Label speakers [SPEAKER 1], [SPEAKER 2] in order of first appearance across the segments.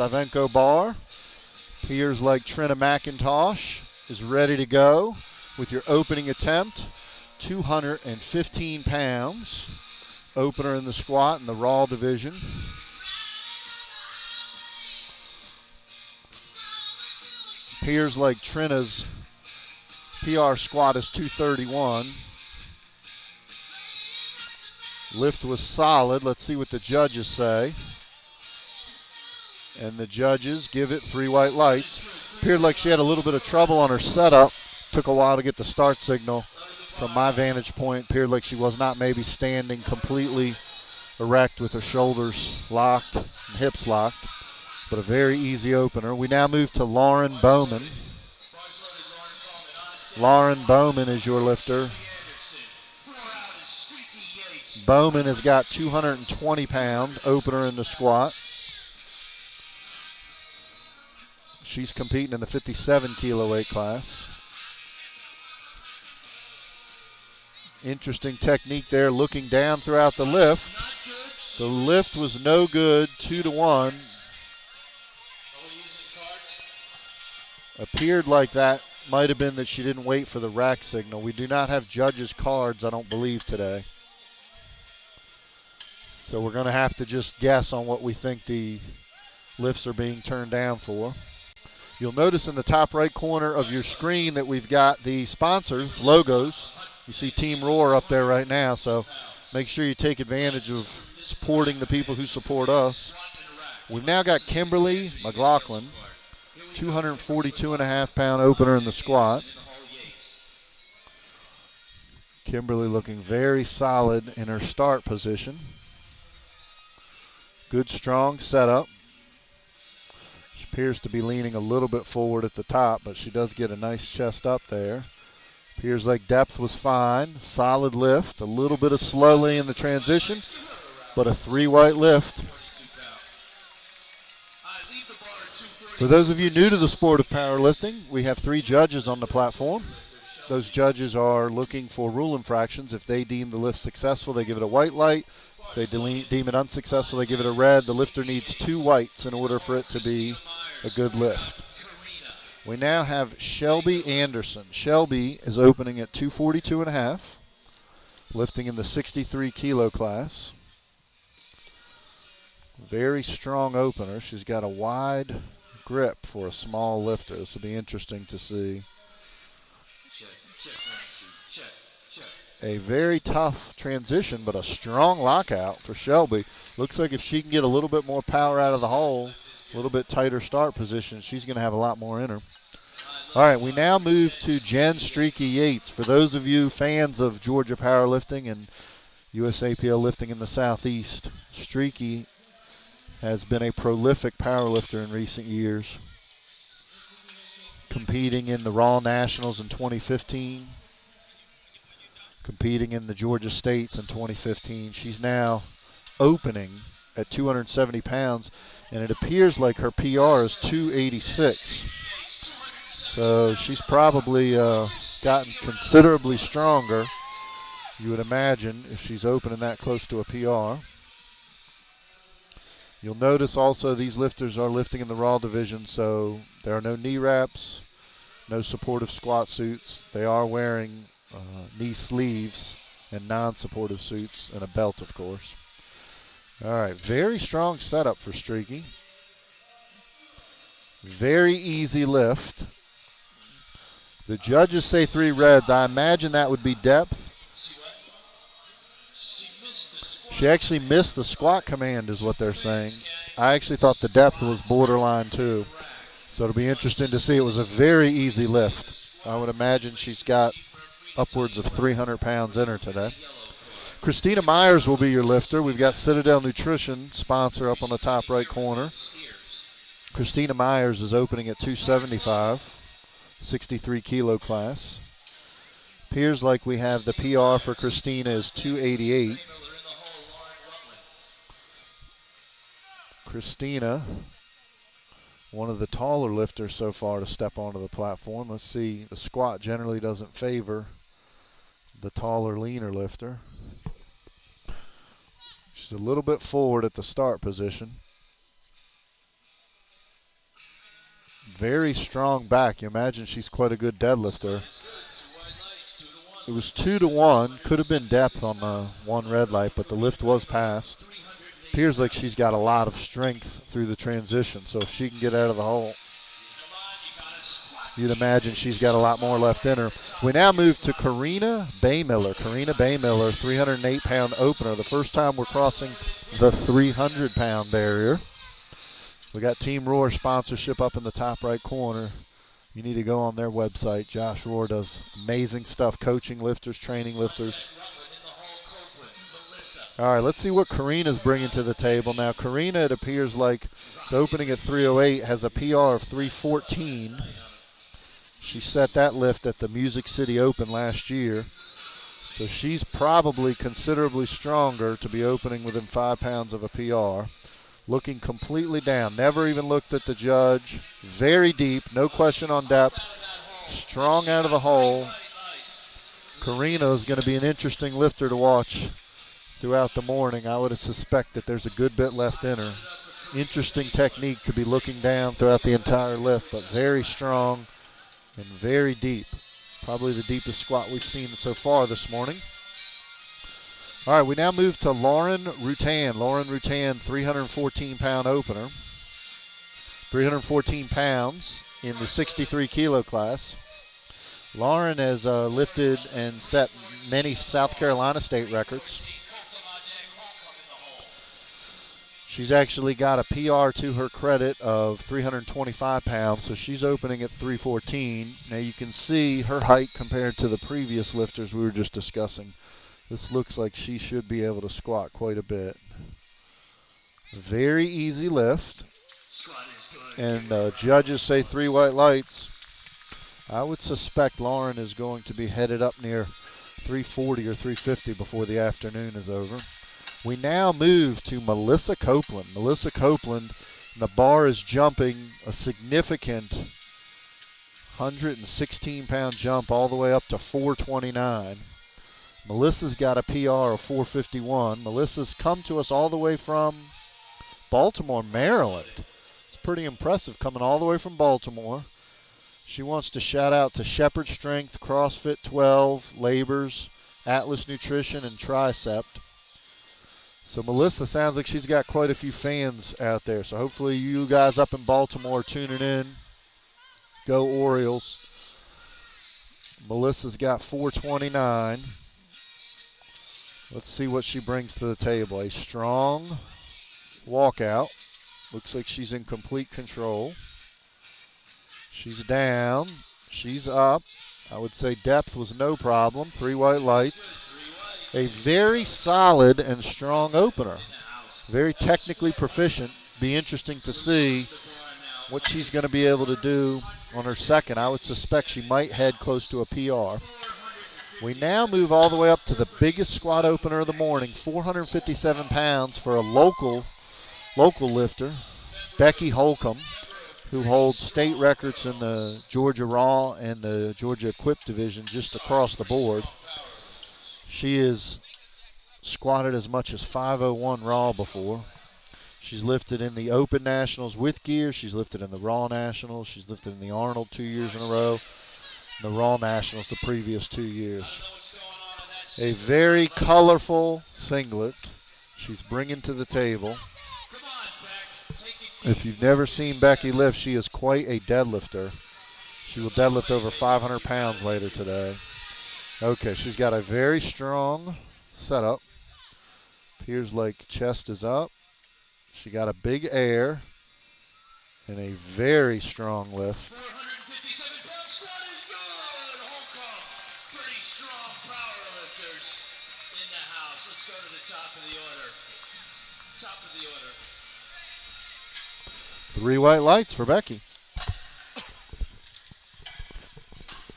[SPEAKER 1] Ivenko bar. Appears like Trina McIntosh is ready to go with your opening attempt. 215 pounds. Opener in the squat in the Raw division. Appears like Trina's PR squat is 231. Lift was solid. Let's see what the judges say. And the judges give it 3 white lights. Appeared like she had a little bit of trouble on her setup. Took a while to get the start signal. From my vantage point, appeared like she was not maybe standing completely erect with her shoulders locked and hips locked. But a very easy opener. We now move to Lauren Bowman. Lauren Bowman is your lifter. Bowman has got 220-pound opener in the squat. She's competing in the 57-kilo weight class. Interesting technique there, looking down throughout the lift. The lift was no good, 2-1. Appeared like that might have been that she didn't wait for the rack signal. We do not have judges' cards, I don't believe, today. So we're going to have to just guess on what we think the lifts are being turned down for. You'll notice in the top right corner of your screen that we've got the sponsors, logos. You see Team Rohr up there right now, so make sure you take advantage of supporting the people who support us. We've now got Kimberly McLaughlin, 242.5-pound opener in the squat. Kimberly looking very solid in her start position. Good, strong setup. She appears to be leaning a little bit forward at the top, but she does get a nice chest up there. Appears like depth was fine. Solid lift. A little bit of slowly in the transition, but a 3 white lift. For those of you new to the sport of powerlifting, we have 3 judges on the platform. Those judges are looking for rule infractions. If they deem the lift successful, they give it a white light. If they deem it unsuccessful, they give it a red. The lifter needs 2 whites in order for it to be a good lift. We now have Shelby Anderson. Shelby is opening at 242.5, lifting in the 63-kilo class. Very strong opener. She's got a wide grip for a small lifter. This will be interesting to see. A very tough transition, but a strong lockout for Shelby. Looks like if she can get a little bit more power out of the hole, a little bit tighter start position, she's going to have a lot more in her. All right, we now move to Jen Streaky Yates. For those of you fans of Georgia powerlifting and USA Powerlifting in the Southeast, Streaky has been a prolific powerlifter in recent years, competing in the Raw Nationals in 2015, competing in the Georgia States in 2015. She's now opening at 270 pounds, and it appears like her PR is 286. So she's probably gotten considerably stronger, you would imagine, if she's opening that close to a PR. You'll notice also these lifters are lifting in the Raw division, so there are no knee wraps, no supportive squat suits. They are wearing knee sleeves and non-supportive suits and a belt, of course. All right, very strong setup for Streaky. Very easy lift. The judges say 3 reds. I imagine that would be depth. She actually missed the squat command is what they're saying. I actually thought the depth was borderline too. So it'll be interesting to see. It was a very easy lift. I would imagine she's got upwards of 300 pounds in her today. Christina Myers will be your lifter. We've got Citadel Nutrition sponsor up on the top right corner. Christina Myers is opening at 275, 63-kilo class. Appears like we have the PR for Christina is 288. Christina, one of the taller lifters so far to step onto the platform. Let's see, the squat generally doesn't favor the taller, leaner lifter. She's a little bit forward at the start position. Very strong back. You imagine she's quite a good deadlifter. It was 2-1. Could have been depth on the one red light, but the lift was passed. Appears like she's got a lot of strength through the transition, so if she can get out of the hole, you'd imagine she's got a lot more left in her. We now move to Karina Baymiller. Karina Baymiller, 308-pound opener. The first time we're crossing the 300-pound barrier. We got Team Rohr sponsorship up in the top right corner. You need to go on their website. Josh Rohr does amazing stuff, coaching lifters, training lifters. All right, let's see what Karina's bringing to the table. Now, Karina, it appears like it's opening at 308, has a PR of 314. She set that lift at the Music City Open last year. So she's probably considerably stronger to be opening within 5 pounds of a PR. Looking completely down. Never even looked at the judge. Very deep. No question on depth. Strong out of the hole. Karina is going to be an interesting lifter to watch throughout the morning. I would suspect that there's a good bit left in her. Interesting technique to be looking down throughout the entire lift, but very strong and very deep. Probably the deepest squat we've seen so far this morning. All right, we now move to Lauren Rutan. Lauren Rutan, 314-pound opener. 314 pounds in the 63-kilo class. Lauren has lifted and set many South Carolina state records. She's actually got a PR to her credit of 325 pounds, so she's opening at 314. Now you can see her height compared to the previous lifters we were just discussing. This looks like she should be able to squat quite a bit. Very easy lift. And judges say 3 white lights. I would suspect Lauren is going to be headed up near 340 or 350 before the afternoon is over. We now move to Melissa Copeland. Melissa Copeland, the bar is jumping a significant 116-pound jump all the way up to 429. Melissa's got a PR of 451. Melissa's come to us all the way from Baltimore, Maryland. It's pretty impressive coming all the way from Baltimore. She wants to shout out to Shepherd Strength, CrossFit 12, Labors, Atlas Nutrition, and Tricept. So Melissa sounds like she's got quite a few fans out there. So hopefully you guys up in Baltimore are tuning in. Go Orioles. Melissa's got 429. Let's see what she brings to the table. A strong walkout. Looks like she's in complete control. She's down. She's up. I would say depth was no problem. 3 white lights. A very solid and strong opener. Very technically proficient. Be interesting to see what she's going to be able to do on her second. I would suspect she might head close to a PR. We now move all the way up to the biggest squat opener of the morning, 457 pounds for a local lifter, Becky Holcomb, who holds state records in the Georgia Raw and the Georgia Equip division just across the board. She has squatted as much as 501 Raw before. She's lifted in the Open Nationals with gear. She's lifted in the Raw Nationals. She's lifted in the Arnold 2 years in a row. The Raw Nationals the previous 2 years. A very colorful singlet she's bringing to the table. If you've never seen Becky lift, she is quite a deadlifter. She will deadlift over 500 pounds later today. Okay, she's got a very strong setup. Appears like chest is up. She got a big air and a very strong lift. Three white lights for Becky.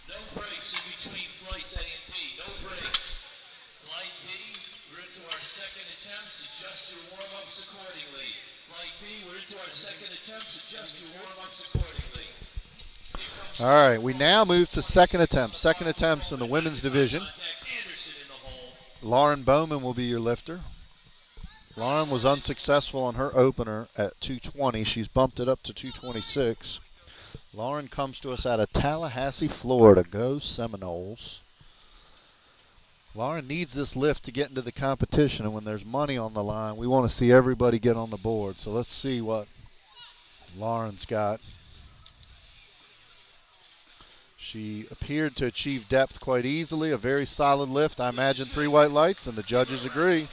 [SPEAKER 2] No breaks in between flights A and B. No breaks. Flight B, we're into our second attempts. Adjust your warm-ups accordingly. Flight B, we're into our second attempts. Adjust your warm-ups accordingly.
[SPEAKER 1] All right, we now move to second attempts. Second attempts in the women's division. Lauren Bowman will be your lifter. Lauren was unsuccessful on her opener at 220. She's bumped it up to 226. Lauren comes to us out of Tallahassee, Florida. Go Seminoles. Lauren needs this lift to get into the competition, and when there's money on the line, we want to see everybody get on the board. So let's see what Lauren's got. She appeared to achieve depth quite easily, a very solid lift. I imagine 3 white lights, and the judges agree.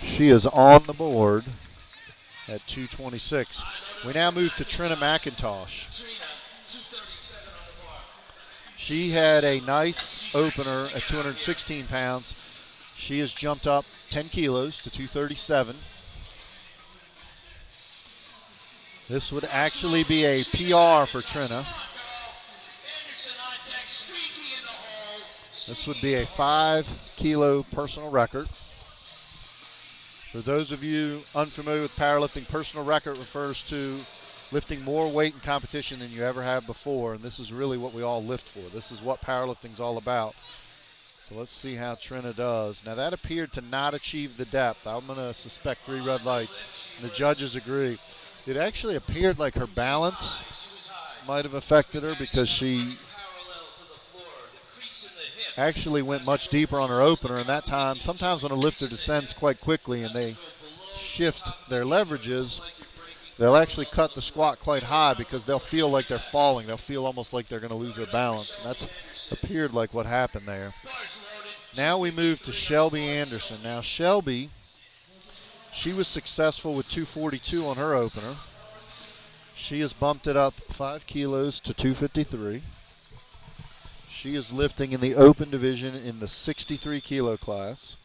[SPEAKER 1] She is on the board at 226. We now move to Trina McIntosh. She had a nice opener at 216 pounds. She has jumped up 10 kilos to 237. This would actually be a PR for Trina. This would be a 5-kilo personal record. For those of you unfamiliar with powerlifting, personal record refers to lifting more weight in competition than you ever have before, and this is really what we all lift for. This is what powerlifting's all about. So let's see how Trina does. Now that appeared to not achieve the depth. I'm going to suspect 3 red lights, and the judges agree. It actually appeared like her balance might have affected her because she actually went much deeper on her opener, and that time, sometimes when a lifter descends quite quickly and they shift their leverages, they'll actually cut the squat quite high because they'll feel like they're falling. They'll feel almost like they're going to lose their balance, and that's appeared like what happened there. Now we move to Shelby Anderson. Now Shelby, she was successful with 242 on her opener. She has bumped it up 5 kilos to 253. She is lifting in the open division in the 63 kilo class.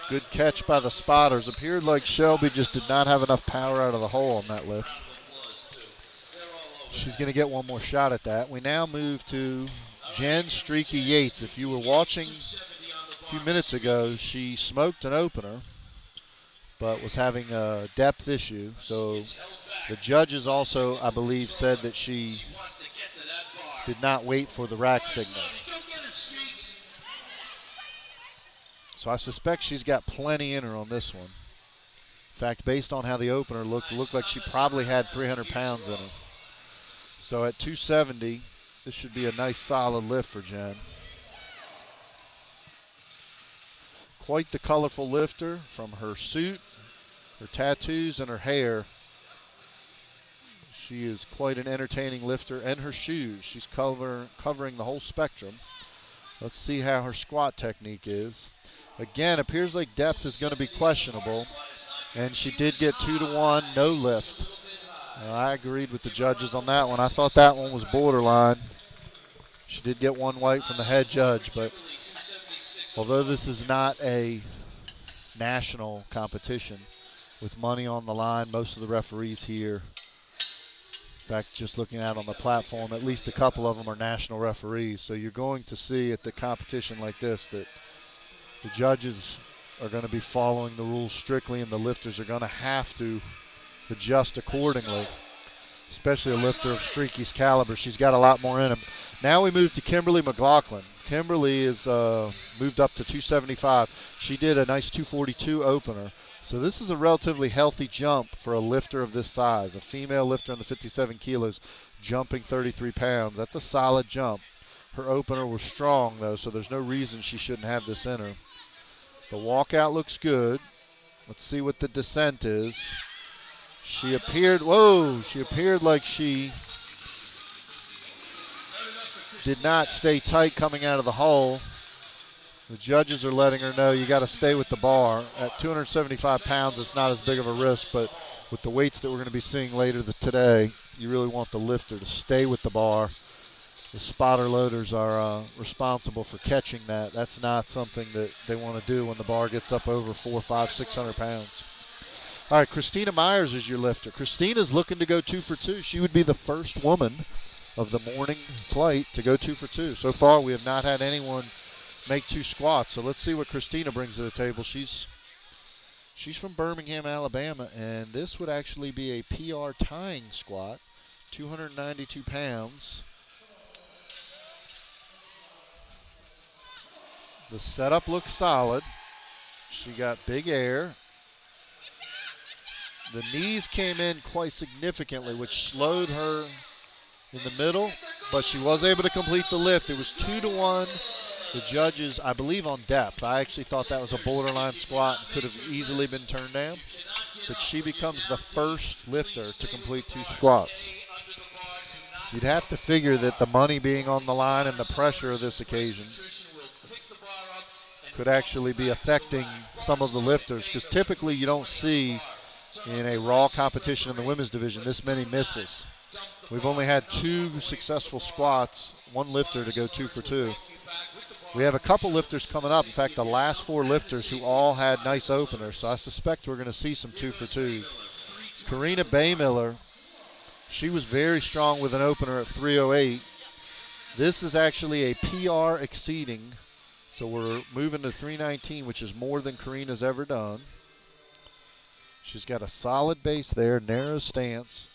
[SPEAKER 1] Good catch by the spotters. Appeared like Shelby just did not have enough power out of the hole on that lift. She's going to get one more shot at that. We now move to Jen Streaky Yates. If you were watching a few minutes ago, she smoked an opener, but was having a depth issue. So the judges also, I believe, said that she did not wait for the rack signal. So I suspect she's got plenty in her on this one. In fact, based on how the opener looked, it looked like she probably had 300 pounds in her. So at 270, this should be a nice solid lift for Jen. Quite the colorful lifter, from her suit, her tattoos, and her hair. She is quite an entertaining lifter, and her shoes. She's covering the whole spectrum. Let's see how her squat technique is. Again, appears like depth is going to be questionable, and she did get 2-1, no lift. I agreed with the judges on that one. I thought that one was borderline. She did get 1 white from the head judge, but although this is not a national competition with money on the line, most of the referees here, in fact, just looking out on the platform, at least a couple of them are national referees. So you're going to see at the competition like this that the judges are going to be following the rules strictly, and the lifters are going to have to adjust accordingly, especially a lifter of Streaky's caliber. She's got a lot more in him. Now we move to Kimberly McLaughlin. Kimberly is moved up to 275. She did a nice 242 opener. So this is a relatively healthy jump for a lifter of this size. A female lifter in the 57 kilos jumping 33 pounds. That's a solid jump. Her opener was strong, though, so there's no reason she shouldn't have this in her. The walkout looks good. Let's see what the descent is. She appeared like she did not stay tight coming out of the hole. The judges are letting her know you got to stay with the bar. At 275 pounds, it's not as big of a risk, but with the weights that we're going to be seeing later today, you really want the lifter to stay with the bar. The spotter loaders are responsible for catching that. That's not something that they want to do when the bar gets up over 400, 500, 600 pounds. All right, Christina Myers is your lifter. Christina's looking to go 2 for 2. She would be the first woman of the morning flight to go 2 for 2. So far, we have not had anyone make 2 squats. So let's see what Christina brings to the table. She's from Birmingham, Alabama, and this would actually be a PR tying squat, 292 pounds. The setup looks solid. She got big air. The knees came in quite significantly, which slowed her in the middle, but she was able to complete the lift. It was 2-1. The judges, I believe, on depth. I actually thought that was a borderline squat and could have easily been turned down. But she becomes the first lifter to complete 2 squats. You'd have to figure that the money being on the line and the pressure of this occasion could actually be affecting some of the lifters, because typically you don't see in a Raw competition in the women's division this many misses. We've only had 2 successful squats, 1 lifter to go 2 for 2. We have a couple lifters coming up. In fact, the last 4 lifters who all had nice openers, so I suspect we're going to see some 2 for 2s. Karina Baymiller, she was very strong with an opener at 308. This is actually a PR exceeding, so we're moving to 319, which is more than Karina's ever done. She's got a solid base there, narrow stance.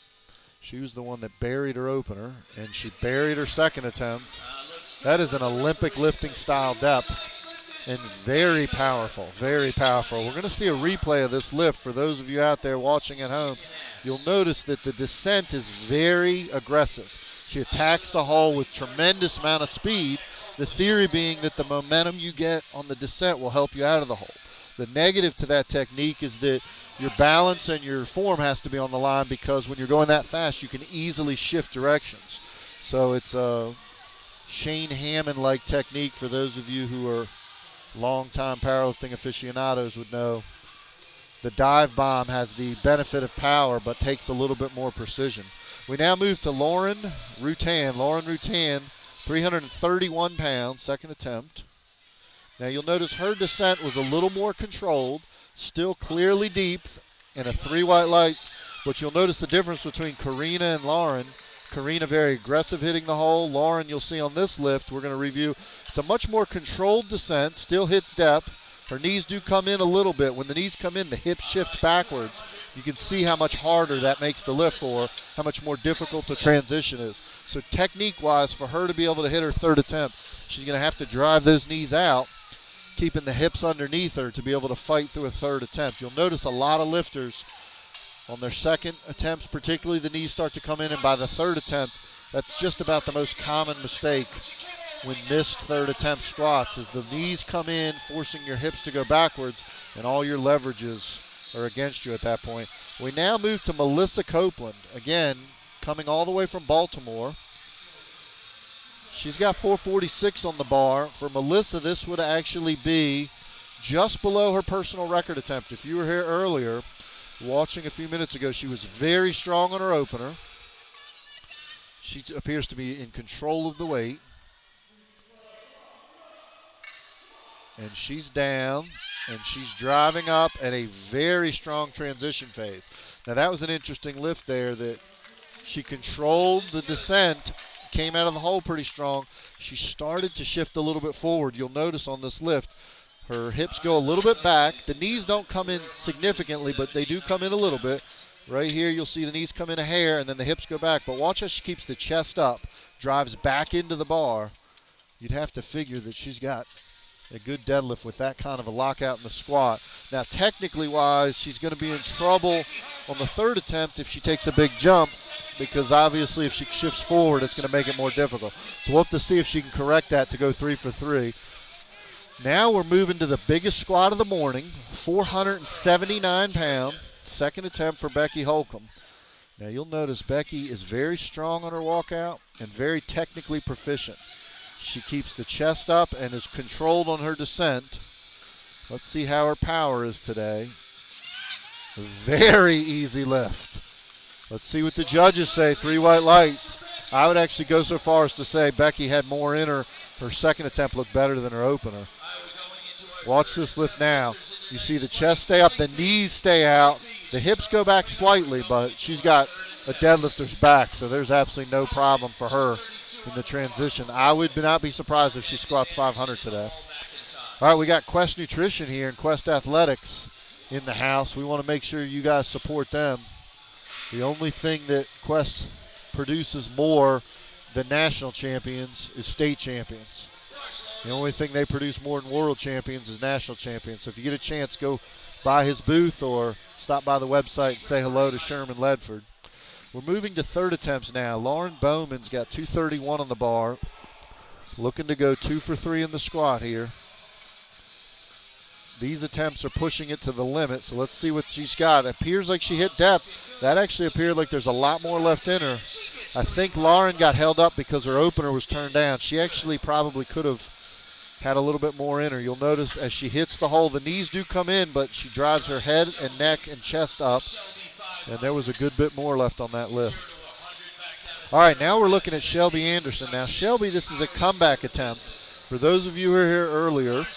[SPEAKER 1] She was the one that buried her opener, and she buried her second attempt. That is an Olympic lifting style depth, and very powerful, very powerful. We're going to see a replay of this lift for those of you out there watching at home. You'll notice that the descent is very aggressive. She attacks the hull with tremendous amount of speed, the theory being that the momentum you get on the descent will help you out of the hole. The negative to that technique is that your balance and your form has to be on the line, because when you're going that fast, you can easily shift directions. So it's a Shane Hammond-like technique. For those of you who are longtime powerlifting aficionados would know, the dive bomb has the benefit of power but takes a little bit more precision. We now move to Lauren Rutan. Lauren Rutan, 331 pounds, second attempt. Now you'll notice her descent was a little more controlled, still clearly deep in a 3 white lights, but you'll notice the difference between Karina and Lauren. Karina very aggressive hitting the hole. Lauren, you'll see on this lift, we're going to review, it's a much more controlled descent, still hits depth. Her knees do come in a little bit. When the knees come in, the hips shift backwards. You can see how much harder that makes the lift for her, how much more difficult the transition is. So technique-wise, for her to be able to hit her third attempt, she's going to have to drive those knees out, keeping the hips underneath her to be able to fight through a third attempt. You'll notice a lot of lifters on their second attempts, particularly the knees start to come in, and by the third attempt, that's just about the most common mistake when missed third attempt squats, is the knees come in, forcing your hips to go backwards, and all your leverages are against you at that point. We now move to Melissa Copeland, again, coming all the way from Baltimore. She's got 446 on the bar. For Melissa, this would actually be just below her personal record attempt. If you were here earlier, watching a few minutes ago, she was very strong on her opener. She appears to be in control of the weight. And she's down, and she's driving up at a very strong transition phase. Now that was an interesting lift there, that she controlled the descent, came out of the hole pretty strong. She started to shift a little bit forward. You'll notice on this lift, her hips go a little bit back. The knees don't come in significantly, but they do come in a little bit. Right here, you'll see the knees come in a hair, and then the hips go back. But watch how she keeps the chest up, drives back into the bar. You'd have to figure that she's got a good deadlift with that kind of a lockout in the squat. Now, technically wise, she's going to be in trouble on the third attempt if she takes a big jump, because obviously if she shifts forward, it's going to make it more difficult. So we'll have to see if she can correct that to go 3 for 3. Now we're moving to the biggest squat of the morning, 479 pound, second attempt for Becky Holcomb. Now you'll notice Becky is very strong on her walkout and very technically proficient. She keeps the chest up and is controlled on her descent. Let's see how her power is today. Very easy lift. Let's see what the judges say. 3 white lights. I would actually go so far as to say Becky had more in her. Her second attempt looked better than her opener. Watch this lift now. You see the chest stay up, the knees stay out, the hips go back slightly, but she's got a deadlifter's back, so there's absolutely no problem for her in the transition. I would not be surprised if she squats 500 today. All right, we got Quest Nutrition here and Quest Athletics in the house. We want to make sure you guys support them. The only thing that Quest produces more than national champions is state champions. The only thing they produce more than world champions is national champions. So if you get a chance, go by his booth or stop by the website and say hello to Sherman Ledford. We're moving to third attempts now. Lauren Bowman's got 231 on the bar. Looking to go 2 for 3 in the squat here. These attempts are pushing it to the limit, so let's see what she's got. It appears like she hit depth. That actually appeared like there's a lot more left in her. I think Lauren got held up because her opener was turned down. She actually probably could have had a little bit more in her. You'll notice as she hits the hole, the knees do come in, but she drives her head and neck and chest up, and there was a good bit more left on that lift. All right, now we're looking at Shelby Anderson. Now, Shelby, this is a comeback attempt. For those of you who were here earlier,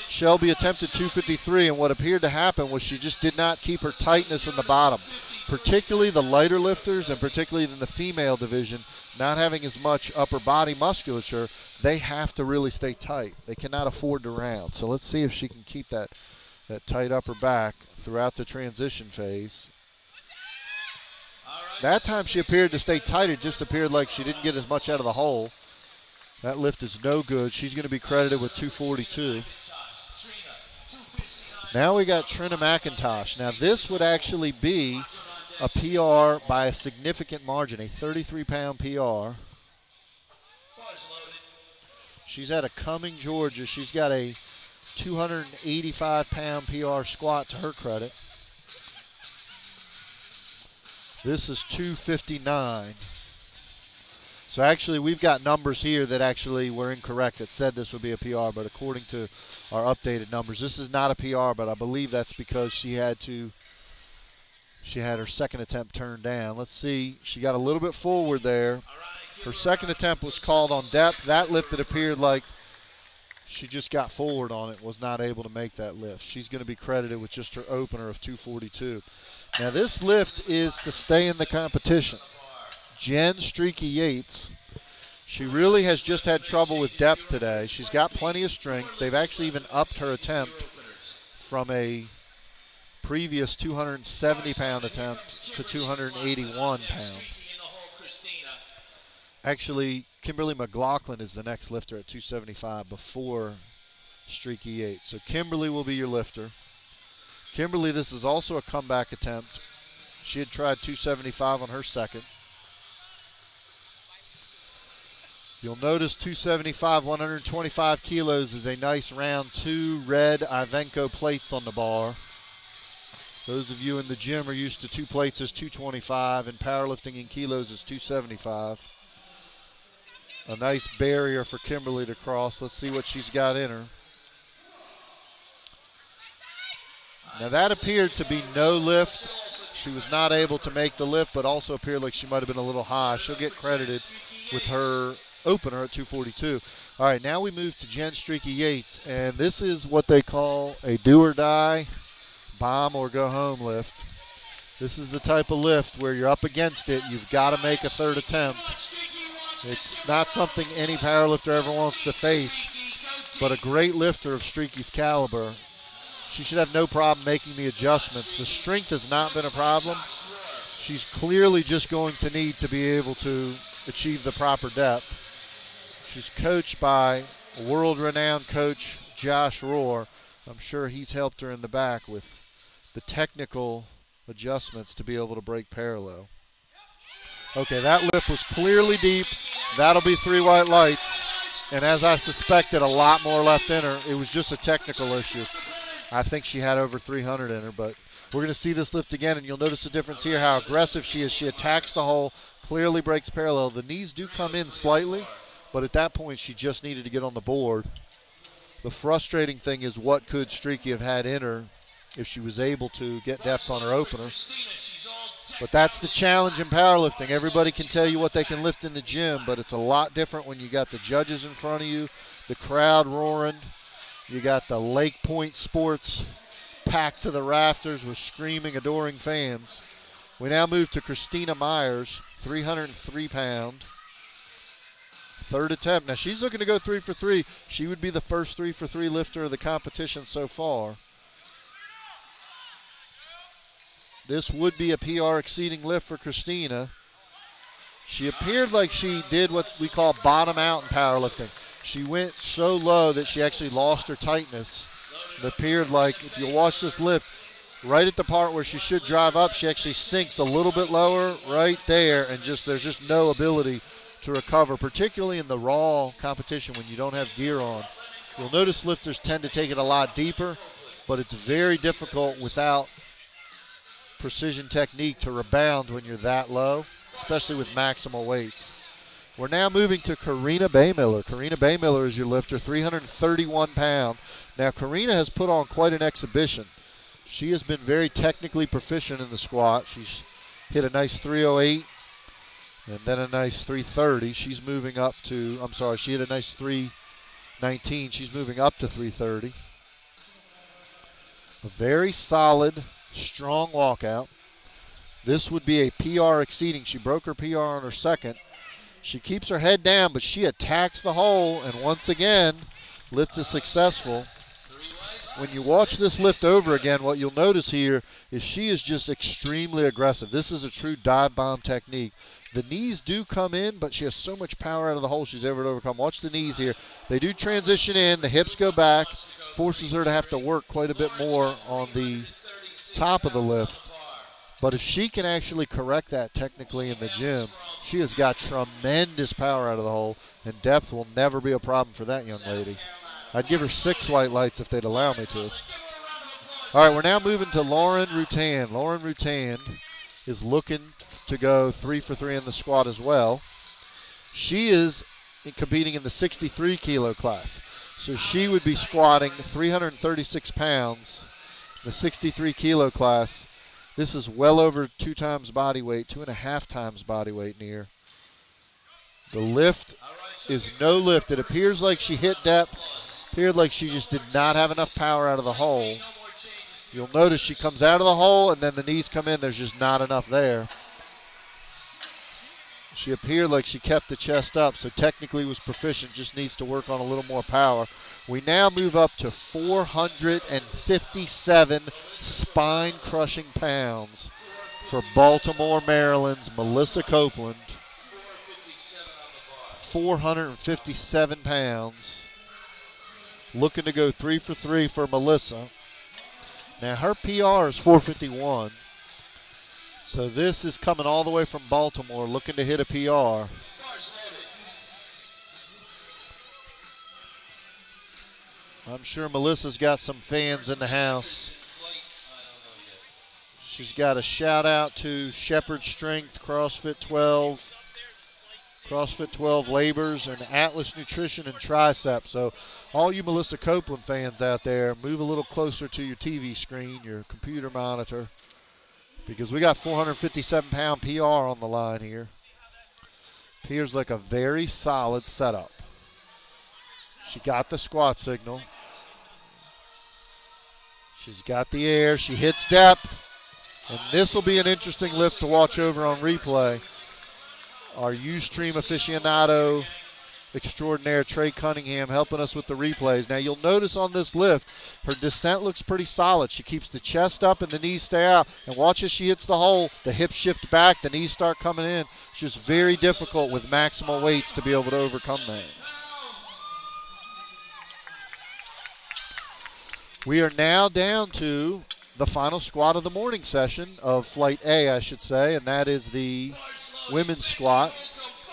[SPEAKER 1] Shelby attempted 253, and what appeared to happen was she just did not keep her tightness in the bottom, particularly the lighter lifters and particularly in the female division, not having as much upper body musculature. They have to really stay tight. They cannot afford to round. So let's see if she can keep that tight upper back throughout the transition phase. That time she appeared to stay tight. It just appeared like she didn't get as much out of the hole. That lift is no good. She's going to be credited with 242. Now we got Trina McIntosh. Now this would actually be a PR by a significant margin, a 33-pound PR. She's out of Cumming, Georgia. She's got a 285-pound PR squat to her credit. This is 259. So actually we've got numbers here that actually were incorrect. It said this would be a PR, but according to our updated numbers, this is not a PR, but I believe that's because she had her second attempt turned down. Let's see. She got a little bit forward there. Her second attempt was called on depth. That lift, it appeared like she just got forward on it, was not able to make that lift. She's going to be credited with just her opener of 242. Now this lift is to stay in the competition. Jen Streaky Yates, she really has just had trouble with depth today. She's got plenty of strength. They've actually even upped her attempt from a previous 270-pound attempt to 281 pound. Actually, Kimberly McLaughlin is the next lifter at 275 before Streaky Yates. So Kimberly will be your lifter. Kimberly, this is also a comeback attempt. She had tried 275 on her second. You'll notice 275, 125 kilos is a nice round 2 red Ivenco plates on the bar. Those of you in the gym are used to 2 plates as 225, and powerlifting in kilos is 275. A nice barrier for Kimberly to cross. Let's see what she's got in her. Now that appeared to be no lift. She was not able to make the lift, but also appeared like she might have been a little high. She'll get credited with her opener at 242. All right, now we move to Jen Streaky Yates, and this is what they call a do or die, bomb or go home lift. This is the type of lift where you're up against it. You've got to make a third attempt. It's not something any powerlifter ever wants to face, but a great lifter of Streaky's caliber, she should have no problem making the adjustments. The strength has not been a problem. She's clearly just going to need to be able to achieve the proper depth. She's coached by world-renowned coach Josh Rohr. I'm sure he's helped her in the back with the technical adjustments to be able to break parallel. Okay, that lift was clearly deep. That'll be 3 white lights. And as I suspected, a lot more left in her. It was just a technical issue. I think she had over 300 in her, but we're going to see this lift again, and you'll notice the difference here, how aggressive she is. She attacks the hole, clearly breaks parallel. The knees do come in slightly, but at that point, she just needed to get on the board. The frustrating thing is, what could Streaky have had in her if she was able to get depth on her opener? But that's the challenge in powerlifting. Everybody can tell you what they can lift in the gym, but it's a lot different when you got the judges in front of you, the crowd roaring. You got the LakePoint Sports packed to the rafters with screaming, adoring fans. We now move to Christina Myers, 303 pound. Third attempt. Now she's looking to go 3 for 3. She would be the first 3 for 3 lifter of the competition so far. This would be a PR exceeding lift for Christina. She appeared like she did what we call bottom out in powerlifting. she went so low that she actually lost her tightness. It appeared like, if you watch this lift, right at the part where she should drive up, she actually sinks a little bit lower right there, and there's just no ability to recover, particularly in the raw competition when you don't have gear on. You'll notice lifters tend to take it a lot deeper, but it's very difficult without precision technique to rebound when you're that low, especially with maximal weights. We're now moving to Karina Baymiller. Karina Baymiller is your lifter, 331 pound. Now Karina has put on quite an exhibition. She has been very technically proficient in the squat. She's hit a nice 308 and then a nice 330. She's moving up to, she hit a nice 319. She's moving up to 330. A very solid, strong walkout. This would be a PR exceeding. She broke her PR on her second. She keeps her head down, but she attacks the hole, and once again, lift is successful. When you watch this lift over again, what you'll notice here is she is just extremely aggressive. This is a true dive bomb technique. The knees do come in, but she has so much power out of the hole she's able to overcome. Watch the knees here. They do transition in. The hips go back. Forces her to have to work quite a bit more on the top of the lift. But if she can actually correct that technically in the gym, she has got tremendous power out of the hole, and depth will never be a problem for that young lady. I'd give her 6 white lights if they'd allow me to. All right, we're now moving to Lauren Rutan. Lauren Rutan is looking to go 3 for 3 in the squat as well. She is competing in the 63 kilo class. So she would be squatting 336 pounds, the 63 kilo class. This is well over 2 times body weight, 2.5 times body weight near. The lift is no lift. It appears like she hit depth. Appeared like she just did not have enough power out of the hole. You'll notice she comes out of the hole and then the knees come in. There's just not enough there. She appeared like she kept the chest up, so technically was proficient, just needs to work on a little more power. We now move up to 457 spine-crushing pounds for Baltimore, Maryland's Melissa Copeland. 457 pounds. Looking to go 3 for 3 for Melissa. Now her PR is 451. So this is coming all the way from Baltimore, looking to hit a PR. I'm sure Melissa's got some fans in the house. She's got a shout out to Shepherd Strength, CrossFit 12 Labors, and Atlas Nutrition and Tricep. So all you Melissa Copeland fans out there, move a little closer to your TV screen, your computer monitor, because we got 457-pound PR on the line here. Appears like a very solid setup. She got the squat signal. She's got the air. She hits depth. And this will be an interesting lift to watch over on replay. Our Ustream aficionado extraordinaire, Trey Cunningham, helping us with the replays. Now you'll notice on this lift, her descent looks pretty solid. She keeps the chest up and the knees stay out. And watch as she hits the hole, the hips shift back, the knees start coming in. It's just very difficult with maximal weights to be able to overcome that. We are now down to the final squat of the morning session of Flight A, I should say, and that is the women's squat.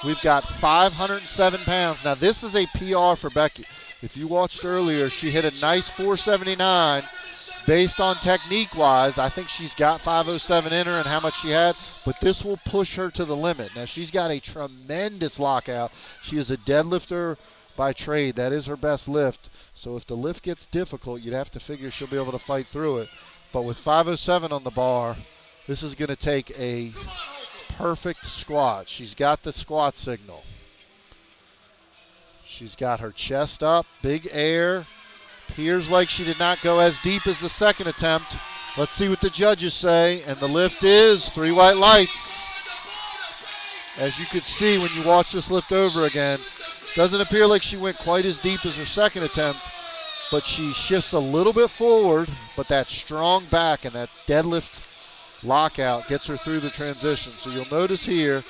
[SPEAKER 1] We've got 507 pounds. Now, this is a PR for Becky. If you watched earlier, she hit a nice 479. Based on technique-wise, I think she's got 507 in her and how much she had, but this will push her to the limit. Now, she's got a tremendous lockout. She is a deadlifter by trade. That is her best lift. So if the lift gets difficult, you'd have to figure she'll be able to fight through it. But with 507 on the bar, this is going to take a perfect squat. She's got the squat signal. She's got her chest up, big air. Appears like she did not go as deep as the second attempt. Let's see what the judges say. And the lift is 3 white lights. As you could see when you watch this lift over again, doesn't appear like she went quite as deep as her second attempt, but she shifts a little bit forward, but that strong back and that deadlift lockout gets her through the transition. So you'll notice here,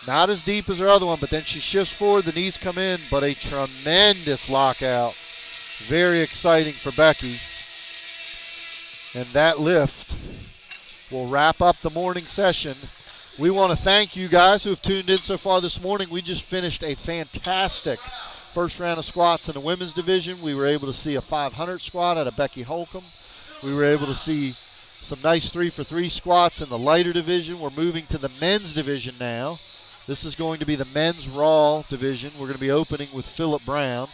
[SPEAKER 1] Not as deep as her other one, but then she shifts forward, the knees come in, but a tremendous lockout. Very exciting for Becky. And that lift will wrap up the morning session. We want to thank you guys who have tuned in so far this morning. We just finished a fantastic first round of squats in the women's division. We were able to see a 500 squat out of Becky Holcomb. We were able to see some nice 3-for-3 squats in the lighter division. We're moving to the men's division now. This is going to be the men's Raw division. We're going to be opening with Phillip Brown.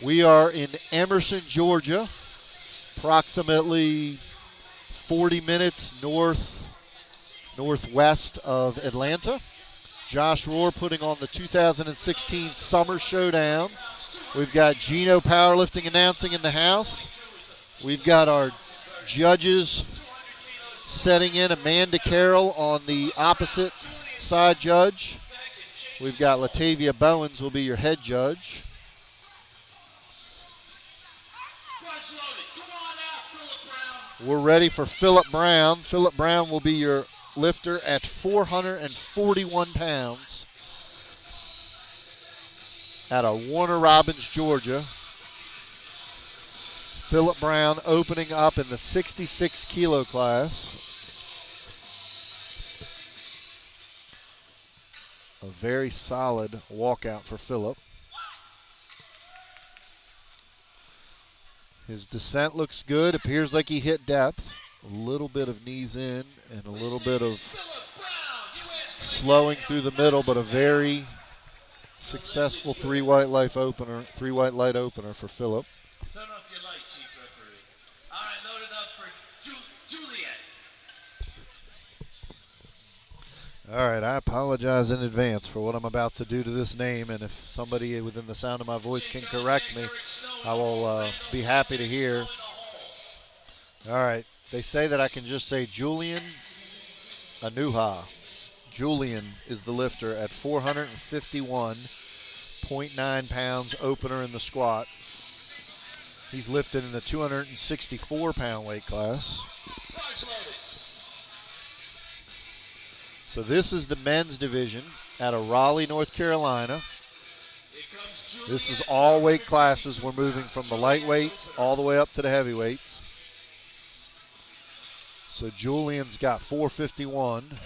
[SPEAKER 1] We are in Emerson, Georgia, approximately 40 minutes northwest of Atlanta. Josh Rohr putting on the 2016 Summer Showdown. We've got Gino Powerlifting announcing in the house. We've got our judges setting in. Amanda Carroll on the opposite side judge. We've got Latavia Bowens will be your head judge. We're ready for Phillip Brown. Phillip Brown will be your lifter at 441 pounds out of Warner Robins, Georgia. Phillip Brown opening up in the 66 kilo class. A very solid walkout for Phillip. His descent looks good. Appears like he hit depth. A little bit of knees in and a little bit of slowing through the middle, but a very successful three white light opener for Phillip.
[SPEAKER 2] Turn off your light, Chief Referee. All right, load it up for Juliet.
[SPEAKER 1] All right, I apologize in advance for what I'm about to do to this name, and if somebody within the sound of my voice can correct me, I will be happy to hear. All right, they say that I can just say Julian Anuha. Julian is the lifter at 451.9 pounds opener in the squat. He's lifted in the 264-pound weight class. So this is the men's division out of Raleigh, North Carolina. This is all weight classes. We're moving from the lightweights all the way up to the heavyweights. So Julian's got 451.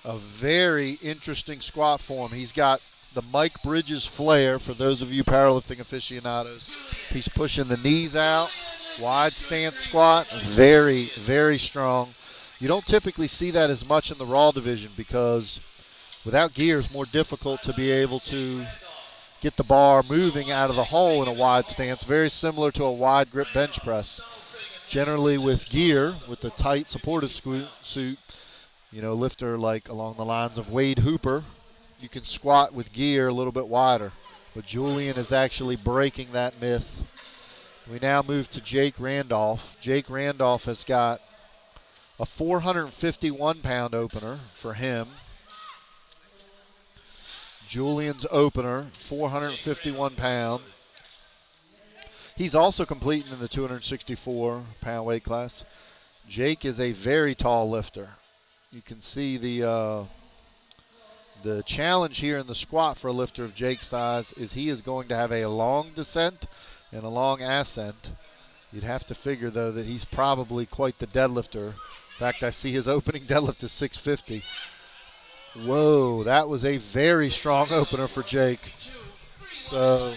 [SPEAKER 1] A very interesting squat form. He's got the Mike Bridges flare for those of you powerlifting aficionados. He's pushing the knees out, wide stance squat, very, very strong. You don't typically see that as much in the Raw division because without gear it's more difficult to be able to get the bar moving out of the hole in a wide stance, very similar to a wide grip bench press. Generally with gear, with the tight supportive suit, you know, lifter like along the lines of Wade Hooper, you can squat with gear a little bit wider. But Julian is actually breaking that myth. We now move to Jake Randolph. Jake Randolph has got a 451-pound opener for him. Julian's opener, 451 pound. He's also completing in the 264-pound weight class. Jake is a very tall lifter. You can see the challenge here in the squat for a lifter of Jake's size is he is going to have a long descent and a long ascent. You'd have to figure, though, that he's probably quite the deadlifter. In fact, I see his opening deadlift is 650. Whoa, that was a very strong opener for Jake. So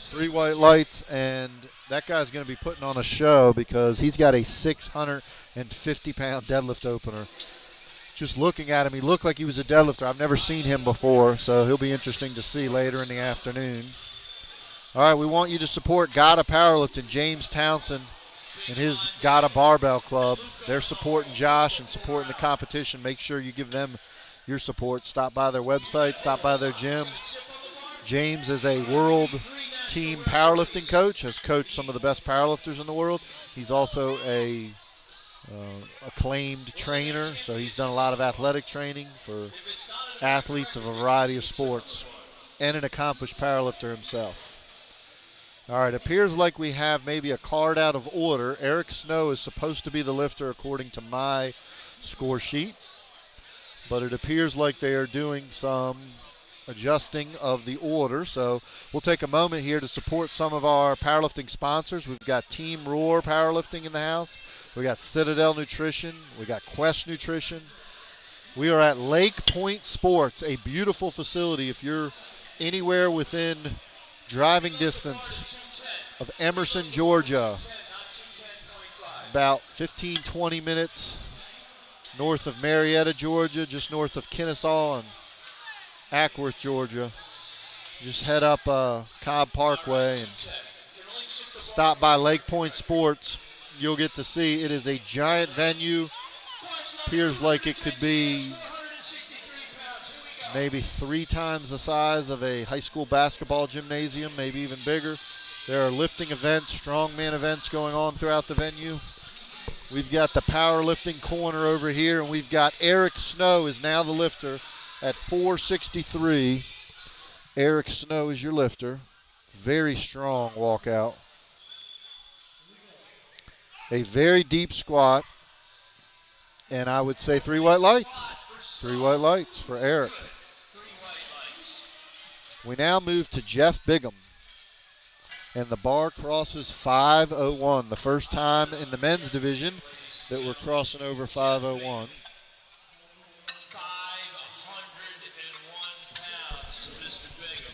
[SPEAKER 1] 3 white lights, and that guy's going to be putting on a show because he's got a 650-pound deadlift opener. Just looking at him, he looked like he was a deadlifter. I've never seen him before, so he'll be interesting to see later in the afternoon. All right, we want you to support Gotta Powerlifting, James Townsend and his Gotta Barbell Club. They're supporting Josh and supporting the competition. Make sure you give them your support. Stop by their website, stop by their gym. James is a world team powerlifting coach, has coached some of the best powerlifters in the world. He's also a acclaimed trainer, so he's done a lot of athletic training for athletes of a variety of sports, and an accomplished powerlifter himself. All right, appears like we have maybe a card out of order. Eric Snow is supposed to be the lifter according to my score sheet, but it appears like they are doing some adjusting of the order. So we'll take a moment here to support some of our powerlifting sponsors. We've got Team Rohr Powerlifting in the house. We got Citadel Nutrition. We got Quest Nutrition. We are at LakePoint Sports, a beautiful facility. If you're anywhere within driving distance of Emerson, Georgia, about 15-20 minutes north of Marietta, Georgia, just north of Kennesaw and Ackworth, Georgia. Just head up Cobb Parkway and stop by LakePoint Sports. You'll get to see it is a giant venue. Appears like it could be maybe 3 times the size of a high school basketball gymnasium, maybe even bigger. There are lifting events, strongman events going on throughout the venue. We've got the powerlifting corner over here, and we've got Eric Snow is now the lifter at 463. Eric Snow is your lifter. Very strong walkout. A very deep squat. And I would say 3 white lights. 3 white lights for Eric. We now move to Jeff Bigham. And the bar crosses 501. The first time in the men's division that we're crossing over 501.
[SPEAKER 2] 501 pounds, Mr. Bigham.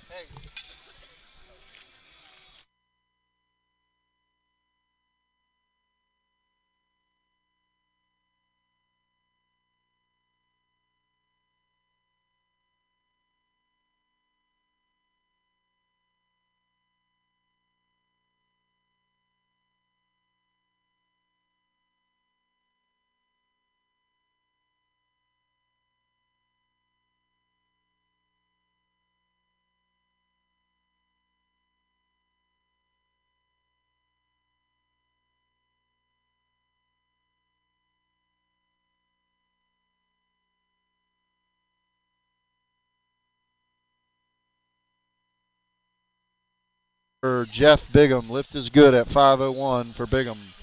[SPEAKER 1] Hey. For Jeff Bigham. Lift is good at 501 for Bigham.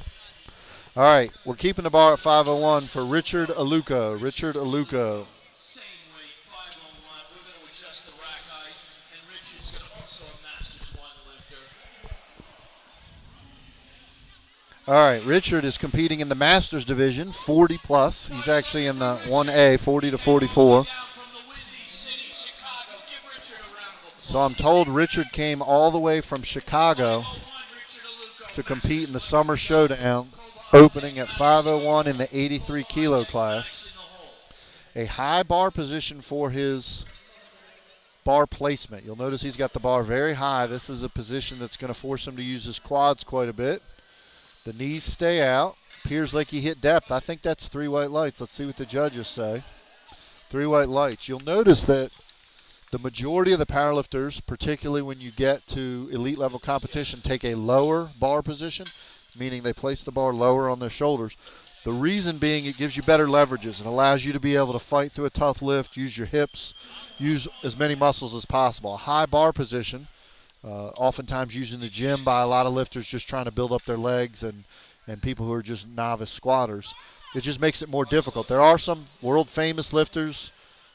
[SPEAKER 1] All right, we're keeping the bar at 501 for Richard Aluko. Richard Aluko.
[SPEAKER 2] Same weight, 501. We're going to adjust the rack height, and Richard's going to also a Masters 1 lifter.
[SPEAKER 1] All right, Richard is competing in the Masters division, 40 plus. He's actually in the 1A, 40 to 44.
[SPEAKER 2] Down from the Windy City, Chicago. Give Richard a round of applause.
[SPEAKER 1] So I'm told Richard came all the way from Chicago
[SPEAKER 2] 501, Richard Aluko.
[SPEAKER 1] to compete in the Summer Showdown, opening at 501 in the 83 kilo class. A high bar position for his bar placement. You'll notice he's got the bar very high. This is a position that's going to force him to use his quads quite a bit. The knees stay out. Appears like he hit depth. I think that's 3 white lights. Let's see what the judges say. 3 white lights. You'll notice that the majority of the powerlifters, particularly when you get to elite level competition, take a lower bar position, meaning they place the bar lower on their shoulders. The reason being it gives you better leverages and allows you to be able to fight through a tough lift, use your hips, use as many muscles as possible. A high bar position, oftentimes used in the gym by a lot of lifters just trying to build up their legs and people who are just novice squatters. It just makes it more difficult. There are some world famous lifters.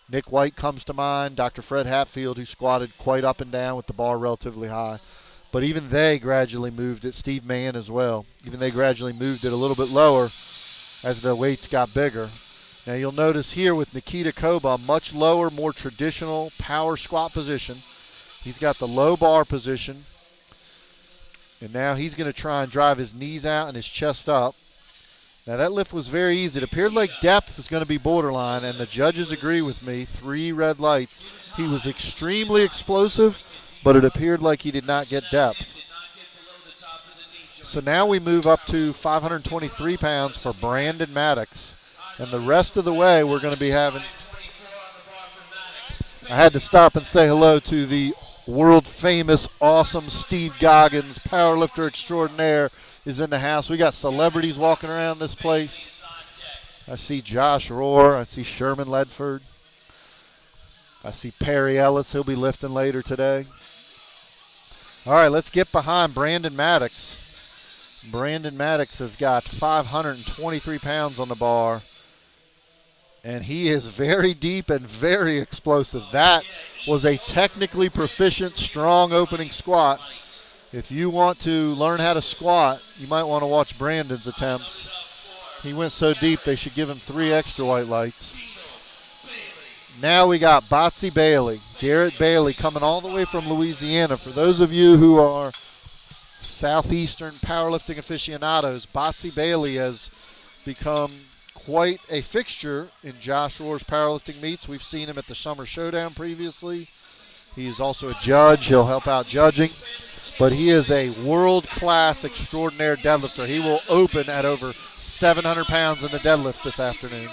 [SPEAKER 1] Nick White comes to mind, Dr. Fred Hatfield, who squatted quite up and down with the bar relatively high. But even they gradually moved it, Steve Mann as well, even they gradually moved it a little bit lower as the weights got bigger. Now you'll notice here with Nikita Koba, much lower, more traditional power squat position. He's got the low bar position. And now he's going to try and drive his knees out and his chest up. Now that lift was very easy. It appeared like depth was going to be borderline, and the judges agree with me. 3 red lights. He was extremely explosive, but it appeared like he did not get depth. So now we move up to 523 pounds for Brandon Maddox. And the rest of the way we're going to be having... I had to stop and say hello to the world famous, awesome Steve Goggins, powerlifter extraordinaire, is in the house. We got celebrities walking around this place. I see Josh Rohr. I see Sherman Ledford. I see Perry Ellis. He'll be lifting later today. All right, let's get behind Brandon Maddox. Brandon Maddox has got 523 pounds on the bar, and he is very deep and very explosive. That was a technically proficient, strong opening squat. If you want to learn how to squat, you might want to watch Brandon's attempts. He went so deep they should give him 3 extra white lights. Now we got Botsy Bailey, Garrett Bailey, coming all the way from Louisiana. For those of you who are Southeastern powerlifting aficionados, Botsy Bailey has become quite a fixture in Josh Rohr's powerlifting meets. We've seen him at the Summer Showdown previously. He is also a judge. He'll help out judging. But he is a world-class extraordinaire deadlifter. He will open at over 700 pounds in the deadlift this afternoon.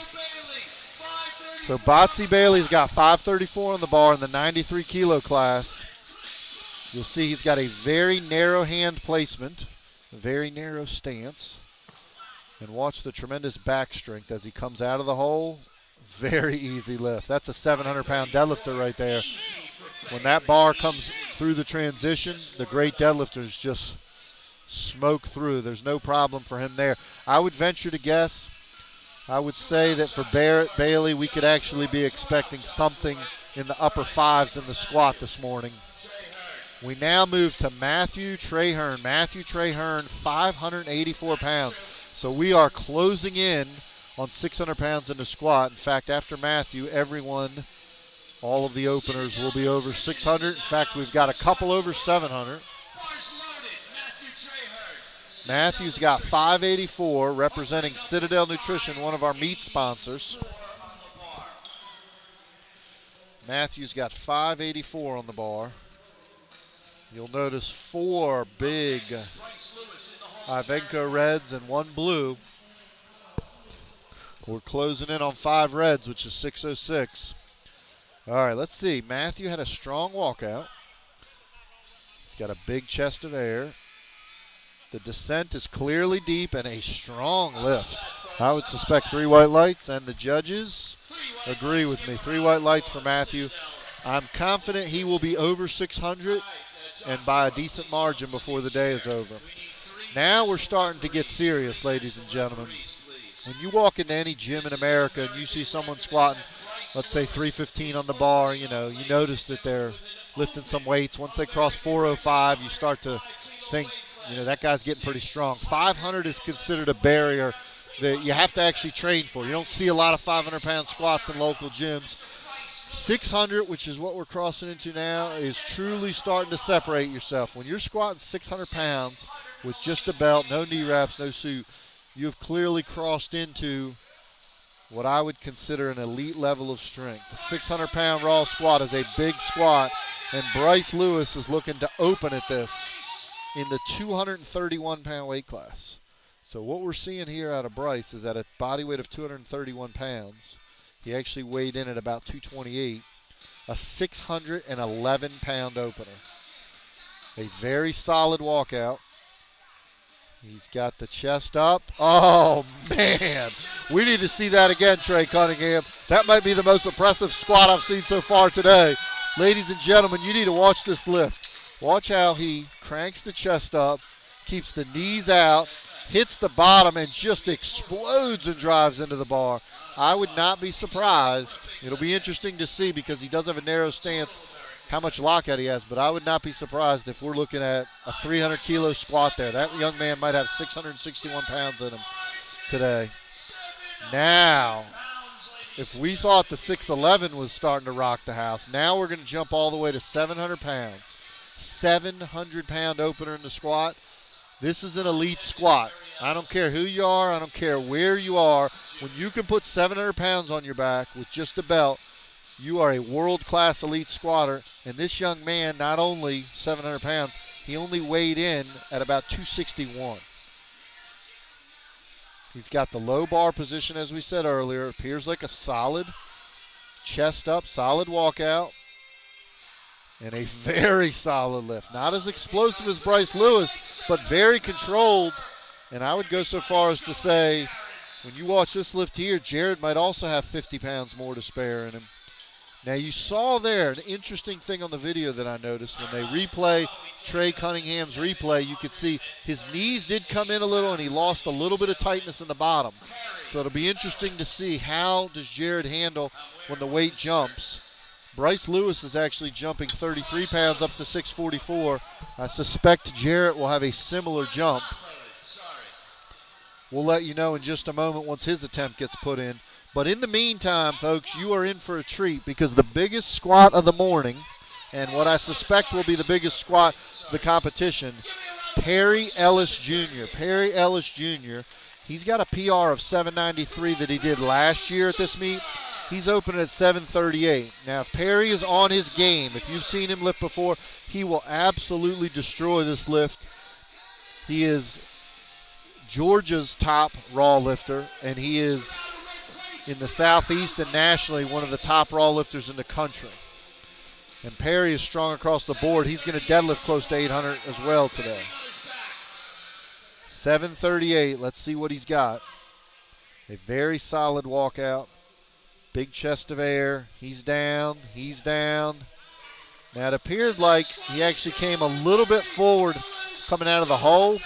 [SPEAKER 1] So Botsy Bailey's got 534 on the bar in the 93 kilo class. You'll see he's got a very narrow hand placement, a very narrow stance. And watch the tremendous back strength as he comes out of the hole. Very easy lift. That's a 700-pound deadlifter right there. When that bar comes through the transition, the great deadlifters just smoke through. There's no problem for him there. I would venture to guess, I would say that for Barrett Bailey, we could actually be expecting something in the upper 5s in the squat this morning. We now move to Matthew Traherne. Matthew Traherne, 584 pounds. So we are closing in on 600 pounds in the squat. In fact, after Matthew, everyone, all of the openers will be over 600. In fact, we've got a couple over 700. Matthew's got 584, representing Citadel Nutrition, one of our meat sponsors. Matthew's got 584 on the bar. You'll notice 4 big Ivenco reds and 1 blue. We're closing in on 5 reds, which is 606. All right, let's see. Matthew had a strong walkout. He's got a big chest of air. The descent is clearly deep and a strong lift. I would suspect 3 white lights, and the judges agree with me. 3 white lights for Matthew. I'm confident he will be over 600 and by a decent margin before the day is over. Now we're starting to get serious, ladies and gentlemen. When you walk into any gym in America and you see someone squatting, let's say 315 on the bar, you notice that they're lifting some weights. Once they cross 405, you start to think, that guy's getting pretty strong. 500 is considered a barrier that you have to actually train for. You don't see a lot of 500-pound squats in local gyms. 600, which is what we're crossing into now, is truly starting to separate yourself. When you're squatting 600 pounds with just a belt, no knee wraps, no suit, you have clearly crossed into what I would consider an elite level of strength. The 600-pound raw squat is a big squat, and Bryce Lewis is looking to open at this in the 231-pound weight class. So what we're seeing here out of Bryce is at a body weight of 231 pounds, he actually weighed in at about 228, a 611-pound opener. A very solid walkout. He's got the chest up. Oh, man. We need to see that again, Trey Cunningham. That might be the most impressive squat I've seen so far today. Ladies and gentlemen, you need to watch this lift. Watch how he cranks the chest up, keeps the knees out, hits the bottom, and just explodes and drives into the bar. I would not be surprised. It'll be interesting to see because he does have a narrow stance, how much lockout he has, but I would not be surprised if we're looking at a 300-kilo squat there. That young man might have 661 pounds in him today. Now, if we thought the 611 was starting to rock the house, now we're going to jump all the way to 700 pounds. 700-pound opener in the squat. This is an elite squat. I don't care who you are. I don't care where you are. When you can put 700 pounds on your back with just a belt, you are a world-class elite squatter. And this young man, not only 700 pounds, he only weighed in at about 261. He's got the low bar position, as we said earlier. Appears like a solid chest up, solid walkout, and a very solid lift. Not as explosive as Bryce Lewis, but very controlled. And I would go so far as to say, when you watch this lift here, Jared might also have 50 pounds more to spare in him. Now you saw there an interesting thing on the video that I noticed. When they replay Trey Cunningham's replay, you could see his knees did come in a little and he lost a little bit of tightness in the bottom. So it'll be interesting to see how does Jared handle when the weight jumps. Bryce Lewis is actually jumping 33 pounds up to 644. I suspect Jarrett will have a similar jump. We'll let you know in just a moment once his attempt gets put in. But in the meantime, folks, you are in for a treat because the biggest squat of the morning, and what I suspect will be the biggest squat of the competition, Perry Ellis Jr. Perry Ellis Jr., he's got a PR of 793 that he did last year at this meet. He's opening at 738. Now, if Perry is on his game, if you've seen him lift before, he will absolutely destroy this lift. He is Georgia's top raw lifter, and he is in the Southeast and nationally one of the top raw lifters in the country. And Perry is strong across the board. He's going to deadlift close to 800 as well today. 738. Let's see what he's got. A very solid walkout. Big chest of air. He's down. He's down. Now it appeared like he actually came a little bit forward coming out of the hole,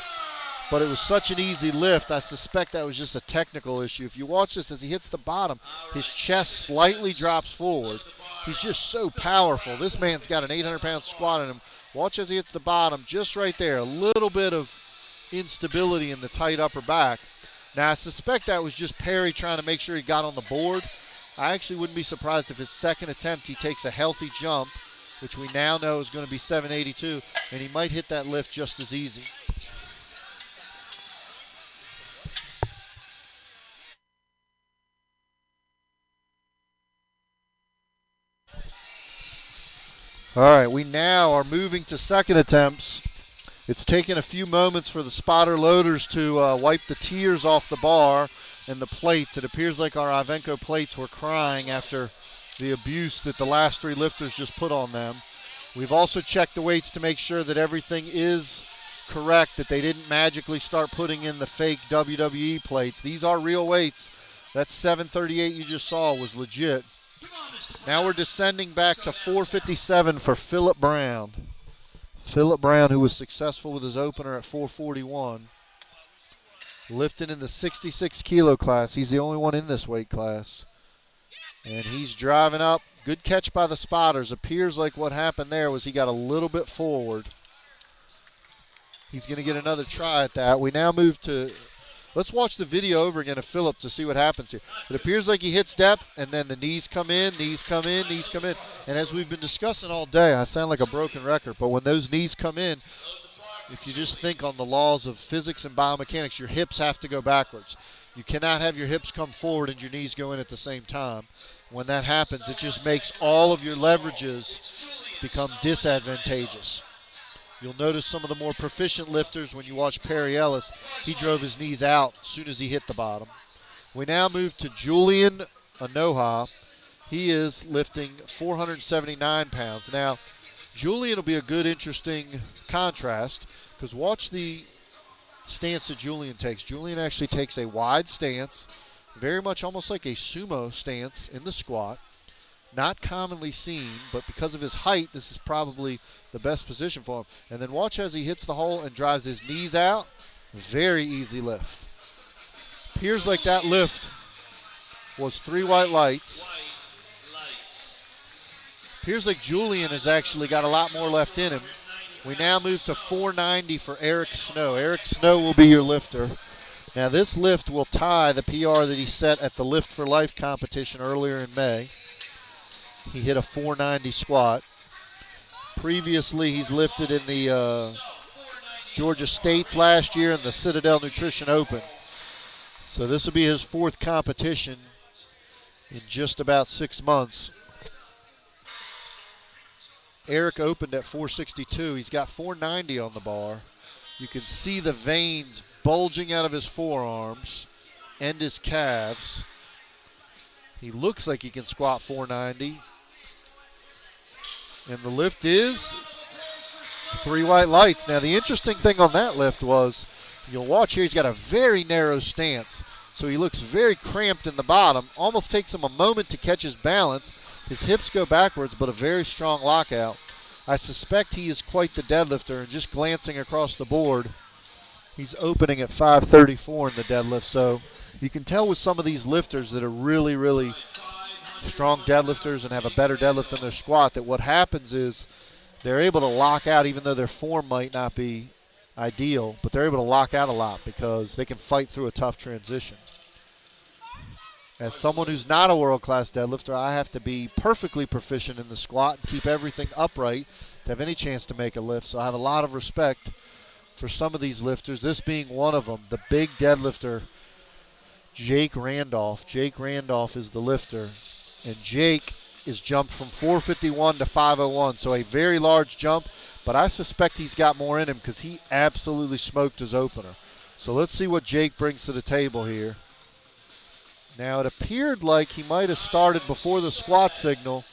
[SPEAKER 1] but it was such an easy lift. I suspect that was just a technical issue. If you watch this, as he hits the bottom, his chest slightly drops forward. He's just so powerful. This man's got an 800-pound squat in him. Watch as he hits the bottom, just right there. A little bit of instability in the tight upper back. Now, I suspect that was just Perry trying to make sure he got on the board. I actually wouldn't be surprised if his second attempt he takes a healthy jump, which we now know is going to be 782, and he might hit that lift just as easy. All right, we now are moving to second attempts. It's taken a few moments for the spotter loaders to wipe the tears off the bar and the plates. It appears like our Ivenco plates were crying after the abuse that the last three lifters just put on them. We've also checked the weights to make sure that everything is correct, that they didn't magically start putting in the fake WWE plates. These are real weights. That 738 you just saw was legit. Now we're descending back to 457 for Phillip Brown. Phillip Brown, who was successful with his opener at 441. Lifting in the 66 kilo class. He's the only one in this weight class. And he's driving up. Good catch by the spotters. Appears like what happened there was he got a little bit forward. He's going to get another try at that. We now move to, let's watch the video over again of Phillip to see what happens here. It appears like he hits depth, and then the knees come in, knees come in, knees come in. And as we've been discussing all day, I sound like a broken record, but when those knees come in, if you just think on the laws of physics and biomechanics, your hips have to go backwards. You cannot have your hips come forward and your knees go in at the same time. When that happens, it just makes all of your leverages become disadvantageous. You'll notice some of the more proficient lifters, when you watch Perry Ellis, he drove his knees out as soon as he hit the bottom. We now move to Julian Anoha. He is lifting 479 pounds. Now, Julian will be a good, interesting contrast, because watch the stance that Julian takes. Julian actually takes a wide stance, very much almost like a sumo stance in the squat. Not commonly seen, but because of his height, this is probably the best position for him. And then watch as he hits the hole and drives his knees out. Very easy lift. Appears like that lift was 3 white lights. Appears like Julian has actually got a lot more left in him. We now move to 490 for Eric Snow. Eric Snow will be your lifter. Now this lift will tie the PR that he set at the Lift for Life competition earlier in May. He hit a 490 squat. Previously, he's lifted in the Georgia States last year and the Citadel Nutrition Open. So this will be his 4th competition in just about 6 months. Eric opened at 462. He's got 490 on the bar. You can see the veins bulging out of his forearms and his calves. He looks like he can squat 490. And the lift is 3 white lights. Now, the interesting thing on that lift was, you'll watch here, he's got a very narrow stance. So he looks very cramped in the bottom. Almost takes him a moment to catch his balance. His hips go backwards, but a very strong lockout. I suspect he is quite the deadlifter, and just glancing across the board, he's opening at 534 in the deadlift. So you can tell with some of these lifters that are really, really strong deadlifters and have a better deadlift than their squat, that what happens is they're able to lock out, even though their form might not be ideal, but they're able to lock out a lot because they can fight through a tough transition. As someone who's not a world-class deadlifter, I have to be perfectly proficient in the squat and keep everything upright to have any chance to make a lift. So I have a lot of respect for some of these lifters, this being one of them, the big deadlifter, Jake Randolph. Jake Randolph is the lifter, and Jake is jumped from 451 to 501, so a very large jump, but I suspect he's got more in him because he absolutely smoked his opener. So let's see what Jake brings to the table here. Now, it appeared like he might have started before the squat signal,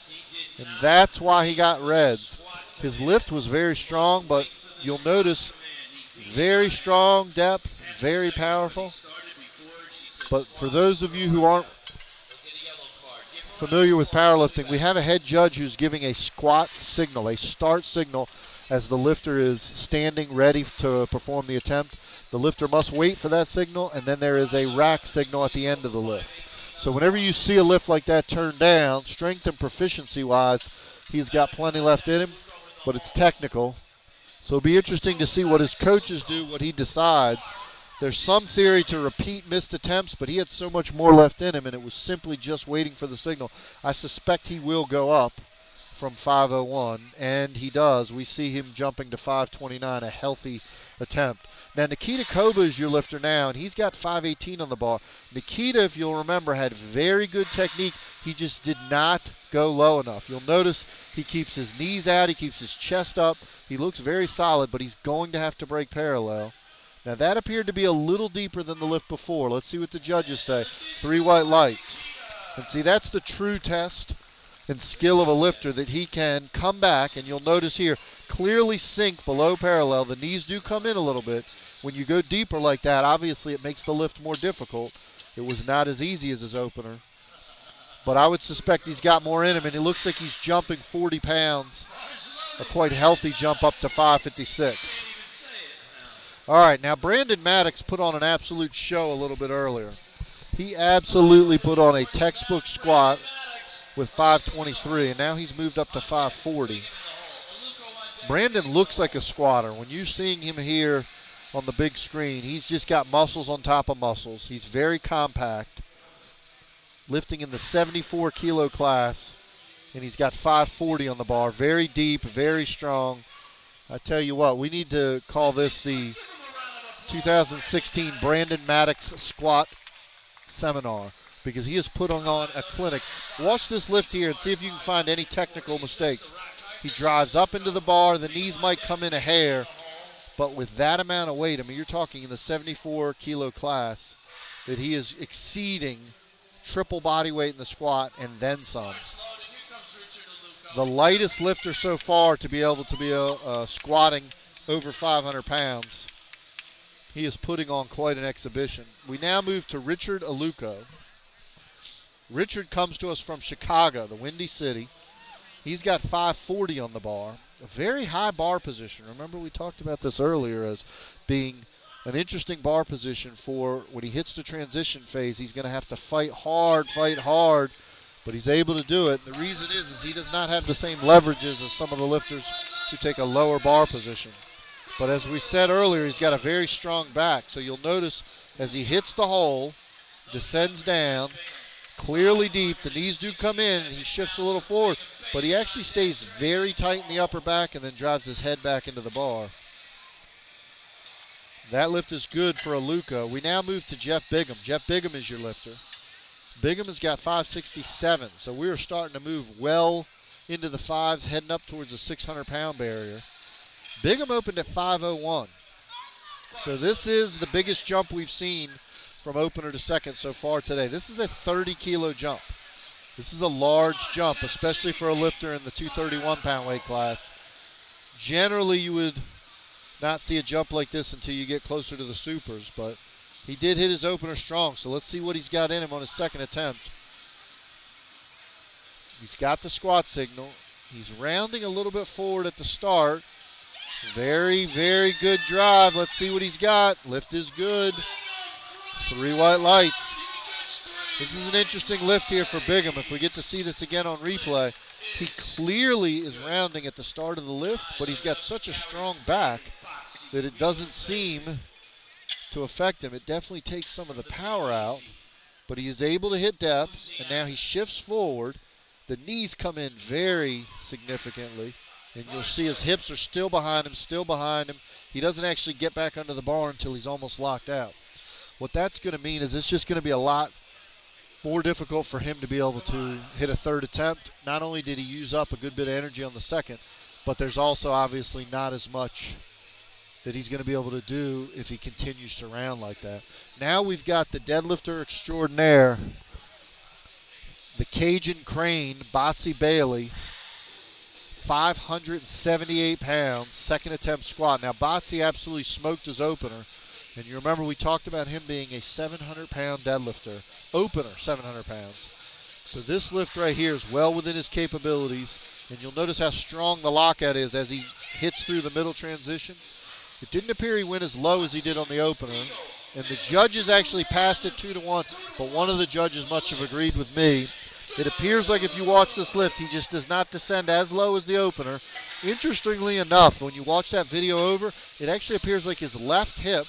[SPEAKER 1] and that's why he got reds. His lift was very strong, but you'll notice very strong depth, very powerful. But for those of you who aren't familiar with powerlifting, we have a head judge who's giving a squat signal, a start signal, as the lifter is standing ready to perform the attempt. The lifter must wait for that signal, and then there is a rack signal at the end of the lift. So whenever you see a lift like that turn down, strength and proficiency-wise, he's got plenty left in him, but it's technical. So it'll be interesting to see what his coaches do, what he decides. There's some theory to repeat missed attempts, but he had so much more left in him, and it was simply just waiting for the signal. I suspect he will go up from 501, and he does. We see him jumping to 529, a healthy attempt. Now, Nikita Koba is your lifter now, and he's got 518 on the bar. Nikita, if you'll remember, had very good technique. He just did not go low enough. You'll notice he keeps his knees out, he keeps his chest up. He looks very solid, but he's going to have to break parallel. Now, that appeared to be a little deeper than the lift before. Let's see what the judges say. 3 white lights. And see, that's the true test and skill of a lifter, that he can come back, and you'll notice here, clearly sink below parallel. The knees do come in a little bit. When you go deeper like that, obviously it makes the lift more difficult. It was not as easy as his opener. But I would suspect he's got more in him, and it looks like he's jumping 40 pounds. A quite healthy jump up to 556. All right, now Brandon Maddox put on an absolute show a little bit earlier. He absolutely put on a textbook squat with 523, and now he's moved up to 540. Brandon looks like a squatter. When you're seeing him here on the big screen, he's just got muscles on top of muscles. He's very compact, lifting in the 74 kilo class, and he's got 540 on the bar. Very deep, very strong. I tell you what, we need to call this the 2016 Brandon Maddox Squat Seminar, because he is putting on a clinic. Watch this lift here and see if you can find any technical mistakes. He drives up into the bar. The knees might come in a hair, but with that amount of weight, I mean, you're talking in the 74 kilo class, that he is exceeding triple body weight in the squat and then some. The lightest lifter so far to be able to be squatting over 500 pounds. He is putting on quite an exhibition. We now move to Richard Aluko. Richard comes to us from Chicago, the Windy City. He's got 540 on the bar. A very high bar position. Remember, we talked about this earlier as being an interesting bar position for when he hits the transition phase. He's going to have to fight hard, but he's able to do it. And the reason is he does not have the same leverages as some of the lifters who take a lower bar position. But as we said earlier, he's got a very strong back. So you'll notice as he hits the hole, descends down, clearly deep, the knees do come in, and he shifts a little forward, but he actually stays very tight in the upper back and then drives his head back into the bar. That lift is good for Aluko. We now move to Jeff Bigham. Jeff Bigham is your lifter. Bigham has got 567, so we're starting to move well into the fives, heading up towards the 600-pound barrier. Bigham opened at 501. So this is the biggest jump we've seen from opener to second so far today. This is a 30-kilo jump. This is a large jump, especially for a lifter in the 231-pound weight class. Generally, you would not see a jump like this until you get closer to the supers, but He did hit his opener strong, so let's see what he's got in him on his second attempt. He's got the squat signal. He's rounding a little bit forward at the start. Very, very good drive. Let's see what he's got. Lift is good. 3 white lights. This is an interesting lift here for Bigham. If we get to see this again on replay, he clearly is rounding at the start of the lift, but he's got such a strong back that it doesn't seem to affect him. It definitely takes some of the power out, but he is able to hit depth, and now he shifts forward. The knees come in very significantly, and you'll see his hips are still behind him, He doesn't actually get back under the bar until he's almost locked out. What that's going to mean is it's just going to be a lot more difficult for him to be able to hit a third attempt. Not only did he use up a good bit of energy on the second, but there's also obviously not as much that he's going to be able to do if he continues to round like that. Now we've got the deadlifter extraordinaire, the Cajun Crane, Botsy Bailey, 578 pounds, second attempt squat. Now Botsy absolutely smoked his opener. And you remember we talked about him being a 700-pound deadlifter. Opener, 700 pounds. So this lift right here is well within his capabilities. And you'll notice how strong the lockout is as he hits through the middle transition. It didn't appear he went as low as he did on the opener. And the judges actually passed it 2-1, but one of the judges must have agreed with me. It appears like if you watch this lift, he just does not descend as low as the opener. Interestingly enough, when you watch that video over, it actually appears like his left hip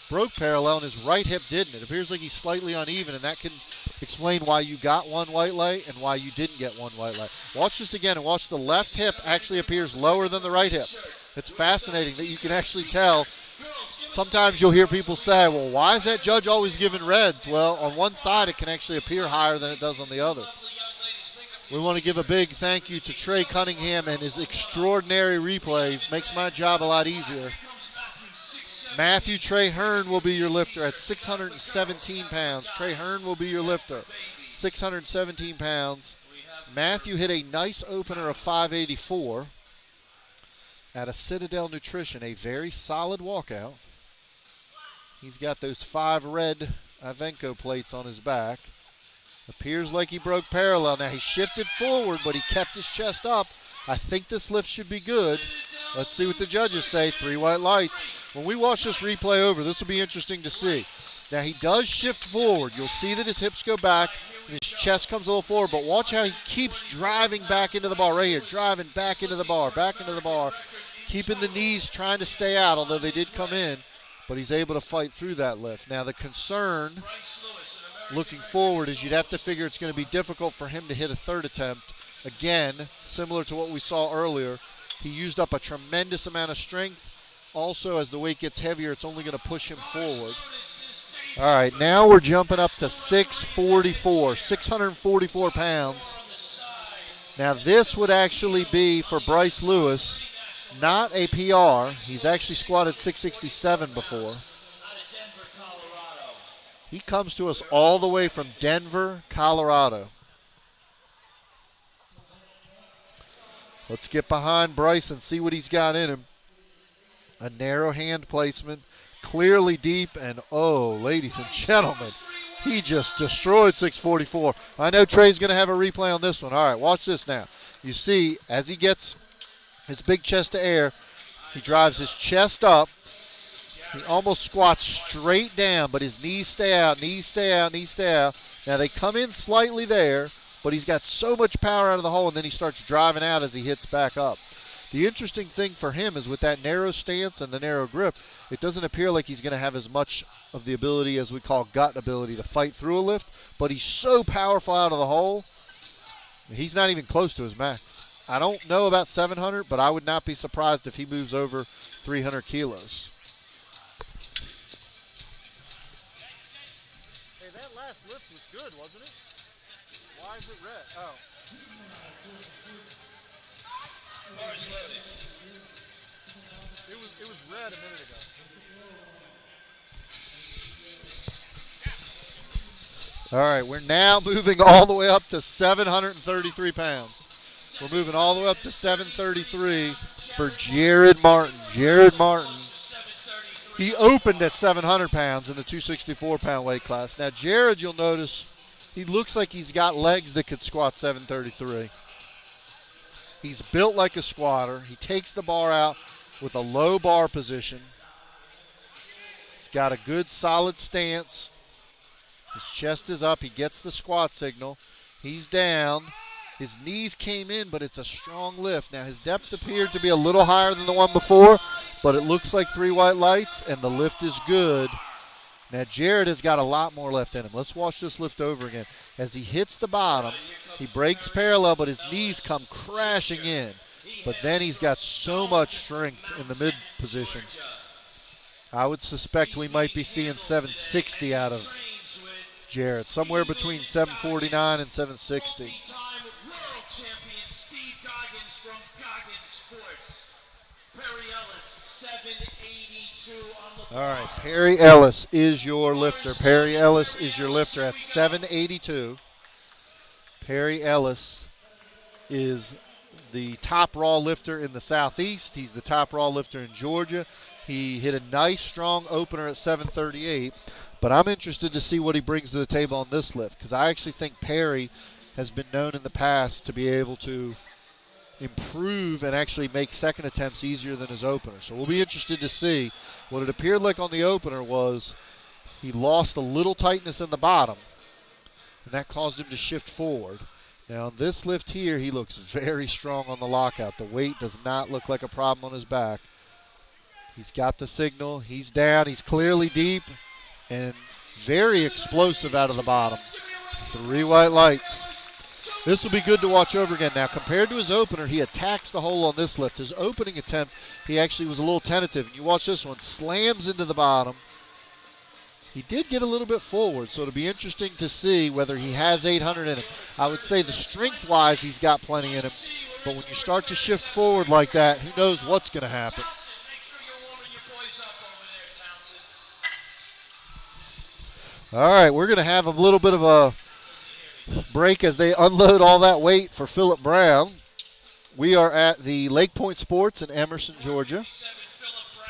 [SPEAKER 1] broke parallel and his right hip didn't. It appears like he's slightly uneven, and that can explain why you got one white light and why you didn't get one white light. Watch this again and watch the left hip actually appears lower than the right hip. It's fascinating that you can actually tell. Sometimes you'll hear people say, well, why is that judge always giving reds? Well, on one side it can actually appear higher than it does on the other. We want to give a big thank you to Trey Cunningham and his extraordinary replays. Makes my job a lot easier. Matthew Trey Hearn will be your lifter at 617 pounds. Trey Hearn will be your lifter, 617 pounds. Matthew hit a nice opener of 584 at a Citadel Nutrition, a very solid walkout. He's got those 5 red Ivenco plates on his back. Appears like he broke parallel. Now he shifted forward, but he kept his chest up. I think this lift should be good. Let's see what the judges say. 3 white lights. When we watch this replay over, this will be interesting to see. Now he does shift forward. You'll see that his hips go back and his chest comes a little forward, but watch how he keeps driving back into the bar right here. Driving back into the bar. Keeping the knees trying to stay out, although they did come in, but he's able to fight through that lift. Now the concern looking forward is you'd have to figure it's going to be difficult for him to hit a third attempt. Again, similar to what we saw earlier, he used up a tremendous amount of strength. Also, as the weight gets heavier, it's only going to push him forward. All right, now we're jumping up to 644 pounds. Now this would actually be for Bryce Lewis, not a PR. He's actually squatted 667 before. He comes to us all the way from Denver, Colorado. Let's get behind Bryce and see what he's got in him. A narrow hand placement, clearly deep, and oh, ladies and gentlemen, he just destroyed 644. I know Trey's going to have a replay on this one. All right, watch this now. You see, as he gets his big chest to air, he drives his chest up. He almost squats straight down, but his knees stay out. Now they come in slightly there, but he's got so much power out of the hole, and then he starts driving out as he hits back up. The interesting thing for him is with that narrow stance and the narrow grip, it doesn't appear like he's going to have as much of the ability as we call gut ability to fight through a lift, but he's so powerful out of the hole, he's not even close to his max. I don't know about 700, but I would not be surprised if he moves over 300 kilos. Hey, that last lift was good, wasn't it? Why is it red? Oh. It was red a minute ago. All right, we're now moving all the way up to 733 pounds. We're moving all the way up to 733 for Jared Martin. Jared Martin He opened at 700 pounds in the 264-pound weight class. Now, Jared, you'll notice, he looks like he's got legs that could squat 733. He's built like a squatter. He takes the bar out with a low bar position. He's got a good, solid stance. His chest is up. He gets the squat signal. He's down. His knees came in, but it's a strong lift. Now, his depth appeared to be a little higher than the one before, but it looks like 3 white lights, and the lift is good. Now, Jared has got a lot more left in him. Let's watch this lift over again. As he hits the bottom, he breaks parallel, but his knees come crashing in. But then he's got so much strength in the mid position. I would suspect we might be seeing 760 out of Jared, somewhere between 749 and 760. All right, Perry Ellis is your lifter. Perry Ellis is your lifter at 782. Perry Ellis is the top raw lifter in the Southeast. He's the top raw lifter in Georgia. He hit a nice, strong opener at 738. But I'm interested to see what he brings to the table on this lift, because I actually think Perry has been known in the past to be able to improve and actually make second attempts easier than his opener. So we'll be interested to see. What it appeared like on the opener was he lost a little tightness in the bottom, and that caused him to shift forward. Now on this lift here, he looks very strong on the lockout. The weight does not look like a problem on his back. He's got the signal. He's down. He's clearly deep and very explosive out of the bottom. 3 white lights. This will be good to watch over again. Now, compared to his opener, he attacks the hole on this lift. His opening attempt, he actually was a little tentative. And you watch this one, slams into the bottom. He did get a little bit forward, so it'll be interesting to see whether he has 800 in him. I would say the strength-wise, he's got plenty in him. But when you start to shift forward like that, who knows what's going to happen. All right, we're going to have a little bit of a break as they unload all that weight for Phillip Brown. We are at the LakePoint Sports in Emerson, Georgia.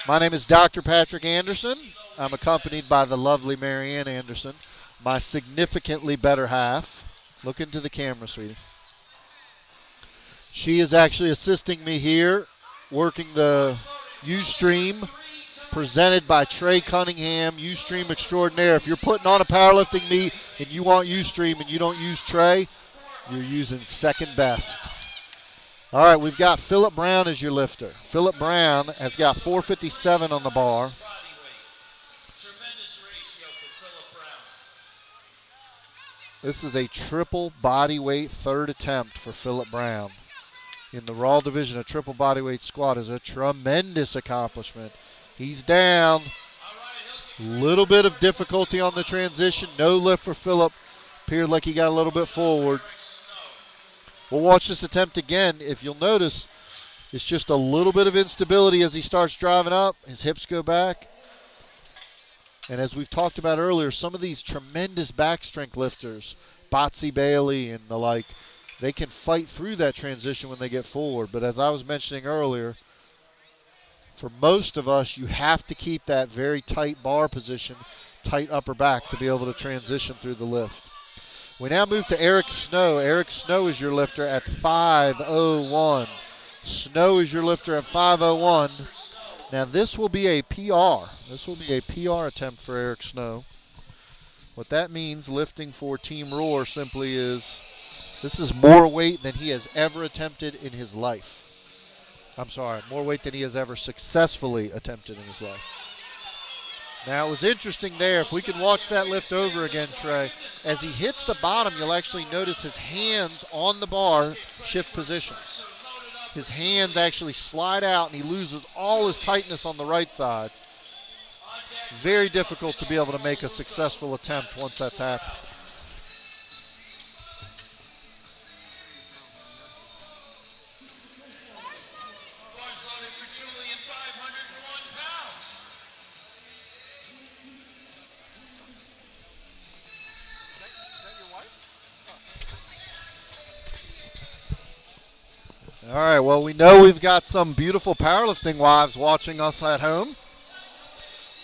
[SPEAKER 1] My name is Dr. Patrick Anderson. I'm accompanied by the lovely Marianne Anderson, my significantly better half. Look into the camera, sweetie. She is actually assisting me here, working the Ustream, presented by Trey Cunningham, Ustream extraordinaire. If you're putting on a powerlifting meet and you want Ustream and you don't use Trey, you're using second best. All right, we've got Phillip Brown as your lifter. Phillip Brown has got 457 on the bar. This is a triple bodyweight third attempt for Phillip Brown. In the raw division, a triple bodyweight squat is a tremendous accomplishment. He's down. Little bit of difficulty on the transition. No lift for Phillip. Appeared like he got a little bit forward. We'll watch this attempt again. If you'll notice, it's just a little bit of instability as he starts driving up. His hips go back. And as we've talked about earlier, some of these tremendous back strength lifters, Botsy Bailey and the like, they can fight through that transition when they get forward. But as I was mentioning earlier, for most of us, you have to keep that very tight bar position, tight upper back to be able to transition through the lift. We now move to Eric Snow. Eric Snow is your lifter at 5:01. Snow is your lifter at 5:01. Now this will be a PR. This will be a PR attempt for Eric Snow. What that means, lifting for Team Rohr, simply is this is more weight than he has ever attempted in his life. I'm sorry, more weight than he has ever successfully attempted in his life. Now, it was interesting there. If we can watch that lift over again, Trey, as he hits the bottom, you'll actually notice his hands on the bar shift positions. His hands actually slide out, and he loses all his tightness on the right side. Very difficult to be able to make a successful attempt once that's happened. All right, well, we know we've got some beautiful powerlifting wives watching us at home.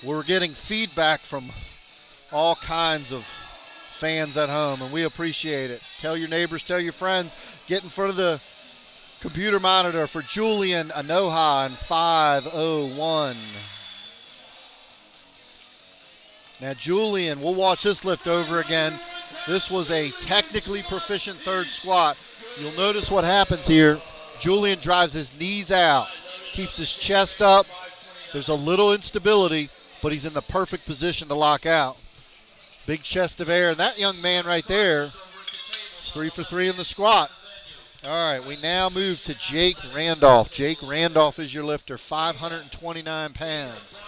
[SPEAKER 1] We're getting feedback from all kinds of fans at home, and we appreciate it. Tell your neighbors, tell your friends, get in front of the computer monitor for Julian Anoha in 5:01. Now Julian, we'll watch this lift over again. This was a technically proficient third squat. You'll notice what happens here. Julian drives his knees out, keeps his chest up. There's a little instability, but he's in the perfect position to lock out. Big chest of air, and that young man right there is 3 for 3 in the squat. All right, we now move to Jake Randolph. Jake Randolph is your lifter, 529 pounds.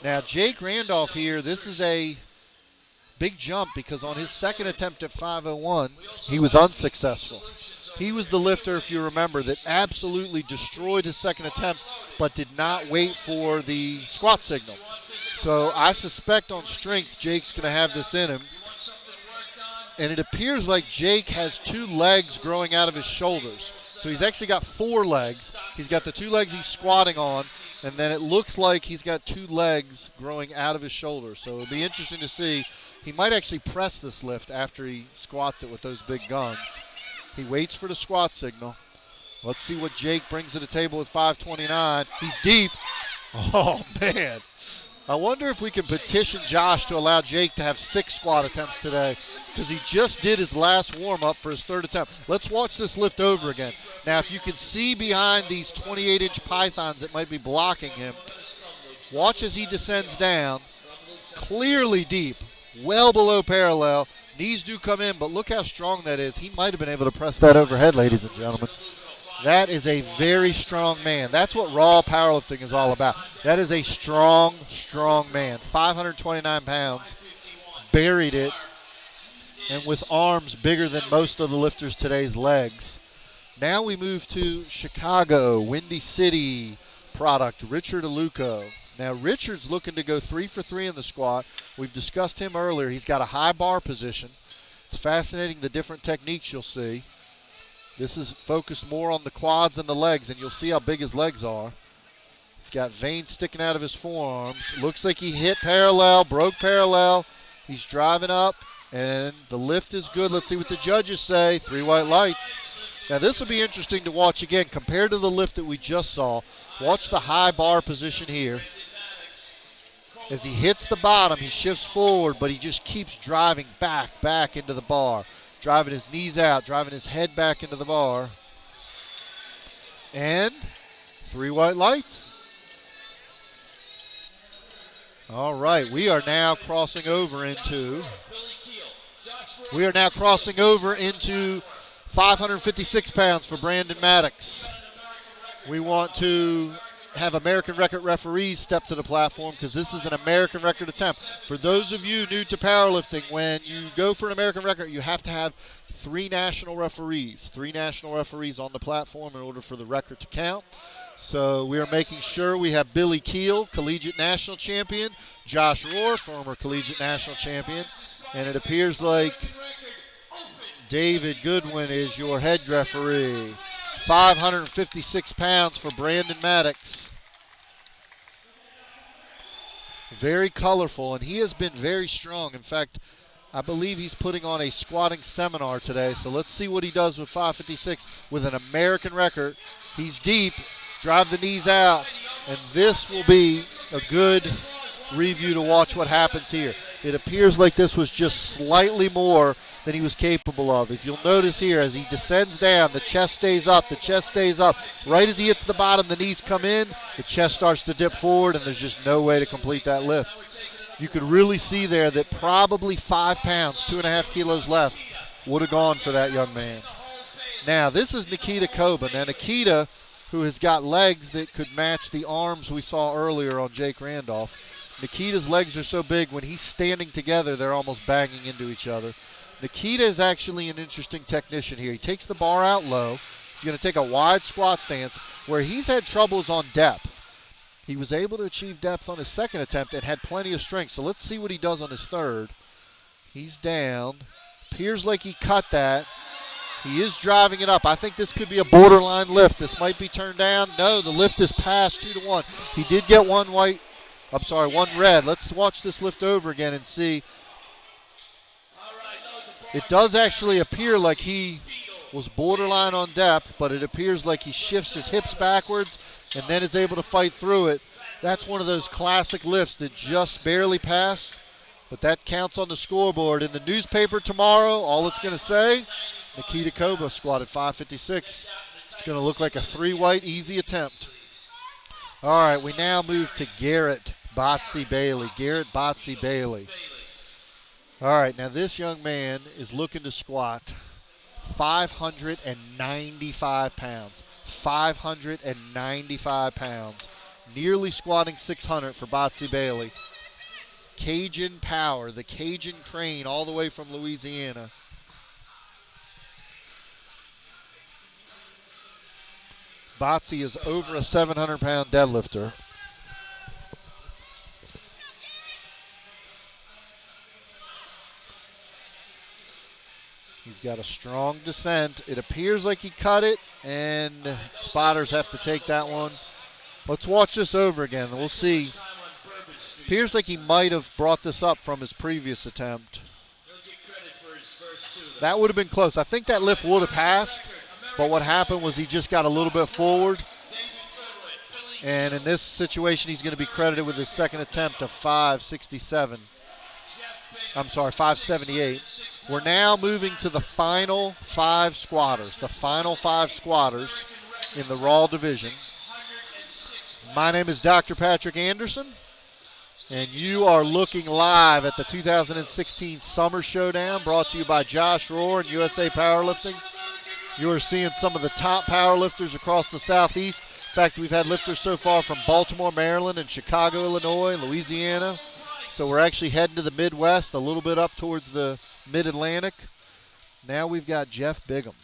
[SPEAKER 1] Now, Jake Randolph here, this is a big jump because on his second attempt at 5:01, he was unsuccessful. He was the lifter, if you remember, that absolutely destroyed his second attempt but did not wait for the squat signal. So I suspect on strength, Jake's going to have this in him. And it appears like Jake has 2 legs growing out of his shoulders. So he's actually got 4 legs. He's got the 2 legs he's squatting on, and then it looks like he's got 2 legs growing out of his shoulders. So it'll be interesting to see. He might actually press this lift after he squats it with those big guns. He waits for the squat signal. Let's see what Jake brings to the table with 529. He's deep. Oh, man. I wonder if we can petition Josh to allow Jake to have 6 squat attempts today, because he just did his last warm-up for his third attempt. Let's watch this lift over again. Now, if you can see behind these 28-inch pythons that might be blocking him, watch as he descends down. Clearly deep, well below parallel. Knees do come in, but look how strong that is. He might have been able to press that overhead, ladies and gentlemen. That is a very strong man. That's what Raw Powerlifting is all about. That is a strong, strong man. 529 pounds, buried it, and with arms bigger than most of the lifters today's legs. Now we move to Chicago, Windy City product, Richard Aluko. Now Richard's looking to go 3 for 3 in the squat. We've discussed him earlier. He's got a high bar position. It's fascinating the different techniques you'll see. This is focused more on the quads and the legs, and you'll see how big his legs are. He's got veins sticking out of his forearms. Looks like he hit parallel, broke parallel. He's driving up, and the lift is good. Let's see what the judges say. 3 white lights. Now this will be interesting to watch again. Compared to the lift that we just saw, watch the high bar position here. As he hits the bottom, he shifts forward, but he just keeps driving back into the bar. Driving his knees out, driving his head back into the bar. And 3 white lights. All right, we are now crossing over into 556 pounds for Brandon Maddox. We want to have American record referees step to the platform because this is an American record attempt. For those of you new to powerlifting, when you go for an American record, you have to have 3 national referees. 3 national referees on the platform in order for the record to count. So we are making sure we have Billy Keel, collegiate national champion, Josh Rohr, former collegiate national champion, and it appears like David Goodwin is your head referee. 556 pounds for Brandon Maddox. Very colorful, and he has been very strong. In fact, I believe he's putting on a squatting seminar today. So let's see what he does with 556 with an American record. He's deep, drive the knees out, and this will be a good review to watch what happens here. It appears like this was just slightly more than he was capable of. If you'll notice here, as he descends down, the chest stays up, the chest stays up. Right as he hits the bottom, the knees come in, the chest starts to dip forward, and there's just no way to complete that lift. You could really see there that probably 5 pounds, 2.5 kilos left would have gone for that young man. Now, this is Nikita Koba. Now, Nikita, who has got legs that could match the arms we saw earlier on Jake Randolph. Nikita's legs are so big, when he's standing together, they're almost banging into each other. Nikita is actually an interesting technician here. He takes the bar out low. He's going to take a wide squat stance. Where he's had troubles on depth, he was able to achieve depth on his second attempt and had plenty of strength. So let's see what he does on his third. He's down. Appears like he cut that. He is driving it up. I think this could be a borderline lift. This might be turned down. No, the lift is past 2-1. He did get 1 white I'm sorry, 1 red. Let's watch this lift over again and see. It does actually appear like he was borderline on depth, but it appears like he shifts his hips backwards and then is able to fight through it. That's one of those classic lifts that just barely passed, but that counts on the scoreboard. In the newspaper tomorrow, all it's going to say, Nikita Koba squatted 556. It's going to look like a 3 white easy attempt. All right, we now move to Garrett Botsy Bailey. Garrett Botsy Bailey. All right, now this young man is looking to squat 595 pounds. 595 pounds. Nearly squatting 600 for Botsy Bailey. Cajun power, the Cajun crane all the way from Louisiana. Botsy is over a 700-pound deadlifter. He's got a strong descent. It appears like he cut it, and spotters have to take that one. Let's watch this over again. We'll see. Appears like he might have brought this up from his previous attempt. That would have been close. I think that lift would have passed, but what happened was he just got a little bit forward. And in this situation, he's going to be credited with his second attempt of 567. I'm sorry, 578. We're now moving to the final 5 squatters. The final 5 squatters in the Raw division. My name is Dr. Patrick Anderson, and you are looking live at the 2016 Summer Showdown, brought to you by Josh Rohr and USA Powerlifting. You are seeing some of the top powerlifters across the Southeast. In fact, we've had lifters so far from Baltimore, Maryland, and Chicago, Illinois, Louisiana. So we're actually heading to the Midwest, a little bit up towards the Mid-Atlantic. Now we've got Jeff Bigham.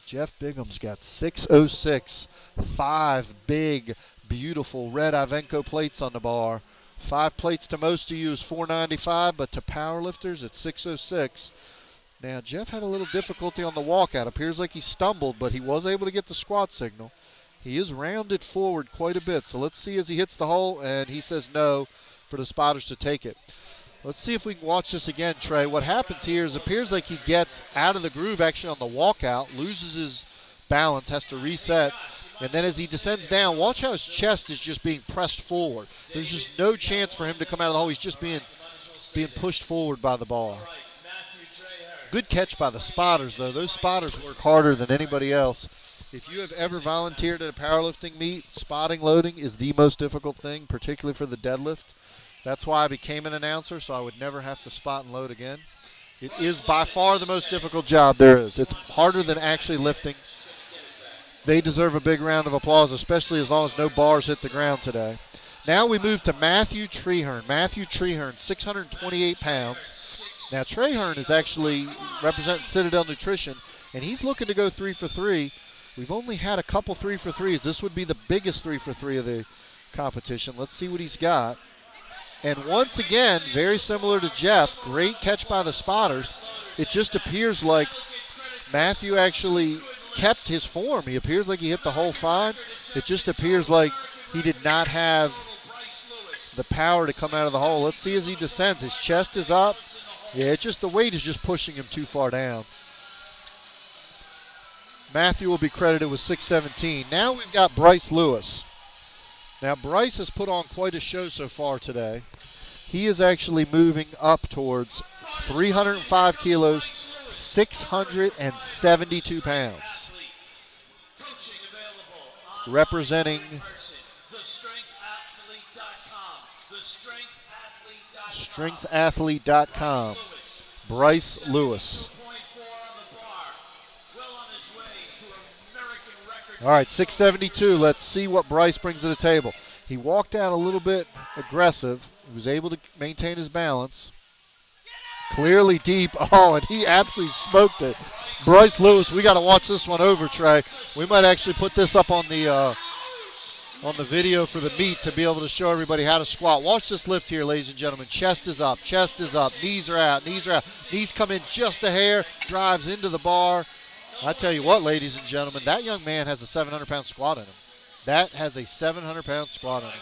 [SPEAKER 1] Jeff Bigham's got 606, 5 big, beautiful red Ivenco plates on the bar. 5 plates to most of you is 495, but to powerlifters it's 606. Now Jeff had a little difficulty on the walkout. Appears like he stumbled, but he was able to get the squat signal. He is rounded forward quite a bit, so let's see as he hits the hole, and he says no for the spotters to take it. Let's see if we can watch this again, Trey. What happens here is it appears like he gets out of the groove actually on the walkout, loses his balance, has to reset, and then as he descends down, watch how his chest is just being pressed forward. There's just no chance for him to come out of the hole. He's just being pushed forward by the bar. Good catch by the spotters, though. Those spotters work harder than anybody else. If you have ever volunteered at a powerlifting meet, spotting loading is the most difficult thing, particularly for the deadlift. That's why I became an announcer, so I would never have to spot and load again. It is by far the most difficult job there is. It's harder than actually lifting. They deserve a big round of applause, especially as long as no bars hit the ground today. Now we move to Matthew Treherne. Matthew Treherne, 628 pounds. Now Treherne is actually representing Citadel Nutrition, and he's looking to go 3 for 3. We've only had a couple 3 for 3s. This would be the biggest 3 for 3 of the competition. Let's see what he's got. And once again, very similar to Jeff, great catch by the spotters. It just appears like Matthew actually kept his form. He appears like he hit the hole fine. It just appears like he did not have the power to come out of the hole. Let's see as he descends. His chest is up. Yeah, it's just the weight is just pushing him too far down. Matthew will be credited with 617. Now we've got Bryce Lewis. Now Bryce has put on quite a show so far today. He is actually moving up towards 305 kilos, 672 pounds. Representing StrengthAthlete.com, Bryce Lewis. All right, 672. Let's see what Bryce brings to the table. He walked out a little bit aggressive. He was able to maintain his balance. Clearly deep. Oh, and he absolutely smoked it. Bryce Lewis, we got to watch this one over, Trey. We might actually put this up on the video for the meet to be able to show everybody how to squat. Watch this lift here, ladies and gentlemen. Chest is up, knees are out, Knees come in just a hair, drives into the bar. I tell you what, ladies and gentlemen, that young man has a 700-pound squat in him. That has a 700-pound squat in him.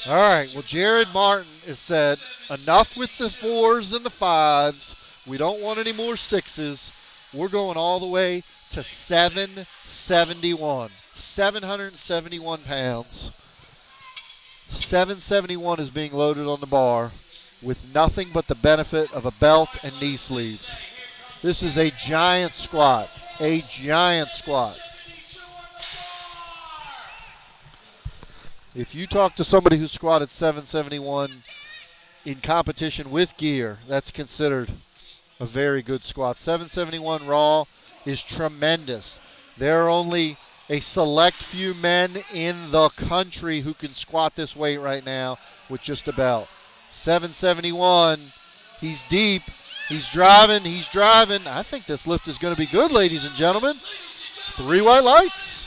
[SPEAKER 1] All right, well, Jared Martin has said enough with the 4s and the 5s. We don't want any more 6s. We're going all the way to 771. 771 pounds. 771 is being loaded on the bar with nothing but the benefit of a belt and knee sleeves. This is a giant squat. A giant squat. If you talk to somebody who squatted 771 in competition with gear, that's considered a very good squat. 771 raw is tremendous. There are only a select few men in the country who can squat this weight right now with just a belt. 771, he's deep, he's driving. I think this lift is going to be good, ladies and gentlemen. 3 white lights.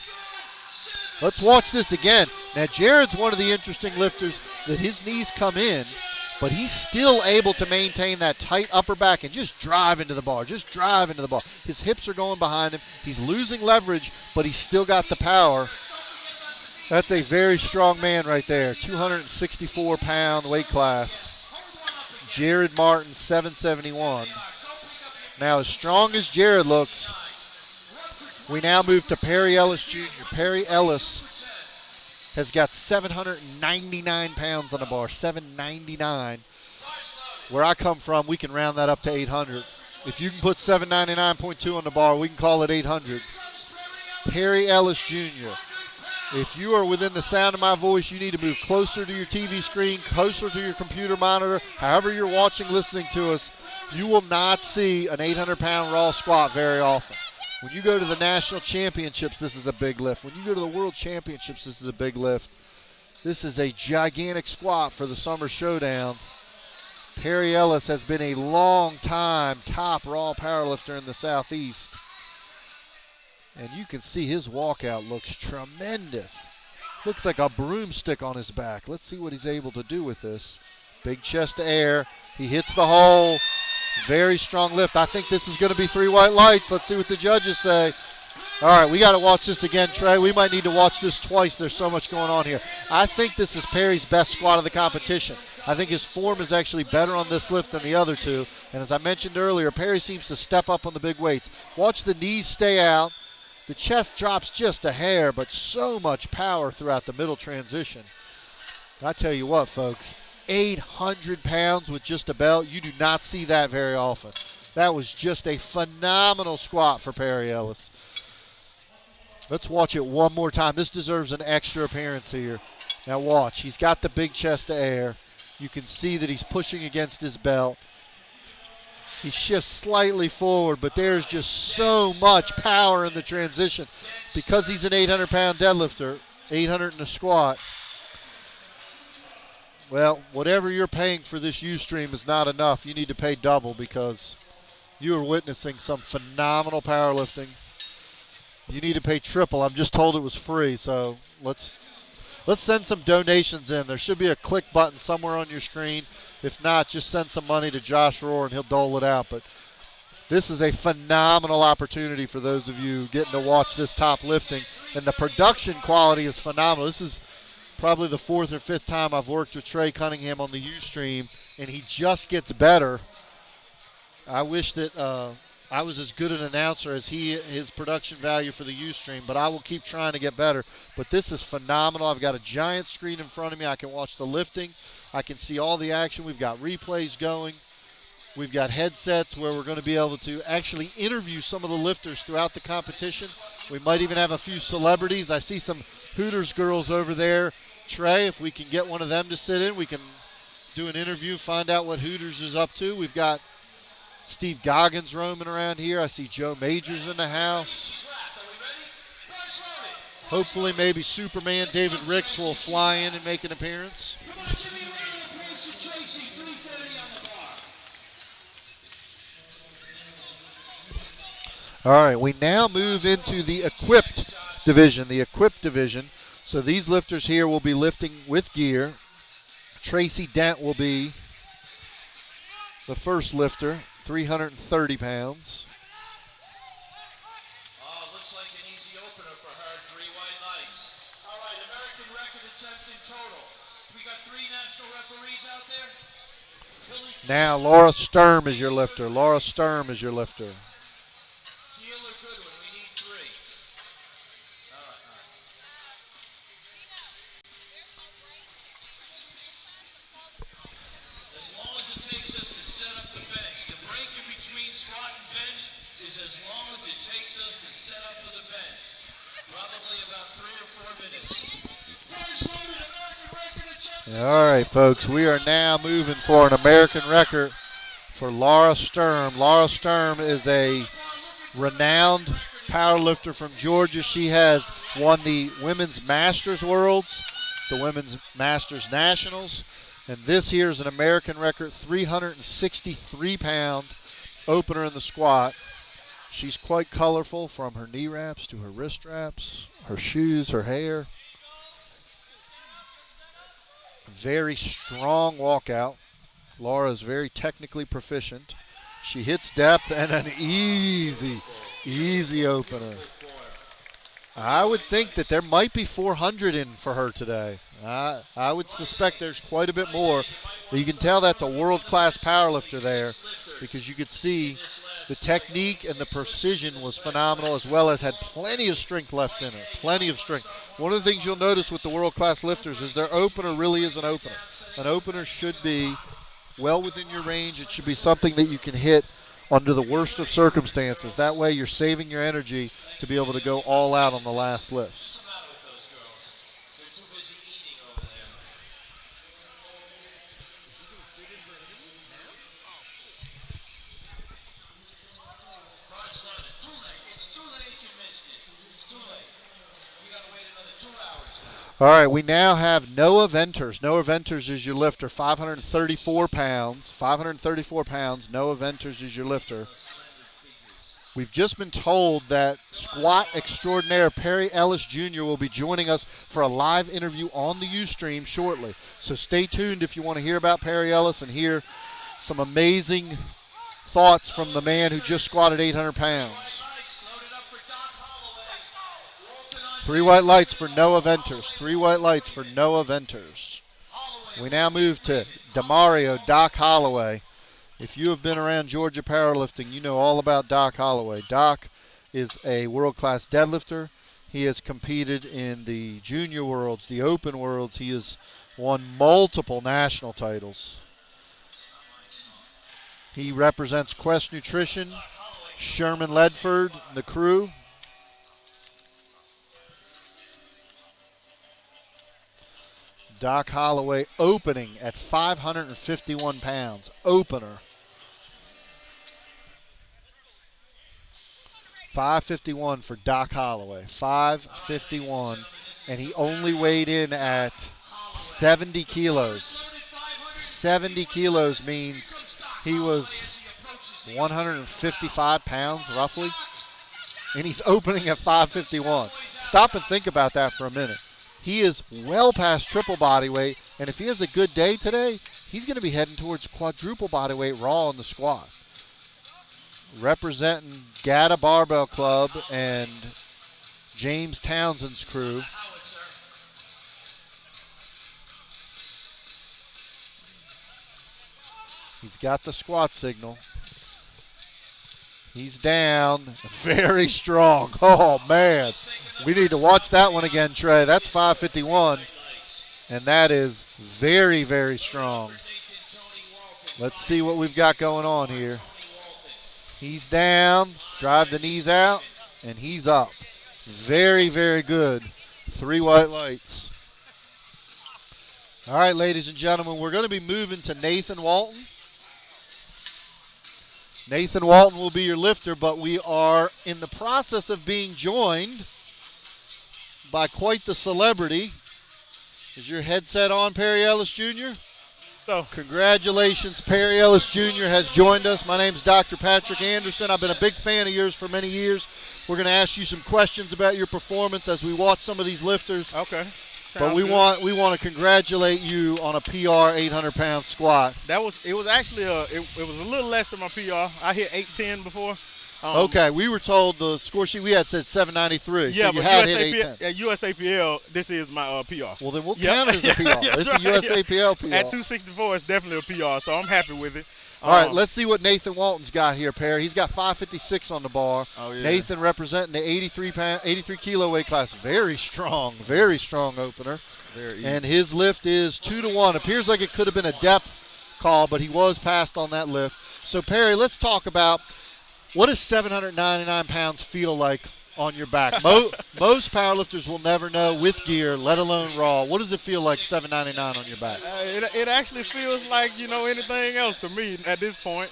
[SPEAKER 1] Let's watch this again. Now, Jared's one of the interesting lifters that his knees come in, but he's still able to maintain that tight upper back and just drive into the bar, His hips are going behind him. He's losing leverage, but he's still got the power. That's a very strong man right there, 264-pound weight class. Jared Martin, 771. Now, as strong as Jared looks, we now move to Perry Ellis Jr. Perry Ellis has got 799 pounds on the bar, 799. Where I come from, we can round that up to 800. If you can put 799.2 on the bar, we can call it 800. Perry Ellis Jr. If you are within the sound of my voice, you need to move closer to your TV screen, closer to your computer monitor. However you're watching, listening to us, you will not see an 800-pound raw squat very often. When you go to the national championships, this is a big lift. When you go to the world championships, this is a big lift. This is a gigantic squat for the Summer Showdown. Perry Ellis has been a long time top raw powerlifter in the Southeast. And you can see his walkout looks tremendous. Looks like a broomstick on his back. Let's see what he's able to do with this. Big chest to air. He hits the hole. Very strong lift. I think this is going to be 3 white lights. Let's see what the judges say. All right, we got to watch this again, Trey. We might need to watch this twice. There's so much going on here. I think this is Perry's best squat of the competition. I think his form is actually better on this lift than the other two. And as I mentioned earlier, Perry seems to step up on the big weights. Watch the knees stay out. The chest drops just a hair, but so much power throughout the middle transition. I tell you what, folks, 800 pounds with just a belt, you do not see that very often. That was just a phenomenal squat for Perry Ellis. Let's watch it one more time. This deserves an extra appearance here. Now watch, he's got the big chest to air. You can see that he's pushing against his belt. He shifts slightly forward, but there's just so much power in the transition. Because he's an 800-pound deadlifter, 800 in a squat, well, whatever you're paying for this Ustream is not enough. You need to pay double because you are witnessing some phenomenal powerlifting. You need to pay triple. I'm just told it was free, so let's send some donations in. There should be a click button somewhere on your screen. If not, just send some money to Josh Rohr and he'll dole it out. But this is a phenomenal opportunity for those of you getting to watch this top lifting. And the production quality is phenomenal. This is probably the 4th or 5th time I've worked with Trey Cunningham on the Ustream, and he just gets better. I wish that I was as good an announcer as his production value for the Ustream, but I will keep trying to get better. But this is phenomenal. I've got a giant screen in front of me. I can watch the lifting. I can see all the action. We've got replays going. We've got headsets where we're going to be able to actually interview some of the lifters throughout the competition. We might even have a few celebrities. I see some Hooters girls over there. Trey, if we can get one of them to sit in, we can do an interview, find out what Hooters is up to. We've got Steve Goggins roaming around here. I see Joe Majors in the house. Hopefully maybe Superman David Ricks will fly in and make an appearance. All right, we now move into the equipped division. So these lifters here will be lifting with gear. Tracy Dent will be the first lifter, 330 pounds.
[SPEAKER 2] Looks like an easy opener for her. 3 white lights. All right, American record attempt in total. We got 3 national referees out there.
[SPEAKER 1] Now Laura Sturm is your lifter. Laura Sturm is your lifter.
[SPEAKER 2] Keel or Goodwin, we need 3. All right. As long as it takes us to set up the bench. The break in between squat and bench is as long as it takes us to set up for the bench. Probably about 3 or 4 minutes.
[SPEAKER 1] All right, folks, we are now moving for an American record for Laura Sturm. Laura Sturm is a renowned powerlifter from Georgia. She has won the Women's Masters Worlds, the Women's Masters Nationals, and this here is an American record 363-pound opener in the squat. She's quite colorful from her knee wraps to her wrist wraps, her shoes, her hair. Very strong walkout. Laura is very technically proficient. She hits depth and an easy opener. I would think that there might be 400 in for her today. I would suspect there's quite a bit more. But you can tell that's a world-class powerlifter there because you could see the technique and the precision was phenomenal, as well as had plenty of strength left in her, plenty of strength. One of the things you'll notice with the world-class lifters is their opener really is an opener. An opener should be well within your range. It should be something that you can hit under the worst of circumstances. That way you're saving your energy to be able to go all out on the last lifts. All right, we now have Noah Venters. Noah Venters is your lifter, 534 pounds. 534 pounds, Noah Venters is your lifter. We've just been told that squat extraordinaire Perry Ellis Jr. will be joining us for a live interview on the Ustream shortly. So stay tuned if you want to hear about Perry Ellis and hear some amazing thoughts from the man who just squatted 800 pounds. 3 white lights for Noah Venters. 3 white lights for Noah Venters. We now move to Demario Doc Holloway. If you have been around Georgia powerlifting, you know all about Doc Holloway. Doc is a world-class deadlifter. He has competed in the junior worlds, the open worlds. He has won multiple national titles. He represents Quest Nutrition, Sherman Ledford, and the crew. Doc Holloway opening at 551 pounds. Opener. 551 for Doc Holloway. 551. And he only weighed in at 70 kilos. 70 kilos means he was 155 pounds roughly. And he's opening at 551. Stop and think about that for a minute. He is well past triple body weight, and if he has a good day today, he's going to be heading towards quadruple body weight raw in the squat. Representing GATA Barbell Club and James Townsend's crew. He's got the squat signal. He's down. Very strong. Oh, man. We need to watch that one again, Trey. That's 551, and that is very, very strong. Let's see what we've got going on here. He's down. Drive the knees out, and he's up. Very, very good. 3 white lights. All right, ladies and gentlemen, we're going to be moving to Nathan Walton. Nathan Walton will be your lifter, but we are in the process of being joined by quite the celebrity. Is your headset on, Perry Ellis Jr.?
[SPEAKER 3] So,
[SPEAKER 1] congratulations, Perry Ellis Jr. has joined us. My name's Dr. Patrick Anderson. I've been a big fan of yours for many years. We're going to ask you some questions about your performance as we watch some of these lifters.
[SPEAKER 3] okay.
[SPEAKER 1] But we want to congratulate you on a PR 800-pound squat.
[SPEAKER 3] It was actually it was a little less than my PR. I hit 810 before,
[SPEAKER 1] Okay, we were told the score sheet we had said 793.
[SPEAKER 3] Yeah,
[SPEAKER 1] so you
[SPEAKER 3] but
[SPEAKER 1] had hit 810.
[SPEAKER 3] At USAPL, this is my PR.
[SPEAKER 1] Well, then we'll count it as a PR. It's a USAPL PR.
[SPEAKER 3] At 264, it's definitely a PR, so I'm happy with it.
[SPEAKER 1] All right, let's see what Nathan Walton's got here, Perry. He's got 556 on the bar.
[SPEAKER 3] Oh, yeah.
[SPEAKER 1] Nathan representing the 83 kilo weight class. Very strong opener.
[SPEAKER 3] Very easy.
[SPEAKER 1] And his lift is 2-1. Appears like it could have been a depth call, but he was passed on that lift. So, Perry, let's talk about what does 799 pounds feel like on your back? Most powerlifters will never know with gear, let alone raw. What does it feel like 799 on your back?
[SPEAKER 3] It actually feels like, anything else to me at this point.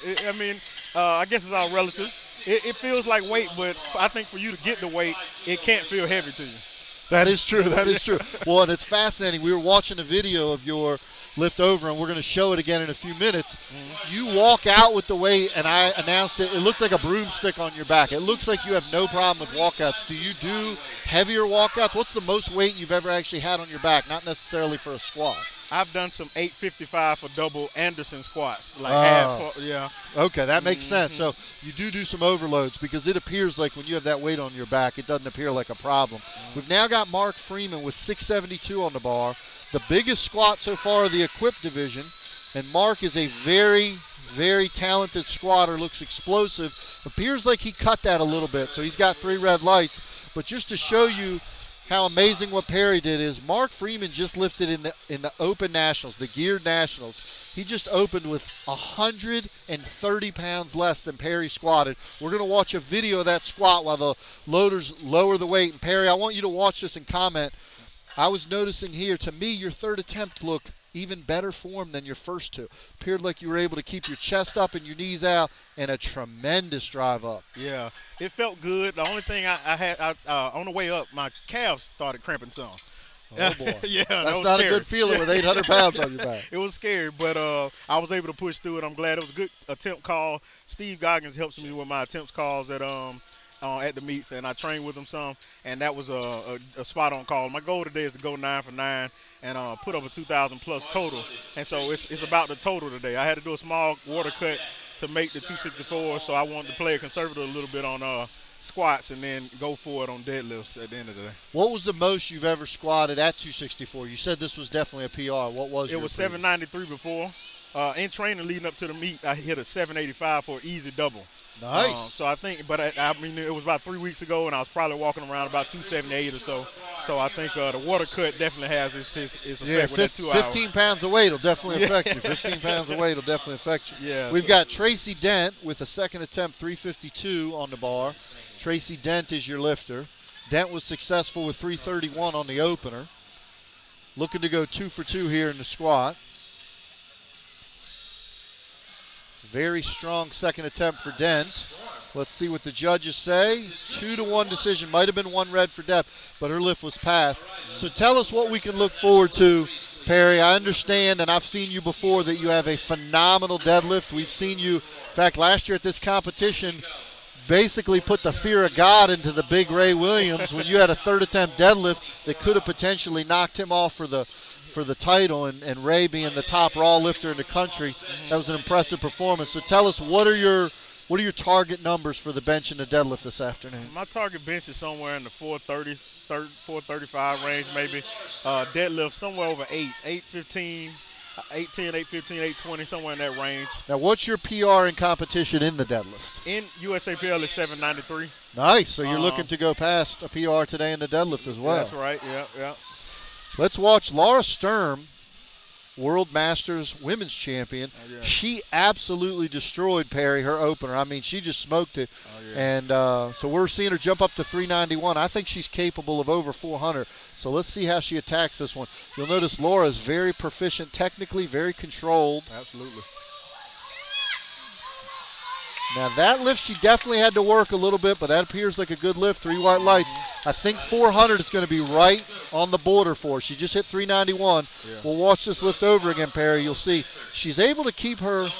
[SPEAKER 3] I guess it's all relative. It feels like weight, but I think for you to get the weight, it can't feel heavy to you.
[SPEAKER 1] That is true. That is true. Well, and it's fascinating. We were watching a video of your lift over, and we're going to show it again in a few minutes. Mm-hmm. You walk out with the weight, and I announced it. It looks like a broomstick on your back. It looks like you have no problem with walkouts. Do you do heavier walkouts? What's the most weight you've ever actually had on your back? Not necessarily for a squat.
[SPEAKER 3] I've done some 855 for double Anderson squats. Yeah.
[SPEAKER 1] Okay, that makes sense. So you do some overloads because it appears like when you have that weight on your back, it doesn't appear like a problem. We've now got Mark Freeman with 672 on the bar. The biggest squat so far of the equipped division. And Mark is a very, very talented squatter, looks explosive. Appears like he cut that a little bit, so he's got 3 red lights. But just to show you how amazing what Perry did is Mark Freeman just lifted in the open nationals, the geared nationals. He just opened with 130 pounds less than Perry squatted. We're going to watch a video of that squat while the loaders lower the weight. And Perry, I want you to watch this and comment. I was noticing here, to me, your third attempt looked even better form than your first two. Appeared like you were able to keep your chest up and your knees out, and a tremendous drive up.
[SPEAKER 3] Yeah, it felt good. The only thing I had on the way up, my calves started cramping some.
[SPEAKER 1] Oh, boy.
[SPEAKER 3] Yeah,
[SPEAKER 1] that's not
[SPEAKER 3] scary.
[SPEAKER 1] A good feeling with 800 pounds on your back.
[SPEAKER 3] It was scary, but I was able to push through it. I'm glad. It was a good attempt call. Steve Goggins helps me with my attempts calls at the meets, and I trained with him some, and that was a spot-on call. My goal today is to go 9 for 9 and put up a 2,000 plus total, and so it's about the total today. I had to do a small water cut to make the 264, so I wanted to play a conservative a little bit on squats and then go for it on deadlifts at the end of the day.
[SPEAKER 1] What was the most you've ever squatted at 264? You said this was definitely a PR. What was
[SPEAKER 3] it? It was 793 before. In training leading up to the meet, I hit a 785 for an easy double.
[SPEAKER 1] Nice.
[SPEAKER 3] So I think, but I mean, it was about 3 weeks ago, and I was probably walking around about 278 or so. So I think the water cut definitely has its effect with that 2 hours.
[SPEAKER 1] 15 pounds of weight will definitely affect you. 15 pounds of weight will definitely affect you.
[SPEAKER 3] Yeah.
[SPEAKER 1] We've got Tracy Dent with a second attempt, 352 on the bar. Tracy Dent is your lifter. Dent was successful with 331 on the opener. Looking to go 2 for 2 here in the squat. Very strong second attempt for Dent. Let's see what the judges say. 2-1 decision. Might have been 1 red for depth, but her lift was passed. So tell us what we can look forward to, Perry. I understand, and I've seen you before, that you have a phenomenal deadlift. We've seen you, in fact, last year at this competition, basically put the fear of God into the big Ray Williams when you had a third attempt deadlift that could have potentially knocked him off for the title, and Ray being the top raw lifter in the country. That was an impressive performance. So tell us, what are your target numbers for the bench and the deadlift this afternoon?
[SPEAKER 3] My target bench is somewhere in the 430, 435 range maybe. Deadlift somewhere over 815, 810, 815, 820, somewhere in that range.
[SPEAKER 1] Now, what's your PR in competition in the deadlift?
[SPEAKER 3] In USAPL is 793.
[SPEAKER 1] Nice. So you're looking to go past a PR today in the deadlift as well.
[SPEAKER 3] That's right. Yeah.
[SPEAKER 1] Let's watch Laura Sturm, World Masters Women's Champion.
[SPEAKER 3] Oh, yeah.
[SPEAKER 1] She absolutely destroyed Perry, her opener. I mean, she just smoked it.
[SPEAKER 3] Oh, yeah.
[SPEAKER 1] And so we're seeing her jump up to 391. I think she's capable of over 400. So let's see how she attacks this one. You'll notice Laura is very proficient technically, very controlled.
[SPEAKER 3] Absolutely.
[SPEAKER 1] Now that lift, she definitely had to work a little bit, but that appears like a good lift. 3 white lights. I think 400 is going to be right on the border for her. She just hit 391.
[SPEAKER 3] Yeah.
[SPEAKER 1] We'll watch this lift over again, Perry. You'll see she's able to keep her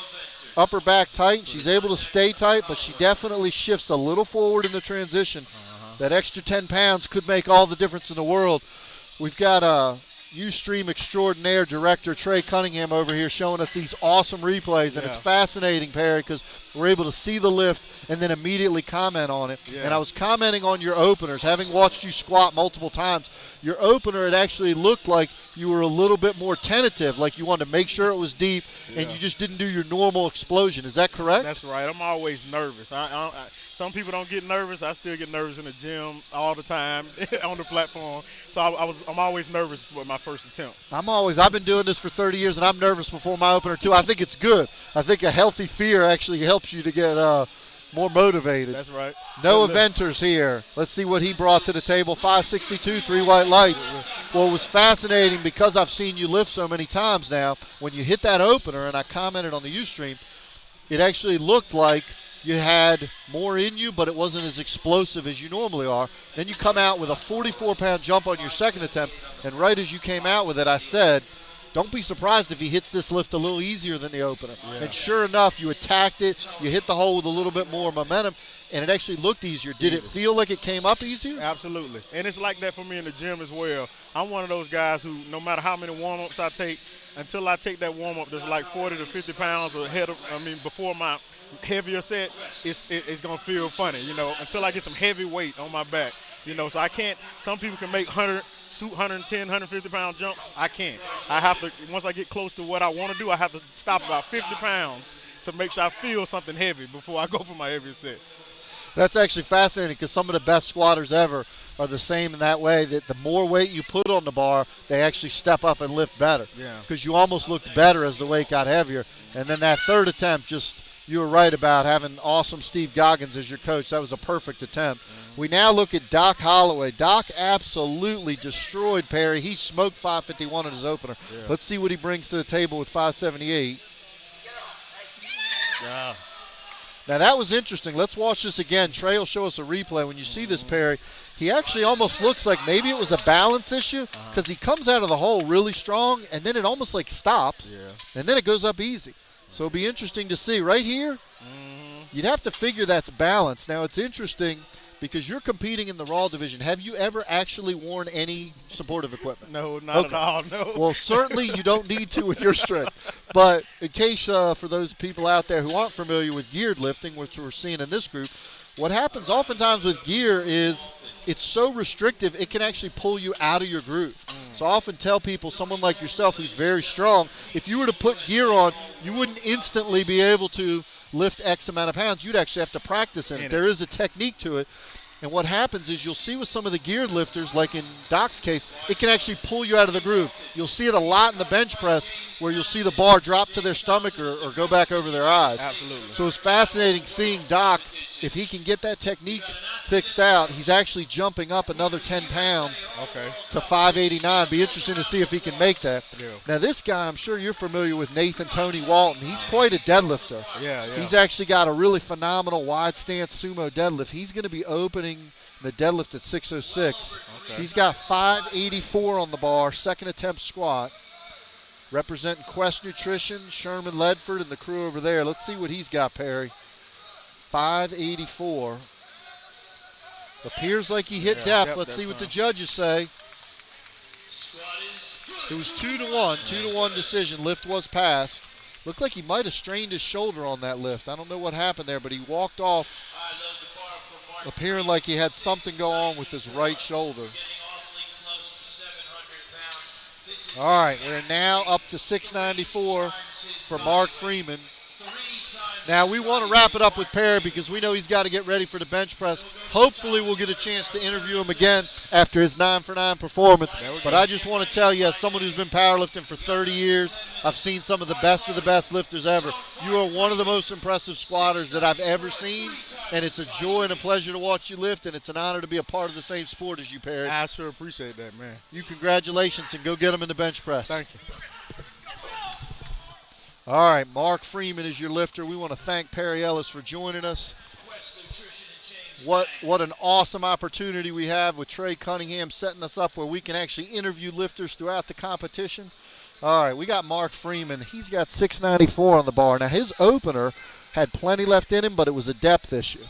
[SPEAKER 1] upper back tight. She's able to stay tight, but she definitely shifts a little forward in the transition. That extra 10 pounds could make all the difference in the world. We've got Ustream extraordinaire director Trey Cunningham over here showing us these awesome replays, and it's fascinating, Perry, because we're able to see the lift and then immediately comment on it.
[SPEAKER 3] Yeah.
[SPEAKER 1] And I was commenting on your openers, having watched you squat multiple times. Your opener, it actually looked like you were a little bit more tentative, like you wanted to make sure it was deep, and you just didn't do your normal explosion. Is that correct?
[SPEAKER 3] That's right. I'm always nervous. Some people don't get nervous. I still get nervous in the gym all the time on the platform. So I'm always nervous with my first attempt.
[SPEAKER 1] I've been doing this for 30 years, and I'm nervous before my opener too. I think it's good. I think a healthy fear actually helps you to get more motivated.
[SPEAKER 3] That's right.
[SPEAKER 1] No eventers here. Let's see what he brought to the table. 562, 3 white lights. Well, it was fascinating because I've seen you lift so many times now. When you hit that opener, and I commented on the Ustream, it actually looked like you had more in you, but it wasn't as explosive as you normally are. Then you come out with a 44-pound jump on your second attempt, and right as you came out with it, I said, don't be surprised if he hits this lift a little easier than the opener. Yeah. And sure enough, you attacked it, you hit the hole with a little bit more momentum, and it actually looked easier. Did it feel like it came up easier?
[SPEAKER 3] Absolutely. And it's like that for me in the gym as well. I'm one of those guys who, no matter how many warm-ups I take, until I take that warm-up that's like 40 to 50 pounds before my heavier set, it's going to feel funny, until I get some heavy weight on my back. So I can't, some people can make 100, 210, 150 pound jumps. I can't. I have to, once I get close to what I want to do, I have to stop about 50 pounds to make sure I feel something heavy before I go for my heavier set.
[SPEAKER 1] That's actually fascinating because some of the best squatters ever are the same in that way, that the more weight you put on the bar, they actually step up and lift better.
[SPEAKER 3] Yeah.
[SPEAKER 1] Because you almost looked better as the weight got heavier. And then that third attempt, you were right about having awesome Steve Goggins as your coach. That was a perfect attempt. Mm-hmm. We now look at Doc Holloway. Doc absolutely destroyed Perry. He smoked 551 in his opener. Yeah. Let's see what he brings to the table with 578.
[SPEAKER 3] Yeah.
[SPEAKER 1] Now that was interesting. Let's watch this again. Trey will show us a replay. When you see this, Perry, he actually almost looks like maybe it was a balance issue because he comes out of the hole really strong, and then it almost like stops, and then it goes up easy. So it'll be interesting to see. Right here, you'd have to figure that's balance. Now it's interesting because you're competing in the Raw division. Have you ever actually worn any supportive equipment?
[SPEAKER 3] No, not at all, no.
[SPEAKER 1] Well, certainly you don't need to with your strength. But in case for those people out there who aren't familiar with geared lifting, which we're seeing in this group, what happens oftentimes with gear is it's so restrictive it can actually pull you out of your groove. So I often tell people, someone like yourself who's very strong, if you were to put gear on, you wouldn't instantly be able to lift X amount of pounds. You'd actually have to practice in it. There is a technique to it. And what happens is you'll see with some of the geared lifters, like in Doc's case, it can actually pull you out of the groove. You'll see it a lot in the bench press where you'll see the bar drop to their stomach or go back over their eyes.
[SPEAKER 3] Absolutely.
[SPEAKER 1] So it's fascinating seeing Doc, if he can get that technique fixed out, he's actually jumping up another 10 pounds to 589. Be interesting to see if he can make that.
[SPEAKER 3] Yeah.
[SPEAKER 1] Now this guy, I'm sure you're familiar with Nathan Tony Walton. He's quite a deadlifter.
[SPEAKER 3] Yeah.
[SPEAKER 1] He's actually got a really phenomenal wide stance sumo deadlift. He's going to be opening the deadlift at 606. He's got 584 on the bar, second attempt squat. Representing Quest Nutrition, Sherman Ledford, and the crew over there. Let's see what he's got, Perry. 584. Appears like he hit depth. Let's see what the judges say. It was 2-1, 2-1 decision. Lift was passed. Looked like he might have strained his shoulder on that lift. I don't know what happened there, but he walked off appearing like he had something go on with his right shoulder. All right, we're now up to 694 for Mark Freeman. Now, we want to wrap it up with Perry because we know he's got to get ready for the bench press. Hopefully, we'll get a chance to interview him again after his 9-for-9 performance. But I just want to tell you, as someone who's been powerlifting for 30 years, I've seen some of the best lifters ever. You are one of the most impressive squatters that I've ever seen, and it's a joy and a pleasure to watch you lift, and it's an honor to be a part of the same sport as you, Perry.
[SPEAKER 3] I sure appreciate that, man.
[SPEAKER 1] You congratulations, and go get him in the bench press.
[SPEAKER 3] Thank you.
[SPEAKER 1] All right, Mark Freeman is your lifter. We want to thank Perry Ellis for joining us. What an awesome opportunity we have with Trey Cunningham setting us up where we can actually interview lifters throughout the competition. All right, we got Mark Freeman. He's got 694 on the bar. Now, his opener had plenty left in him, but it was a depth issue.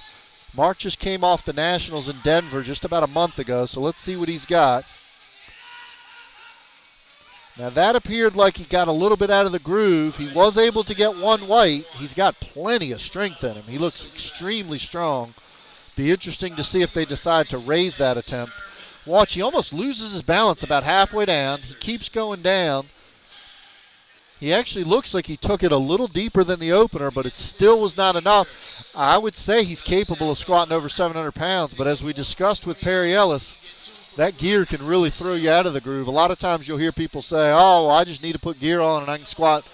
[SPEAKER 1] Mark just came off the Nationals in Denver just about a month ago, so let's see what he's got. Now that appeared like he got a little bit out of the groove. He was able to get one white. He's got plenty of strength in him. He looks extremely strong. Be interesting to see if they decide to raise that attempt. Watch, he almost loses his balance about halfway down. He keeps going down. He actually looks like he took it a little deeper than the opener, but it still was not enough. I would say he's capable of squatting over 700 pounds, but as we discussed with Perry Ellis, that gear can really throw you out of the groove. A lot of times you'll hear people say, oh, I just need to put gear on and I can squat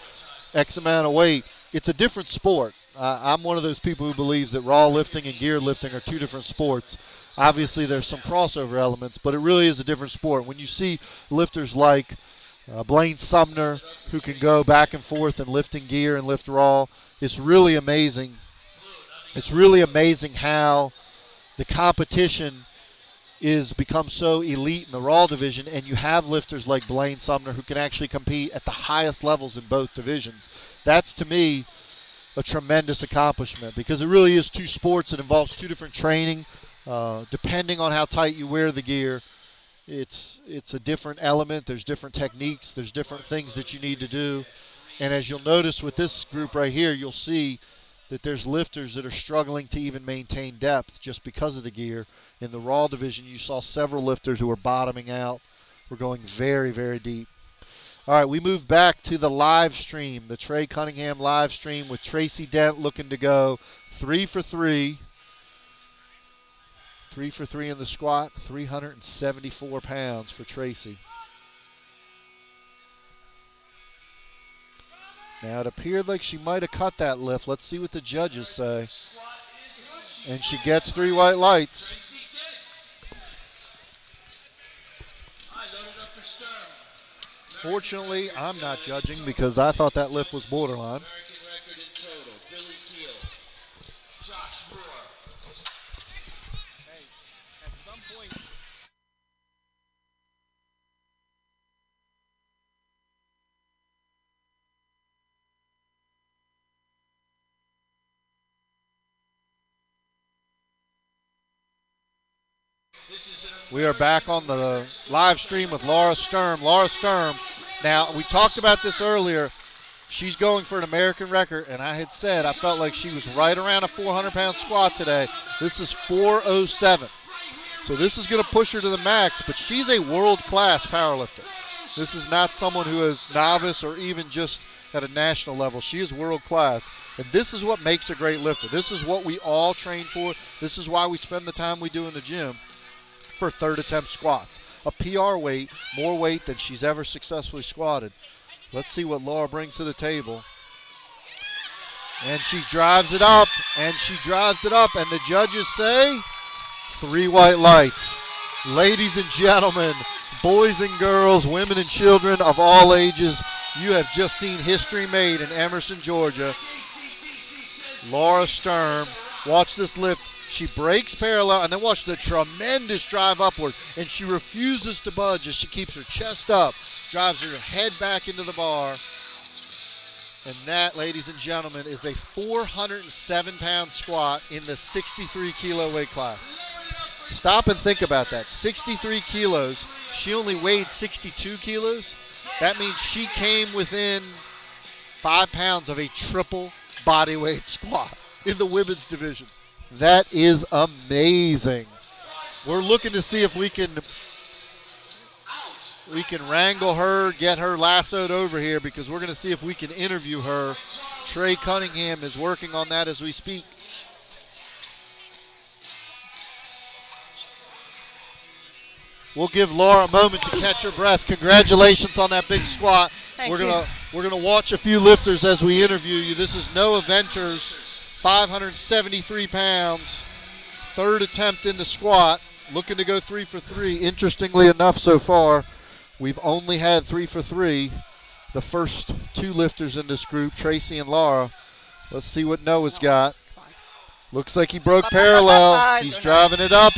[SPEAKER 1] X amount of weight. It's a different sport. I'm one of those people who believes that raw lifting and gear lifting are two different sports. Obviously, there's some crossover elements, but it really is a different sport. When you see lifters like Blaine Sumner, who can go back and forth and lifting gear and lift raw, it's really amazing. It's really amazing how the competition is become so elite in the raw division, and you have lifters like Blaine Sumner who can actually compete at the highest levels in both divisions. That's, to me, a tremendous accomplishment because it really is two sports. It involves two different training. Depending on how tight you wear the gear, it's a different element. There's different techniques. There's different things that you need to do. And as you'll notice with this group right here, you'll see that there's lifters that are struggling to even maintain depth just because of the gear. In the raw division, you saw several lifters who were bottoming out. We're going very, very deep. All right, we move back to the live stream, the Trey Cunningham live stream with Tracy Dent looking to go 3 for 3. 3 for 3 in the squat, 374 pounds for Tracy. Now it appeared like she might have cut that lift. Let's see what the judges say. And she gets 3 white lights. Fortunately, I'm not judging because I thought that lift was borderline. We are back on the live stream with Laura Sturm. Laura Sturm, now we talked about this earlier. She's going for an American record, and I had said I felt like she was right around a 400-pound squat today. This is 407. So this is going to push her to the max, but she's a world-class powerlifter. This is not someone who is novice or even just at a national level. She is world-class, and this is what makes a great lifter. This is what we all train for. This is why we spend the time we do in the gym. For third attempt squats. A PR weight, more weight than she's ever successfully squatted. Let's see what Laura brings to the table. And she drives it up, and the judges say 3 white lights. Ladies and gentlemen, boys and girls, women and children of all ages, you have just seen history made in Emerson, Georgia. Laura Sturm, watch this lift. She breaks parallel, and then watch the tremendous drive upwards, and she refuses to budge as she keeps her chest up, drives her head back into the bar. And that, ladies and gentlemen, is a 407-pound squat in the 63-kilo weight class. Stop and think about that. 63 kilos. She only weighed 62 kilos. That means she came within 5 pounds of a triple bodyweight squat in the women's division. That is amazing. We're looking to see if we can wrangle her, get her lassoed over here, because we're going to see if we can interview her. Trey Cunningham is working on that as we speak. We'll give Laura a moment to catch her breath. Congratulations on that big squat.
[SPEAKER 4] Thank you.
[SPEAKER 1] We're gonna watch a few lifters as we interview you. This is Noah Venters, 573 pounds, third attempt in the squat, looking to go 3 for 3. Interestingly enough, so far, we've only had 3 for 3. The first 2 lifters in this group, Tracy and Laura. Let's see what Noah's got. Looks like he broke parallel. He's driving it up.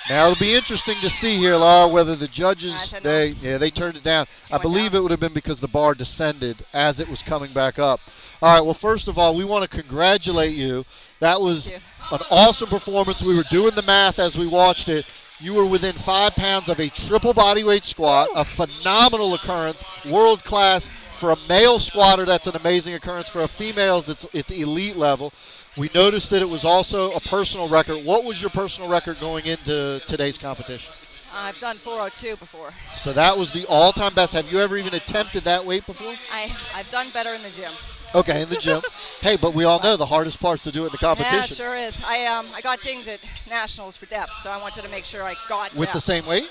[SPEAKER 1] Now it'll be interesting to see here, Laura, whether the judges, they turned it down. I believe it would have been because the bar descended as it was coming back up. All right, well, first of all, we want to congratulate you. That was an awesome performance. We were doing the math as we watched it. You were within 5 pounds of a triple bodyweight squat, a phenomenal occurrence, world class. For a male squatter, that's an amazing occurrence. For a female, it's elite level. We noticed that it was also a personal record. What was your personal record going into today's competition?
[SPEAKER 4] I've done 402 before.
[SPEAKER 1] So that was the all-time best. Have you ever even attempted that weight before?
[SPEAKER 4] I've done better in the gym.
[SPEAKER 1] Okay, in the gym. Hey, but we all know the hardest part's to do it in the competition.
[SPEAKER 4] Yeah, it sure is. I got dinged at nationals for depth, so I wanted to make sure I got
[SPEAKER 1] With the
[SPEAKER 4] depth.
[SPEAKER 1] same weight?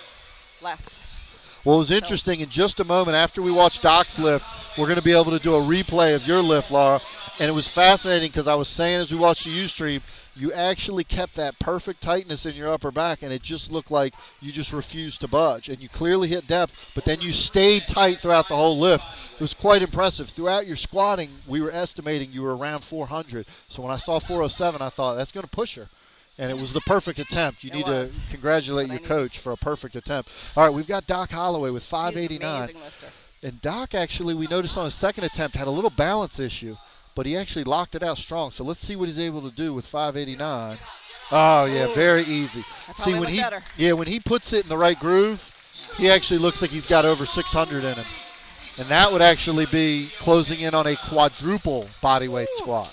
[SPEAKER 4] Less.
[SPEAKER 1] Well, it was interesting. In just a moment, after we watch Doc's lift, we're going to be able to do a replay of your lift, Laura. And it was fascinating because I was saying as we watched the Ustream, you actually kept that perfect tightness in your upper back, and it just looked like you just refused to budge. And you clearly hit depth, but then you stayed tight throughout the whole lift. It was quite impressive. Throughout your squatting, we were estimating you were around 400. So when I saw 407, I thought, that's going to push her. And it was the perfect attempt. You need to congratulate your coach for a perfect attempt. All right, we've got Doc Holloway with 589.
[SPEAKER 4] He's an amazing lifter.
[SPEAKER 1] And Doc actually, we noticed on his second attempt, had a little balance issue, but he actually locked it out strong. So let's see what he's able to do with 589. Oh, yeah,
[SPEAKER 4] Ooh.
[SPEAKER 1] very easy.
[SPEAKER 4] See,
[SPEAKER 1] when he puts it in the right groove, he actually looks like he's got over 600 in him. And that would actually be closing in on a quadruple bodyweight squat.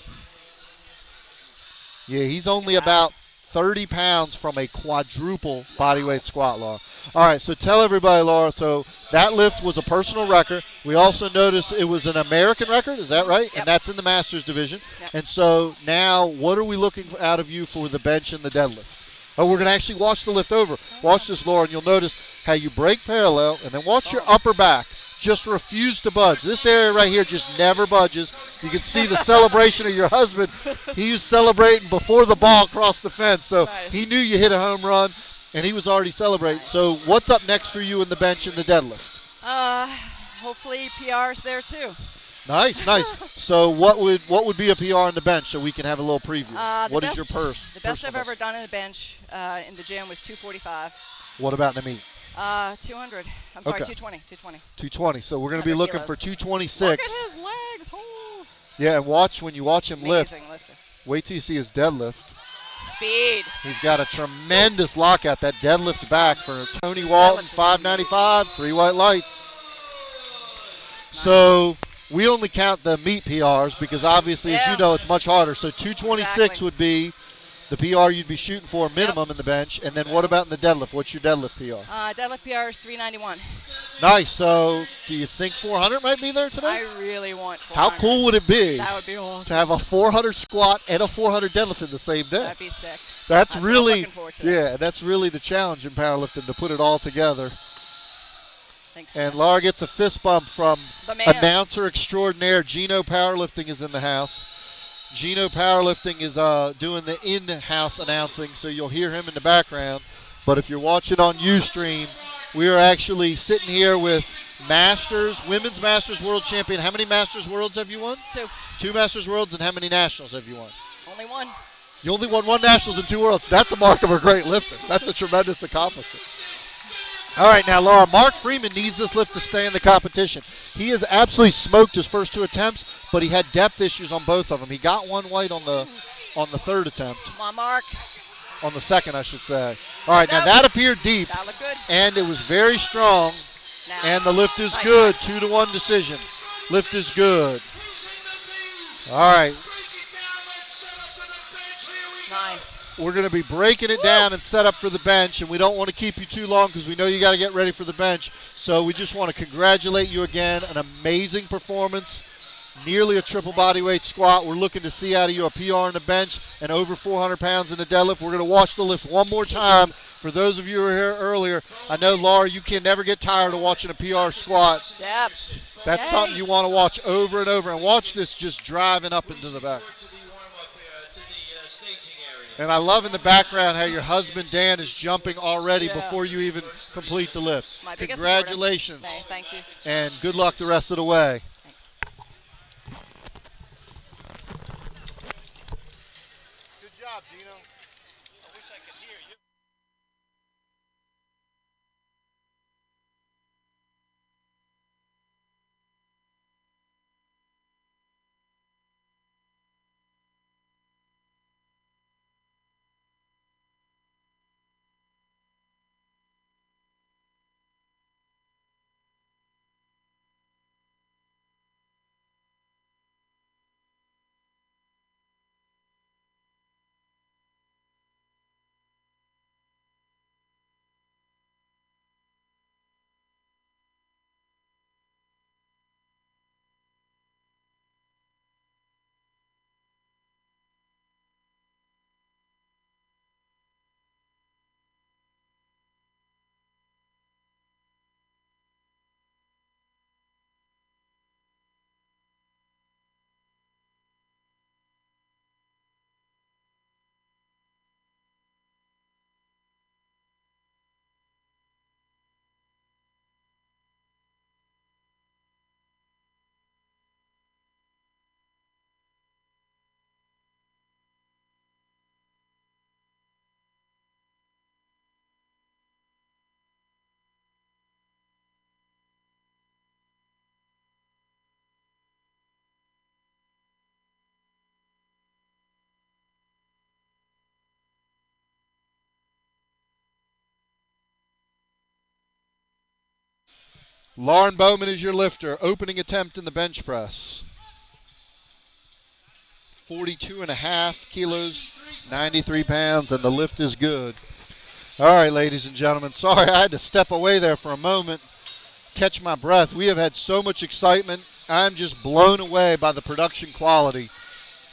[SPEAKER 1] Yeah, he's only about 30 pounds from a quadruple bodyweight squat, Laura. All right, so tell everybody, Laura, so that lift was a personal record. We also noticed it was an American record, is that right?
[SPEAKER 4] Yep.
[SPEAKER 1] And that's in the Masters division.
[SPEAKER 4] Yep.
[SPEAKER 1] And so now what are we looking out of you for the bench and the deadlift? Oh, we're going to actually watch the lift over. Watch this, Laura, and you'll notice how you break parallel, and then watch your upper back. Just refuse to budge. This area right here just never budges. You can see the celebration of your husband. He was celebrating before the ball crossed the fence, so he knew you hit a home run, and he was already celebrating. So what's up next for you in the bench and the deadlift?
[SPEAKER 4] Hopefully PR's there too.
[SPEAKER 1] Nice, nice. So what would be a PR in the bench so we can have a little preview? What is your purse?
[SPEAKER 4] The best I've ever done in the bench in the gym was 245.
[SPEAKER 1] What about in the meet?
[SPEAKER 4] 200. I'm sorry, 220.
[SPEAKER 1] 220. So we're going to be looking for 226.
[SPEAKER 4] Look at his legs. Oh.
[SPEAKER 1] Yeah, and when you watch him lift,
[SPEAKER 4] lifter.
[SPEAKER 1] wait till you see his deadlift.
[SPEAKER 4] Speed.
[SPEAKER 1] He's got a tremendous lockout. That deadlift back for Tony Walton, 595, 3 white lights. Nice. So we only count the meet PRs because obviously, as you know, it's much harder. So 226 would be the PR you'd be shooting for minimum in the bench. And then what about in the deadlift? What's your deadlift PR?
[SPEAKER 4] Deadlift PR is 391.
[SPEAKER 1] Nice. So do you think 400 might be there today?
[SPEAKER 4] I really want 400.
[SPEAKER 1] How cool would it be?
[SPEAKER 4] That would be awesome.
[SPEAKER 1] To have a 400 squat and a 400 deadlift in the same day.
[SPEAKER 4] That'd be sick.
[SPEAKER 1] That's really,
[SPEAKER 4] yeah,
[SPEAKER 1] that's really the challenge in powerlifting, to put it all together.
[SPEAKER 4] Thanks.
[SPEAKER 1] And Laura gets a fist bump from announcer extraordinaire. Gino Powerlifting is in the house. Gino Powerlifting is doing the in-house announcing, so you'll hear him in the background. But if you're watching on Ustream, we are actually sitting here with women's Masters World Champion. How many Masters Worlds have you won?
[SPEAKER 4] 2.
[SPEAKER 1] 2 Masters Worlds, and how many Nationals have you won?
[SPEAKER 4] Only 1.
[SPEAKER 1] You only won 1 Nationals and 2 Worlds. That's a mark of a great lifter. That's a tremendous accomplishment. All right, now, Laura, Mark Freeman needs this lift to stay in the competition. He has absolutely smoked his first 2 attempts, but he had depth issues on both of them. He got 1 white on the 3rd attempt.
[SPEAKER 4] Come on, Mark.
[SPEAKER 1] On the 2nd, I should say. All right, now that appeared deep.
[SPEAKER 4] That looked good.
[SPEAKER 1] And it was very strong. And the lift is good. 2-1 decision. Lift is good. All right.
[SPEAKER 4] Nice.
[SPEAKER 1] We're going to be breaking it down and set up for the bench, and we don't want to keep you too long because we know you got to get ready for the bench. So we just want to congratulate you again. An amazing performance, nearly a triple bodyweight squat. We're looking to see out of you a PR on the bench and over 400 pounds in the deadlift. We're going to watch the lift one more time. For those of you who were here earlier, I know, Laura, you can never get tired of watching a PR squat.
[SPEAKER 4] Steps.
[SPEAKER 1] That's something you want to watch over and over. And watch this just driving up into the back. And I love in the background how your husband, Dan, is jumping already before you even complete the lift. Congratulations.
[SPEAKER 4] Thank you.
[SPEAKER 1] And good luck the rest of the way. Good job, Gino. Lauren Bowman is your lifter. Opening attempt in the bench press. 42.5 kilos, 93 pounds, and the lift is good. All right, ladies and gentlemen. Sorry, I had to step away there for a moment, catch my breath. We have had so much excitement. I'm just blown away by the production quality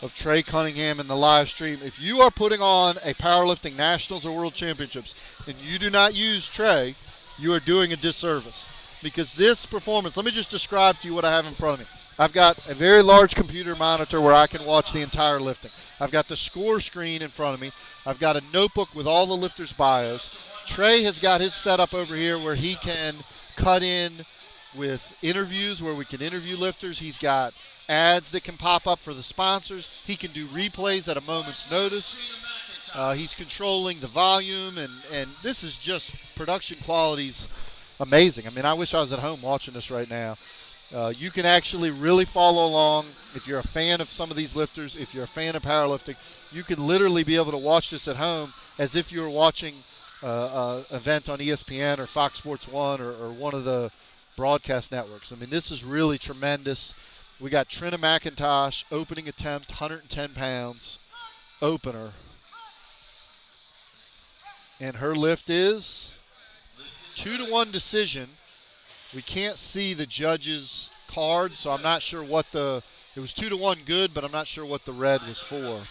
[SPEAKER 1] of Trey Cunningham in the live stream. If you are putting on a powerlifting nationals or world championships and you do not use Trey, you are doing a disservice. Because this performance, let me just describe to you what I have in front of me. I've got a very large computer monitor where I can watch the entire lifting. I've got the score screen in front of me. I've got a notebook with all the lifters' bios. Trey has got his setup over here where he can cut in with interviews where we can interview lifters. He's got ads that can pop up for the sponsors. He can do replays at a moment's notice. He's controlling the volume, and this is just production quality's amazing. I mean, I wish I was at home watching this right now. You can actually really follow along. If you're a fan of some of these lifters, if you're a fan of powerlifting, you can literally be able to watch this at home as if you were watching an event on ESPN or Fox Sports 1 or one of the broadcast networks. I mean, this is really tremendous. We got Trina McIntosh, opening attempt, 110 pounds, opener. And her lift is 2-1 decision. We can't see the judge's card, so I'm not sure what it was 2-1 good, but I'm not sure what the red was for.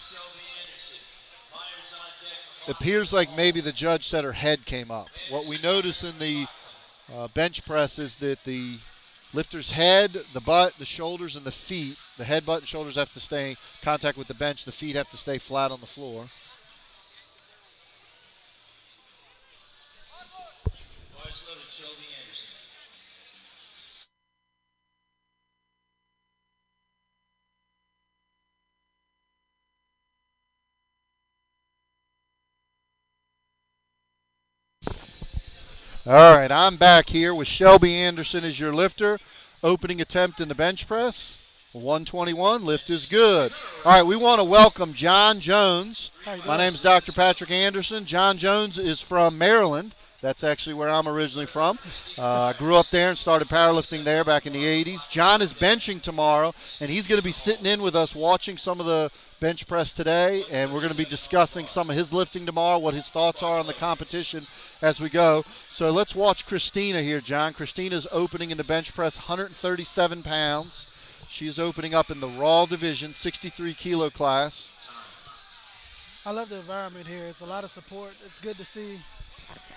[SPEAKER 1] It appears like maybe the judge said her head came up. What we notice in the bench press is that the lifter's head, the butt, the shoulders, and the feet, the head, butt, and shoulders have to stay in contact with the bench. The feet have to stay flat on the floor. All right, I'm back here with Shelby Anderson as your lifter. Opening attempt in the bench press. 121, lift is good. All right, we want to welcome John Jones. My name's Dr. Patrick Anderson. John Jones is from Maryland. That's actually where I'm originally from. I grew up there and started powerlifting there back in the 80s. John is benching tomorrow, and he's going to be sitting in with us watching some of the bench press today, and we're going to be discussing some of his lifting tomorrow, what his thoughts are on the competition as we go. So let's watch Christina here, John. Christina's opening in the bench press, 137 pounds. She's opening up in the Raw division, 63 kilo class.
[SPEAKER 5] I love the environment here. It's a lot of support. It's good to see.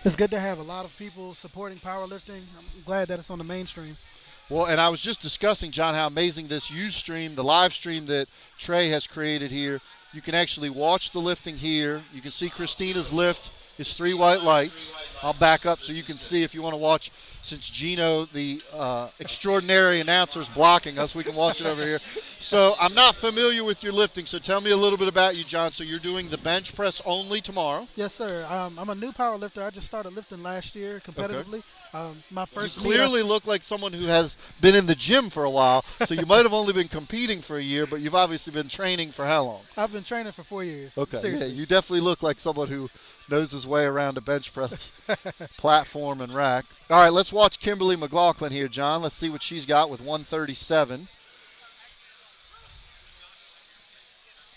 [SPEAKER 5] It's good to have a lot of people supporting powerlifting. I'm glad that it's on the mainstream.
[SPEAKER 1] Well, and I was just discussing, John, how amazing this Ustream, the live stream that Trey has created here. You can actually watch the lifting here. You can see Christina's lift is 3 white lights. I'll back up so you can see if you want to watch. Since Gino, the extraordinary announcer, is blocking us, we can watch it over here. So I'm not familiar with your lifting, so tell me a little bit about you, John. So you're doing the bench press only tomorrow?
[SPEAKER 5] Yes, sir. I'm a new power lifter. I just started lifting last year competitively. My first
[SPEAKER 1] You clearly look like someone who has been in the gym for a while, so you might have only been competing for a year, but you've obviously been training for how long?
[SPEAKER 5] I've been training for 4 years.
[SPEAKER 1] Okay,
[SPEAKER 5] Seriously.
[SPEAKER 1] yeah, you definitely look like someone who knows his way around a bench press platform and rack. All right, let's watch Kimberly McLaughlin here, John. Let's see what she's got with 137.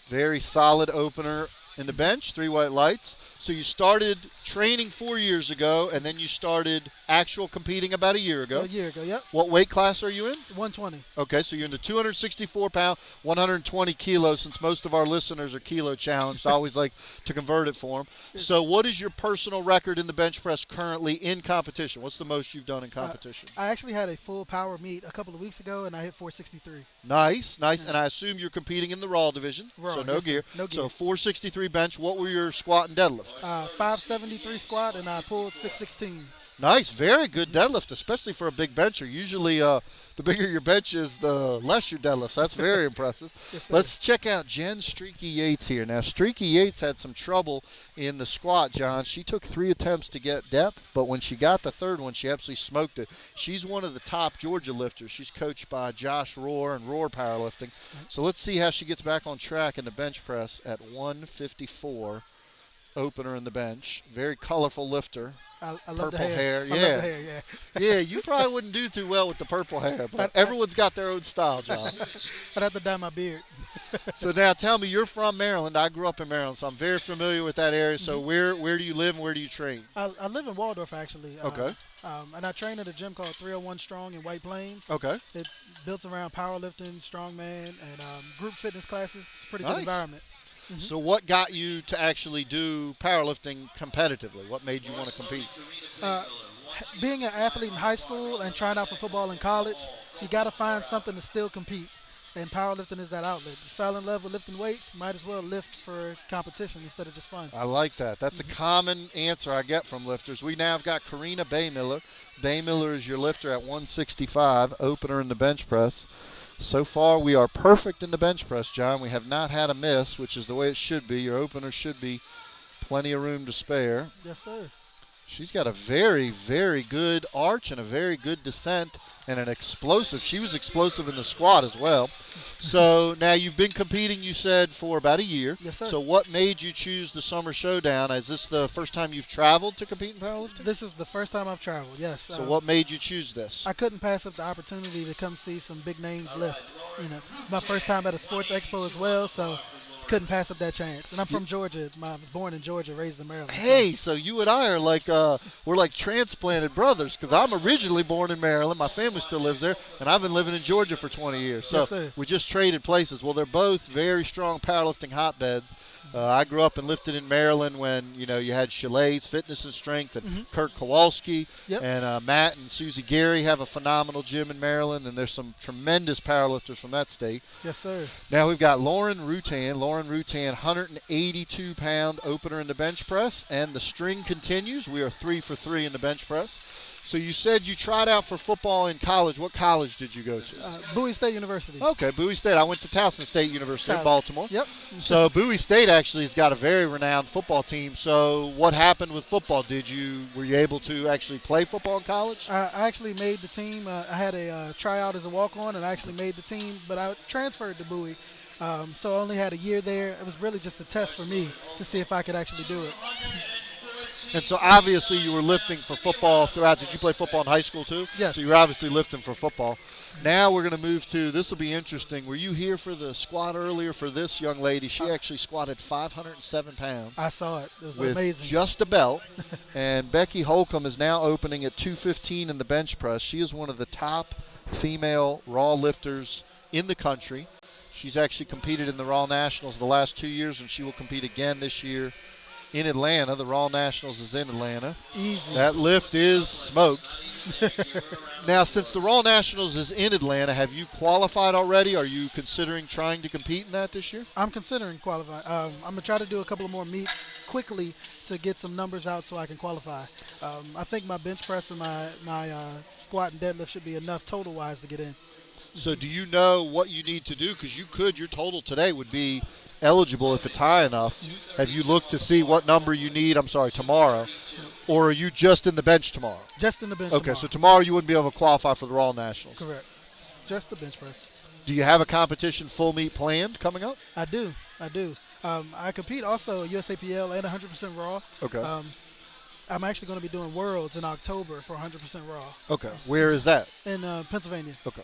[SPEAKER 1] Very solid opener in the bench, 3 white lights. So you started training 4 years ago, and then you started actual competing about a year ago.
[SPEAKER 5] A year ago, yep.
[SPEAKER 1] What weight class are you in?
[SPEAKER 5] 120.
[SPEAKER 1] Okay, so you're in the 264-pound, 120 kilos. Since most of our listeners are kilo challenged, I always like to convert it for them. So what is your personal record in the bench press currently in competition? What's the most you've done in competition?
[SPEAKER 5] I actually had a full power meet a couple of weeks ago, and I hit 463.
[SPEAKER 1] Nice, nice.
[SPEAKER 5] Yeah.
[SPEAKER 1] And I assume you're competing in the Raw division,
[SPEAKER 5] Raw,
[SPEAKER 1] so no
[SPEAKER 5] yes, sir.
[SPEAKER 1] gear.
[SPEAKER 5] No gear.
[SPEAKER 1] So 463 bench. What were your squat and deadlift?
[SPEAKER 5] 573 squat, and I pulled 616.
[SPEAKER 1] Nice, very good deadlift, especially for a big bencher. Usually the bigger your bench is, the less your deadlift. So that's very impressive.
[SPEAKER 5] Yes,
[SPEAKER 1] Let's check out Jen Streaky Yates here. Now, Streaky Yates had some trouble in the squat, John. She took 3 attempts to get depth, but when she got the third one, she absolutely smoked it. She's one of the top Georgia lifters. She's coached by Josh Rohr and Rohr Powerlifting. So let's see how she gets back on track in the bench press at 154. Opener in the bench. Very colorful lifter.
[SPEAKER 5] I love
[SPEAKER 1] purple
[SPEAKER 5] the hair.
[SPEAKER 1] hair.
[SPEAKER 5] I
[SPEAKER 1] Yeah.
[SPEAKER 5] love the hair, yeah.
[SPEAKER 1] Yeah, you probably wouldn't do too well with the purple hair, but everyone's got their own style, John.
[SPEAKER 5] I'd have to dye my beard.
[SPEAKER 1] So now tell me, you're from Maryland. I grew up in Maryland, so I'm very familiar with that area. So where do you live and where do you train?
[SPEAKER 5] I live in Waldorf, actually.
[SPEAKER 1] Okay.
[SPEAKER 5] And I train at a gym called 301 Strong in White Plains.
[SPEAKER 1] Okay.
[SPEAKER 5] It's built around powerlifting, strongman, and group fitness classes. It's a pretty
[SPEAKER 1] Nice.
[SPEAKER 5] good environment.
[SPEAKER 1] So what got you to actually do powerlifting competitively? What made you want to compete?
[SPEAKER 5] Being an athlete in high school and trying out for football in college, you got to find something to still compete. And powerlifting is that outlet. You fell in love with lifting weights, might as well lift for competition instead of just fun.
[SPEAKER 1] I like that. That's a common answer I get from lifters. We now have got Karina Baymiller. Baymiller is your lifter at 165, opener in the bench press. So far, we are perfect in the bench press, John. We have not had a miss, which is the way it should be. Your opener should be plenty of room to spare.
[SPEAKER 5] Yes, sir.
[SPEAKER 1] She's got a very, very good arch and a very good descent and an explosive. She was explosive in the squat as well. So now you've been competing, you said, for about a year.
[SPEAKER 5] Yes, sir.
[SPEAKER 1] So what made you choose the Summer Showdown? Is this the first time you've traveled to compete in powerlifting?
[SPEAKER 5] This is the first time I've traveled, yes.
[SPEAKER 1] So what made you choose this?
[SPEAKER 5] I couldn't pass up the opportunity to come see some big names lift. You know, my first time at a sports expo as well, so couldn't pass up that chance. And I'm from Georgia. I was born in Georgia, raised in Maryland.
[SPEAKER 1] Hey, so you and I are like, we're like transplanted brothers, because I'm originally born in Maryland. My family still lives there, and I've been living in Georgia for 20 years. So
[SPEAKER 5] Yes,
[SPEAKER 1] we just traded places. Well, they're both very strong powerlifting hotbeds. I grew up and lifted in Maryland when, you had Chalet's Fitness and Strength and Kurt Kowalski.
[SPEAKER 5] Yep.
[SPEAKER 1] And Matt and Susie Gary have a phenomenal gym in Maryland, and there's some tremendous powerlifters from that state.
[SPEAKER 5] Yes, sir.
[SPEAKER 1] Now we've got Lauren Rutan. Lauren Rutan, 182-pound opener in the bench press, and the string continues. We are 3 for 3 in the bench press. So you said you tried out for football in college. What college did you go to?
[SPEAKER 5] Bowie State University.
[SPEAKER 1] Okay, Bowie State. I went to Towson State University in Baltimore.
[SPEAKER 5] Yep.
[SPEAKER 1] So Bowie State actually has got a very renowned football team. So what happened with football? Were you able to actually play football in college?
[SPEAKER 5] I actually made the team. I had a tryout as a walk-on and I actually made the team, but I transferred to Bowie. So I only had a year there. It was really just a test for me to see if I could actually do it.
[SPEAKER 1] And so obviously you were lifting for football throughout. Did you play football in high school too?
[SPEAKER 5] Yes.
[SPEAKER 1] So you were obviously lifting for football. Now we're going to move to, this will be interesting. Were you here for the squat earlier for this young lady? She actually squatted 507 pounds.
[SPEAKER 5] I saw it. It was
[SPEAKER 1] with
[SPEAKER 5] amazing.
[SPEAKER 1] Just a belt. And Becky Holcomb is now opening at 215 in the bench press. She is one of the top female Raw lifters in the country. She's actually competed in the Raw Nationals the last 2 years, and she will compete again this year in Atlanta. The Raw Nationals is in Atlanta.
[SPEAKER 5] Easy.
[SPEAKER 1] That lift is smoked. Now, since the Raw Nationals is in Atlanta, have you qualified already? Are you considering trying to compete in that this year?
[SPEAKER 5] I'm considering qualifying. I'm going to try to do a couple of more meets quickly to get some numbers out so I can qualify. I think my bench press and my squat and deadlift should be enough total-wise to get in.
[SPEAKER 1] So do you know what you need to do? Because your total today would be eligible if it's high enough. Have you looked to see what number you need, tomorrow? Or are you just in the bench tomorrow?
[SPEAKER 5] Just in the bench
[SPEAKER 1] Okay,
[SPEAKER 5] tomorrow.
[SPEAKER 1] so tomorrow you wouldn't be able to qualify for the Raw Nationals.
[SPEAKER 5] Correct. Just the bench press.
[SPEAKER 1] Do you have a competition full meet planned coming up?
[SPEAKER 5] I do. I compete also USA PL and 100% Raw.
[SPEAKER 1] Okay.
[SPEAKER 5] I'm actually going to be doing Worlds in October for 100% Raw.
[SPEAKER 1] Okay. Where is that?
[SPEAKER 5] In Pennsylvania.
[SPEAKER 1] Okay.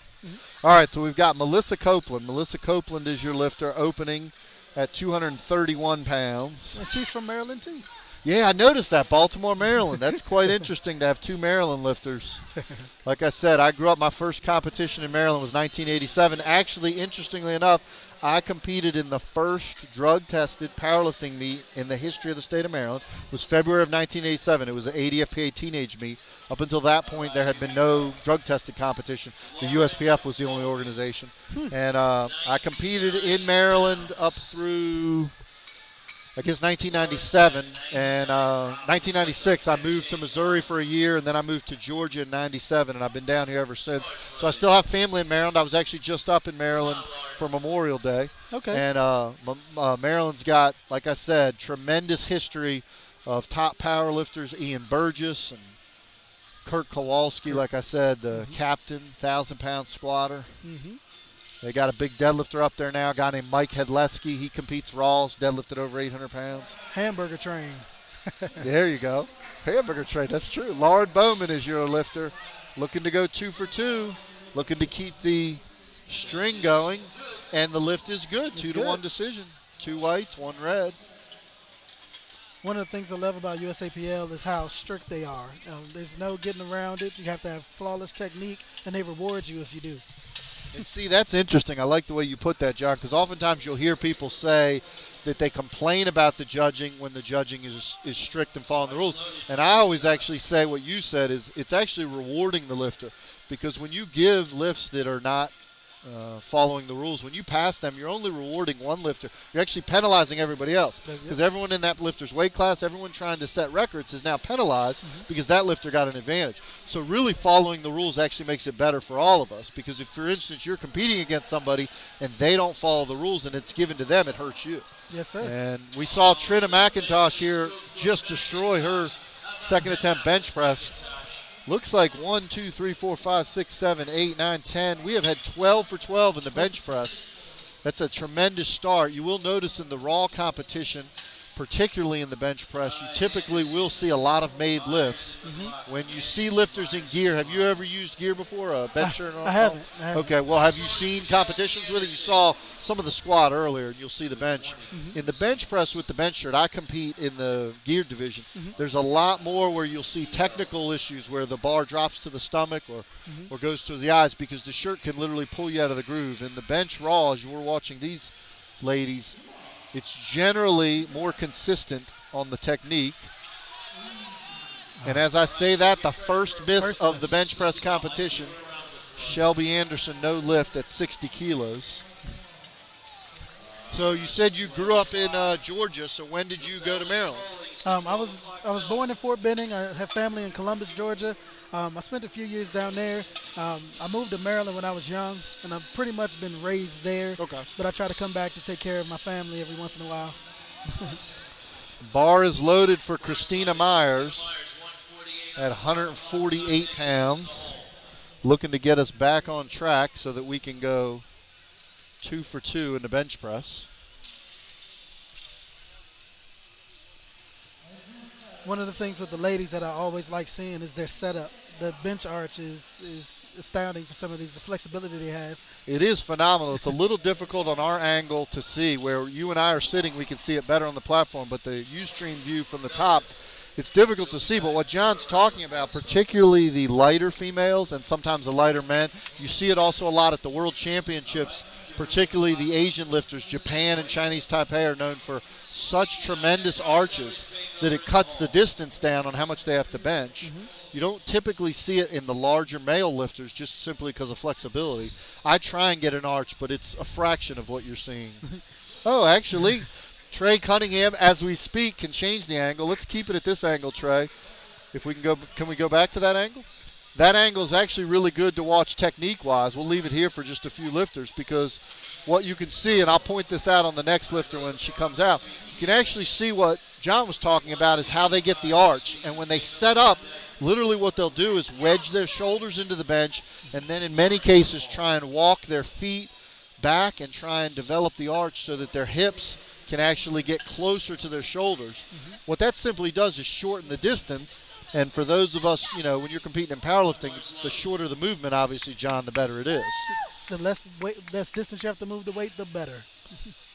[SPEAKER 1] All right, so we've got Melissa Copeland. Melissa Copeland is your lifter, opening at 231 pounds.
[SPEAKER 5] And she's from Maryland, too.
[SPEAKER 1] Yeah, I noticed that. Baltimore, Maryland. That's quite interesting to have two Maryland lifters. Like I said, I grew up, my first competition in Maryland was 1987. Actually, interestingly enough, I competed in the first drug-tested powerlifting meet in the history of the state of Maryland. It was February of 1987. It was an 80 FPA teenage meet. Up until that point, there had been no drug-tested competition. The USPF was the only organization. And I competed in Maryland up through, I guess, 1997. And 1996, I moved to Missouri for a year, and then I moved to Georgia in 97, and I've been down here ever since. So I still have family in Maryland. I was actually just up in Maryland for Memorial Day.
[SPEAKER 5] Okay.
[SPEAKER 1] And Maryland's got, like I said, tremendous history of top powerlifters, Ian Burgess and Kurt Kowalski, like I said, the captain, 1,000-pound squatter. They got a big deadlifter up there now, a guy named Mike Hedleski. He competes Raws, deadlifted over 800 pounds.
[SPEAKER 5] Hamburger train.
[SPEAKER 1] There you go. Hamburger tray, that's true. Lauren Bowman is your lifter, looking to go 2 for 2, looking to keep the string going, and the lift is good.
[SPEAKER 5] It's
[SPEAKER 1] 2-1
[SPEAKER 5] good.
[SPEAKER 1] decision. 2 whites, 1 red.
[SPEAKER 5] One of the things I love about USAPL is how strict they are. There's no getting around it. You have to have flawless technique, and they reward you if you do.
[SPEAKER 1] And see, that's interesting. I like the way you put that, John, because oftentimes you'll hear people say that they complain about the judging when the judging is strict and following the rules. And I always actually say what you said is it's actually rewarding the lifter, because when you give lifts that are not following the rules, when you pass them, you're only rewarding one lifter. You're actually penalizing everybody else, because everyone in that lifter's weight class, everyone trying to set records is now penalized because that lifter got an advantage. So really following the rules actually makes it better for all of us, because if, for instance, you're competing against somebody and they don't follow the rules and it's given to them, it hurts you.
[SPEAKER 5] Yes, sir.
[SPEAKER 1] And we saw Trina McIntosh here just destroy her second attempt bench press. Looks like 1, 2, 3, 4, 5, 6, 7, 8, 9, 10. We have had 12 for 12 in the bench press. That's a tremendous start. You will notice in the raw competition, particularly in the bench press, you typically will see a lot of made lifts. When you see lifters in gear, have you ever used gear before, a bencher?
[SPEAKER 5] I haven't.
[SPEAKER 1] Okay, well, have you seen competitions with it? You saw some of the squat earlier, and you'll see the bench. In the bench press with the bench shirt, I compete in the gear division. There's a lot more where you'll see technical issues where the bar drops to the stomach or goes to the eyes, because the shirt can literally pull you out of the groove. In the bench raw, as you were watching these ladies, it's generally more consistent on the technique. And as I say that, the first miss of the bench press competition, Shelby Anderson, no lift at 60 kilos. So you said you grew up in Georgia, so when did you go to Maryland?
[SPEAKER 5] I was born in Fort Benning. I have family in Columbus, Georgia. I spent a few years down there. I moved to Maryland when I was young, and I've pretty much been raised there.
[SPEAKER 1] Okay.
[SPEAKER 5] But I try to come back to take care of my family every once in a while.
[SPEAKER 1] Bar is loaded for Christina Myers at 148 pounds, looking to get us back on track so that we can go 2 for 2 in the bench press.
[SPEAKER 5] One of the things with the ladies that I always like seeing is their setup. The bench arch is astounding for some of these, the flexibility they have.
[SPEAKER 1] It is phenomenal. It's a little difficult on our angle to see. Where you and I are sitting, we can see it better on the platform, but the Ustream view from the top, it's difficult to see. But what John's talking about, particularly the lighter females and sometimes the lighter men, you see it also a lot at the World Championships, particularly the Asian lifters. Japan and Chinese Taipei are known for such tremendous arches that it cuts the distance down on how much they have to bench. You don't typically see it in the larger male lifters just simply because of flexibility. I try and get an arch, but it's a fraction of what you're seeing. Oh, actually, Trey Cunningham, as we speak, can change the angle. Let's keep it at this angle, Trey. If we can we go back to that angle? That angle is actually really good to watch technique-wise. We'll leave it here for just a few lifters, because what you can see, and I'll point this out on the next lifter when she comes out, you can actually see what John was talking about is how they get the arch. And when they set up, literally what they'll do is wedge their shoulders into the bench, and then in many cases try and walk their feet back and try and develop the arch so that their hips can actually get closer to their shoulders. What that simply does is shorten the distance. And for those of us, you know, when you're competing in powerlifting, the shorter the movement, obviously, John, the better it is.
[SPEAKER 5] The less distance you have to move the weight, the better.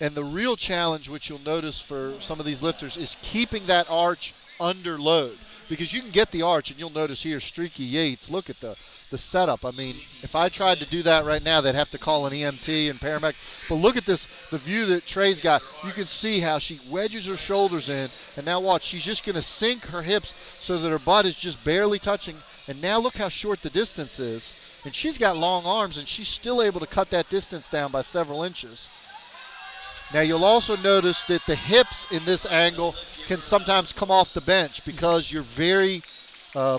[SPEAKER 1] And the real challenge, which you'll notice for some of these lifters, is keeping that arch under load. Because you can get the arch, and you'll notice here, Streaky Yates, look at the setup. I mean, if I tried to do that right now, they'd have to call an EMT and paramedics. But look at this, the view that Trey's got. You can see how she wedges her shoulders in, and now watch, she's just going to sink her hips so that her butt is just barely touching. And now look how short the distance is. And she's got long arms, and she's still able to cut that distance down by several inches. Now you'll also notice that the hips in this angle can sometimes come off the bench because you're very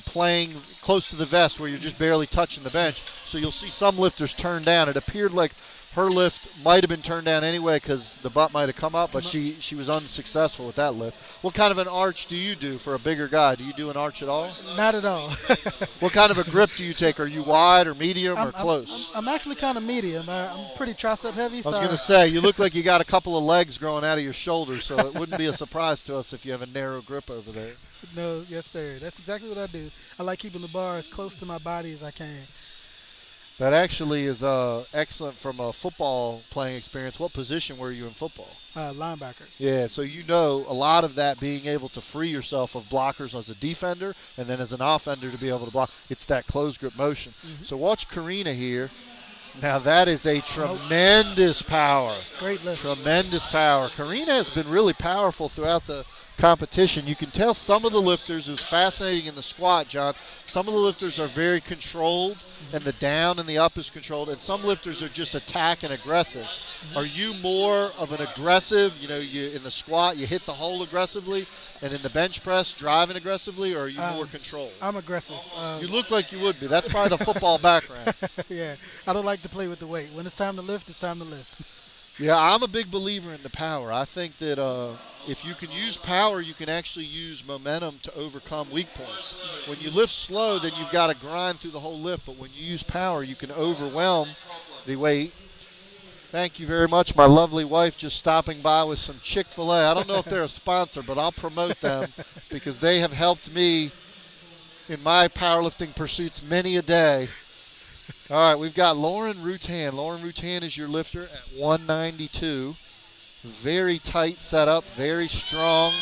[SPEAKER 1] playing close to the vest where you're just barely touching the bench. So you'll see some lifters turn down. It appeared like her lift might have been turned down anyway because the butt might have come up, but she was unsuccessful with that lift. What kind of an arch do you do for a bigger guy? Do you do an arch at all?
[SPEAKER 5] Not at all.
[SPEAKER 1] What kind of a grip do you take? Are you wide or medium or close?
[SPEAKER 5] I'm actually kind of medium. I'm pretty tricep heavy.
[SPEAKER 1] I was going to say, you look like you got a couple of legs growing out of your shoulders, so it wouldn't be a surprise to us if you have a narrow grip over there.
[SPEAKER 5] No, yes, sir. That's exactly what I do. I like keeping the bar as close to my body as I can.
[SPEAKER 1] That actually is excellent from a football playing experience. What position were you in football?
[SPEAKER 5] Linebacker.
[SPEAKER 1] Yeah, so you know a lot of that being able to free yourself of blockers as a defender and then as an offender to be able to block. It's that closed grip motion.
[SPEAKER 5] Mm-hmm.
[SPEAKER 1] So watch Karina here. Now that is a tremendous power.
[SPEAKER 5] Great lift.
[SPEAKER 1] Tremendous power. Karina has been really powerful throughout the competition. You can tell some of the lifters, it was fascinating in the squat, John, some of the lifters are very controlled and the down and the up is controlled, and some lifters are just attack and aggressive. Are you more of an aggressive, you in the squat you hit the hole aggressively, and in the bench press driving aggressively, or are you more controlled?
[SPEAKER 5] I'm aggressive.
[SPEAKER 1] You look like you would be. That's probably the football background.
[SPEAKER 5] Yeah, I don't like to play with the weight. When it's time to lift, it's time to lift.
[SPEAKER 1] Yeah, I'm a big believer in the power. I think that if you can use power, you can actually use momentum to overcome weak points. When you lift slow, then you've got to grind through the whole lift, but when you use power, you can overwhelm the weight. Thank you very much. My lovely wife just stopping by with some Chick-fil-A. I don't know if they're a sponsor, but I'll promote them because they have helped me in my powerlifting pursuits many a day. All right, we've got Lauren Rutan. Lauren Rutan is your lifter at 192. Very tight setup, very strong.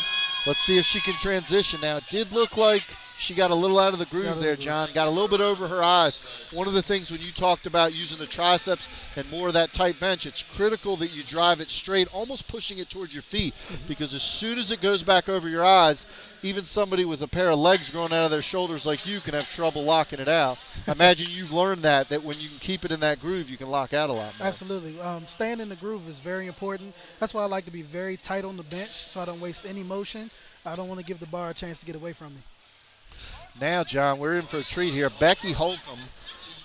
[SPEAKER 1] Let's see if she can transition. Now, it did look like she got a little out of the groove there, John. Got a little bit over her eyes. One of the things when you talked about using the triceps and more of that tight bench, it's critical that you drive it straight, almost pushing it towards your feet, because as soon as it goes back over your eyes, even somebody with a pair of legs growing out of their shoulders like you can have trouble locking it out. I imagine you've learned that when you can keep it in that groove, you can lock out a lot more.
[SPEAKER 5] Absolutely. Staying in the groove is very important. That's why I like to be very tight on the bench so I don't waste any motion. I don't want to give the bar a chance to get away from me.
[SPEAKER 1] Now, John, we're in for a treat here. Becky Holcomb,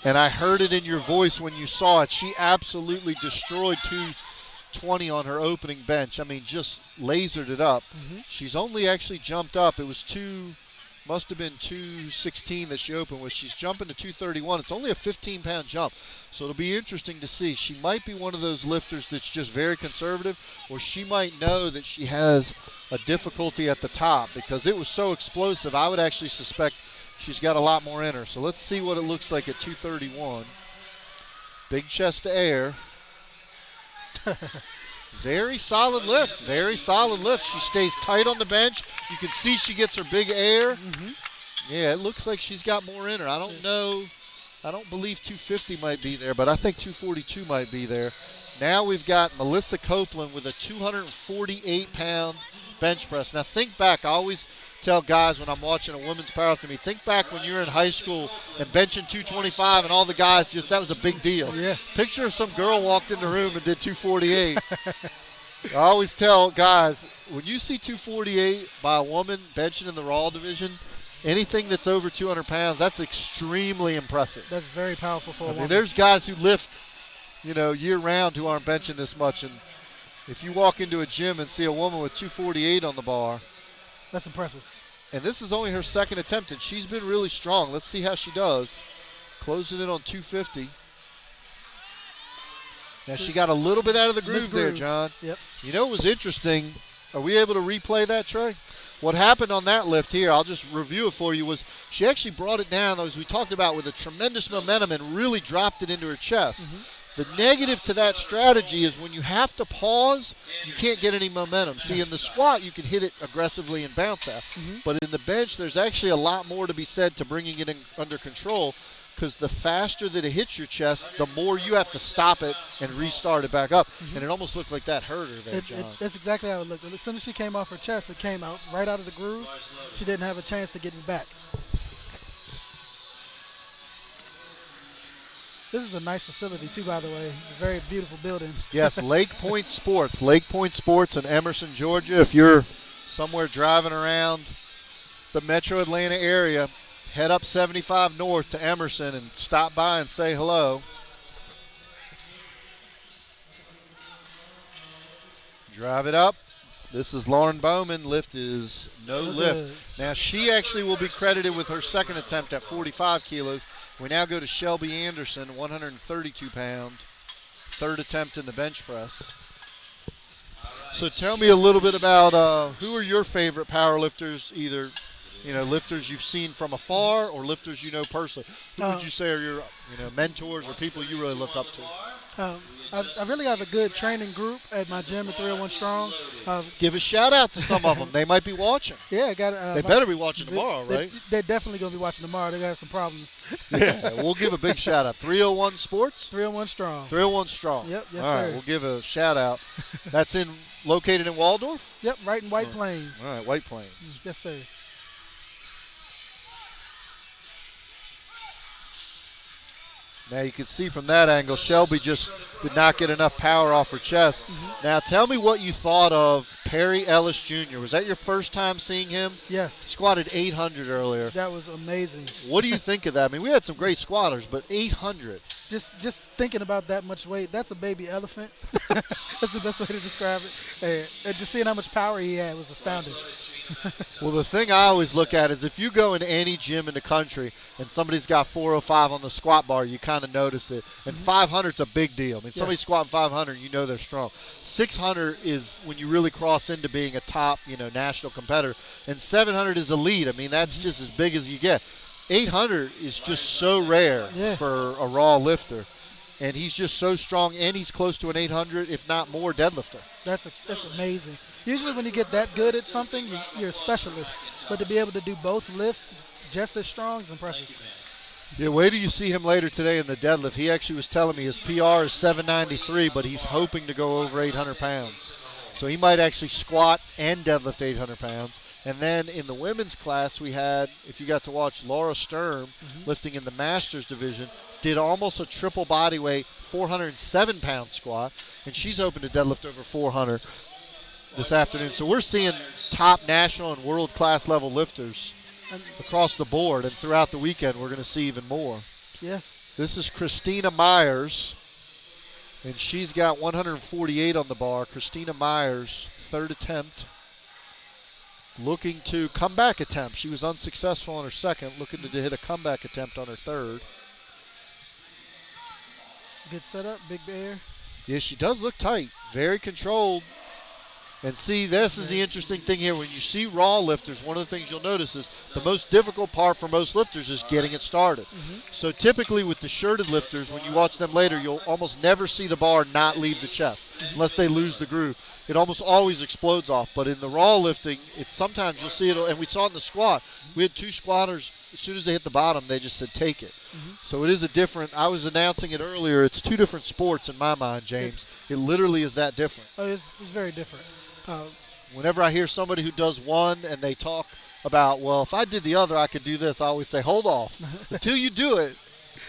[SPEAKER 1] and I heard it in your voice when you saw it. She absolutely destroyed 220 on her opening bench. I mean, just lasered it up. She's only actually jumped up. It was must have been 216 that she opened with. She's jumping to 231. It's only a 15-pound jump. So it'll be interesting to see. She might be one of those lifters that's just very conservative, or she might know that she has a difficulty at the top because it was so explosive. I would actually suspect she's got a lot more in her. So let's see what it looks like at 231. Big chest to air. Very solid lift. Very solid lift. She stays tight on the bench. You can see she gets her big air. Yeah, it looks like she's got more in her. I don't know. I don't believe 250 might be there, but I think 242 might be there. Now we've got Melissa Copeland with a 248-pound bench press. Now think back. I always tell guys when I'm watching a women's powerlifting, think back when you were in high school and benching 225 and all the guys that was a big deal.
[SPEAKER 5] Yeah.
[SPEAKER 1] Picture if some girl walked in the room and did 248. I always tell guys, when you see 248 by a woman benching in the Raw division, anything that's over 200 pounds, that's extremely impressive.
[SPEAKER 5] That's very powerful for a woman.
[SPEAKER 1] There's guys who lift, year-round who aren't benching this much, and if you walk into a gym and see a woman with 248 on the bar,
[SPEAKER 5] that's impressive.
[SPEAKER 1] And this is only her second attempt, and she's been really strong. Let's see how she does. Closing in on 250. Now she got a little bit out of the groove there, John.
[SPEAKER 5] Yep.
[SPEAKER 1] You know what was interesting? Are we able to replay that, Trey? What happened on that lift here, I'll just review it for you, was she actually brought it down, as we talked about, with a tremendous momentum and really dropped it into her chest. The negative to that strategy is when you have to pause, you can't get any momentum. See, in the squat, you can hit it aggressively and bounce out. But in the bench, there's actually a lot more to be said to bringing it under control, because the faster that it hits your chest, the more you have to stop it and restart it back up. And it almost looked like that hurt her there, John.
[SPEAKER 5] That's exactly how it looked. As soon as she came off her chest, it came out right out of the groove. She didn't have a chance to get it back. This is a nice facility, too, by the way. It's a very beautiful building.
[SPEAKER 1] Yes, LakePoint Sports. LakePoint Sports in Emerson, Georgia. If you're somewhere driving around the metro Atlanta area, head up 75 North to Emerson and stop by and say hello. Drive it up. This is Lauren Bowman. Lift is no lift. Now, she actually will be credited with her second attempt at 45 kilos. We now go to Shelby Anderson, 132 pound, third attempt in the bench press. So tell me a little bit about who are your favorite power lifters, either lifters you've seen from afar or lifters you know personally. Who would you say are your mentors or people you really look up to?
[SPEAKER 5] I really have a good training group at my gym at 301 Strong.
[SPEAKER 1] Give a shout out to some of them. They might be watching.
[SPEAKER 5] Yeah, I got.
[SPEAKER 1] They better be watching tomorrow, right?
[SPEAKER 5] They're definitely going to be watching tomorrow. They got some problems.
[SPEAKER 1] Yeah, we'll give a big shout out. 301 Sports?
[SPEAKER 5] 301 Strong.
[SPEAKER 1] 301 Strong.
[SPEAKER 5] Yep, yes,
[SPEAKER 1] All right,
[SPEAKER 5] sir.
[SPEAKER 1] we'll give a shout out. That's located in Waldorf?
[SPEAKER 5] Yep, right in White Plains.
[SPEAKER 1] All right, White Plains.
[SPEAKER 5] Yes, sir.
[SPEAKER 1] Now you can see from that angle, Shelby just did not get enough power off her chest.
[SPEAKER 5] Mm-hmm.
[SPEAKER 1] Now tell me what you thought of Perry Ellis Jr. Was that your first time seeing him?
[SPEAKER 5] Yes.
[SPEAKER 1] Squatted 800 earlier.
[SPEAKER 5] That was amazing.
[SPEAKER 1] What do you think of that? I mean, we had some great squatters, but 800.
[SPEAKER 5] Just thinking about that much weight, that's a baby elephant. That's the best way to describe it. And just seeing how much power he had was astounding.
[SPEAKER 1] Well, the thing I always look at is if you go into any gym in the country and somebody's got 405 on the squat bar, you kind of notice it. And 500 is a big deal. I mean, somebody's squatting 500, you know they're strong. 600 is when you really cross into being a top, national competitor. And 700 is elite. I mean, that's just as big as you get. 800 is just so rare for a raw lifter. And he's just so strong, and he's close to an 800, if not more, deadlifter.
[SPEAKER 5] That's amazing. Usually when you get that good at something, you're a specialist. But to be able to do both lifts just as strong is impressive.
[SPEAKER 1] Yeah, wait till you see him later today in the deadlift. He actually was telling me his PR is 793, but he's hoping to go over 800 pounds. So he might actually squat and deadlift 800 pounds. And then in the women's class, we had, if you got to watch, Laura Sturm lifting in the Masters division, did almost a triple body weight, 407-pound squat, and she's hoping to deadlift over 400 this afternoon. So we're seeing top national and world-class level lifters across the board, and throughout the weekend we're going to see even more.
[SPEAKER 5] Yes.
[SPEAKER 1] This is Christina Myers, and she's got 148 on the bar. Christina Myers, third attempt, looking to comeback attempt. She was unsuccessful on her second, looking to hit a comeback attempt on her third.
[SPEAKER 5] Good setup, big bear.
[SPEAKER 1] Yeah, she does look tight, very controlled. And see, this is the interesting thing here. When you see raw lifters, one of the things you'll notice is the most difficult part for most lifters is getting it started. So typically with the shirted lifters, when you watch them later, you'll almost never see the bar not leave the chest unless they lose the groove. It almost always explodes off. But in the raw lifting, it's sometimes you'll see it, and we saw it in the squat. We had two squatters, as soon as they hit the bottom, they just said, take it. So it is I was announcing it earlier, it's two different sports in my mind, James. It literally is that different.
[SPEAKER 5] Oh, it's very different.
[SPEAKER 1] Whenever I hear somebody who does one and they talk about, well, if I did the other, I could do this, I always say, hold off. Until you do it,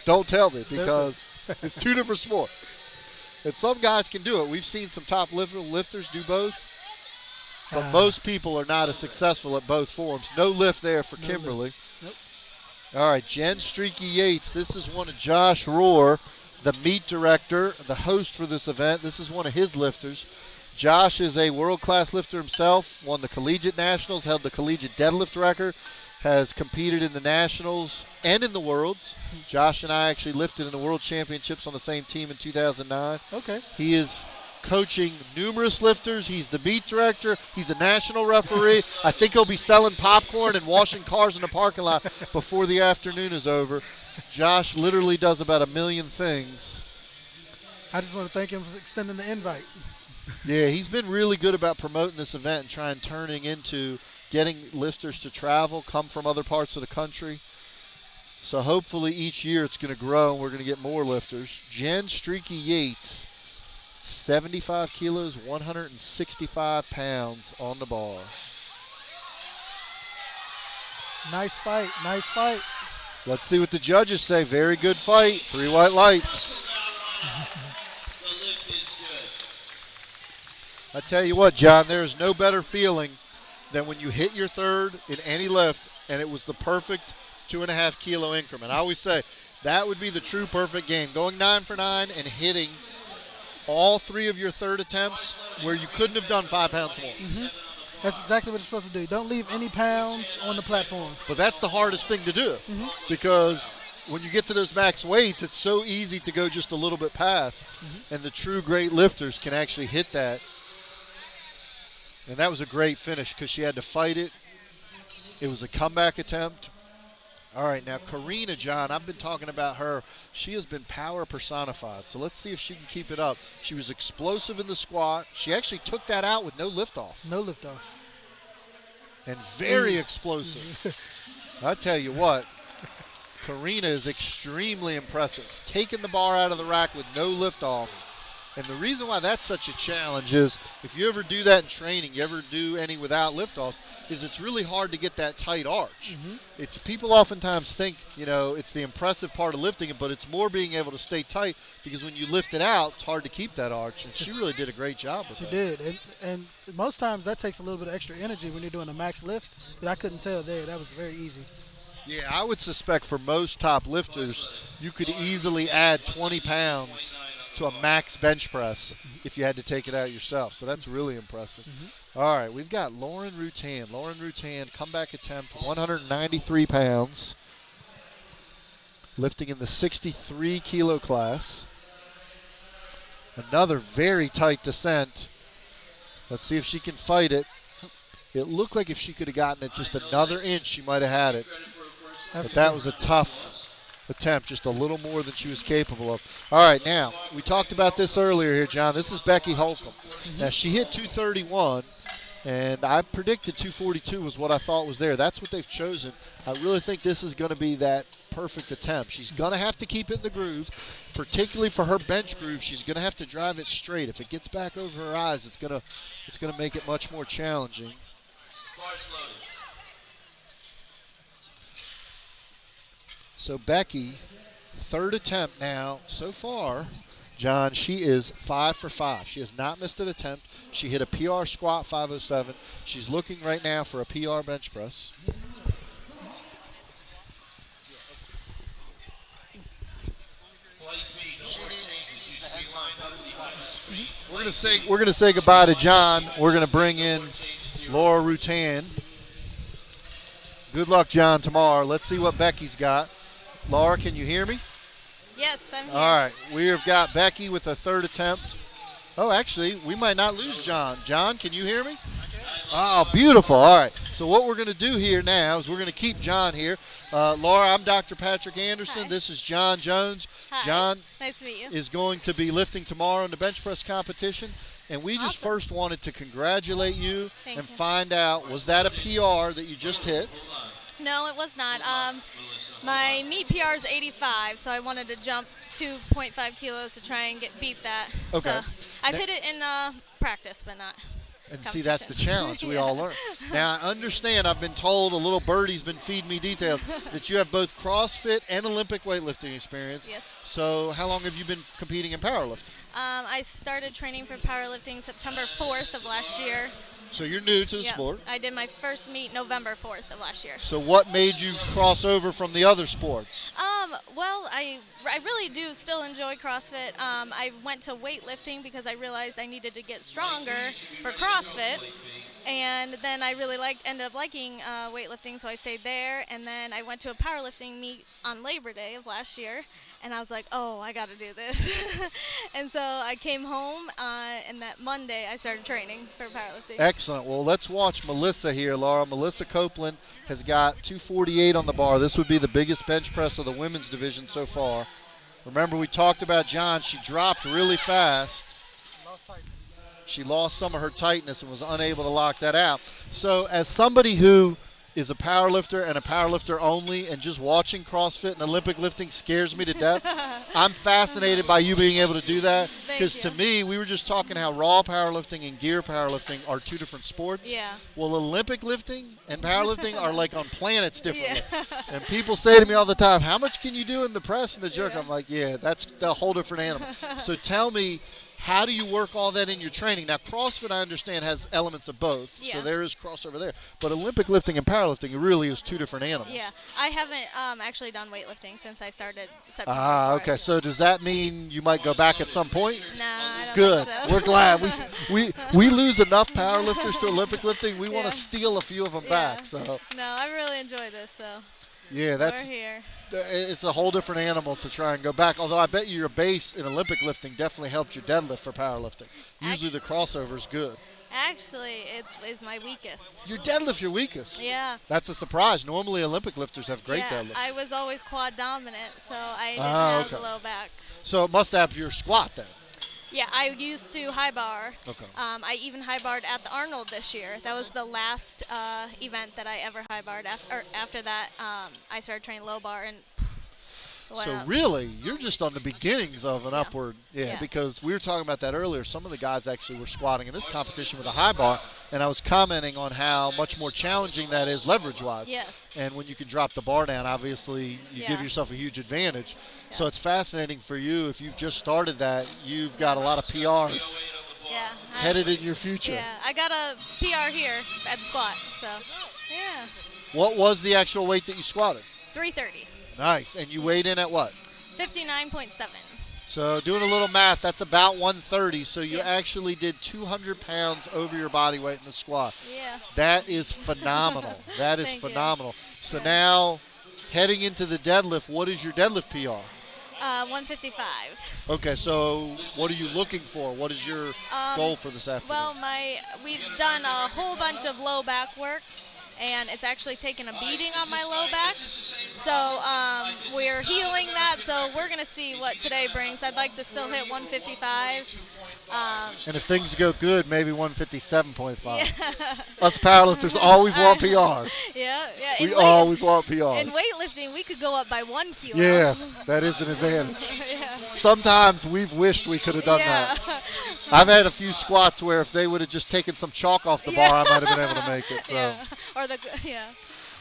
[SPEAKER 1] don't tell me, because it's two different sports. And some guys can do it. We've seen some top lifters do both, but most people are not as successful at both forms. No lift there for Kimberly.
[SPEAKER 5] Nope.
[SPEAKER 1] All right, Jen Streaky Yates. This is one of Josh Rohr, the meet director, the host for this event. This is one of his lifters. Josh is a world-class lifter himself, won the collegiate nationals, held the collegiate deadlift record, has competed in the nationals and in the worlds. Josh and I actually lifted in the world championships on the same team in 2009.
[SPEAKER 5] Okay.
[SPEAKER 1] He is coaching numerous lifters. He's the beat director. He's a national referee. I think he'll be selling popcorn and washing cars in the parking lot before the afternoon is over. Josh literally does about a million things.
[SPEAKER 5] I just want to thank him for extending the invite.
[SPEAKER 1] Yeah, he's been really good about promoting this event and turning into getting lifters to travel, come from other parts of the country. So hopefully each year it's going to grow and we're going to get more lifters. Jen Streaky Yates, 75 kilos, 165 pounds on the bar.
[SPEAKER 5] Nice fight, nice fight.
[SPEAKER 1] Let's see what the judges say. Very good fight. 3 white lights. I tell you what, John, there is no better feeling than when you hit your third in any lift and it was the perfect 2.5 kilo increment. I always say that would be the true perfect game. Going 9 for 9 and hitting all 3 of your third attempts where you couldn't have done 5 pounds more.
[SPEAKER 5] Mm-hmm. That's exactly what you're supposed to do. Don't leave any pounds on the platform.
[SPEAKER 1] But that's the hardest thing to do
[SPEAKER 5] Mm-hmm.
[SPEAKER 1] because when you get to those max weights, it's so easy to go just a little bit past.
[SPEAKER 5] Mm-hmm.
[SPEAKER 1] And the true great lifters can actually hit that. And that was a great finish because she had to fight it. It was a comeback attempt. All right, now Karina, John, I've been talking about her. She has been power personified. So let's see if she can keep it up. She was explosive in the squat. She actually took that out with no lift off.
[SPEAKER 5] No lift off.
[SPEAKER 1] And very explosive. I tell you what, Karina is extremely impressive. Taking the bar out of the rack with no lift off. And the reason why that's such a challenge is if you ever do that in training, you ever do any without lift-offs, is it's really hard to get that tight arch.
[SPEAKER 5] Mm-hmm.
[SPEAKER 1] It's people oftentimes think, it's the impressive part of lifting it, but it's more being able to stay tight because when you lift it out, it's hard to keep that arch. And she really did a great job with
[SPEAKER 5] She
[SPEAKER 1] that.
[SPEAKER 5] did. And most times that takes a little bit of extra energy when you're doing a max lift, but I couldn't tell there. That was very easy.
[SPEAKER 1] Yeah, I would suspect for most top lifters, you could easily add 20 pounds to a max bench press if you had to take it out yourself. So that's really impressive.
[SPEAKER 5] Mm-hmm.
[SPEAKER 1] All right, we've got Lauren Rutan. Lauren Rutan, comeback attempt, 193 pounds, lifting in the 63 kilo class. Another very tight descent. Let's see if she can fight it. It looked like if she could have gotten it just another inch, she might have had it. But that was a tough attempt, just a little more than she was capable of. All right, now, we talked about this earlier here, John. This is Becky Holcomb.
[SPEAKER 5] Mm-hmm.
[SPEAKER 1] Now, she hit 231, and I predicted 242 was what I thought was there. That's what they've chosen. I really think this is going to be that perfect attempt. She's going to have to keep it in the groove, particularly for her bench groove. She's going to have to drive it straight. If it gets back over her eyes, it's going to make it much more challenging. So Becky, third attempt now. So far, John, she is 5 for 5. She has not missed an attempt. She hit a PR squat 507. She's looking right now for a PR bench press. We're gonna say goodbye to John. We're gonna bring in Laura Rutan. Good luck, John, tomorrow. Let's see what Becky's got. Laura, can you hear me?
[SPEAKER 6] Yes, I'm here.
[SPEAKER 1] All right, we have got Becky with a third attempt. Oh, actually, we might not lose John. John, can you hear me? Oh, beautiful. All right, so what we're going to do here now is we're going to keep John here. Laura, I'm Dr. Patrick Anderson.
[SPEAKER 6] Hi.
[SPEAKER 1] This is John Jones.
[SPEAKER 6] Hi.
[SPEAKER 1] John
[SPEAKER 6] Nice to meet you.
[SPEAKER 1] is going to be lifting tomorrow in the bench press competition. And we just
[SPEAKER 6] Awesome.
[SPEAKER 1] first wanted to congratulate you
[SPEAKER 6] Thank
[SPEAKER 1] and
[SPEAKER 6] you.
[SPEAKER 1] find out, was that a PR that you just hit?
[SPEAKER 6] No, it was not. My meet PR is 85, so I wanted to jump 2.5 kilos to try and beat that.
[SPEAKER 1] Okay.
[SPEAKER 6] So I've
[SPEAKER 1] Now-
[SPEAKER 6] hit it in practice, but not.
[SPEAKER 1] And see, that's the
[SPEAKER 6] competition.
[SPEAKER 1] challenge we
[SPEAKER 6] Yeah.
[SPEAKER 1] all learn. Now, I understand, I've been told, a little birdie's been feeding me details, that you have both CrossFit and Olympic weightlifting experience.
[SPEAKER 6] Yes.
[SPEAKER 1] So how long have you been competing in powerlifting?
[SPEAKER 6] I started training for powerlifting September 4th of last year.
[SPEAKER 1] So you're new to the
[SPEAKER 6] Yep.
[SPEAKER 1] sport.
[SPEAKER 6] I did my first meet November 4th of last year.
[SPEAKER 1] So what made you cross over from the other sports?
[SPEAKER 6] Well, I really do still enjoy CrossFit. I went to weightlifting because I realized I needed to get stronger for CrossFit. And then I really ended up liking weightlifting, so I stayed there. And then I went to a powerlifting meet on Labor Day of last year, and I was like, oh, I got to do this. And so I came home, and that Monday I started training for powerlifting.
[SPEAKER 1] Excellent. Well, let's watch Melissa here, Laura. Melissa Copeland has got 248 on the bar. This would be the biggest bench press of the women's division so far. Remember, we talked about John. She dropped really fast. She lost some of her tightness and was unable to lock that out. So as somebody who is a powerlifter and a powerlifter only, and just watching CrossFit and Olympic lifting scares me to death, I'm fascinated by you being able to do that.
[SPEAKER 6] Thank
[SPEAKER 1] Because
[SPEAKER 6] you.
[SPEAKER 1] to me, we were just talking how raw powerlifting and gear powerlifting are two different sports.
[SPEAKER 6] Yeah.
[SPEAKER 1] Well, Olympic lifting and powerlifting are like on planets differently.
[SPEAKER 6] Yeah.
[SPEAKER 1] And people say to me all the time, how much can you do in the press and the jerk?
[SPEAKER 6] Yeah.
[SPEAKER 1] I'm like, yeah, that's a whole different animal. So tell me, How do you work all that in your training? Now, CrossFit, I understand, has elements of both, so
[SPEAKER 6] Yeah.
[SPEAKER 1] there is crossover there. But Olympic lifting and powerlifting, it really is two different animals.
[SPEAKER 6] Yeah, I haven't actually done weightlifting since I started September.
[SPEAKER 1] Ah,
[SPEAKER 6] 4th.
[SPEAKER 1] okay. So does that mean you might go back at some point?
[SPEAKER 6] Nah, I don't
[SPEAKER 1] Good.
[SPEAKER 6] think so.
[SPEAKER 1] We're glad. We lose enough powerlifters to Olympic lifting. We want
[SPEAKER 6] Yeah.
[SPEAKER 1] to steal a few of them
[SPEAKER 6] Yeah.
[SPEAKER 1] back. So
[SPEAKER 6] No, I really enjoy this, so
[SPEAKER 1] yeah,
[SPEAKER 6] we're here.
[SPEAKER 1] it's a whole different animal to try and go back. Although I bet you your base in Olympic lifting definitely helped your deadlift for powerlifting. Usually the crossover is good.
[SPEAKER 6] Actually, it is my weakest.
[SPEAKER 1] Your deadlift's your weakest.
[SPEAKER 6] Yeah.
[SPEAKER 1] That's a surprise. Normally Olympic lifters have great
[SPEAKER 6] Yeah,
[SPEAKER 1] deadlifts.
[SPEAKER 6] I was always quad dominant, so I didn't
[SPEAKER 1] Ah,
[SPEAKER 6] have
[SPEAKER 1] okay.
[SPEAKER 6] low back.
[SPEAKER 1] So it must have your squat then.
[SPEAKER 6] Yeah, I used to high bar.
[SPEAKER 1] Okay.
[SPEAKER 6] I even high barred at the Arnold this year. That was the last event that I ever high barred. After that, I started training low bar and went
[SPEAKER 1] So
[SPEAKER 6] up.
[SPEAKER 1] really, you're just on the beginnings of an upward,
[SPEAKER 6] Yeah.
[SPEAKER 1] because we were talking about that earlier. Some of the guys actually were squatting in this competition with a high bar, and I was commenting on how much more challenging that is leverage-wise.
[SPEAKER 6] Yes.
[SPEAKER 1] And when you can drop the bar down, obviously you give
[SPEAKER 6] Yeah.
[SPEAKER 1] yourself a huge advantage. So
[SPEAKER 6] Yeah.
[SPEAKER 1] it's fascinating for you. If you've just started that, you've got a lot of PRs
[SPEAKER 6] Yeah.
[SPEAKER 1] headed in your future.
[SPEAKER 6] Yeah, I got a PR here at the squat, so yeah,
[SPEAKER 1] What was the actual weight that you squatted?
[SPEAKER 6] 330,
[SPEAKER 1] Nice. And you weighed in at what?
[SPEAKER 6] 59.7.
[SPEAKER 1] So doing a little math, that's about 130. So you
[SPEAKER 6] Yeah.
[SPEAKER 1] actually did 200 pounds over your body weight in the squat.
[SPEAKER 6] Yeah.
[SPEAKER 1] That is phenomenal. That is
[SPEAKER 6] Thank you.
[SPEAKER 1] phenomenal. So
[SPEAKER 6] Yeah.
[SPEAKER 1] now, heading into the deadlift, what is your deadlift PR?
[SPEAKER 6] 155.
[SPEAKER 1] Okay, so what are you looking for? What is your goal for this afternoon?
[SPEAKER 6] Well, we've done a whole bunch of low back work, and it's actually taken a beating on my low back. So we're healing that. So we're gonna see what today brings. I'd like to still hit 155.
[SPEAKER 1] And if things go good, maybe 157.5.
[SPEAKER 6] Yeah.
[SPEAKER 1] Us powerlifters always want PRs.
[SPEAKER 6] Yeah.
[SPEAKER 1] We always want PRs.
[SPEAKER 6] In weightlifting, we could go up by 1 kilo.
[SPEAKER 1] Yeah, that is an advantage.
[SPEAKER 6] Yeah.
[SPEAKER 1] Sometimes we've wished we could have done that. I've had a few squats where if they would have just taken some chalk off the bar, I might have been able to make it. So.
[SPEAKER 6] Yeah. Or yeah.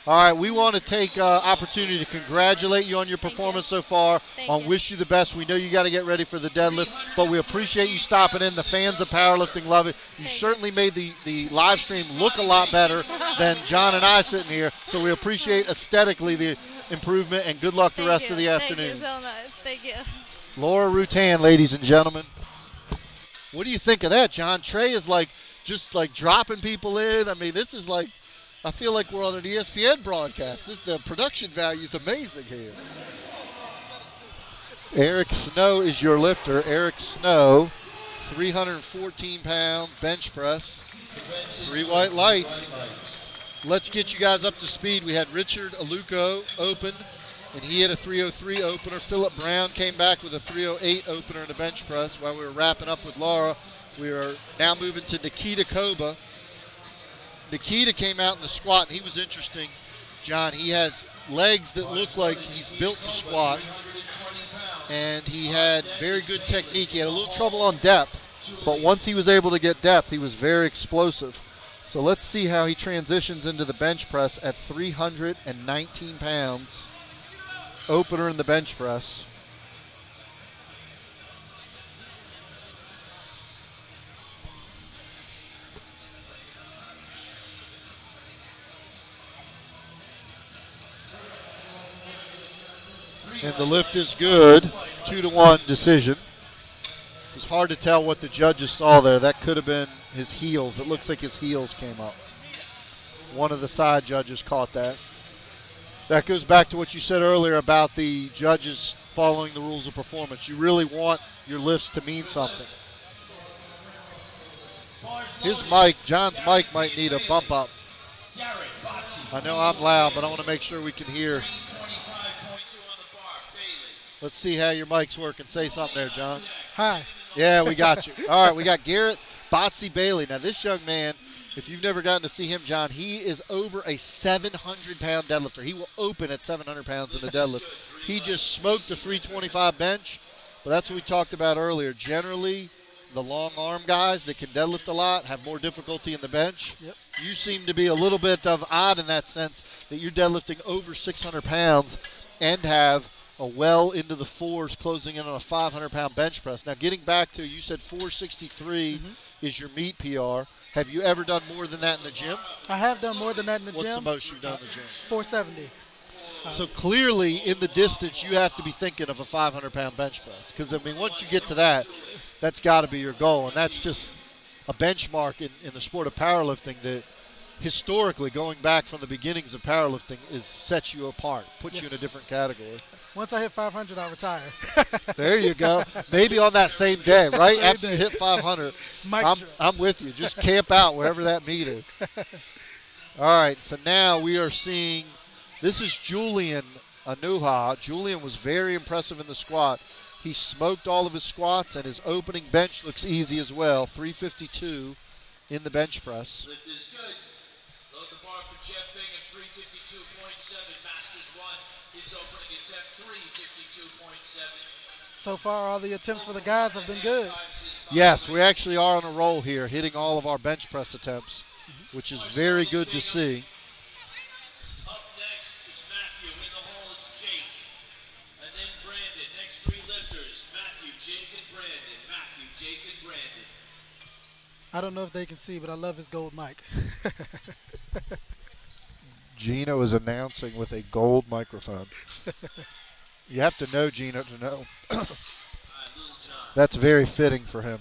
[SPEAKER 1] All right, we want to take opportunity to congratulate you on your performance so far.
[SPEAKER 6] Thank you.
[SPEAKER 1] Wish you the best. We know you got to get ready for the deadlift, but we appreciate you stopping in. The fans of powerlifting love it. You
[SPEAKER 6] Thank
[SPEAKER 1] certainly made the live stream look a lot better than John and I sitting here. So we appreciate aesthetically the improvement, and good luck the rest of the afternoon.
[SPEAKER 6] Thank you so much. Thank you.
[SPEAKER 1] Laura Rutan, ladies and gentlemen. What do you think of that, John? Trey is just dropping people in. I mean, this is I feel like we're on an ESPN broadcast. The production value is amazing here. Eric Snow is your lifter. Eric Snow, 314-pound bench press, 3 white lights. Let's get you guys up to speed. We had Richard Aluko open, and he had a 303 opener. Philip Brown came back with a 308 opener in the bench press. While we were wrapping up with Laura, we are now moving to Nikita Koba. Nikita came out in the squat, and he was interesting, John. He has legs that look like he's built to squat, and he had very good technique. He had a little trouble on depth, but once he was able to get depth, he was very explosive. So let's see how he transitions into the bench press at 319 pounds. Opener in the bench press. And the lift is good. 2-1 decision. It was hard to tell what the judges saw there. That could have been his heels. It looks like his heels came up. One of the side judges caught that. That goes back to what you said earlier about the judges following the rules of performance. You really want your lifts to mean something. His mic, John's mic, might need a bump up. I know I'm loud, but I want to make sure we can hear. Let's see how your mic's working. Say something there, John.
[SPEAKER 5] Hi.
[SPEAKER 1] Yeah, we got you. All right, we got Garrett Botsy Bailey. Now, this young man, if you've never gotten to see him, John, he is over a 700-pound deadlifter. He will open at 700 pounds in the deadlift. He just smoked a 325 bench, but that's what we talked about earlier. Generally, the long arm guys that can deadlift a lot have more difficulty in the bench.
[SPEAKER 5] Yep.
[SPEAKER 1] You seem to be a little bit of odd in that sense that you're deadlifting over 600 pounds and have well into the fours, closing in on a 500-pound bench press. Now, getting back to, you said 463 is your meet PR. Have you ever done more than that in the gym?
[SPEAKER 5] I have done more than that in the
[SPEAKER 1] What's
[SPEAKER 5] gym.
[SPEAKER 1] the most you've done in the gym?
[SPEAKER 5] 470.
[SPEAKER 1] So clearly, in the distance, you have to be thinking of a 500-pound bench press. Because, I mean, once you get to that, that's got to be your goal. And that's just a benchmark in the sport of powerlifting that historically, going back from the beginnings of powerlifting, sets you apart, puts you in a different category.
[SPEAKER 5] Once I hit 500, I'll retire.
[SPEAKER 1] There you go. Maybe on that same day, right after you hit 500. I'm with you. Just camp out wherever that meet is. All right, so now we are seeing, this is Julian Anuha. Julian was very impressive in the squat. He smoked all of his squats, and his opening bench looks easy as well. 352 in the bench press.
[SPEAKER 2] Lift is good. Load the bar for Jeff Bingham, 352.7. Masters 1. His opening attempt, 352.7.
[SPEAKER 5] So far, all the attempts for the guys have been good.
[SPEAKER 1] Yes, we actually are on a roll here, hitting all of our bench press attempts, which is very good to see.
[SPEAKER 2] Up next is Matthew. In the hole it's Jake. And then Brandon. Next three lifters, Matthew, Jake, and Brandon. Matthew, Jake, and Brandon.
[SPEAKER 5] I don't know if they can see, but I love his gold mic.
[SPEAKER 1] Gino is announcing with a gold microphone. You have to know Gino to know. That's very fitting for him.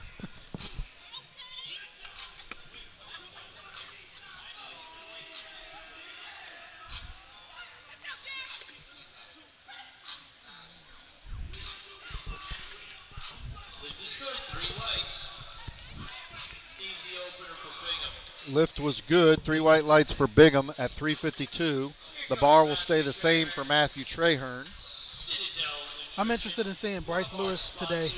[SPEAKER 2] Lift is good. 3 lights. Easy opener for Bingham.
[SPEAKER 1] Lift was good. 3 white lights for Bingham at 352. The bar will stay the same for Matthew Traherne.
[SPEAKER 5] I'm interested in seeing Bryce Lewis today.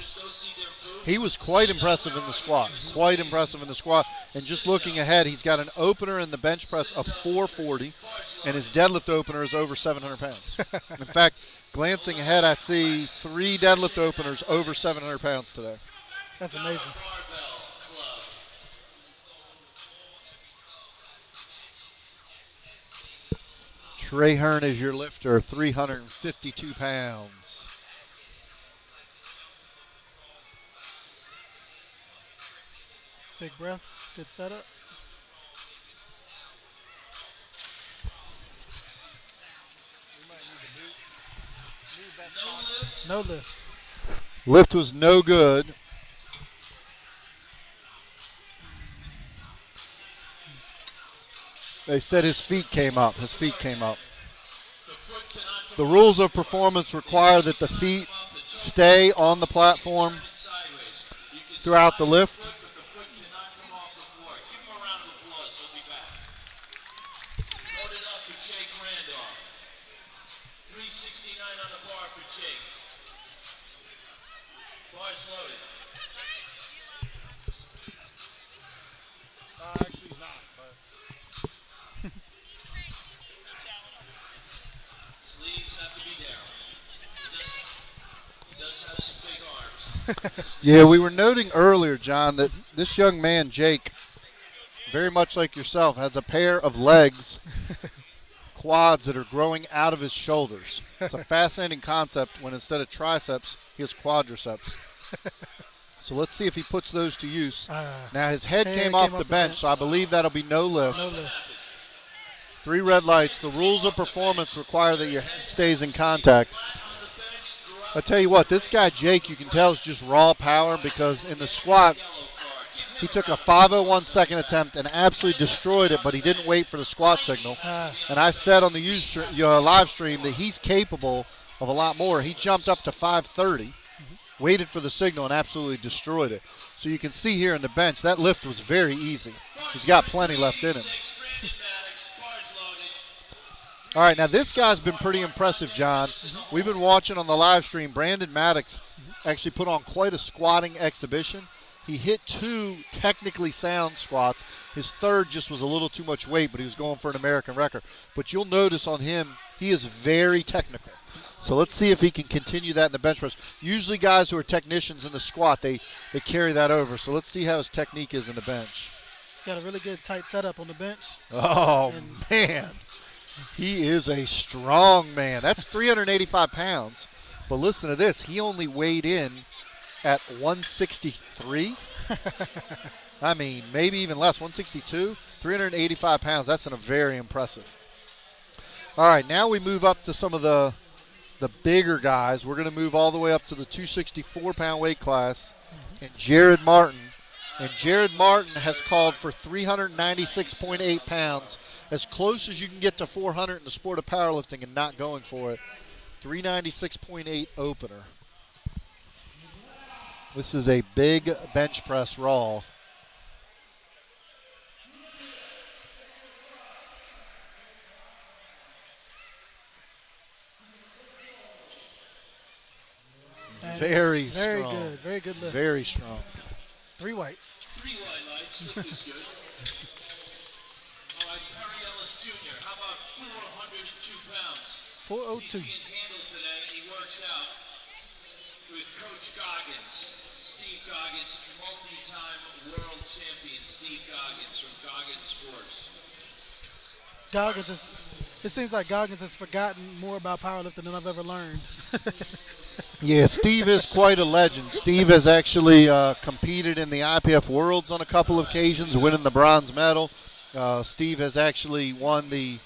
[SPEAKER 1] He was quite impressive in the squat. Quite impressive in the squat. And just looking ahead, he's got an opener in the bench press of 440, and his deadlift opener is over 700 pounds. In fact, glancing ahead, I see 3 deadlift openers over 700 pounds today.
[SPEAKER 5] That's amazing.
[SPEAKER 1] Traherne is your lifter, 352 pounds.
[SPEAKER 5] Big breath, good setup. No lift.
[SPEAKER 1] Lift was no good. They said his feet came up. His feet came up. The rules of performance require that the feet stay on the platform throughout the lift. Actually, he's not, but
[SPEAKER 2] Sleeves have to be down. He does have some big arms.
[SPEAKER 1] yeah, we were noting earlier, John, that this young man, Jake, very much like yourself, has a pair of legs, quads that are growing out of his shoulders. It's a fascinating concept when instead of triceps, he has quadriceps. So let's see if he puts those to use. Now his head came off the bench, so I believe that'll be no lift.
[SPEAKER 5] No lift.
[SPEAKER 1] 3 red lights. The rules of performance require that your head stays in contact. I tell you what, this guy Jake, you can tell is just raw power, because in the squat, he took a 501 second attempt and absolutely destroyed it, but he didn't wait for the squat signal. And I said on the live stream that he's capable of a lot more. He jumped up to 530. Waited for the signal and absolutely destroyed it. So you can see here in the bench, that lift was very easy. He's got plenty left in him. All right, now this guy's been pretty impressive, John. We've been watching on the live stream. Brandon Maddox actually put on quite a squatting exhibition. He hit 2 technically sound squats. His third just was a little too much weight, but he was going for an American record. But you'll notice on him, he is very technical. So let's see if he can continue that in the bench press. Usually guys who are technicians in the squat, they carry that over. So let's see how his technique is in the bench.
[SPEAKER 5] He's got a really good tight setup on the bench.
[SPEAKER 1] Oh, man. He is a strong man. That's 385 pounds. But listen to this. He only weighed in at 163. I mean, maybe even less, 162, 385 pounds. That's very impressive. All right, now we move up to some of the bigger guys. We're going to move all the way up to the 264-pound weight class. And Jared Martin. And Jared Martin has called for 396.8 pounds, as close as you can get to 400 in the sport of powerlifting and not going for it. 396.8 opener. This is a big bench press Raw. Very strong.
[SPEAKER 5] Good. Very good lift.
[SPEAKER 1] Very strong.
[SPEAKER 5] 3 whites.
[SPEAKER 2] 3 white lights. Look is good. All right, Perry Ellis Jr. How about 402 pounds?
[SPEAKER 5] 402.
[SPEAKER 2] He's being handled today, and he works out with Coach Goggins. Steve Goggins, multi-time world champion Steve Goggins from Goggins Sports.
[SPEAKER 5] It seems like Goggins has forgotten more about powerlifting than I've ever learned.
[SPEAKER 1] Yeah, Steve is quite a legend. Steve has actually competed in the IPF Worlds on a couple of occasions, winning the bronze medal. Steve has actually won the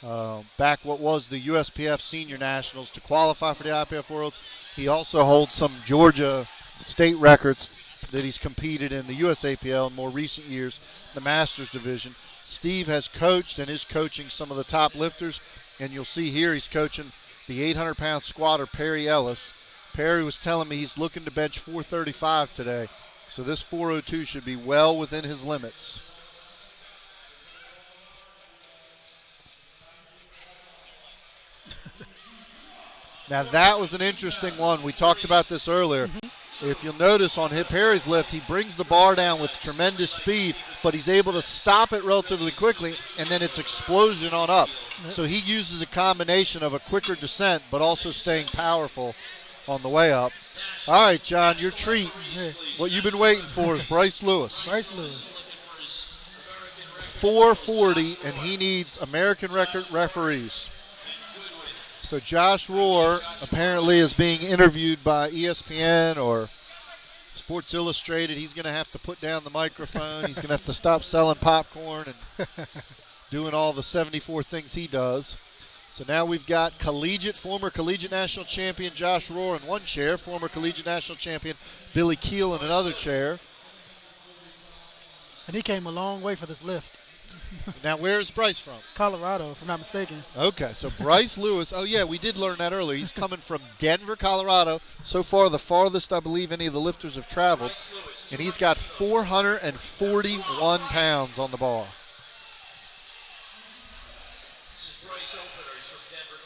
[SPEAKER 1] what was the USPF Senior Nationals to qualify for the IPF Worlds. He also holds some Georgia state records that he's competed in the USAPL in more recent years, the Masters division. Steve has coached and is coaching some of the top lifters, and you'll see here he's coaching the 800-pound squatter Perry Ellis. Perry was telling me he's looking to bench 435 today, so this 402 should be well within his limits. Now that was an interesting one. We talked about this earlier. If you'll notice on Perry's lift, he brings the bar down with tremendous speed, but he's able to stop it relatively quickly, and then it's explosion on up. So he uses a combination of a quicker descent, but also staying powerful on the way up. All right, John, your treat. What you've been waiting for is Bryce Lewis.
[SPEAKER 5] Bryce Lewis.
[SPEAKER 1] 440, and he needs American record referees. So Josh Rohr apparently is being interviewed by ESPN or Sports Illustrated. He's going to have to put down the microphone. He's going to have to stop selling popcorn and doing all the 74 things he does. So now we've got former collegiate national champion Josh Rohr in one chair, former collegiate national champion Billy Keel in another chair.
[SPEAKER 5] And he came a long way for this lift.
[SPEAKER 1] Now, where's Bryce from?
[SPEAKER 5] Colorado, if I'm not mistaken.
[SPEAKER 1] Okay, so Bryce Lewis. Oh, yeah, we did learn that earlier. He's coming from Denver, Colorado. So far, the farthest I believe any of the lifters have traveled. And he's got 441 pounds on the bar.
[SPEAKER 2] This is Bryce Opener. He's from Denver,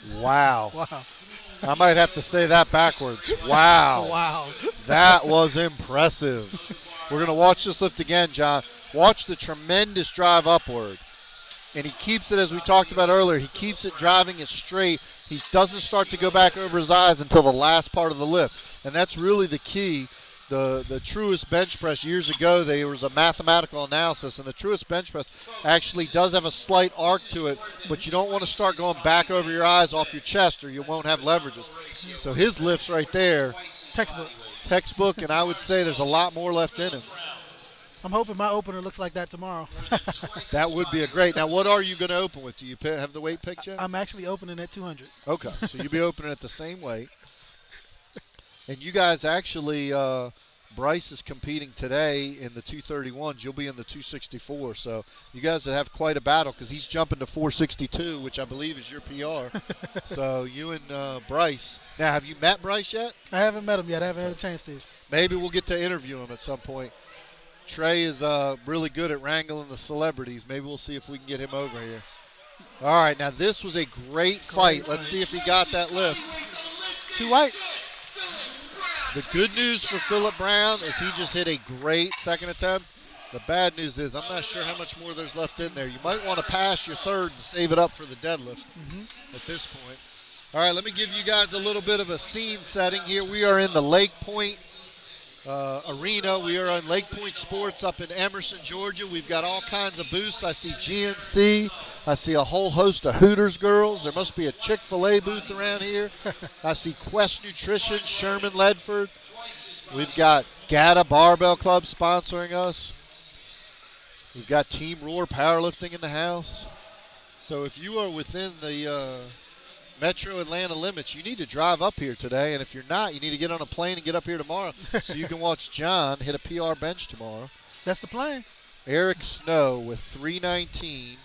[SPEAKER 2] Colorado.
[SPEAKER 1] Wow.
[SPEAKER 5] Wow.
[SPEAKER 1] I might have to say that backwards. Wow.
[SPEAKER 5] Wow.
[SPEAKER 1] That was impressive. We're going to watch this lift again, John. Watch the tremendous drive upward. And he keeps it, as we talked about earlier, he keeps it driving it straight. He doesn't start to go back over his eyes until the last part of the lift. And that's really the key. The truest bench press years ago, there was a mathematical analysis, and the truest bench press actually does have a slight arc to it, but you don't want to start going back over your eyes off your chest or you won't have leverages. So his lifts right there, textbook, and I would say there's a lot more left in him.
[SPEAKER 5] I'm hoping my opener looks like that tomorrow.
[SPEAKER 1] That would be a great. Now, what are you going to open with? Do you have the weight picked yet?
[SPEAKER 5] I'm actually opening at 200.
[SPEAKER 1] Okay, so you'll be opening at the same weight. And you guys actually, Bryce is competing today in the 231s. You'll be in the 264. So you guys have quite a battle because he's jumping to 462, which I believe is your PR. So you and Bryce. Now, have you met Bryce yet?
[SPEAKER 5] I haven't met him yet. I haven't had a chance to.
[SPEAKER 1] Maybe we'll get to interview him at some point. Trey is really good at wrangling the celebrities. Maybe we'll see if we can get him over here. All right, now this was a great fight. Let's see if he got that lift.
[SPEAKER 5] 2 whites.
[SPEAKER 1] The good news for Phillip Brown is he just hit a great second attempt. The bad news is I'm not sure how much more there's left in there. You might want to pass your third and save it up for the deadlift at this point. All right, let me give you guys a little bit of a scene setting here. We are in the LakePoint arena. We are on LakePoint Sports up in Emerson, Georgia. We've got all kinds of booths. I see GNC. I see a whole host of Hooters girls. There must be a Chick-fil-A booth around here. I see Quest Nutrition, Sherman Ledford. We've got GATA Barbell Club sponsoring us. We've got Team Rohr Powerlifting in the house. So if you are within the Metro Atlanta limits, you need to drive up here today. And if you're not, you need to get on a plane and get up here tomorrow so you can watch John hit a PR bench tomorrow.
[SPEAKER 5] That's the plan.
[SPEAKER 1] Eric Snow with 319.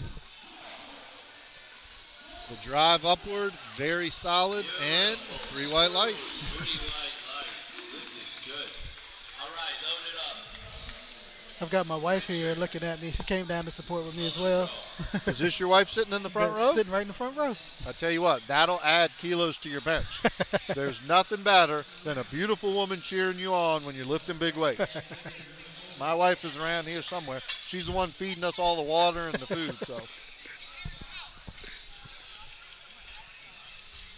[SPEAKER 1] The drive upward, very solid, and 3 white lights.
[SPEAKER 2] 3 white lights. Lifting's good. All right, load it up.
[SPEAKER 5] I've got my wife here looking at me. She came down to support with me as well.
[SPEAKER 1] Is this your wife sitting in the front row?
[SPEAKER 5] Sitting right in the front row.
[SPEAKER 1] I tell you what, that'll add kilos to your bench. There's nothing better than a beautiful woman cheering you on when you're lifting big weights. My wife is around here somewhere. She's the one feeding us all the water and the food. So.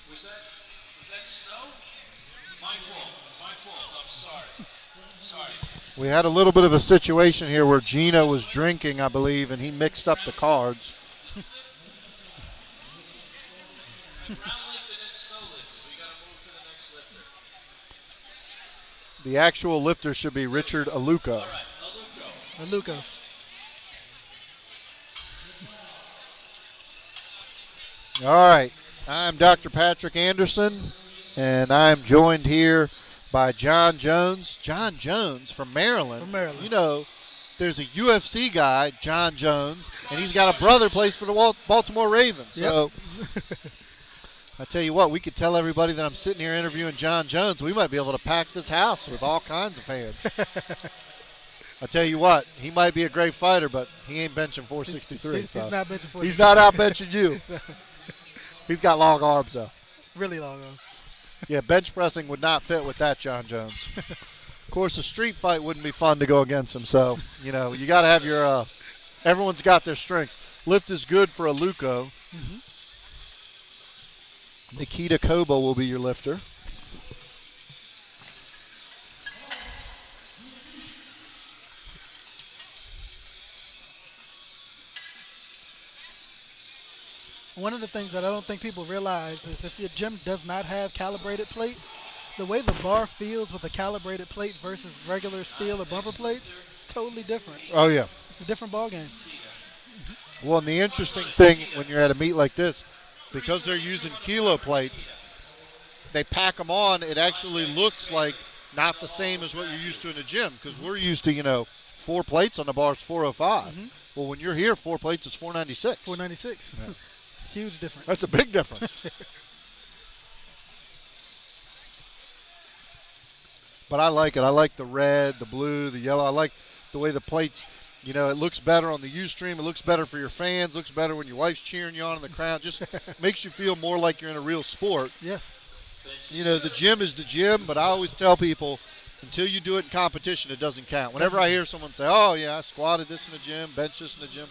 [SPEAKER 2] Was that snow? My fault. I'm sorry.
[SPEAKER 1] We had a little bit of a situation here where Gino was drinking, I believe, and he mixed up the cards.
[SPEAKER 2] Ground lifted and snow lifted. We got to move to the next lifter.
[SPEAKER 1] The actual lifter should be Richard Aluko.
[SPEAKER 2] All right,
[SPEAKER 5] Aluko.
[SPEAKER 1] All right, I'm Dr. Patrick Anderson, and I'm joined here by John Jones. John Jones from Maryland.
[SPEAKER 5] From Maryland.
[SPEAKER 1] You know, there's a UFC guy, John Jones, and he's got a brother plays for the Baltimore Ravens.
[SPEAKER 5] Yep.
[SPEAKER 1] So I tell you what, we could tell everybody that I'm sitting here interviewing John Jones. We might be able to pack this house with all kinds of fans. I tell you what, he might be a great fighter, but he ain't benching 463.
[SPEAKER 5] He's not benching 463.
[SPEAKER 1] He's not out benching you. He's got long arms, though.
[SPEAKER 5] Really long arms.
[SPEAKER 1] Yeah, bench pressing would not fit with that, John Jones. Of course, a street fight wouldn't be fun to go against him. So, you know, you got to have your everyone's got their strengths. Lift is good for Aluko.
[SPEAKER 5] Mm-hmm.
[SPEAKER 1] Nikita Kobo will be your lifter.
[SPEAKER 5] One of the things that I don't think people realize is if your gym does not have calibrated plates, the way the bar feels with a calibrated plate versus regular steel or bumper plates is totally different.
[SPEAKER 1] Oh, yeah.
[SPEAKER 5] It's a different ball game.
[SPEAKER 1] Well, and the interesting thing when you're at a meet like this, because they're using kilo plates, they pack them on. It actually looks like not the same as what you're used to in the gym, because we're used to, you know, 4 plates on the bar is 405.
[SPEAKER 5] Mm-hmm.
[SPEAKER 1] Well, when you're here, 4 plates is 496.
[SPEAKER 5] 496.
[SPEAKER 1] Yeah.
[SPEAKER 5] Huge difference.
[SPEAKER 1] That's a big difference. But I like it. I like the red, the blue, the yellow. I like the way the plates, you know, it looks better on the Ustream. It looks better for your fans. Looks better when your wife's cheering you on in the crowd. Just makes you feel more like you're in a real sport.
[SPEAKER 5] Yes.
[SPEAKER 1] You know, the gym is the gym, but I always tell people, until you do it in competition, it doesn't count. Whenever I hear someone say, oh, yeah, I squatted this in the gym, benched this in the gym,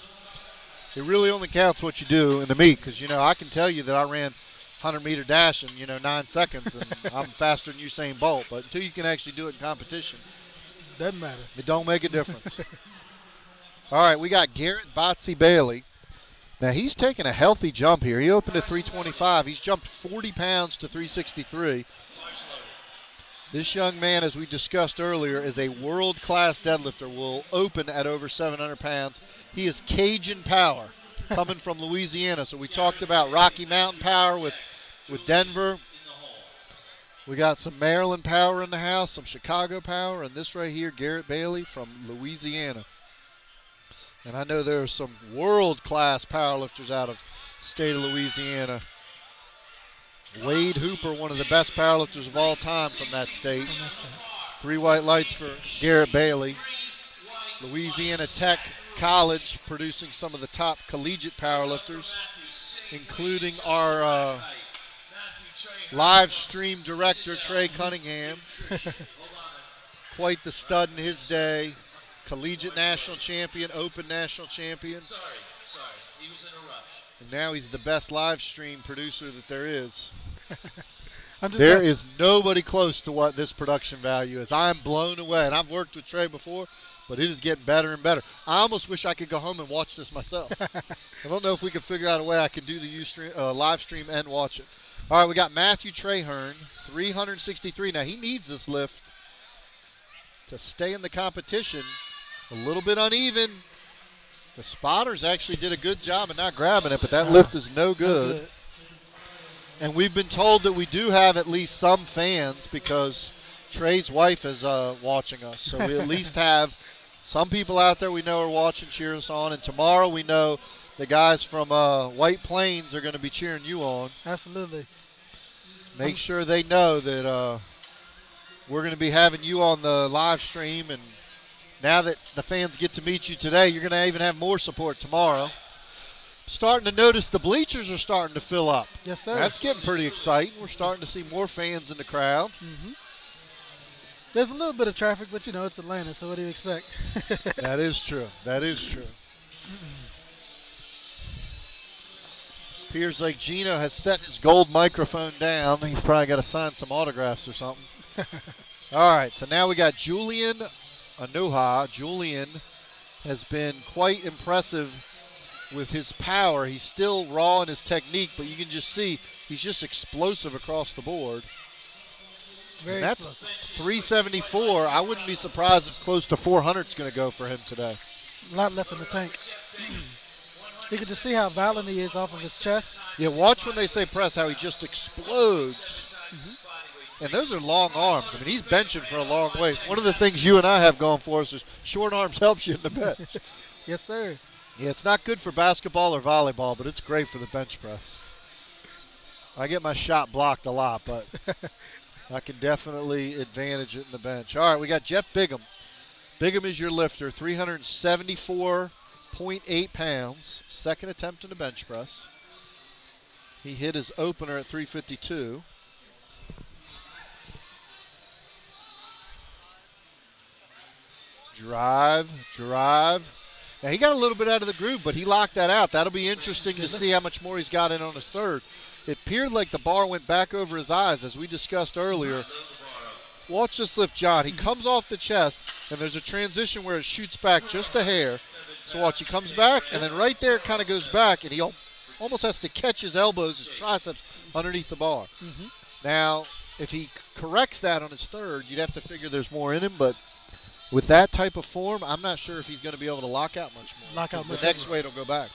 [SPEAKER 1] it really only counts what you do in the meet, because, you know, I can tell you that I ran 100-meter dash in, 9 seconds, and I'm faster than Usain Bolt. But until you can actually do it in competition,
[SPEAKER 5] doesn't matter.
[SPEAKER 1] It don't make a difference. All right, we got Garrett Botsy Bailey. Now, he's taking a healthy jump here. He opened at 325. He's jumped 40 pounds to 363. This young man, as we discussed earlier, is a world-class deadlifter, will open at over 700 pounds. He is Cajun power, coming from Louisiana. So we talked about Rocky Mountain power with Denver. We got some Maryland power in the house, some Chicago power, and this right here, Garrett Bailey from Louisiana. And I know there are some world-class powerlifters out of the state of Louisiana. Wade Hooper, one of the best powerlifters of all time from that state. 3 white lights for Garrett Bailey. Louisiana Tech College producing some of the top collegiate powerlifters, including our live stream director, Trey Cunningham. Quite the stud in his day. Collegiate national champion, open national champion.
[SPEAKER 2] Sorry. He was in a rush.
[SPEAKER 1] And now he's the best live stream producer that there is. There is nobody close to what this production value is. I'm blown away, and I've worked with Trey before, but it is getting better and better. I almost wish I could go home and watch this myself. I don't know if we can figure out a way I can do the live stream and watch it. All right, we got Matthew Traherne, 363. Now, he needs this lift to stay in the competition. A little bit uneven. The spotters actually did a good job of not grabbing it, but that lift is no good. And we've been told that we do have at least some fans because Trey's wife is watching us. So we at least have some people out there we know are watching, cheering us on. And tomorrow we know the guys from White Plains are going to be cheering you on.
[SPEAKER 5] Absolutely.
[SPEAKER 1] Make sure they know that we're going to be having you on the live stream. And now that the fans get to meet you today, you're going to even have more support tomorrow. Starting to notice the bleachers are starting to fill up.
[SPEAKER 5] Yes, sir.
[SPEAKER 1] That's getting pretty exciting. We're starting to see more fans in the crowd.
[SPEAKER 5] Mm-hmm. There's a little bit of traffic, but, it's Atlanta, so what do you expect?
[SPEAKER 1] That is true. That is true. Appears like Gino has set his gold microphone down. He's probably got to sign some autographs or something. All right, so now we got Julian Anuha. Julian has been quite impressive with his power. He's still raw in his technique, but you can just see he's just explosive across the board.
[SPEAKER 5] Very
[SPEAKER 1] that's
[SPEAKER 5] explosive.
[SPEAKER 1] 374. I wouldn't be surprised if close to 400 is going to go for him today.
[SPEAKER 5] A lot left in the tank. You can just see how violent he is off of his chest.
[SPEAKER 1] Yeah, watch when they say press, how he just explodes. And those are long arms. I mean, he's benching for a long way. One of the things you and I have going for us is short arms helps you in the bench.
[SPEAKER 5] Yes, sir.
[SPEAKER 1] Yeah, it's not good for basketball or volleyball, but it's great for the bench press. I get my shot blocked a lot, but I can definitely advantage it in the bench. All right, we got Jeff Bigham. Bigham is your lifter, 374.8 pounds. Second attempt in the bench press. He hit his opener at 352. Drive. Now, he got a little bit out of the groove, but he locked that out. That'll be interesting to see how much more he's got in on his third. It appeared like the bar went back over his eyes, as we discussed earlier. Watch this lift, John. He comes off the chest, and there's a transition where it shoots back just a hair. So watch, he comes back, and then right there it kind of goes back, and he almost has to catch his elbows, his triceps, underneath the bar.
[SPEAKER 5] Mm-hmm.
[SPEAKER 1] Now, if he corrects that on his third, you'd have to figure there's more in him, but with that type of form, I'm not sure if he's going to be able to lock out much more. The next weight will go back.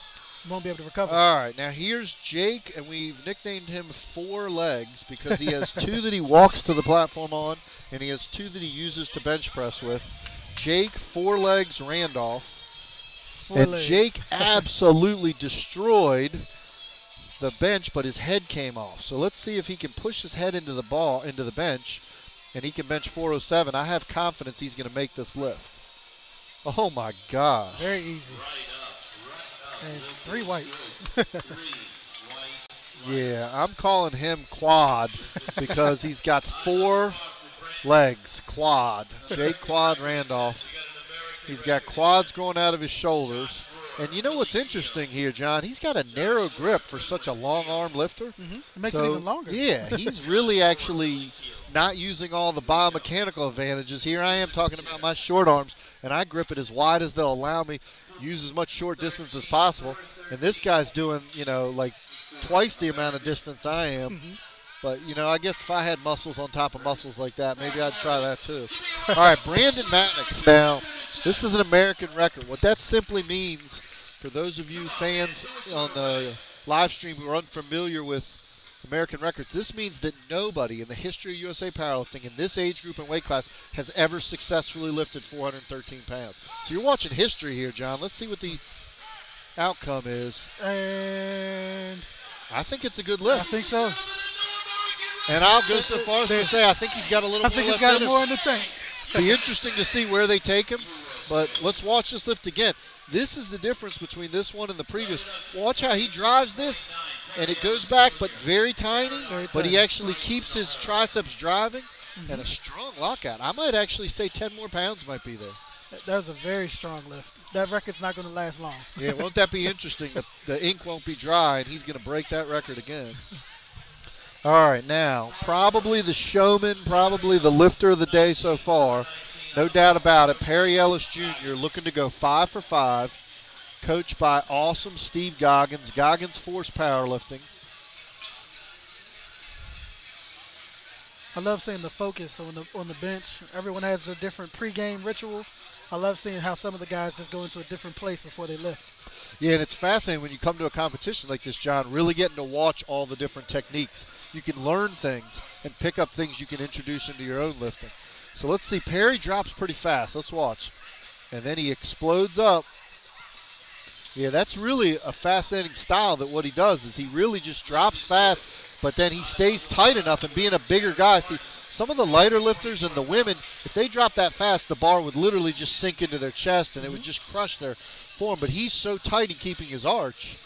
[SPEAKER 5] Won't be able to recover.
[SPEAKER 1] All right, now here's Jake, and we've nicknamed him Four Legs because he has two that he walks to the platform on, and he has two that he uses to bench press with. Jake Four Legs Randolph. Jake absolutely destroyed the bench, but his head came off. So let's see if he can push his head into the bench, and he can bench 407. I have confidence he's going to make this lift. Oh, my God.
[SPEAKER 5] Very easy. And 3 whites.
[SPEAKER 1] Yeah, I'm calling him Quad because he's got 4 legs. Quad. Jake Quad Randolph. He's got quads growing out of his shoulders. And you know what's interesting here, John? He's got a narrow grip for such a long arm lifter.
[SPEAKER 5] Mm-hmm. It makes it even longer.
[SPEAKER 1] Yeah, he's really actually not using all the biomechanical advantages. Here I am talking about my short arms, and I grip it as wide as they'll allow me, use as much short distance as possible. And this guy's doing, like twice the amount of distance I am.
[SPEAKER 5] Mm-hmm.
[SPEAKER 1] But, I guess if I had muscles on top of muscles like that, maybe I'd try that too. All right, Brandon Matnick. Now, this is an American record. What that simply means, for those of you fans on the live stream who are unfamiliar with American records, this means that nobody in the history of USA Powerlifting in this age group and weight class has ever successfully lifted 413 pounds. So you're watching history here, John. Let's see what the outcome is.
[SPEAKER 5] And
[SPEAKER 1] I think it's a good lift.
[SPEAKER 5] I think so.
[SPEAKER 1] And I'll go so far as to say I think he's got a little more left in him.
[SPEAKER 5] I think he's got more in the tank.
[SPEAKER 1] Be interesting to see where they take him, but let's watch this lift again. This is the difference between this one and the previous. Watch how he drives this, and it goes back, but very tiny. But he actually keeps his triceps driving, and a strong lockout. I might actually say 10 more pounds might be there.
[SPEAKER 5] That was a very strong lift. That record's not going to last long.
[SPEAKER 1] Yeah, won't that be interesting? The ink won't be dry, and he's going to break that record again. All right, now, probably the showman, probably the lifter of the day so far. No doubt about it. Perry Ellis Jr. looking to go 5 for 5. Coached by awesome Steve Goggins. Goggins Force Powerlifting.
[SPEAKER 5] I love seeing the focus on the bench. Everyone has their different pregame ritual. I love seeing how some of the guys just go into a different place before they lift.
[SPEAKER 1] Yeah, and it's fascinating when you come to a competition like this, John, really getting to watch all the different techniques. You can learn things and pick up things you can introduce into your own lifting. So let's see. Perry drops pretty fast. Let's watch. And then he explodes up. Yeah, that's really a fascinating style that what he does is he really just drops fast, but then he stays tight enough, and being a bigger guy. See, some of the lighter lifters and the women, if they drop that fast, the bar would literally just sink into their chest and it would just crush their form. But he's so tight in keeping his arch,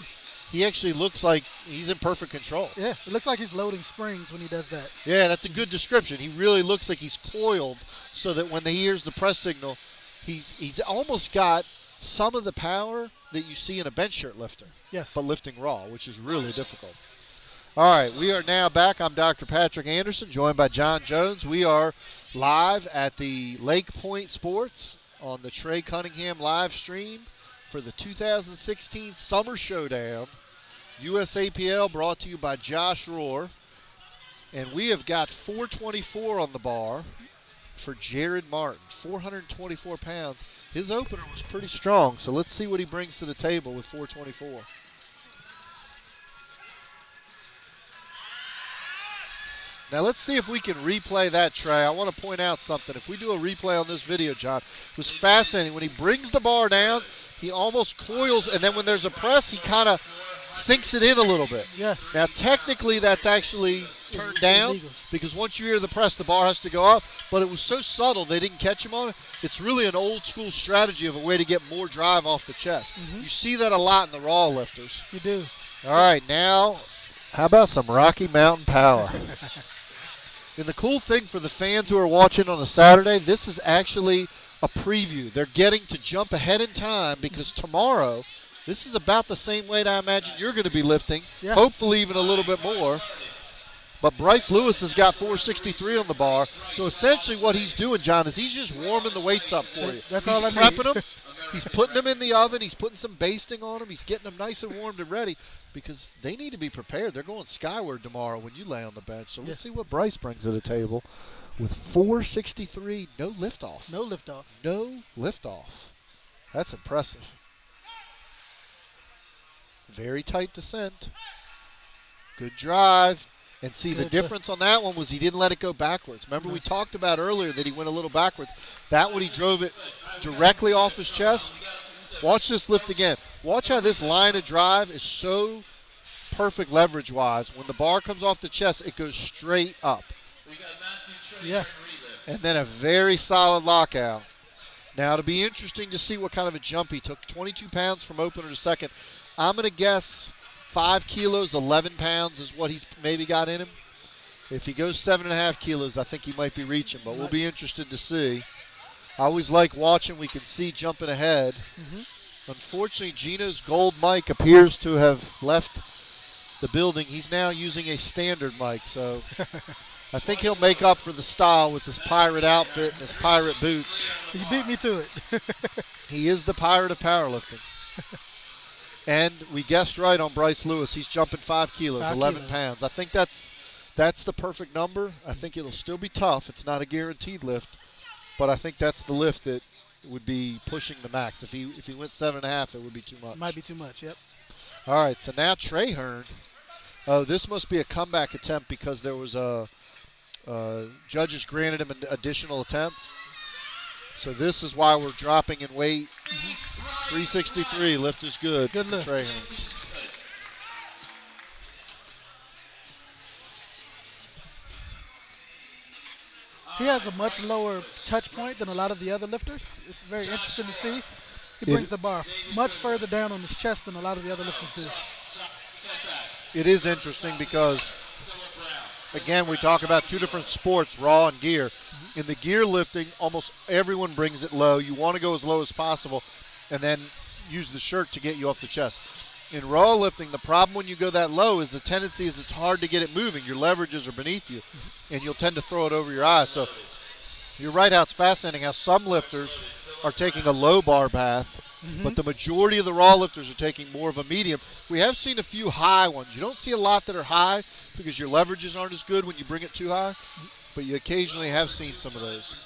[SPEAKER 1] he actually looks like he's in perfect control.
[SPEAKER 5] Yeah, it looks like he's loading springs when he does that.
[SPEAKER 1] Yeah, that's a good description. He really looks like he's coiled so that when he hears the press signal, he's almost got some of the power that you see in a bench shirt lifter.
[SPEAKER 5] Yes.
[SPEAKER 1] But lifting raw, which is really difficult. All right, we are now back. I'm Dr. Patrick Anderson, joined by John Jones. We are live at the LakePoint Sports on the Trey Cunningham live stream for the 2016 Summer Showdown. USAPL brought to you by Josh Rohr. And we have got 424 on the bar for Jared Martin, 424 pounds. His opener was pretty strong, so let's see what he brings to the table with 424. Now let's see if we can replay that, Trey. I want to point out something. If we do a replay on this video, John, it was fascinating. When he brings the bar down, he almost coils, and then when there's a press, he kind of sinks it in a little bit.
[SPEAKER 5] Yes.
[SPEAKER 1] Now technically that's actually turned down
[SPEAKER 5] illegal,
[SPEAKER 1] because once you hear the press, the bar has to go up, but it was so subtle they didn't catch him on it. It's really an old school strategy of a way to get more drive off the chest. You see that a lot in the raw lifters.
[SPEAKER 5] You do.
[SPEAKER 1] All right, now how about some Rocky Mountain power? And the cool thing for the fans who are watching on a Saturday, this is actually a preview. They're getting to jump ahead in time because tomorrow, this is about the same weight I imagine you're going to be lifting, hopefully even a little bit more. But Bryce Lewis has got 463 on the bar. So essentially what he's doing, John, is he's just warming the weights up for you.
[SPEAKER 5] That's
[SPEAKER 1] he's
[SPEAKER 5] all I
[SPEAKER 1] prepping
[SPEAKER 5] need.
[SPEAKER 1] them. He's putting them in the oven. He's putting some basting on them. He's getting them nice and warmed and ready because they need to be prepared. They're going skyward tomorrow when you lay on the bench. So let's see what Bryce brings to the table with 463, no liftoff.
[SPEAKER 5] No liftoff.
[SPEAKER 1] No liftoff. That's impressive. Very tight descent. Good drive. And see, the difference on that one was he didn't let it go backwards. Remember we talked about earlier that he went a little backwards. That one he drove it directly off his chest. Watch this lift again. Watch how this line of drive is so perfect leverage-wise. When the bar comes off the chest, it goes straight up.
[SPEAKER 5] Yes.
[SPEAKER 1] And then a very solid lockout. Now, it'll be interesting to see what kind of a jump he took. 22 pounds from opener to second. I'm going to guess 5 kilos, 11 pounds is what he's maybe got in him. If he goes 7.5 kilos, I think he might be reaching, but we'll be interested to see. I always like watching. We can see jumping ahead. Unfortunately, Gino's gold mic appears to have left the building. He's now using a standard mic, so I think he'll make up for the style with his pirate outfit and his pirate boots.
[SPEAKER 5] You beat me to it.
[SPEAKER 1] He is the pirate of powerlifting. And we guessed right on Bryce Lewis. He's jumping 5 kilos, 11 pounds. I think that's the perfect number. I think it'll still be tough. It's not a guaranteed lift, but I think that's the lift that would be pushing the max. If he went 7.5, it would be too much.
[SPEAKER 5] Might be too much, yep.
[SPEAKER 1] All right, so now Trey Hearn. Oh, this must be a comeback attempt because there was judges granted him an additional attempt. So this is why we're dropping in weight. 363, lift is good.
[SPEAKER 5] Good lift.
[SPEAKER 1] Trey Hearn.
[SPEAKER 5] He has a much lower touch point than a lot of the other lifters. It's very interesting to see. He brings the bar much further down on his chest than a lot of the other lifters do.
[SPEAKER 1] It is interesting because, again, we talk about two different sports, raw and gear. In the gear lifting, almost everyone brings it low. You want to go as low as possible and then use the shirt to get you off the chest. In raw lifting, the problem when you go that low is the tendency is it's hard to get it moving. Your leverages are beneath you, and you'll tend to throw it over your eyes. So you're right how it's fascinating how some lifters are taking a low bar path, but the majority of the raw lifters are taking more of a medium. We have seen a few high ones. You don't see a lot that are high because your leverages aren't as good when you bring it too high, but you occasionally have seen some of those.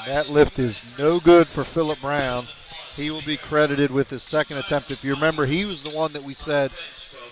[SPEAKER 1] That lift is no good for Phillip Brown. He will be credited with his second attempt. If you remember, he was the one that we said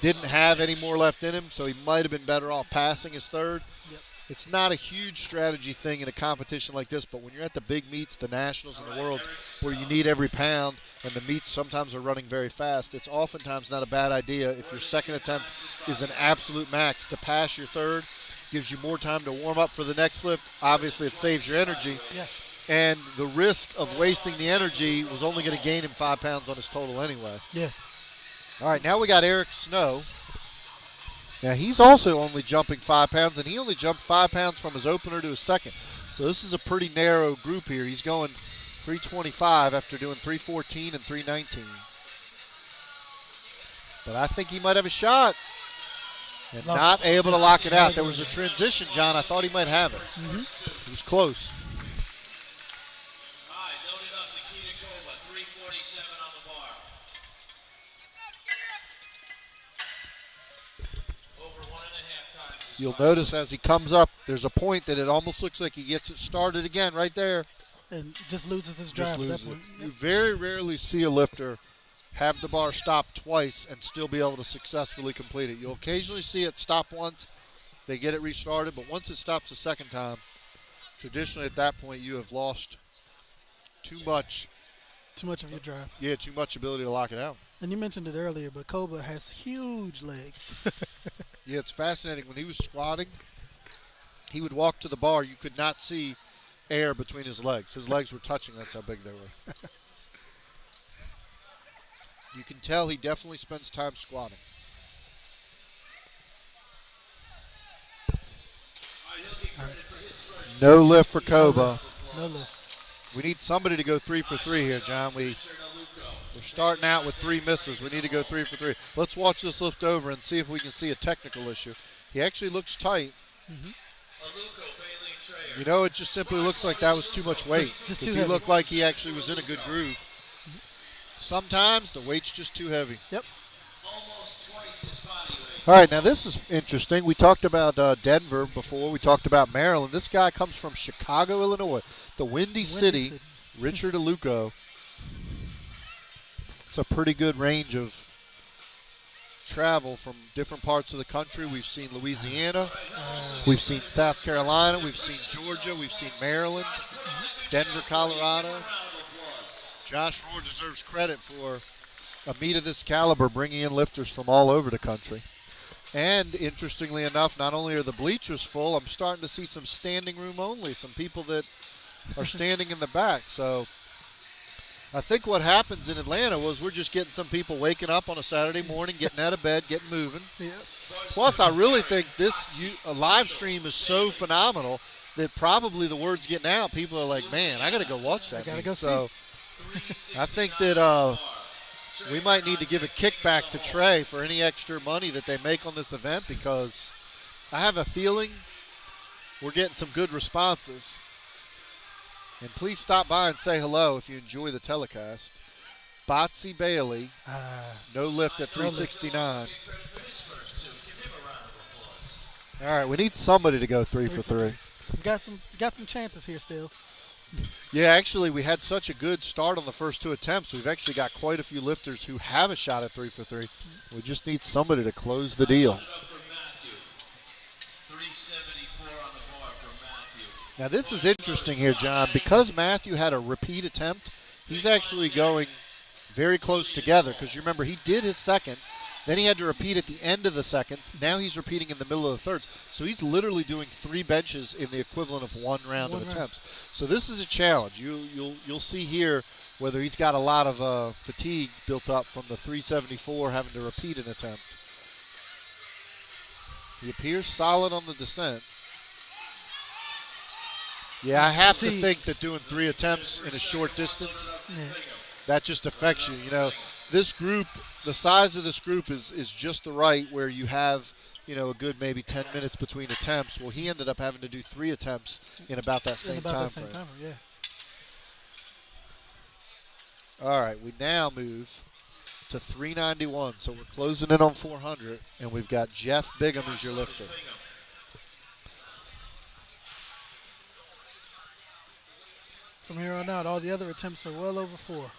[SPEAKER 1] didn't have any more left in him, so he might have been better off passing his third.
[SPEAKER 5] Yep.
[SPEAKER 1] It's not a huge strategy thing in a competition like this, but when you're at the big meets, the nationals and the worlds, where you need every pound, and the meets sometimes are running very fast, it's oftentimes not a bad idea if your second attempt is an absolute max to pass your third. Gives you more time to warm up for the next lift. Obviously, it saves your energy.
[SPEAKER 5] Yes.
[SPEAKER 1] And the risk of wasting the energy was only going to gain him 5 pounds on his total anyway.
[SPEAKER 5] Yeah.
[SPEAKER 1] All right, now we got Eric Snow. Now, he's also only jumping 5 pounds, and he only jumped 5 pounds from his opener to his second. So this is a pretty narrow group here. He's going 325 after doing 314 and 319. But I think he might have a shot. And not able to lock it out. There was a transition, John. I thought he might have it. It was close. You'll notice as he comes up, there's a point that it almost looks like he gets it started again right there.
[SPEAKER 5] And just loses his drive at that point.
[SPEAKER 1] You very rarely see a lifter have the bar stop twice and still be able to successfully complete it. You'll occasionally see it stop once, they get it restarted, but once it stops the second time, traditionally at that point you have lost too much.
[SPEAKER 5] Too much of your drive.
[SPEAKER 1] Yeah, too much ability to lock it out.
[SPEAKER 5] And you mentioned it earlier, but Koba has huge legs.
[SPEAKER 1] Yeah, it's fascinating. When he was squatting, he would walk to the bar. You could not see air between his legs. His legs were touching. That's how big they were. You can tell he definitely spends time squatting. No lift for Koba.
[SPEAKER 5] No lift.
[SPEAKER 1] We need somebody to go 3 for 3 here, John. We're starting out with 3 misses. We need to go 3 for 3. Let's watch this lift over and see if we can see a technical issue. He actually looks tight. You know, it just simply looks like that was too much weight.
[SPEAKER 5] Just too
[SPEAKER 1] he
[SPEAKER 5] heavy.
[SPEAKER 1] looked like he actually was in a good groove. Sometimes the weight's just too heavy.
[SPEAKER 5] Yep.
[SPEAKER 1] All right, now this is interesting. We talked about Denver before. We talked about Maryland. This guy comes from Chicago, Illinois, the Windy City. Richard Aluko. It's a pretty good range of travel from different parts of the country. We've seen Louisiana. We've seen South Carolina. We've seen Georgia. We've seen Maryland. Denver, Colorado. Josh Rohr deserves credit for a meet of this caliber, bringing in lifters from all over the country. And interestingly enough, not only are the bleachers full, I'm starting to see some standing room only, some people that are standing in the back. So I think what happens in Atlanta was we're just getting some people waking up on a Saturday morning, getting out of bed, getting moving.
[SPEAKER 5] Yeah.
[SPEAKER 1] Plus, I really think a live stream is so phenomenal that probably the word's getting out. People are like, man, I got to go watch that.
[SPEAKER 5] I gotta
[SPEAKER 1] meet.
[SPEAKER 5] go see.
[SPEAKER 1] So I think that we might need to give a kickback to Trey for any extra money that they make on this event, because I have a feeling we're getting some good responses. And please stop by and say hello if you enjoy the telecast. Botsy Bailey, no lift at 369. All right, we need somebody to go 3 for 3.
[SPEAKER 5] We've got some chances here still.
[SPEAKER 1] Yeah, actually, we had such a good start on the first 2 attempts. We've actually got quite a few lifters who have a shot at 3 for 3. We just need somebody to close the deal. Now, this is interesting here, John. Because Matthew had a repeat attempt, he's actually going very close together. Because you remember, he did his second. Then he had to repeat at the end of the seconds. Now he's repeating in the middle of the thirds. So he's literally doing 3 benches in the equivalent of 1 round of attempts. So this is a challenge. You'll see here whether he's got a lot of fatigue built up from the 374 having to repeat an attempt. He appears solid on the descent. Yeah, I have to think that doing 3 attempts in a short distance, that just affects you. You know, this group, the size of this group is just the right where you have, you know, a good maybe 10 minutes between attempts. Well, he ended up having to do 3 attempts in about that same time frame.
[SPEAKER 5] Yeah.
[SPEAKER 1] All right, we now move to 391. So we're closing in on 400, and we've got Jeff Bigham as your lifter.
[SPEAKER 5] From here on out, all the other attempts are well over 4.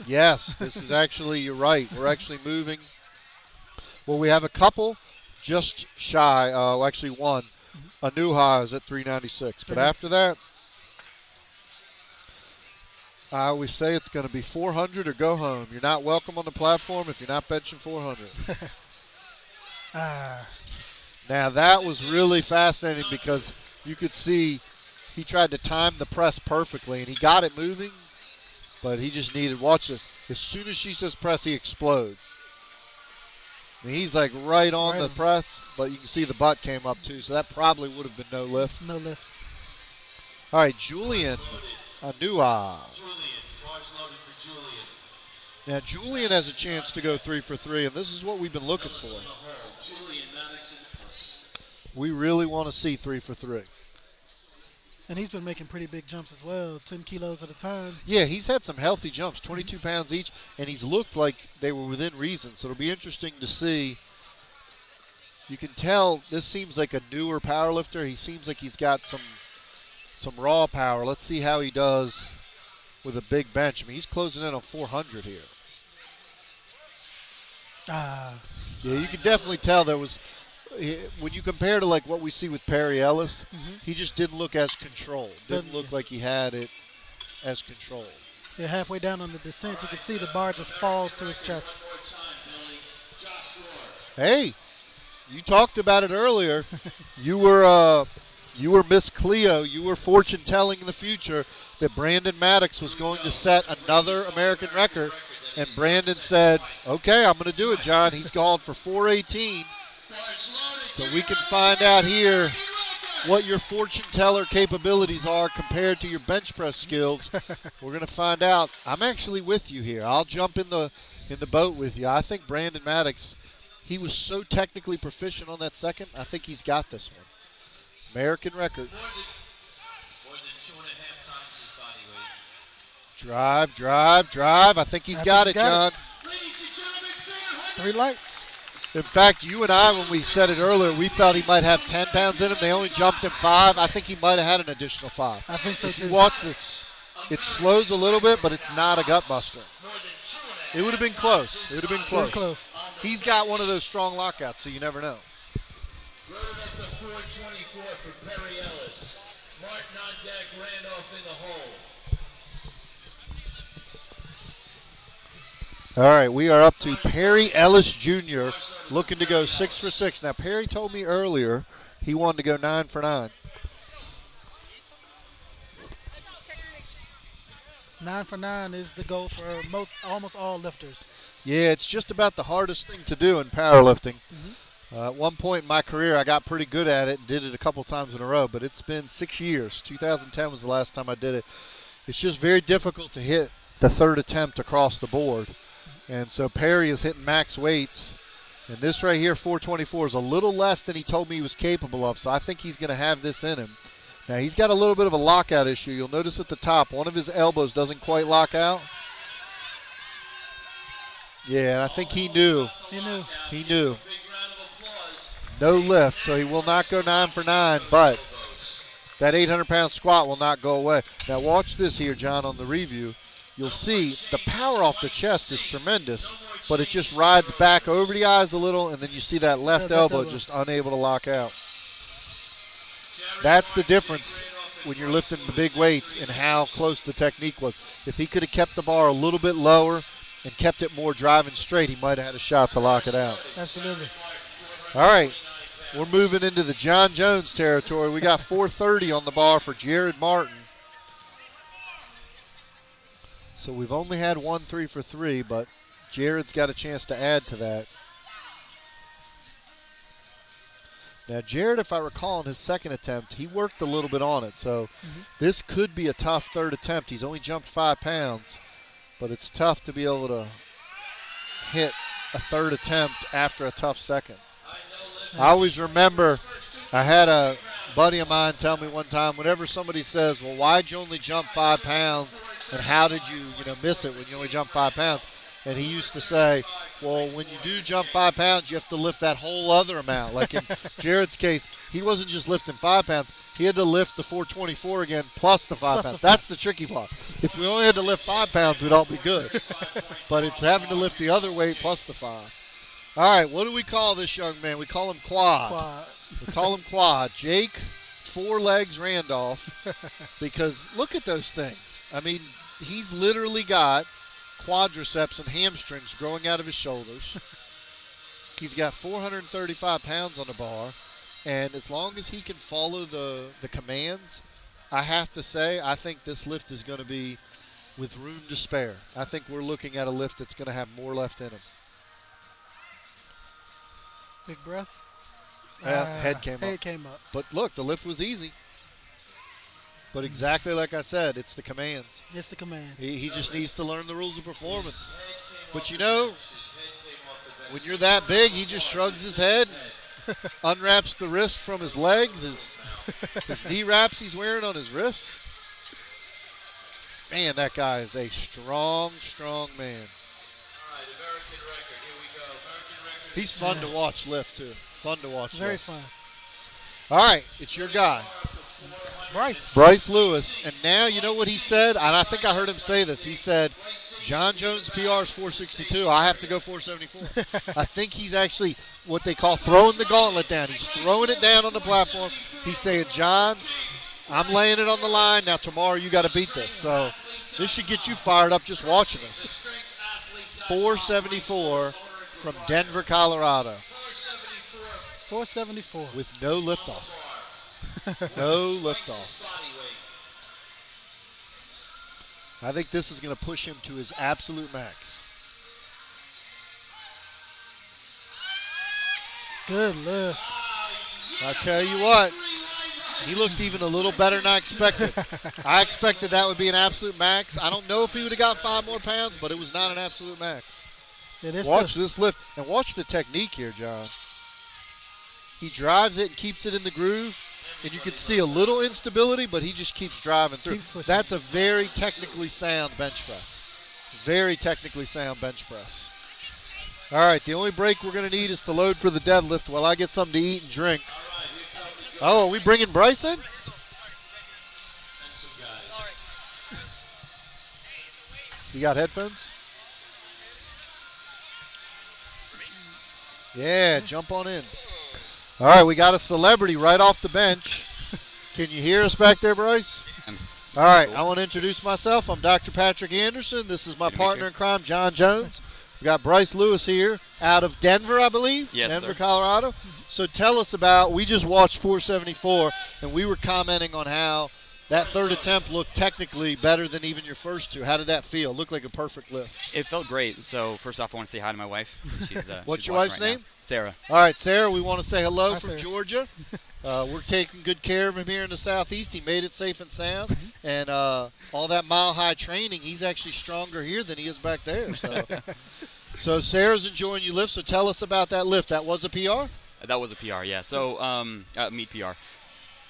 [SPEAKER 1] Yes, this is actually, you're right. We're actually moving. Well, we have a couple just shy, actually one. A new high is at 396. But after that, I always say it's going to be 400 or go home. You're not welcome on the platform if you're not benching 400. Now, that was really fascinating because you could see he tried to time the press perfectly, and he got it moving, but he just needed, watch this, as soon as she says press, he explodes. I mean, he's like right on the press, but you can see the butt came up too, so that probably would have been no lift.
[SPEAKER 5] No lift.
[SPEAKER 1] All right, Julian Anua. Now, Julian has a chance to go 3 for 3, and this is what we've been looking for. We really want to see 3 for 3.
[SPEAKER 5] And he's been making pretty big jumps as well, 10 kilos at a time.
[SPEAKER 1] Yeah, he's had some healthy jumps, 22 pounds each, and he's looked like they were within reason. So it'll be interesting to see. You can tell this seems like a newer power lifter. He seems like he's got some raw power. Let's see how he does with a big bench. I mean, he's closing in on 400 here. Yeah, you can definitely tell there was, when you compare to like what we see with Perry Ellis, he just didn't look as controlled. Didn't look like he had it as controlled.
[SPEAKER 5] Yeah, halfway down on the descent, you can see the bar just falls to his chest.
[SPEAKER 1] Hey, you talked about it earlier. You were Miss Cleo. You were fortune telling in the future that Brandon Maddox was going to set another American record, and Brandon said, "Okay, I'm going to do it, John." He's gone for 418. So we can find out here what your fortune teller capabilities are compared to your bench press skills. We're going to find out. I'm actually with you here. I'll jump in the boat with you. I think Brandon Maddox, he was so technically proficient on that second. I think he's got this one. American record.
[SPEAKER 2] More than 2.5 times his body weight.
[SPEAKER 1] Drive, drive, drive. I think he's got it, John.
[SPEAKER 5] 3 lights.
[SPEAKER 1] In fact, you and I, when we said it earlier, we felt he might have 10 pounds in him. They only jumped him 5. I think he might have had an additional 5.
[SPEAKER 5] I think so,
[SPEAKER 1] if
[SPEAKER 5] too.
[SPEAKER 1] you watch this, it slows a little bit, but it's not a gut buster. It would have been close. It would have been close. He's got one of those strong lockouts, so you never know.
[SPEAKER 2] Running up to 424 for Perry Ellis. Martin on deck, Randolph in the hole.
[SPEAKER 1] All right, we are up to Perry Ellis Jr. looking to go 6 for 6. Now, Perry told me earlier he wanted to go 9 for 9.
[SPEAKER 5] 9 for 9 is the goal for almost all lifters.
[SPEAKER 1] Yeah, it's just about the hardest thing to do in powerlifting. At one point in my career, I got pretty good at it and did it a couple times in a row, but it's been 6 years. 2010 was the last time I did it. It's just very difficult to hit the third attempt across the board. And so Perry is hitting max weights. And this right here, 424, is a little less than he told me he was capable of. So I think he's going to have this in him. Now, he's got a little bit of a lockout issue. You'll notice at the top, one of his elbows doesn't quite lock out. Yeah, and I think he knew. He knew. No lift, so he will not go 9 for 9, but that 800-pound squat will not go away. Now, watch this here, John, on the review. You'll see the power off the chest is tremendous, but it just rides back over the eyes a little, and then you see that left elbow just unable to lock out. That's the difference when you're lifting the big weights and how close the technique was. If he could have kept the bar a little bit lower and kept it more driving straight, he might have had a shot to lock it out.
[SPEAKER 5] Absolutely.
[SPEAKER 1] All right, we're moving into the John Jones territory. We got 430 on the bar for Jared Martin. So we've only had 1 3 for 3, but Jared's got a chance to add to that. Now, Jared, if I recall, in his second attempt, he worked a little bit on it. So this could be a tough third attempt. He's only jumped 5 pounds, but it's tough to be able to hit a third attempt after a tough second. I always remember I had a buddy of mine tell me one time, whenever somebody says, well, why'd you only jump 5 pounds and how did you miss it when you only jump 5 pounds? And he used to say, well, when you do jump 5 pounds, you have to lift that whole other amount. Like in Jared's case, he wasn't just lifting 5 pounds. He had to lift the 424 again plus the 5 pounds. That's the tricky part. If we only had to lift 5 pounds, we'd all be good. But it's having to lift the other weight plus the 5. All right, what do we call this young man? We call him Quad. We call him Quad. Jake, 4 legs Randolph, because look at those things. I mean, he's literally got quadriceps and hamstrings growing out of his shoulders. He's got 435 pounds on the bar, and as long as he can follow the commands, I have to say, I think this lift is going to be with room to spare. I think we're looking at a lift that's going to have more left in him.
[SPEAKER 5] Big breath.
[SPEAKER 1] Head came up. But look, the lift was easy. But exactly like I said, it's the commands.
[SPEAKER 5] It's the commands.
[SPEAKER 1] He just needs to learn the rules of performance. But when you're that big, he just shrugs his head and unwraps the wrist from his legs, his knee wraps he's wearing on his wrists. Man, that guy is a strong, strong man. He's fun to watch lift, too. Fun to watch.
[SPEAKER 5] Very fun.
[SPEAKER 1] All right, it's your guy.
[SPEAKER 5] Bryce
[SPEAKER 1] Lewis. And now you know what he said? And I think I heard him say this. He said, John Jones' PR is 462. I have to go 474. I think he's actually what they call throwing the gauntlet down. He's throwing it down on the platform. He's saying, John, I'm laying it on the line. Now tomorrow you got to beat this. So this should get you fired up just watching this. 474 from Denver, Colorado.
[SPEAKER 5] 474.
[SPEAKER 1] With no liftoff. No liftoff. I think this is going to push him to his absolute max.
[SPEAKER 5] Good lift.
[SPEAKER 1] I tell you what, he looked even a little better than I expected. I expected that would be an absolute max. I don't know if he would have got 5 more pounds, but it was not an absolute max. Watch this lift, and watch the technique here, John. He drives it and keeps it in the groove, and you can see a little instability, but he just keeps driving through. That's a very technically sound bench press. Very technically sound bench press. All right, the only break we're going to need is to load for the deadlift while I get something to eat and drink. Oh, are we bringing Bryce in? You got headphones? Yeah, jump on in. All right, we got a celebrity right off the bench. Can you hear us back there, Bryce? All right, I want to introduce myself. I'm Dr. Patrick Anderson. This is my partner in crime, John Jones. We got Bryce Lewis here out of Denver, I believe.
[SPEAKER 7] Yes,
[SPEAKER 1] Denver,
[SPEAKER 7] sir.
[SPEAKER 1] Colorado. So tell us about, we just watched 474, and we were commenting on how that third attempt looked technically better than even your first two. How did that feel? It looked like a perfect lift.
[SPEAKER 7] It felt great. So first off, I want to say hi to my wife.
[SPEAKER 1] What's
[SPEAKER 7] she's
[SPEAKER 1] your
[SPEAKER 7] watching
[SPEAKER 1] wife's
[SPEAKER 7] right
[SPEAKER 1] name?
[SPEAKER 7] now. Sarah.
[SPEAKER 1] All right, Sarah, we want to say hello
[SPEAKER 5] Hi,
[SPEAKER 1] from
[SPEAKER 5] Sarah.
[SPEAKER 1] Georgia. We're taking good care of him here in the Southeast. He made it safe and sound. And all that mile-high training, he's actually stronger here than he is back there. So Sarah's enjoying you lift. So tell us about that lift. That was a PR?
[SPEAKER 7] That was a PR, yeah. So meet PR.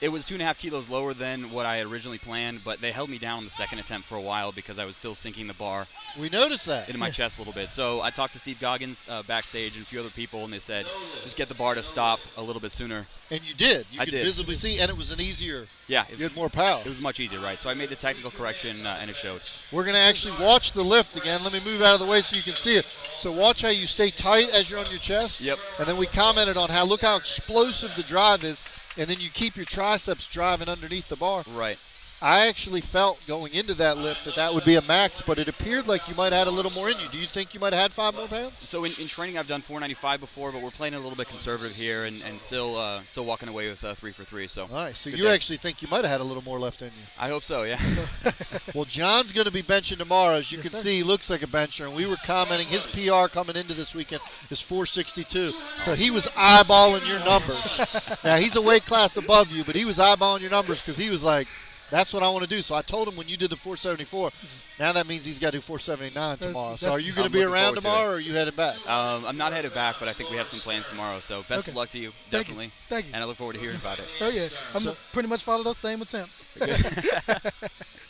[SPEAKER 7] It was 2.5 kilos lower than what I had originally planned, but they held me down on the second attempt for a while because I was still sinking the bar.
[SPEAKER 1] We noticed that.
[SPEAKER 7] Into my chest a little bit. So I talked to Steve Goggins backstage and a few other people, and they said, just get the bar to stop a little bit sooner.
[SPEAKER 1] And you did. You
[SPEAKER 7] I
[SPEAKER 1] could
[SPEAKER 7] did.
[SPEAKER 1] visibly see, and it was an easier.
[SPEAKER 7] Yeah.
[SPEAKER 1] You had more power.
[SPEAKER 7] It was much easier, right? So I made the technical correction, and it showed.
[SPEAKER 1] We're going to actually watch the lift again. Let me move out of the way so you can see it. So watch how you stay tight as you're on your chest.
[SPEAKER 7] Yep.
[SPEAKER 1] And then we commented on look how explosive the drive is, and then you keep your triceps driving underneath the bar.
[SPEAKER 7] Right.
[SPEAKER 1] I actually felt going into that lift that would be a max, but it appeared like you might have had a little more in you. Do you think you might have had 5 more pounds?
[SPEAKER 7] So in training, I've done 495 before, but we're playing a little bit conservative here and still walking away with 3 for 3. So
[SPEAKER 1] nice. So
[SPEAKER 7] good
[SPEAKER 1] you
[SPEAKER 7] day.
[SPEAKER 1] actually think you might have had a little more left in you?
[SPEAKER 7] I hope so, yeah.
[SPEAKER 1] Well, John's going to be benching tomorrow. As you
[SPEAKER 5] Yes,
[SPEAKER 1] can
[SPEAKER 5] sir.
[SPEAKER 1] see, he looks like a bencher, and we were commenting his PR coming into this weekend is 462. So he was eyeballing your numbers. Now, he's a weight class above you, but he was eyeballing your numbers because he was like, that's what I want to do. So I told him when you did the 474, now that means he's got to do 479 tomorrow. So are you going to
[SPEAKER 7] I'm
[SPEAKER 1] be
[SPEAKER 7] looking
[SPEAKER 1] around
[SPEAKER 7] forward to
[SPEAKER 1] tomorrow,
[SPEAKER 7] it.
[SPEAKER 1] or are you headed back?
[SPEAKER 7] I'm not headed back, but I think we have some plans tomorrow. So best of
[SPEAKER 5] Okay.
[SPEAKER 7] luck to you,
[SPEAKER 5] Thank you.
[SPEAKER 7] definitely.
[SPEAKER 5] Thank you.
[SPEAKER 7] And I look forward to hearing about it.
[SPEAKER 5] Oh, yeah. I'm pretty much follow those same attempts.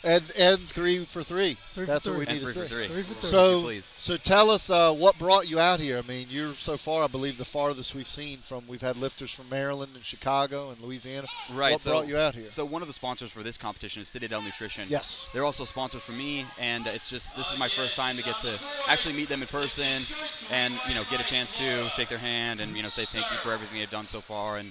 [SPEAKER 1] And 3 for 3.
[SPEAKER 5] 3 for
[SPEAKER 1] That's what we
[SPEAKER 5] 3.
[SPEAKER 1] need
[SPEAKER 7] And
[SPEAKER 1] to
[SPEAKER 7] 3 for
[SPEAKER 1] say.
[SPEAKER 7] 3.
[SPEAKER 5] 3 for 3.
[SPEAKER 1] So,
[SPEAKER 7] please.
[SPEAKER 1] so tell us what brought you out here. I mean, you're so far, I believe, the farthest we've seen from. We've had lifters from Maryland and Chicago and Louisiana.
[SPEAKER 7] Right.
[SPEAKER 1] What brought you out here?
[SPEAKER 7] So one of the sponsors for this competition is Citadel Nutrition.
[SPEAKER 1] Yes.
[SPEAKER 7] They're also sponsors for me, and it's just this is my first time to get to actually meet them in person, and get a chance to shake their hand and say thank you for everything they've done so far, and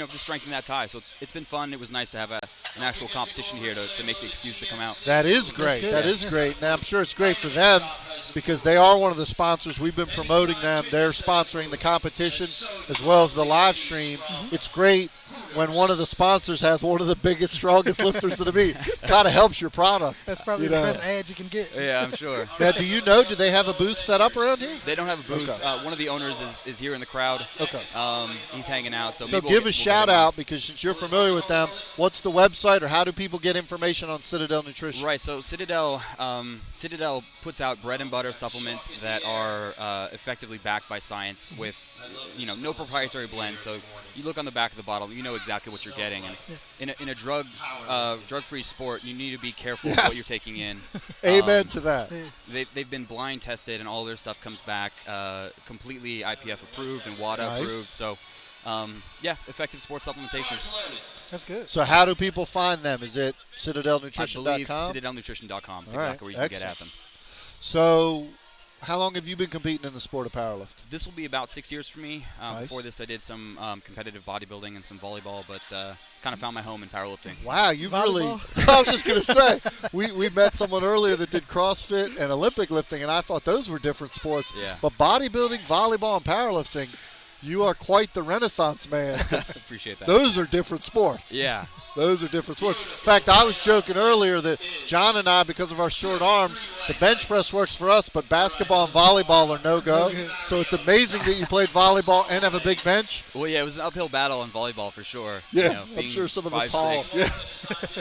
[SPEAKER 7] just strengthen that tie. So it's been fun. It was nice to have an actual competition here to make the excuse to come out.
[SPEAKER 1] That is great.
[SPEAKER 5] good.
[SPEAKER 1] That is great. Now, I'm sure it's great for them because they are one of the sponsors. We've been promoting them. They're sponsoring the competition as well as the live stream. It's great when one of the sponsors has one of the biggest, strongest lifters to the meet. Kind of helps your product.
[SPEAKER 5] That's probably
[SPEAKER 1] You
[SPEAKER 5] the
[SPEAKER 1] know.
[SPEAKER 5] best ad you can get.
[SPEAKER 7] Yeah, I'm sure.
[SPEAKER 1] Now, do you know, do they have a booth set up around here?
[SPEAKER 7] They don't have a booth.
[SPEAKER 1] Okay.
[SPEAKER 7] One of the owners is here in the crowd.
[SPEAKER 1] Okay.
[SPEAKER 7] He's hanging out. So,
[SPEAKER 1] So
[SPEAKER 7] maybe
[SPEAKER 1] give
[SPEAKER 7] we'll
[SPEAKER 1] a
[SPEAKER 7] get
[SPEAKER 1] shout
[SPEAKER 7] him on.
[SPEAKER 1] out because since you're familiar with them, what's the website or how do people get information on Citadel Nutrition?
[SPEAKER 7] Right, so Citadel puts out bread and butter supplements that are effectively backed by science with, no proprietary blend. So you look on the back of the bottle, you know exactly what you're getting. And in a drug-free sport, you need to be careful with what you're taking in.
[SPEAKER 1] Amen to that.
[SPEAKER 7] They've been blind tested, and all their stuff comes back completely IPF approved and WADA
[SPEAKER 1] Nice.
[SPEAKER 7] approved. So, effective sports supplementation.
[SPEAKER 5] That's good.
[SPEAKER 1] So how do people find them? Is it
[SPEAKER 7] I believe
[SPEAKER 1] citadelnutrition.com?
[SPEAKER 7] citadelnutrition.com is
[SPEAKER 1] All right,
[SPEAKER 7] exactly where you can get at
[SPEAKER 1] excellent.
[SPEAKER 7] them.
[SPEAKER 1] So how long have you been competing in the sport of powerlifting?
[SPEAKER 7] This will be about 6 years for me.
[SPEAKER 1] Nice.
[SPEAKER 7] Before this, I did some competitive bodybuilding and some volleyball, but kind of found my home in powerlifting.
[SPEAKER 1] Wow, you've really
[SPEAKER 5] Volleyball?
[SPEAKER 1] I was just going to say, we met someone earlier that did CrossFit and Olympic lifting, and I thought those were different sports.
[SPEAKER 7] Yeah.
[SPEAKER 1] But bodybuilding, volleyball, and powerlifting, you are quite the renaissance man.
[SPEAKER 7] Appreciate that.
[SPEAKER 1] Those are different sports.
[SPEAKER 7] Yeah.
[SPEAKER 1] Those are different sports. In fact, I was joking earlier that John and I, because of our short arms, the bench press works for us, but basketball and volleyball are no-go. So it's amazing that you played volleyball and have a big bench.
[SPEAKER 7] Well, yeah, it was an uphill battle in volleyball for sure.
[SPEAKER 1] Yeah, I'm
[SPEAKER 7] being
[SPEAKER 1] sure some of the
[SPEAKER 7] 5'6".
[SPEAKER 1] tall. Yeah.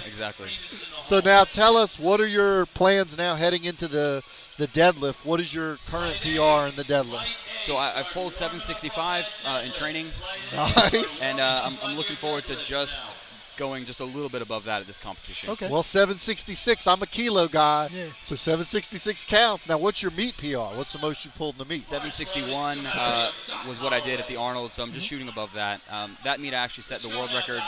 [SPEAKER 7] Exactly.
[SPEAKER 1] So now tell us, what are your plans now heading into the deadlift? What is your current PR in the deadlift?
[SPEAKER 7] So I've pulled 765 in training,
[SPEAKER 1] Nice.
[SPEAKER 7] and I'm looking forward to just going just a little bit above that at this competition.
[SPEAKER 5] Okay.
[SPEAKER 1] Well, 766, I'm a kilo guy,
[SPEAKER 5] Yeah.
[SPEAKER 1] so 766 counts. Now, what's your meet PR? What's the most you've pulled in the meet?
[SPEAKER 7] 761 was what I did at the Arnold, so I'm just shooting above that. That meet I actually set the world record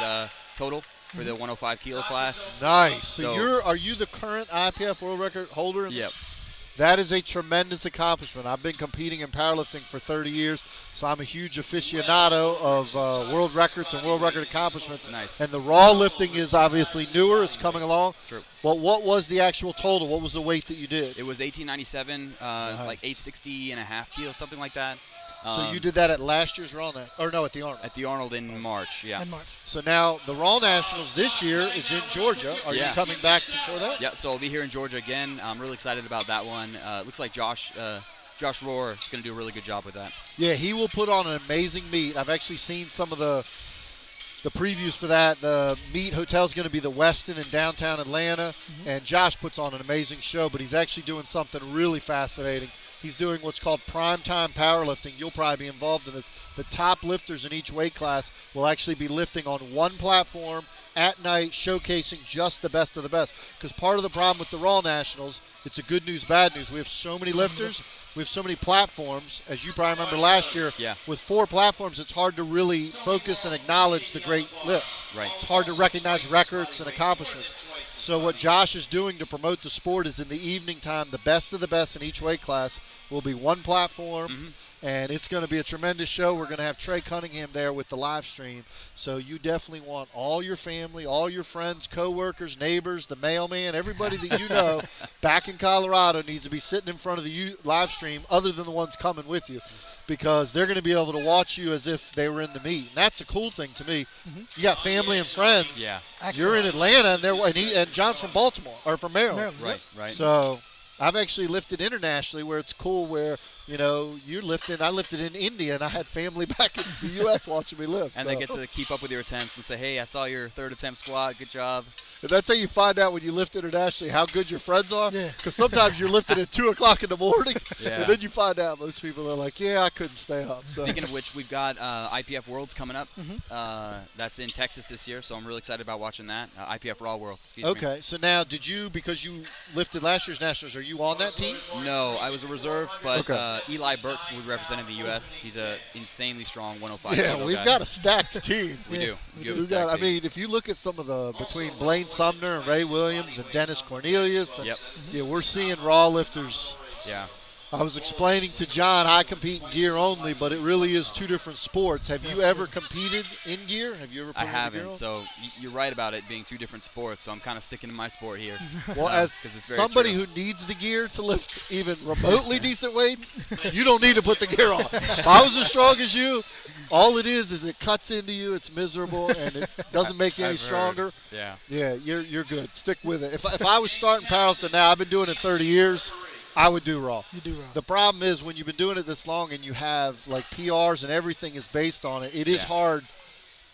[SPEAKER 7] total for the 105 kilo class.
[SPEAKER 1] Nice. So
[SPEAKER 7] So-
[SPEAKER 1] are you the current IPF world record holder?
[SPEAKER 7] Yep.
[SPEAKER 1] That is a tremendous accomplishment. I've been competing in powerlifting for 30 years, so I'm a huge aficionado of world records and world record accomplishments.
[SPEAKER 7] Nice.
[SPEAKER 1] And the raw lifting is obviously newer. It's coming along.
[SPEAKER 7] True.
[SPEAKER 1] Well, what was the actual total? What was the weight that you did?
[SPEAKER 7] It was 1897, like 860 and a half kilos, something like that.
[SPEAKER 1] So you did that at last year's Raw or no, at the Arnold.
[SPEAKER 7] At the Arnold in March, yeah.
[SPEAKER 5] In March.
[SPEAKER 1] So now the Raw Nationals this year is in Georgia. Are you
[SPEAKER 7] Yeah.
[SPEAKER 1] coming back for that?
[SPEAKER 7] Yeah, so I'll be here in Georgia again. I'm really excited about that one. It looks like Josh Rohr is going to do a really good job with that.
[SPEAKER 1] Yeah, he will put on an amazing meet. I've actually seen some of the previews for that. The meet hotel is going to be the Westin in downtown Atlanta, and Josh puts on an amazing show, but he's actually doing something really fascinating. He's doing what's called primetime powerlifting. You'll probably be involved in this. The top lifters in each weight class will actually be lifting on one platform at night, showcasing just the best of the best. Because part of the problem with the Raw Nationals, it's a good news, bad news. We have so many lifters. We have so many platforms. As you probably remember last year,
[SPEAKER 7] Yeah.
[SPEAKER 1] with 4 platforms, it's hard to really focus and acknowledge the great lifts.
[SPEAKER 7] Right.
[SPEAKER 1] It's hard to recognize records and accomplishments. So what Josh is doing to promote the sport is in the evening time, the best of the best in each weight class will be one platform, And it's going to be a tremendous show. We're going to have Trey Cunningham there with the live stream. So you definitely want all your family, all your friends, coworkers, neighbors, the mailman, everybody that you know back in Colorado needs to be sitting in front of the live stream other than the ones coming with you, because they're going to be able to watch you as if they were in the meet. And that's a cool thing to me. You got family and friends.
[SPEAKER 7] Yeah.
[SPEAKER 1] You're in Atlanta, and John's from Baltimore, or from Maryland.
[SPEAKER 7] Right.
[SPEAKER 1] So I've actually lifted internationally where it's cool where, you know, you're lifting. I lifted in India, and I had family back in the U.S. watching me lift.
[SPEAKER 7] And they get to keep up with your attempts and say, hey, I saw your third attempt squat. Good job.
[SPEAKER 1] And that's how you find out when you lift internationally how good your friends are.
[SPEAKER 5] Yeah.
[SPEAKER 1] Because sometimes you're lifting at 2 o'clock in the morning,
[SPEAKER 7] Yeah.
[SPEAKER 1] and then you find out most people are like, yeah, I couldn't stay up. So.
[SPEAKER 7] Speaking of which, we've got IPF Worlds coming up. That's in Texas this year, so I'm really excited about watching that. IPF Raw Worlds, excuse me.
[SPEAKER 1] Okay, so now because you lifted last year's Nationals, are you on that team?
[SPEAKER 7] No, I was a reserve, but
[SPEAKER 1] Okay.
[SPEAKER 7] Eli Burks will be representing the U.S. He's a insanely strong 105
[SPEAKER 1] Yeah,
[SPEAKER 7] kilo
[SPEAKER 1] we've
[SPEAKER 7] guy.
[SPEAKER 1] got a stacked team.
[SPEAKER 7] We do. We do have a
[SPEAKER 1] We've got,
[SPEAKER 7] stacked
[SPEAKER 1] I
[SPEAKER 7] team.
[SPEAKER 1] mean, if you look at some of the between Blaine Sumner and Ray Williams and Dennis Cornelius, and,
[SPEAKER 7] Yep.
[SPEAKER 1] yeah, we're seeing raw lifters.
[SPEAKER 7] Yeah.
[SPEAKER 1] I was explaining to John, I compete in gear only, but it really is two different sports. Have you ever competed in gear? Have you ever? Put
[SPEAKER 7] I
[SPEAKER 1] in the gear
[SPEAKER 7] haven't,
[SPEAKER 1] on?
[SPEAKER 7] so you're right about it being two different sports, so I'm kind of sticking to my sport here.
[SPEAKER 1] Well, as
[SPEAKER 7] 'cause it's very
[SPEAKER 1] somebody
[SPEAKER 7] true.
[SPEAKER 1] who needs the gear to lift even remotely decent weights, you don't need to put the gear on. If I was as strong as you, all it is it cuts into you, it's miserable, and it doesn't make you any
[SPEAKER 7] I've heard.
[SPEAKER 1] stronger.
[SPEAKER 7] Yeah.
[SPEAKER 1] Yeah, you're good. Stick with it. If I was starting powerlifting now, I've been doing it 30 years, I would do raw.
[SPEAKER 5] You do raw.
[SPEAKER 1] The problem is when you've been doing it this long and you have like PRs and everything is based on it, it is
[SPEAKER 7] Yeah.
[SPEAKER 1] hard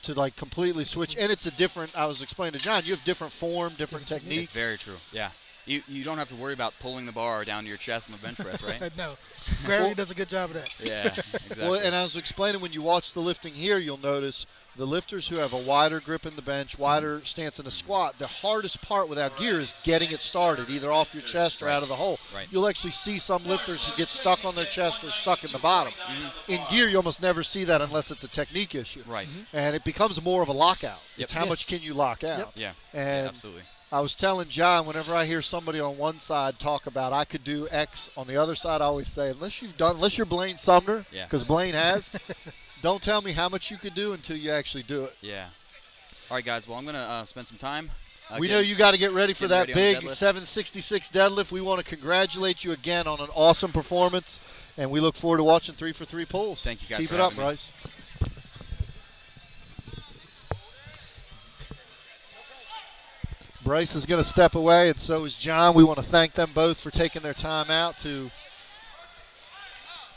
[SPEAKER 1] to like completely switch. And it's a different, I was explaining to John, you have different form, different technique.
[SPEAKER 7] It's very true. Yeah. You don't have to worry about pulling the bar down to your chest in the bench press, right?
[SPEAKER 5] No. Gravity does a good job of that.
[SPEAKER 7] Yeah, exactly.
[SPEAKER 1] Well, and I was explaining when you watch the lifting here, you'll notice the lifters who have a wider grip in the bench, wider stance in the squat, the hardest part without gear is getting it started, either off your chest or out of the hole.
[SPEAKER 7] Right.
[SPEAKER 1] You'll actually see some lifters who get stuck on their chest or stuck in the bottom. In gear, you almost never see that unless it's a technique issue.
[SPEAKER 7] Right.
[SPEAKER 1] And it becomes more of a lockout.
[SPEAKER 7] Yep.
[SPEAKER 1] It's how much can you lock out.
[SPEAKER 7] Yeah.
[SPEAKER 1] And
[SPEAKER 7] Absolutely.
[SPEAKER 1] I was telling John, whenever I hear somebody on one side talk about I could do X on the other side, I always say, unless you're Blaine Sumner,
[SPEAKER 7] Yeah.
[SPEAKER 1] because Blaine has, don't tell me how much you could do until you actually do it.
[SPEAKER 7] Yeah. All right, guys. Well, I'm gonna spend some time.
[SPEAKER 1] We know you got to get ready for that
[SPEAKER 7] getting ready on
[SPEAKER 1] big
[SPEAKER 7] the deadlift.
[SPEAKER 1] 766 deadlift. We want to congratulate you again on an awesome performance, and we look forward to watching 3 for 3 pulls.
[SPEAKER 7] Thank you guys
[SPEAKER 1] Keep
[SPEAKER 7] for
[SPEAKER 1] it up,
[SPEAKER 7] having me.
[SPEAKER 1] Bryce. Bryce is going to step away, and so is John. We want to thank them both for taking their time out to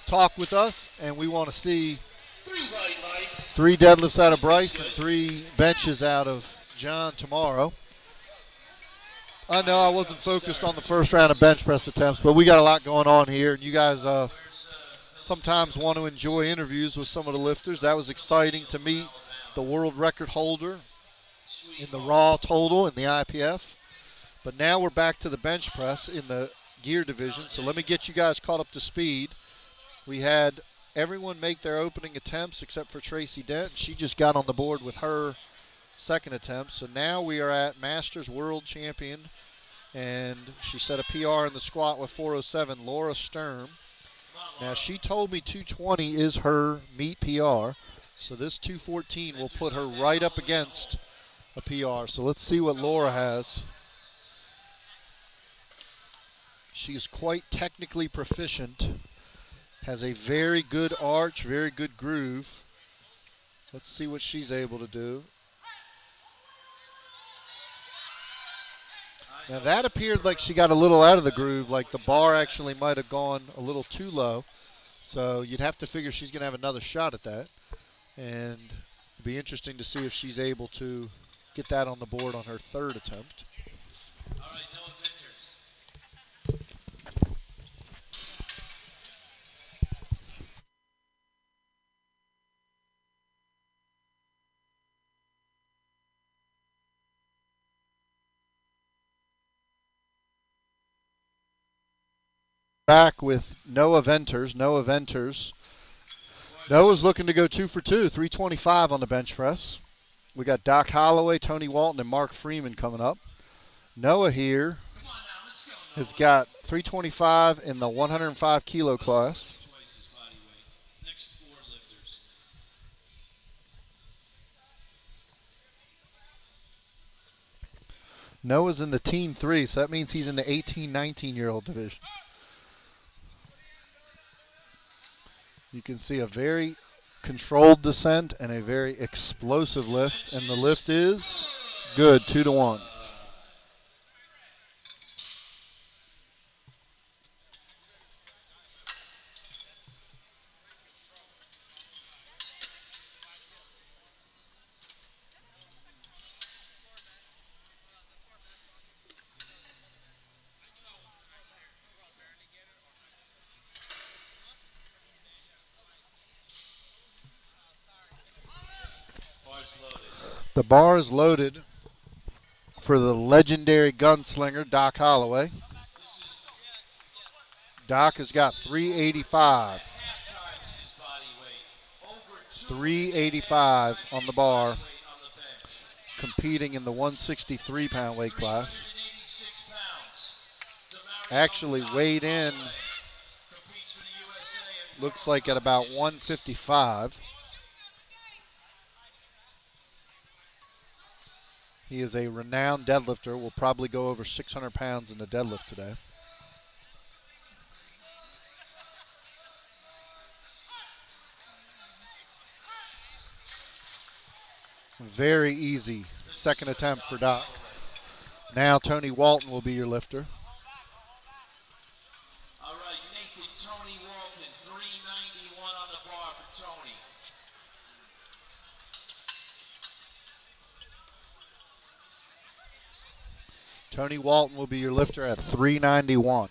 [SPEAKER 1] talk with us, and we want to see 3 deadlifts out of Bryce and 3 benches out of John tomorrow. I know I wasn't focused on the first round of bench press attempts, but we got a lot going on here, and you guys sometimes want to enjoy interviews with some of the lifters. That was exciting to meet the world record holder in the raw total in the IPF. But now we're back to the bench press in the gear division. So let me get you guys caught up to speed. We had everyone make their opening attempts except for Tracy Dent. She just got on the board with her second attempt. So now we are at Masters World Champion, and she set a PR in the squat with 407, Laura Sturm. Now she told me 220 is her meet PR, so this 214 will put her right up against a PR. So let's see what Laura has. She is quite technically proficient, has a very good arch, very good groove. Let's see what she's able to do. Now that appeared like she got a little out of the groove, like the bar actually might have gone a little too low. So you'd have to figure she's going to have another shot at that. And it'd be interesting to see if she's able to get that on the board on her third attempt.
[SPEAKER 2] All right, no inventors.
[SPEAKER 1] Back with Noah Venters. Noah's looking to go 2 for 2, 325 on the bench press. We got Doc Holloway, Tony Walton, and Mark Freeman coming up. Noah here has got 325 in the 105 kilo class. Noah's in the teen 3, so that means he's in the 18, 19-year-old division. You can see a very controlled descent and a very explosive lift, and the lift is good, 2-1. The bar is loaded for the legendary gunslinger, Doc Holloway. Doc has got 385. 385 on the bar, competing in the 163-pound weight class. Actually weighed in, looks like at about 155. He is a renowned deadlifter, will probably go over 600 pounds in the deadlift today. Very easy second attempt for Doc. Now Tony Walton will be your lifter.
[SPEAKER 2] All right, Nathan, Tony Walton, 391 on the bar for Tony.
[SPEAKER 1] Tony Walton will be your lifter at 391.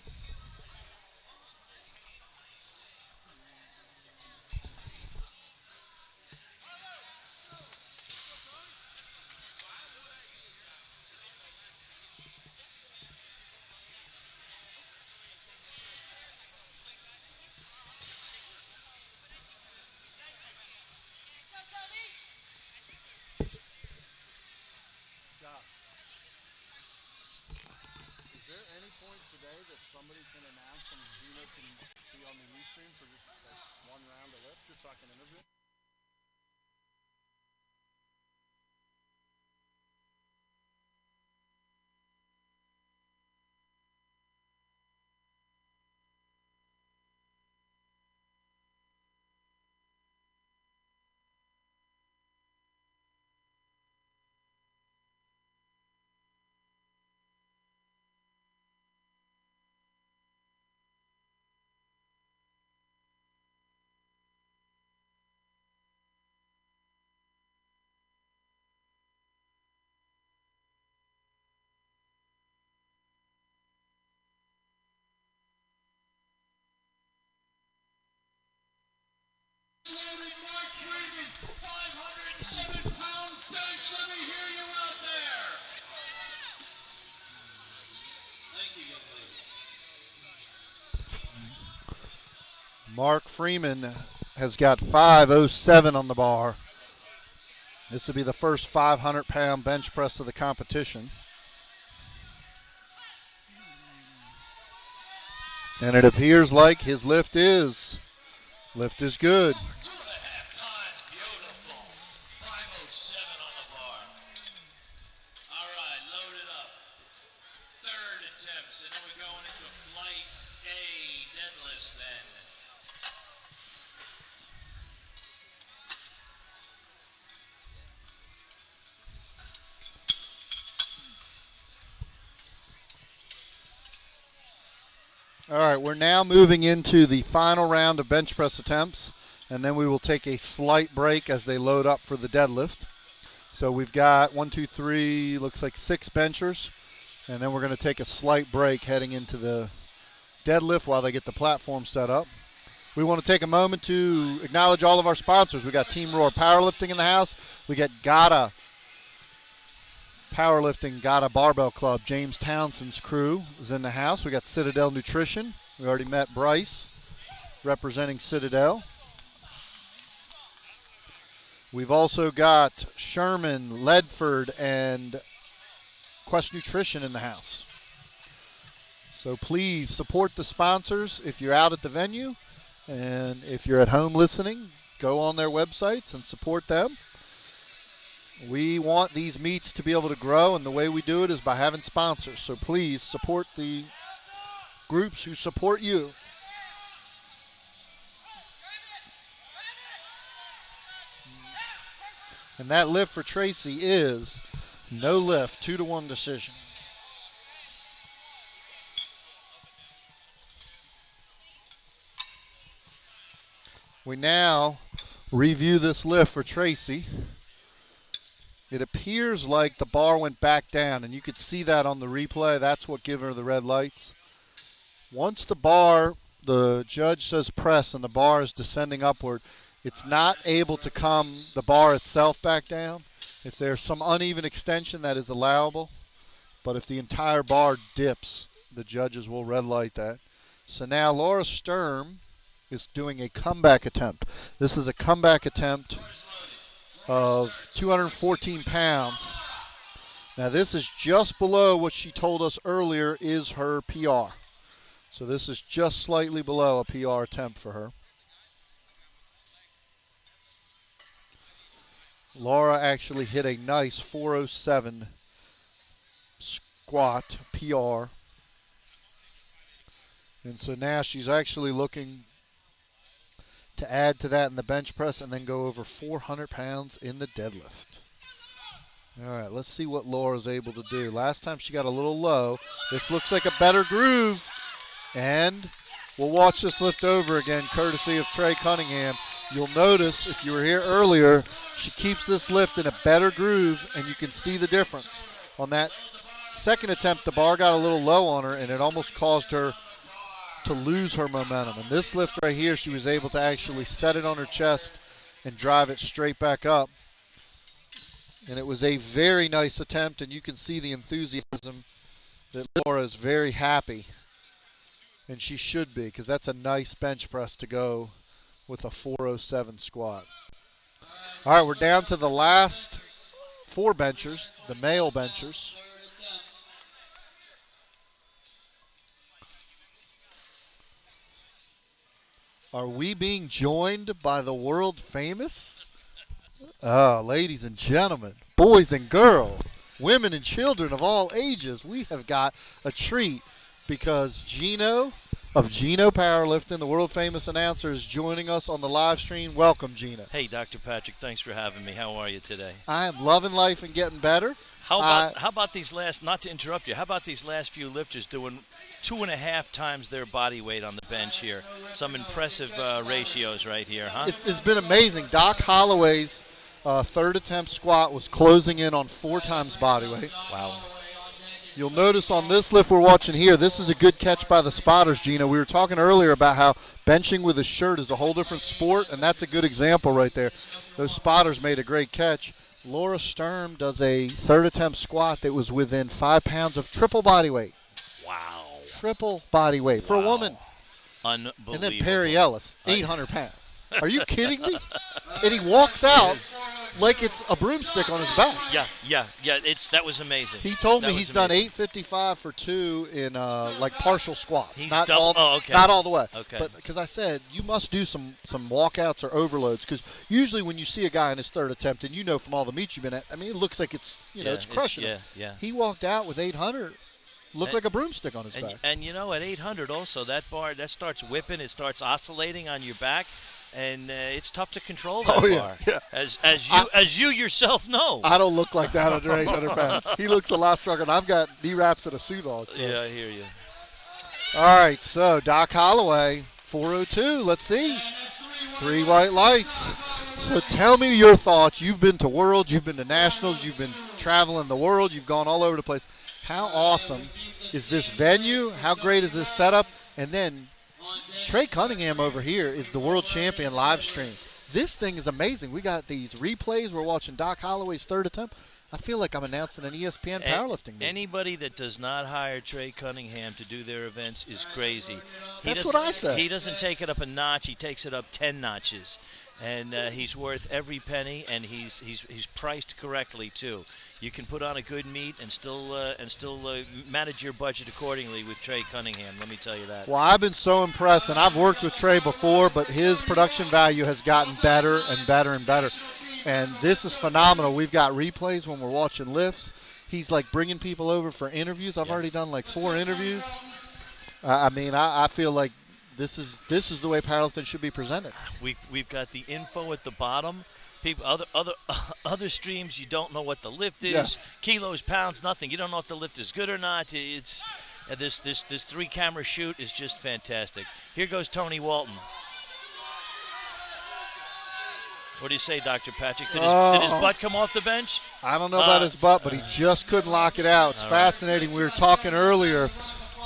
[SPEAKER 2] Mark Freeman, 507-pound bench. Let me hear you out there. Thank you, young lady.
[SPEAKER 1] Mark Freeman has got 507 on the bar. This will be the first 500-pound bench press of the competition. And it appears like his lift is good.
[SPEAKER 2] 2.5 times, beautiful. 507 on the bar. All right, load it up. Third attempt, and then we're going into flight A deadlifts then.
[SPEAKER 1] All right, we're now moving into the final round of bench press attempts, and then we will take a slight break as they load up for the deadlift. So we've got 1, 2, 3, looks like 6 benchers, and then we're going to take a slight break heading into the deadlift while they get the platform set up. We want to take a moment to acknowledge all of our sponsors. We got Team Rohr Powerlifting in the house. We got GATA Powerlifting, GATA Barbell Club. James Townsend's crew is in the house. We got Citadel Nutrition. We already met Bryce representing Citadel. We've also got Sherman, Ledford, and Quest Nutrition in the house. So please support the sponsors if you're out at the venue, and if you're at home listening, go on their websites and support them. We want these meets to be able to grow, and the way we do it is by having sponsors. So please support the groups who support you. And that lift for Tracy is no lift, 2-1 decision. We now review this lift for Tracy. It appears like the bar went back down, and you could see that on the replay. That's what gave her the red lights. Once the judge says press and the bar is descending upward, it's not able to come the bar itself back down. If there's some uneven extension, that is allowable. But if the entire bar dips, the judges will red light that. So now Laura Sturm is doing a comeback attempt. This is a comeback attempt of 214 pounds. Now this is just below what she told us earlier is her PR. So this is just slightly below a PR attempt for her. Laura actually hit a nice 407 squat PR. And so now she's actually looking to add to that in the bench press and then go over 400 pounds in the deadlift. All right, let's see what Laura's able to do. Last time she got a little low. This looks like a better groove. And we'll watch this lift over again, courtesy of Trey Cunningham. You'll notice, if you were here earlier, she keeps this lift in a better groove, and you can see the difference. On that second attempt, the bar got a little low on her, and it almost caused her to lose her momentum. And this lift right here, she was able to actually set it on her chest and drive it straight back up. And it was a very nice attempt, and you can see the enthusiasm that Laura is very happy. And she should be, because that's a nice bench press to go with a 407 squat. All right, we're down to the last 4 benchers, the male benchers. Are we being joined by the world famous? Ladies and gentlemen, boys and girls, women and children of all ages, we have got a treat because Gino of Gino Powerlifting, the world famous announcer, is joining us on the live stream. Welcome, Gino.
[SPEAKER 8] Hey, Dr. Patrick, thanks for having me. How are you today?
[SPEAKER 1] I am loving life and getting better.
[SPEAKER 8] How about these last, not to interrupt you, how about these last few lifters doing 2.5 times their body weight on the bench here? Some impressive ratios right here, huh?
[SPEAKER 1] It's been amazing. Doc Holloway's third attempt squat was closing in on 4 times body weight.
[SPEAKER 8] Wow.
[SPEAKER 1] You'll notice on this lift we're watching here, this is a good catch by the spotters, Gino. We were talking earlier about how benching with a shirt is a whole different sport, and that's a good example right there. Those spotters made a great catch. Laura Sturm does a third attempt squat that was within 5 pounds of triple body weight.
[SPEAKER 8] Wow.
[SPEAKER 1] Triple body weight for a woman.
[SPEAKER 8] Unbelievable.
[SPEAKER 1] And then Perry Ellis, 800 pounds. Are you kidding me? And he walks out like it's a broomstick on his back.
[SPEAKER 8] Yeah. That was amazing.
[SPEAKER 1] He told me he's done 855 for 2 in like partial squats.
[SPEAKER 8] He's
[SPEAKER 1] not
[SPEAKER 8] double,
[SPEAKER 1] all,
[SPEAKER 8] okay.
[SPEAKER 1] not all the way.
[SPEAKER 8] Okay.
[SPEAKER 1] But because I said you must do some walkouts or overloads, because usually when you see a guy in his third attempt, and you know from all the meets you've been at, I mean, it looks like it's it's crushing him.
[SPEAKER 8] Yeah.
[SPEAKER 1] He walked out with 800. Looked like a broomstick on his back.
[SPEAKER 8] And you know, at 800 also, that bar that starts whipping, it starts oscillating on your back. And it's tough to control that bar, as you yourself know.
[SPEAKER 1] I don't look like that under 800 pounds. He looks a lot stronger, and I've got knee-wraps and a suit on. So.
[SPEAKER 8] Yeah, I hear you.
[SPEAKER 1] All right, so Doc Holloway, 402. Let's see. 3 white lights. So tell me your thoughts. You've been to Worlds, you've been to Nationals, you've been traveling the world, you've gone all over the place. How awesome is this venue? How great is this setup? And then Trey Cunningham over here is the world champion live stream. This thing is amazing. We got these replays. We're watching Doc Holloway's third attempt. I feel like I'm announcing an ESPN powerlifting meet.
[SPEAKER 8] Anybody that does not hire Trey Cunningham to do their events is crazy.
[SPEAKER 1] That's what I said.
[SPEAKER 8] He doesn't take it up a notch. He takes it up 10 notches. And he's worth every penny, and he's priced correctly too. You can put on a good meet and still manage your budget accordingly with Trey Cunningham. Let me tell you that.
[SPEAKER 1] Well, I've been so impressed, and I've worked with Trey before, but his production value has gotten better and better and better. And this is phenomenal. We've got replays when we're watching lifts. He's like bringing people over for interviews. I've already done like 4 interviews. I feel like this is the way powerlifting should be presented.
[SPEAKER 8] We've got the info at the bottom. People, other streams, you don't know what the lift is.
[SPEAKER 1] Yes.
[SPEAKER 8] Kilos, pounds, nothing. You don't know if the lift is good or not. It's this 3-camera shoot is just fantastic. Here goes Tony Walton. What do you say, Dr. Patrick? Did his butt come off the bench?
[SPEAKER 1] I don't know about his butt, but he just couldn't lock it out. It's fascinating. We were talking earlier.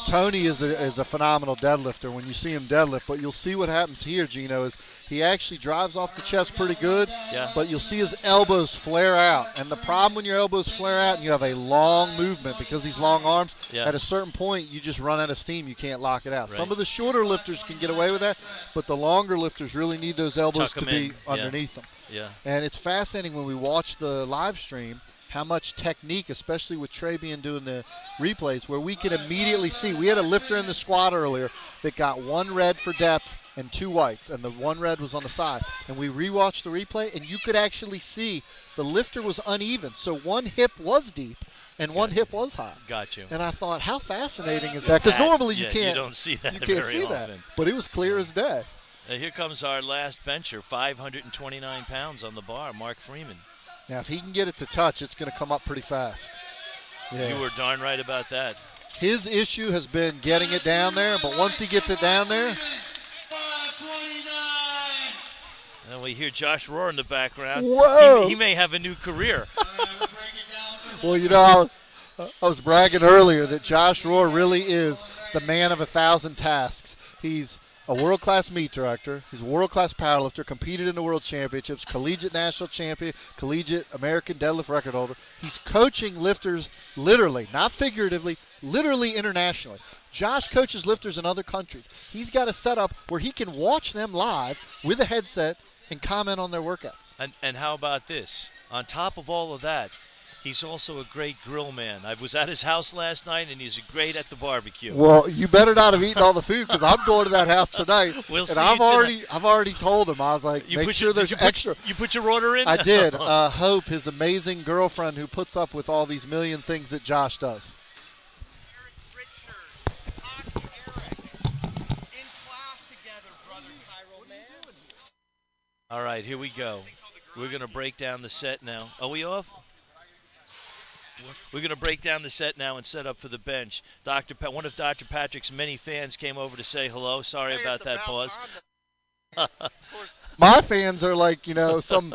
[SPEAKER 1] Tony is a phenomenal deadlifter when you see him deadlift, but you'll see what happens here, Gino, is he actually drives off the chest pretty good, but you'll see his elbows flare out. And the problem when your elbows flare out and you have a long movement because these long arms, at a certain point you just run out of steam. You can't lock it out.
[SPEAKER 8] Right.
[SPEAKER 1] Some of the shorter lifters can get away with that, but the longer lifters really need those elbows to be underneath them.
[SPEAKER 8] Yeah.
[SPEAKER 1] And it's fascinating when we watch the live stream how much technique, especially with Trey being doing the replays, where we can immediately see. We had a lifter in the squat earlier that got 1 red for depth and 2 whites, and the 1 red was on the side. And we rewatched the replay, and you could actually see the lifter was uneven. So 1 hip was deep, and 1 hip was high.
[SPEAKER 8] Got you.
[SPEAKER 1] And I thought, how fascinating is that? Because normally you can't.
[SPEAKER 8] You don't see that
[SPEAKER 1] you can't
[SPEAKER 8] very
[SPEAKER 1] see
[SPEAKER 8] often.
[SPEAKER 1] that. But it was clear as day.
[SPEAKER 8] Here comes our last bencher, 529 pounds on the bar, Mark Freeman.
[SPEAKER 1] Now, if he can get it to touch, it's going to come up pretty fast. Yeah.
[SPEAKER 8] You were darn right about that.
[SPEAKER 1] His issue has been getting it down there, but once he gets it down there.
[SPEAKER 8] And we hear Josh Rohr in the background.
[SPEAKER 1] Whoa!
[SPEAKER 8] He may have a new career.
[SPEAKER 1] Well, you know, I was bragging earlier that Josh Rohr really is the man of 1,000 tasks. He's a world-class meet director. He's a world-class powerlifter, competed in the world championships, collegiate national champion, collegiate American deadlift record holder. He's coaching lifters literally, not figuratively, literally internationally. Josh coaches lifters in other countries. He's got a setup where he can watch them live with a headset and comment on their workouts.
[SPEAKER 8] And how about this? On top of all of that, he's also a great grill man. I was at his house last night, and he's great at the barbecue.
[SPEAKER 1] Well, you better not have eaten all the food because I'm going to that house tonight. I've already told him. I was like, make sure there's extra.
[SPEAKER 8] You put your order in?
[SPEAKER 1] I did. Hope, his amazing girlfriend who puts up with all these million things that Josh does.
[SPEAKER 8] All right, here we go. We're going to break down the set now. Are we off? We're going to break down the set now and set up for the bench. One of Dr. Patrick's many fans came over to say hello. Sorry about that pause.
[SPEAKER 1] My fans are like, you know, some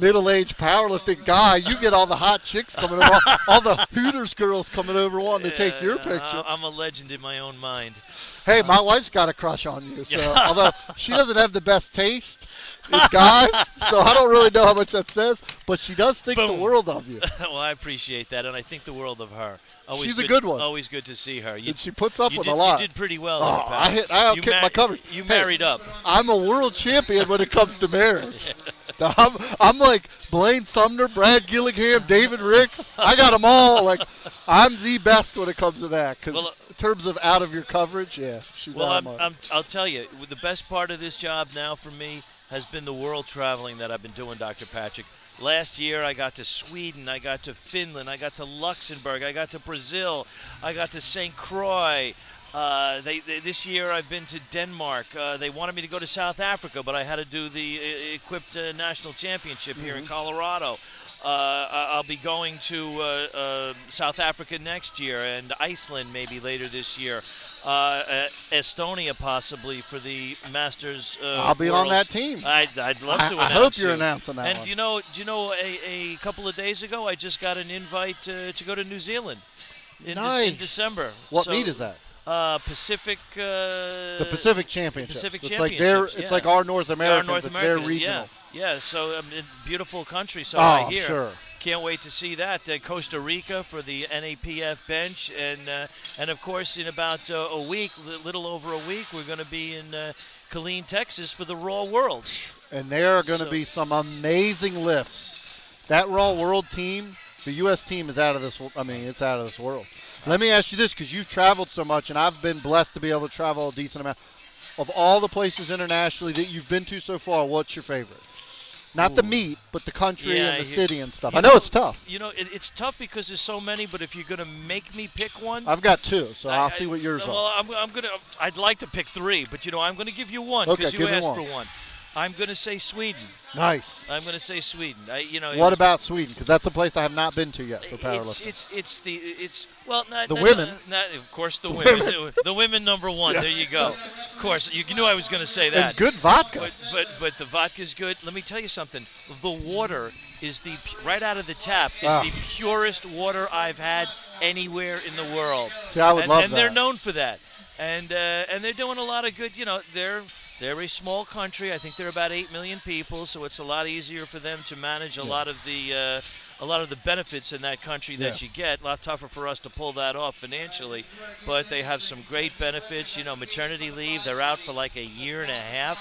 [SPEAKER 1] middle-aged powerlifting guy. You get all the hot chicks coming over, all the Hooters girls coming over wanting to take your picture.
[SPEAKER 8] I'm a legend in my own mind.
[SPEAKER 1] Hey, my wife's got a crush on you. So although she doesn't have the best taste in guys, so I don't really know how much that says, but she does think the world of you.
[SPEAKER 8] Well, I appreciate that, and I think the world of her.
[SPEAKER 1] She's a good one.
[SPEAKER 8] Always good to see her.
[SPEAKER 1] And she puts up with a lot.
[SPEAKER 8] You did pretty well.
[SPEAKER 1] I outkicked my coverage.
[SPEAKER 8] You married up.
[SPEAKER 1] I'm a world champion when it comes to marriage. I'm like Blaine Sumner, Brad Gillingham, David Ricks. I got them all. Like, I'm the best when it comes to that. Because in terms of out of your coverage, she's out of
[SPEAKER 8] I'll tell you, the best part of this job now for me has been the world traveling that I've been doing, Dr. Patrick. Last year, I got to Sweden, I got to Finland, I got to Luxembourg, I got to Brazil, I got to St. Croix. This year, I've been to Denmark. They wanted me to go to South Africa, but I had to do the equipped national championship here in Colorado. I'll be going to South Africa next year and Iceland maybe later this year. Estonia possibly for the Masters.
[SPEAKER 1] I'll be on that team.
[SPEAKER 8] I'd love to announce
[SPEAKER 1] I hope you're announcing that.
[SPEAKER 8] And
[SPEAKER 1] one.
[SPEAKER 8] do you know a couple of days ago I just got an invite to go to New Zealand in December.
[SPEAKER 1] What meet is that?
[SPEAKER 8] Pacific.
[SPEAKER 1] The Pacific Championships.
[SPEAKER 8] It's
[SPEAKER 1] like our North Americans. It's their regional.
[SPEAKER 8] Yeah. So beautiful country. So I hear.
[SPEAKER 1] Sure.
[SPEAKER 8] Can't wait to see that. Costa Rica for the NAPF bench, and of course in about a little over a week, we're going to be in Killeen, Texas for the Raw Worlds.
[SPEAKER 1] And there are going to be some amazing lifts. That Raw World team, the U.S. team is out of this. I mean, it's out of this world. Let me ask you this, because you've traveled so much, and I've been blessed to be able to travel a decent amount. Of all the places internationally that you've been to so far, what's your favorite? Not the
[SPEAKER 8] Ooh.
[SPEAKER 1] meet, but the country
[SPEAKER 8] Yeah,
[SPEAKER 1] and the
[SPEAKER 8] you-
[SPEAKER 1] city and stuff.
[SPEAKER 8] you
[SPEAKER 1] I know it's tough.
[SPEAKER 8] You know, it's tough because there's so many. But if you're gonna make me pick one,
[SPEAKER 1] I've got 2, so I'll see what yours
[SPEAKER 8] well,
[SPEAKER 1] are.
[SPEAKER 8] I'd like to pick 3, but I'm gonna give you one
[SPEAKER 1] Okay,
[SPEAKER 8] because you
[SPEAKER 1] give me
[SPEAKER 8] asked
[SPEAKER 1] one.
[SPEAKER 8] for one. I'm gonna say Sweden.
[SPEAKER 1] Nice.
[SPEAKER 8] I'm gonna say Sweden.
[SPEAKER 1] What about Sweden? Because that's a place I have not been to yet for powerlifting.
[SPEAKER 8] Not
[SPEAKER 1] The women.
[SPEAKER 8] Not, of course, the women. The women number 1.
[SPEAKER 1] Yeah.
[SPEAKER 8] There you go. Of course, you knew I was going to say that.
[SPEAKER 1] And good vodka.
[SPEAKER 8] But the vodka's good. Let me tell you something. The water is right out of the tap is
[SPEAKER 1] Ah.
[SPEAKER 8] the purest water I've had anywhere in the world.
[SPEAKER 1] See, I would love
[SPEAKER 8] and
[SPEAKER 1] that.
[SPEAKER 8] they're known for that. And they're doing a lot of good. They're a small country. I think they're about 8 million people, so it's a lot easier for them to manage a lot of the benefits in that country that you get. A lot tougher for us to pull that off financially, but they have some great benefits. Maternity leave. They're out for like a year and a half.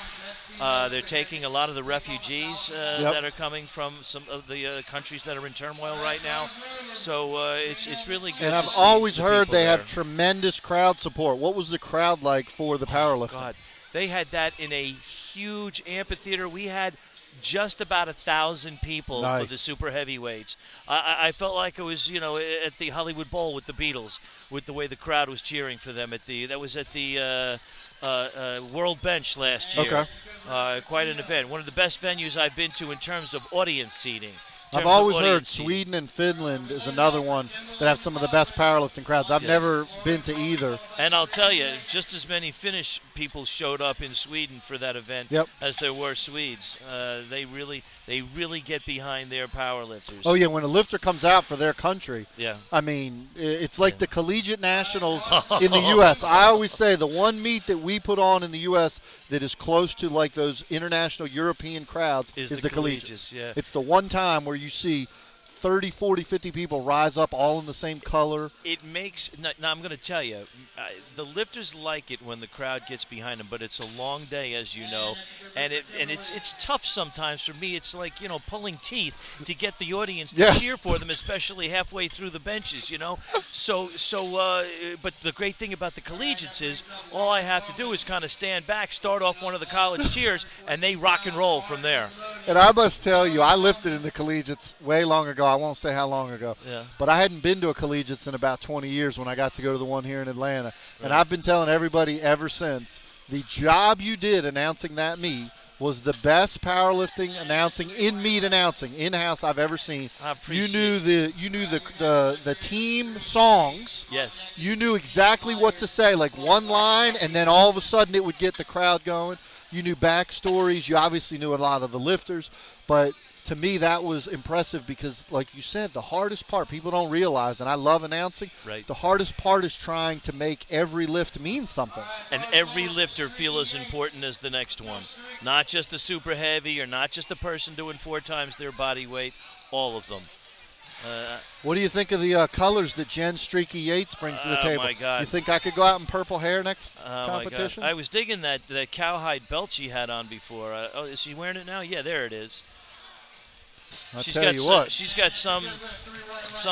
[SPEAKER 8] They're taking a lot of the refugees that are coming from some of the countries that are in turmoil right now. So it's really good.
[SPEAKER 1] And I've
[SPEAKER 8] to see
[SPEAKER 1] always
[SPEAKER 8] the
[SPEAKER 1] heard
[SPEAKER 8] people
[SPEAKER 1] they
[SPEAKER 8] there.
[SPEAKER 1] have tremendous crowd support. What was the crowd like for the powerlifting?
[SPEAKER 8] God, they had that in a huge amphitheater. We had just about 1,000 people for the super heavyweights. I felt like it was, at the Hollywood Bowl with the Beatles, with the way the crowd was cheering for them. That was at the World Bench last year.
[SPEAKER 1] Okay.
[SPEAKER 8] Quite an event. One of the best venues I've been to in terms of audience seating.
[SPEAKER 1] I've always heard Sweden and Finland is another one that have some of the best powerlifting crowds. I've never been to either.
[SPEAKER 8] And I'll tell you, just as many Finnish people showed up in Sweden for that event as there were Swedes. They really get behind their powerlifters.
[SPEAKER 1] Oh, yeah, when a lifter comes out for their country,
[SPEAKER 8] yeah.
[SPEAKER 1] I mean, it's like the collegiate nationals in the U.S. I always say the one meet that we put on in the U.S. that is close to like those international European crowds is the collegiates.
[SPEAKER 8] Yeah.
[SPEAKER 1] It's the one time where you see 30, 40, 50 people rise up all in the same color.
[SPEAKER 8] It makes – now I'm going to tell you, the lifters like it when the crowd gets behind them, but it's a long day, as you know, and it's tough sometimes for me. It's like, pulling teeth to get the audience to cheer for them, especially halfway through the benches, but the great thing about the collegiates is all I have to do is kind of stand back, start off one of the college cheers, and they rock and roll from there.
[SPEAKER 1] And I must tell you, I lifted in the collegiates way long ago. I won't say how long ago.
[SPEAKER 8] Yeah.
[SPEAKER 1] But I hadn't been to a collegiates in about 20 years when I got to go to the one here in Atlanta. Right. And I've been telling everybody ever since, the job you did announcing that meet was the best powerlifting announcing, in-meet announcing, in-house I've ever seen.
[SPEAKER 8] I appreciate
[SPEAKER 1] you knew the team songs.
[SPEAKER 8] Yes.
[SPEAKER 1] You knew exactly what to say, like one line, and then all of a sudden it would get the crowd going. You knew backstories. You obviously knew a lot of the lifters, but to me, that was impressive because, like you said, the hardest part, people don't realize, and I love announcing, the hardest part is trying to make every lift mean something.
[SPEAKER 8] And every lifter feel as important as the next one. Not just the super heavy or not just the person doing 4 times their body weight, all of them.
[SPEAKER 1] What do you think of the colors that Jen Streaky Yates brings to the table?
[SPEAKER 8] Oh, my God.
[SPEAKER 1] You think I could go out in purple hair next competition?
[SPEAKER 8] My God. I was digging that cowhide belt she had on before. Is she wearing it now? Yeah, there it is. She's got some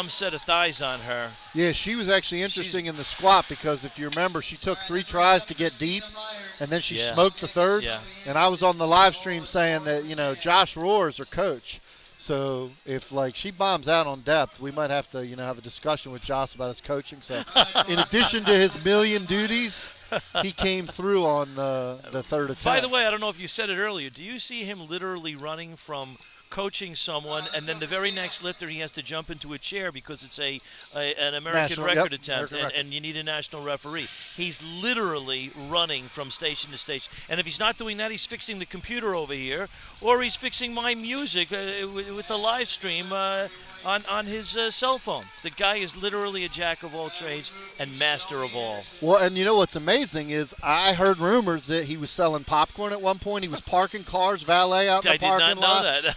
[SPEAKER 8] set of thighs on her.
[SPEAKER 1] Yeah, she was actually interesting in the squat because if you remember, she took 3 tries to get deep, and then she smoked the third.
[SPEAKER 8] Yeah.
[SPEAKER 1] And I was on the live stream saying that, Josh Rohr is her coach. So if, she bombs out on depth, we might have to, have a discussion with Josh about his coaching. So in addition to his million duties, he came through on the third attempt.
[SPEAKER 8] By the way, I don't know if you said it earlier. Do you see him literally running from coaching someone, and then the very next lifter he has to jump into a chair because it's an American record attempt, and you need a national referee. He's literally running from station to station. And if he's not doing that, he's fixing the computer over here, or he's fixing my music with the live stream on his cell phone. The guy is literally a jack of all trades and master of all.
[SPEAKER 1] Well, and what's amazing is I heard rumors that he was selling popcorn at one point. He was parking cars, valet out in the parking lot.
[SPEAKER 8] I did not know
[SPEAKER 1] that.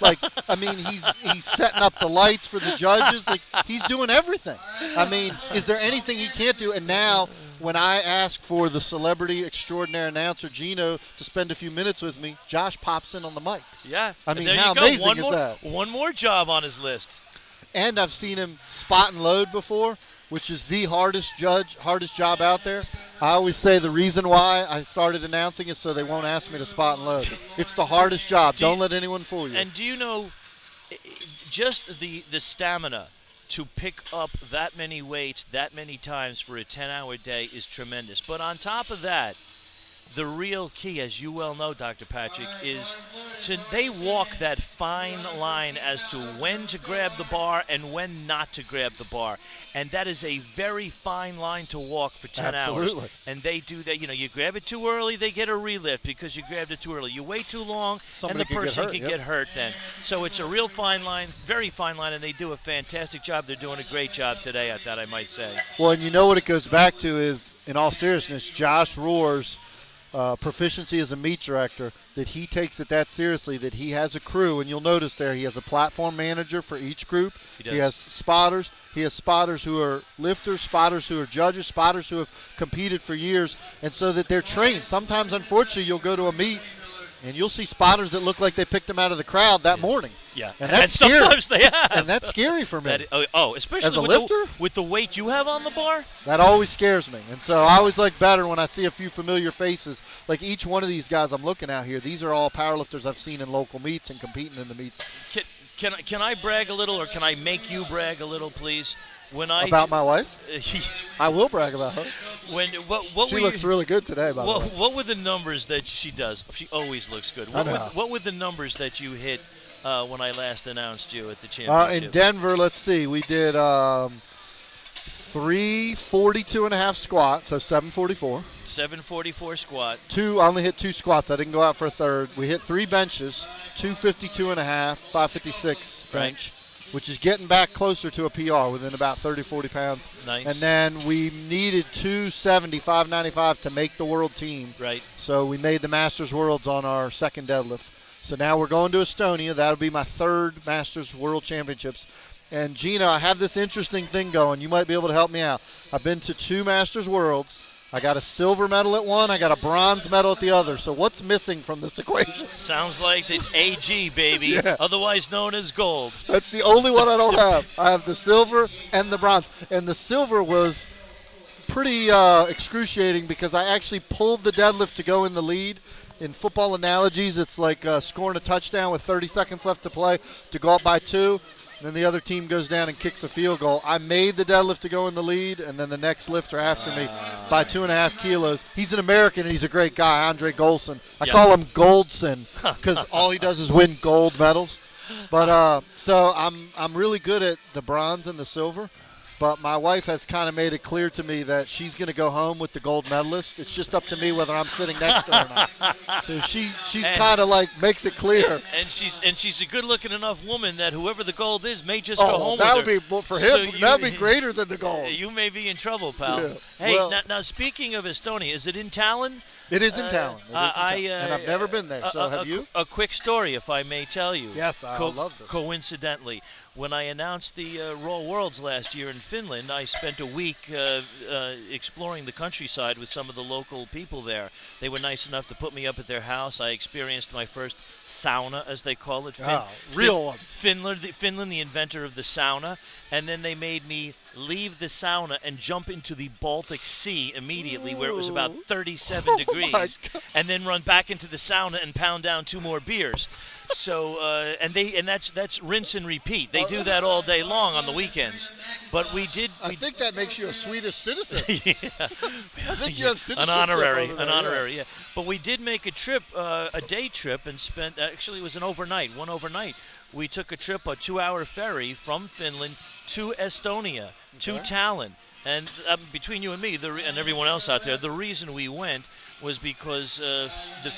[SPEAKER 1] He's setting up the lights for the judges. He's doing everything. Is there anything he can't do? And now when I ask for the celebrity extraordinary announcer, Gino, to spend a few minutes with me, Josh pops in on the mic.
[SPEAKER 8] Yeah.
[SPEAKER 1] How amazing is that?
[SPEAKER 8] One more job on his list.
[SPEAKER 1] And I've seen him spot and load before, which is the hardest job out there. I always say the reason why I started announcing is so they won't ask me to spot and load. It's the hardest job. Don't let anyone fool you.
[SPEAKER 8] And do you know, just the stamina to pick up that many weights that many times for a 10-hour day is tremendous. But on top of that, the real key, as you well know, Dr. Patrick, is they walk that fine line as to when to grab the bar and when not to grab the bar. And that is a very fine line to walk for 10
[SPEAKER 1] Absolutely.
[SPEAKER 8] hours. And they do that. You know, you grab it too early, they get a relift because you grabbed it too early. You wait too long,
[SPEAKER 1] Somebody
[SPEAKER 8] and the person can get hurt then. So it's a real fine line, very fine line, and they do a fantastic job. They're doing a great job today, I might say.
[SPEAKER 1] Well, and you know what it goes back to is, in all seriousness, Josh Rohr's proficiency as a meet director, that he takes it that seriously, that he has a crew, and you'll notice there he has a platform manager for each group. He has spotters. He has spotters who are lifters, spotters who are judges, spotters who have competed for years, and so that they're trained. Sometimes, unfortunately, you'll go to a meet and you'll see spotters that look like they picked them out of the crowd that morning.
[SPEAKER 8] Yeah,
[SPEAKER 1] and that's
[SPEAKER 8] and
[SPEAKER 1] scary.
[SPEAKER 8] sometimes they have.
[SPEAKER 1] And that's scary for me.
[SPEAKER 8] Especially
[SPEAKER 1] as a
[SPEAKER 8] with
[SPEAKER 1] lifter,
[SPEAKER 8] with the weight you have on the bar.
[SPEAKER 1] That always scares me. And so I always like better when I see a few familiar faces. Like each one of these guys I'm looking at here, these are all powerlifters I've seen in local meets and competing in the meets.
[SPEAKER 8] Can I brag a little, or can I make you brag a little, please?
[SPEAKER 1] About my wife? I will brag about her. She looks really good today, by the way.
[SPEAKER 8] What were the numbers that she does? She always looks good. What were the numbers that you hit when I last announced you at the championship?
[SPEAKER 1] In Denver, let's see, we did 342.5 squat, so 744.
[SPEAKER 8] 744 squat.
[SPEAKER 1] I only hit 2 squats. I didn't go out for a third. We hit 3 benches, 252.5, 556 bench. Which is getting back closer to a PR within about 30, 40 pounds.
[SPEAKER 8] Nice.
[SPEAKER 1] And then we needed 270, 595 to make the world team.
[SPEAKER 8] Right.
[SPEAKER 1] So we made the Masters Worlds on our second deadlift. So now we're going to Estonia. That'll be my third Masters World Championships. And Gina, I have this interesting thing going. You might be able to help me out. I've been to 2 Masters Worlds. I got a silver medal at one. I got a bronze medal at the other. So what's missing from this equation?
[SPEAKER 8] Sounds like it's AG, baby, otherwise known as gold.
[SPEAKER 1] That's the only one I don't have. I have the silver and the bronze. And the silver was pretty excruciating because I actually pulled the deadlift to go in the lead. In football analogies, it's like scoring a touchdown with 30 seconds left to play to go up by 2. Then the other team goes down and kicks a field goal. I made the deadlift to go in the lead, and then the next lifter after me by 2.5 kilos. He's an American, and he's a great guy, Andre Golson. I call him Goldson because all he does is win gold medals. But so I'm really good at the bronze and the silver. But my wife has kind of made it clear to me that she's going to go home with the gold medalist. It's just up to me whether I'm sitting next to her or not. So she's kind of like makes it clear.
[SPEAKER 8] And she's a good-looking enough woman that whoever the gold is may just go home with her.
[SPEAKER 1] That would be for him. That would be greater than the gold.
[SPEAKER 8] You may be in trouble, pal.
[SPEAKER 1] Yeah.
[SPEAKER 8] Hey, now speaking of Estonia, is it in Tallinn?
[SPEAKER 1] It is in Tallinn. And I've never been there. So have you?
[SPEAKER 8] A quick story, if I may tell you.
[SPEAKER 1] Yes, I love this.
[SPEAKER 8] Coincidentally, when I announced the Raw Worlds last year in Finland, I spent a week exploring the countryside with some of the local people there. They were nice enough to put me up at their house. I experienced my first sauna, as they call it.
[SPEAKER 1] Real ones.
[SPEAKER 8] Finland, the inventor of the sauna. And then they made me leave the sauna and jump into the Baltic Sea immediately, where it was about 37 degrees, and then run back into the sauna and pound down 2 more beers. So and that's rinse and repeat. They do that all day long on the weekends. But we did.
[SPEAKER 1] I think that makes you a Swedish citizen.
[SPEAKER 8] Yeah.
[SPEAKER 1] I think you have citizenship.
[SPEAKER 8] An honorary. Yeah. But we did make a trip, a day trip, and spent. Actually, it was one overnight. We took a trip, a 2-hour ferry from Finland to Estonia, to Tallinn. And between you and me, and everyone else out there, the reason we went was because the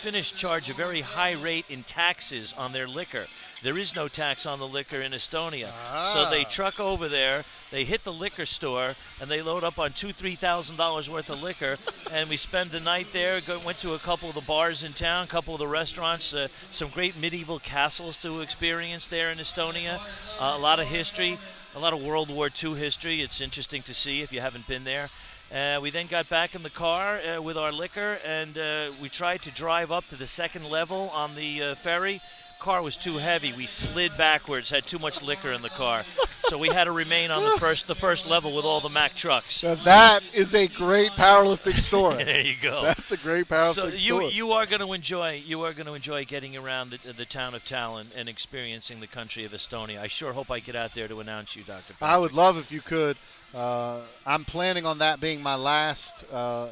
[SPEAKER 8] Finnish charge a very high rate in taxes on their liquor. There is no tax on the liquor in Estonia. So they truck over there, they hit the liquor store, and they load up on $2,000-3,000 worth of liquor. And we spend the night there, went to a couple of the bars in town, a couple of the restaurants, some great medieval castles to experience there in Estonia, a lot of history. A lot of World War II history. It's interesting to see if you haven't been there. We then got back in the car with our liquor, and we tried to drive up to the second level on the ferry. Car was too heavy. We slid backwards, had too much liquor in the car. So we had to remain on the first level with all the Mack trucks.
[SPEAKER 1] Now that is a great powerlifting story.
[SPEAKER 8] There you go.
[SPEAKER 1] That's a great powerlifting
[SPEAKER 8] So
[SPEAKER 1] story.
[SPEAKER 8] you are going to enjoy getting around the town of Tallinn and experiencing the country of Estonia. I sure hope I get out there to announce you, Dr.
[SPEAKER 1] I would love if you could. I'm planning on that being my last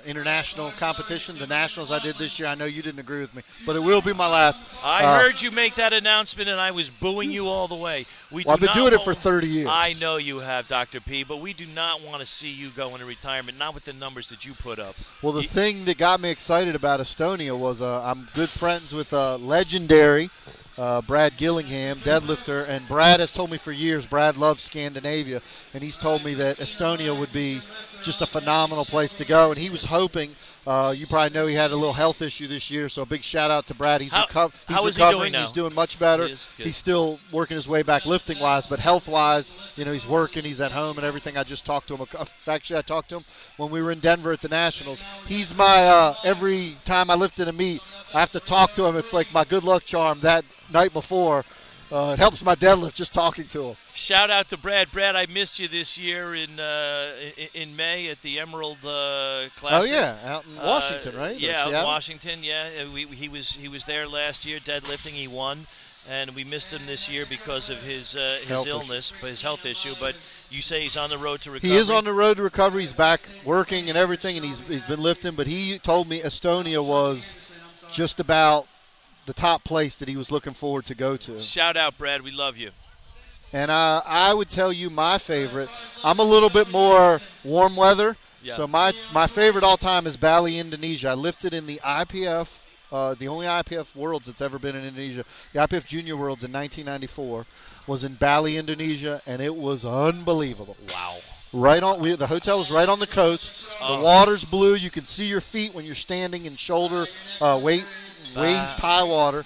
[SPEAKER 1] international competition. The nationals I did this year, I know you didn't agree with me, but it will be my last.
[SPEAKER 8] I heard you make that announcement, and I was booing you all the way.
[SPEAKER 1] I've been doing it for 30 years.
[SPEAKER 8] I know you have, Dr. P, but we do not want to see you go into retirement, not with the numbers that you put up.
[SPEAKER 1] Well, the thing that got me excited about Estonia was I'm good friends with legendary Brad Gillingham, deadlifter, and Brad has told me for years, Brad loves Scandinavia, and he's told me that Estonia would be just a phenomenal place to go, and he was hoping, you probably know he had a little health issue this year, so a big shout out to Brad. He's
[SPEAKER 8] how is he
[SPEAKER 1] recovering.
[SPEAKER 8] doing now?
[SPEAKER 1] He's doing much better. He's still working his way back lifting-wise, but health-wise, he's working, he's at home and everything. I just talked to him. Actually, I talked to him when we were in Denver at the Nationals. He's my, every time I lift in a meet, I have to talk to him. It's like my good luck charm that night before. It helps my deadlift just talking to him.
[SPEAKER 8] Shout out to Brad. Brad, I missed you this year in May at the Emerald Classic.
[SPEAKER 1] Oh yeah, out in Washington, right?
[SPEAKER 8] Yeah, out in Washington. Yeah, he was there last year deadlifting. He won, and we missed him this year because of his illness, his health issue. But you say he's on the road to recovery.
[SPEAKER 1] He is on the road to recovery. He's back working and everything, and he's been lifting. But he told me Estonia was just about the top place that he was looking forward to go to.
[SPEAKER 8] Shout out, Brad. We love you.
[SPEAKER 1] And I would tell you my favorite. I'm a little bit more warm weather.
[SPEAKER 8] Yeah.
[SPEAKER 1] So my favorite all time is Bali, Indonesia. I lifted in the IPF, the only IPF Worlds that's ever been in Indonesia. The IPF Junior Worlds in 1994 was in Bali, Indonesia, and it was unbelievable.
[SPEAKER 8] Wow.
[SPEAKER 1] Right on, the hotel was right on the coast. The water's blue. You can see your feet when you're standing in shoulder waist high water.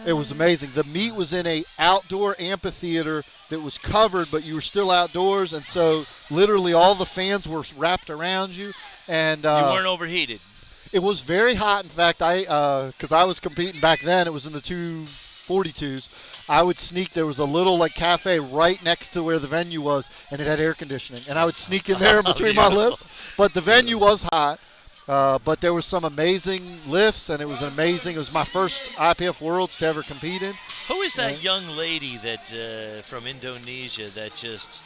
[SPEAKER 1] It was amazing. The meet was in a outdoor amphitheater that was covered, but you were still outdoors, and so literally all the fans were wrapped around you. And
[SPEAKER 8] you weren't overheated.
[SPEAKER 1] It was very hot. In fact, because I was competing back then, it was in the 242s. I would sneak. There was a little cafe right next to where the venue was, and it had air conditioning. And I would sneak in there in between my lifts. But the venue was hot. But there was some amazing lifts, and it was It was my first IPF Worlds to ever compete in.
[SPEAKER 8] Who is that young lady that from Indonesia that just?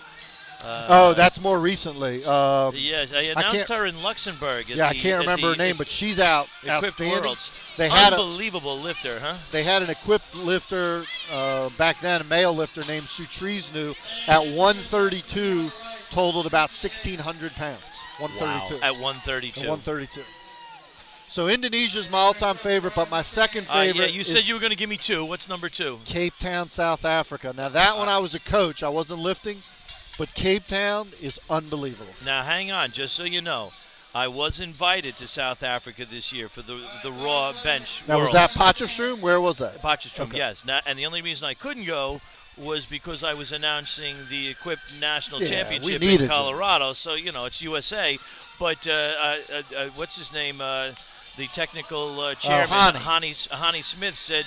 [SPEAKER 1] That's more recently.
[SPEAKER 8] Yes, I announced her in Luxembourg.
[SPEAKER 1] I can't remember her name, but she's outstanding.
[SPEAKER 8] Worlds.
[SPEAKER 1] They had
[SPEAKER 8] unbelievable lifter, huh?
[SPEAKER 1] They had an equipped lifter back then, a male lifter named Sutrisnu, at 132, totaled about 1,600 pounds. 132.
[SPEAKER 8] Wow. At 132.
[SPEAKER 1] At 132. So Indonesia's my all-time favorite, but my second favorite
[SPEAKER 8] you said you were going to give me two. What's number two?
[SPEAKER 1] Cape Town, South Africa. Now, that one I was a coach. I wasn't lifting, but Cape Town is unbelievable.
[SPEAKER 8] Now, hang on, just so you know. I was invited to South Africa this year for the Raw Bench
[SPEAKER 1] Now,
[SPEAKER 8] Worlds.
[SPEAKER 1] was that Potchefstroom? Where was that?
[SPEAKER 8] Potchefstroom,
[SPEAKER 1] okay.
[SPEAKER 8] Yes. Now, and the only reason I couldn't go was because I was announcing the equipped national championship in Colorado. So, it's USA. But what's his name? The technical chairman, Hani Smith, said,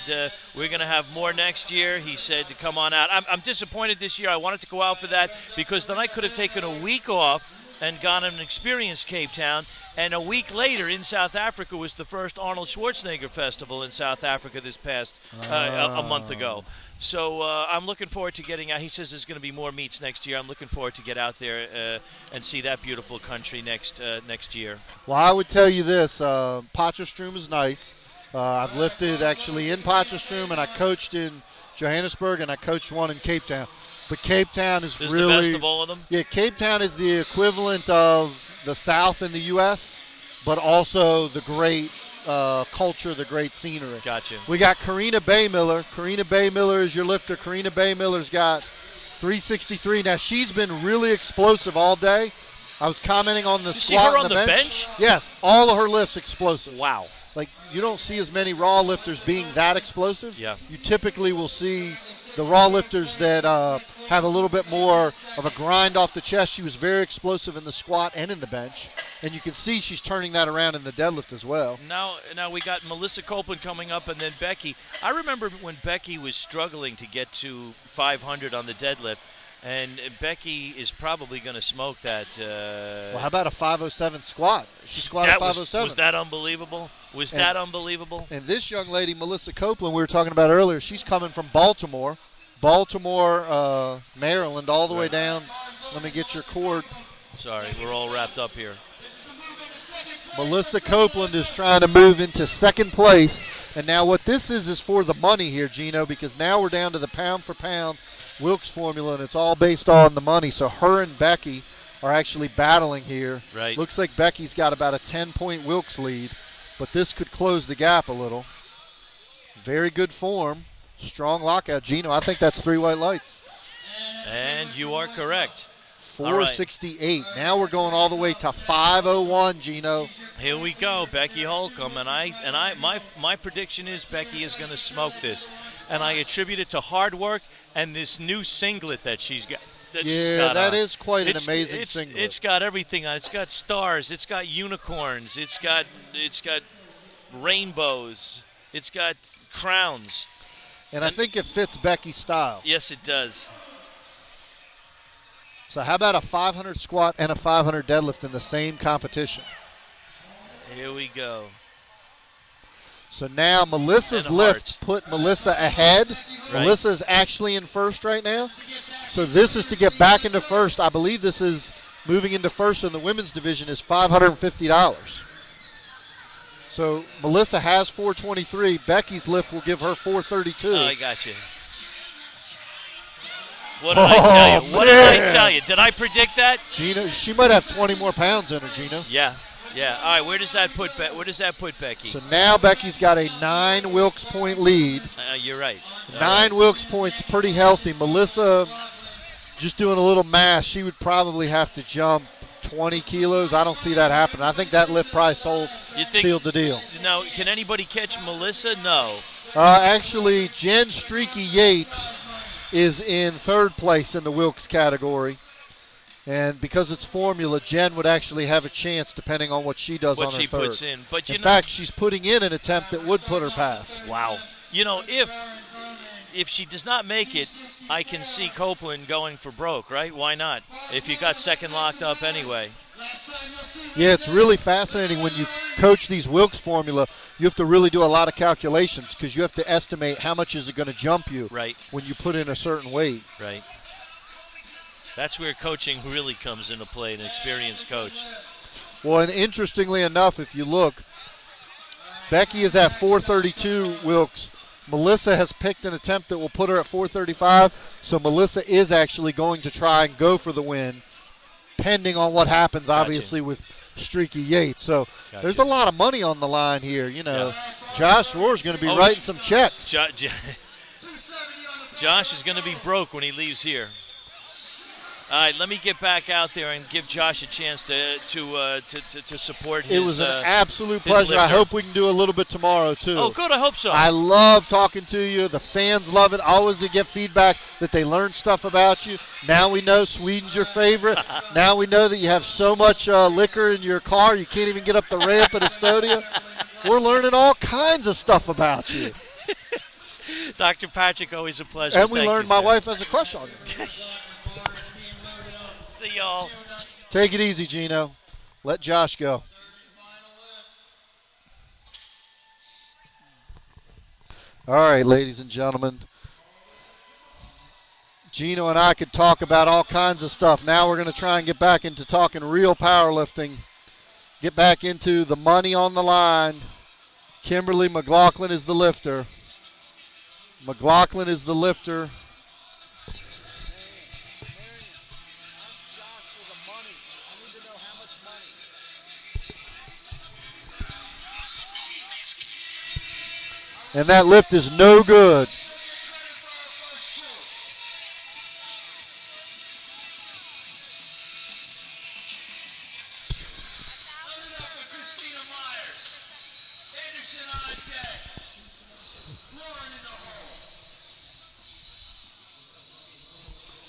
[SPEAKER 8] we're going to have more next year. He said to come on out. I'm disappointed this year. I wanted to go out for that because then I could have taken a week off and gone and experienced Cape Town. And a week later in South Africa was the first Arnold Schwarzenegger Festival in South Africa this past a month ago. So I'm looking forward to getting out. He says there's going to be more meets next year. I'm looking forward to get out there and see that beautiful country next year.
[SPEAKER 1] Well, I would tell you this. Potchefstroom is nice. I've lifted actually in Potchefstroom, and I coached in Johannesburg, and I coached one in Cape Town. But Cape Town is really
[SPEAKER 8] the best of all of them?
[SPEAKER 1] Yeah, Cape Town is the equivalent of the South in the U.S., but also the great culture, the great scenery.
[SPEAKER 8] Gotcha.
[SPEAKER 1] We got Karina Baymiller. Karina Baymiller is your lifter. Karina Baymiller's got 363. Now, she's been really explosive all day. I was commenting on the
[SPEAKER 8] squat
[SPEAKER 1] see her
[SPEAKER 8] on the bench?
[SPEAKER 1] Yes, all of her lifts explosive.
[SPEAKER 8] Wow.
[SPEAKER 1] You don't see as many raw lifters being that explosive.
[SPEAKER 8] Yeah.
[SPEAKER 1] You typically will see the raw lifters that have a little bit more of a grind off the chest. She was very explosive in the squat and in the bench. And you can see she's turning that around in the deadlift as well.
[SPEAKER 8] Now we got Melissa Copeland coming up, and then Becky. I remember when Becky was struggling to get to 500 on the deadlift, and Becky is probably going to smoke that.
[SPEAKER 1] Well, how about a 507 squat? She squatted 507.
[SPEAKER 8] Was that unbelievable? That unbelievable?
[SPEAKER 1] And this young lady, Melissa Copeland, we were talking about earlier, she's coming from Baltimore, Maryland, all the way down. Let me get your cord.
[SPEAKER 8] Sorry, we're all wrapped up here.
[SPEAKER 1] Melissa Copeland is trying to move into second place. And now what this is for the money here, Gino, because now we're down to the pound-for-pound Wilks formula, and it's all based on the money. So her and Becky are actually battling here.
[SPEAKER 8] Right.
[SPEAKER 1] Looks like Becky's got about a 10-point Wilks lead, but this could close the gap a little. Very good form. Strong lockout. Gino, I think that's 3 white lights.
[SPEAKER 8] And you are correct.
[SPEAKER 1] 468. Right. Now we're going all the way to 501, Gino.
[SPEAKER 8] Here we go, Becky Holcomb, my prediction is Becky is going to smoke this, and I attribute it to hard work and this new singlet that she's got.
[SPEAKER 1] That is quite an amazing singlet.
[SPEAKER 8] It's got everything on it. It's got stars. It's got unicorns. It's got rainbows. It's got crowns.
[SPEAKER 1] And I think it fits Becky's style.
[SPEAKER 8] Yes, it does.
[SPEAKER 1] So how about a 500 squat and a 500 deadlift in the same competition?
[SPEAKER 8] Here we go.
[SPEAKER 1] So now Melissa's lift put Melissa ahead. Right. Melissa is actually in first right now. So this is to get back into first. I believe this is moving into first in the women's division is $550. So Melissa has 423. Becky's lift will give her 432.
[SPEAKER 8] Oh, I got you. What did I tell you? What did I tell you? Did I predict that?
[SPEAKER 1] Gina, she might have 20 more pounds in her, Gina.
[SPEAKER 8] Yeah. All right, where does that put Becky?
[SPEAKER 1] So now Becky's got a 9 Wilks point lead.
[SPEAKER 8] You're right.
[SPEAKER 1] 9 Wilks points, pretty healthy. Melissa, just doing a little math, she would probably have to jump 20 kilos. I don't see that happening. I think that lift probably sealed the deal.
[SPEAKER 8] Now, can anybody catch Melissa? No.
[SPEAKER 1] Actually, Jen Streaky Yates is in third place in the Wilks category. And because it's formula, Jen would actually have a chance depending on what she does on her third.
[SPEAKER 8] What she puts in. But
[SPEAKER 1] in fact, she's putting in an attempt that would put her past.
[SPEAKER 8] Wow. If she does not make it, I can see Copeland going for broke, right? Why not? If you got second locked up anyway.
[SPEAKER 1] Yeah, it's really fascinating when you coach these Wilks formula. You have to really do a lot of calculations because you have to estimate how much is it going to jump you when you put in a certain weight.
[SPEAKER 8] Right. That's where coaching really comes into play, an experienced coach.
[SPEAKER 1] Well, and interestingly enough, if you look, Becky is at 432 Wilks. Melissa has picked an attempt that will put her at 435, so Melissa is actually going to try and go for the win, pending on what happens, obviously, with Streaky Yates. So there's a lot of money on the line here. Josh Rohr is going to be writing some checks.
[SPEAKER 8] Josh is going to be broke when he leaves here. All right, let me get back out there and give Josh a chance to support his.
[SPEAKER 1] It was an absolute pleasure. I hope we can do a little bit tomorrow, too.
[SPEAKER 8] Oh, good. I hope so.
[SPEAKER 1] I love talking to you. The fans love it. Always to get feedback that they learn stuff about you. Now we know Sweden's your favorite. Now we know that you have so much liquor in your car you can't even get up the ramp at Estonia. We're learning all kinds of stuff about you.
[SPEAKER 8] Dr. Patrick, always a pleasure.
[SPEAKER 1] And we learned my wife has a crush on you.
[SPEAKER 8] See y'all.
[SPEAKER 1] Take it easy, Gino. Let Josh go. All right, ladies and gentlemen. Gino and I could talk about all kinds of stuff. Now we're going to try and get back into talking real powerlifting. Get back into the money on the line. Kimberly McLaughlin is the lifter. McLaughlin is the lifter. And that lift is no good.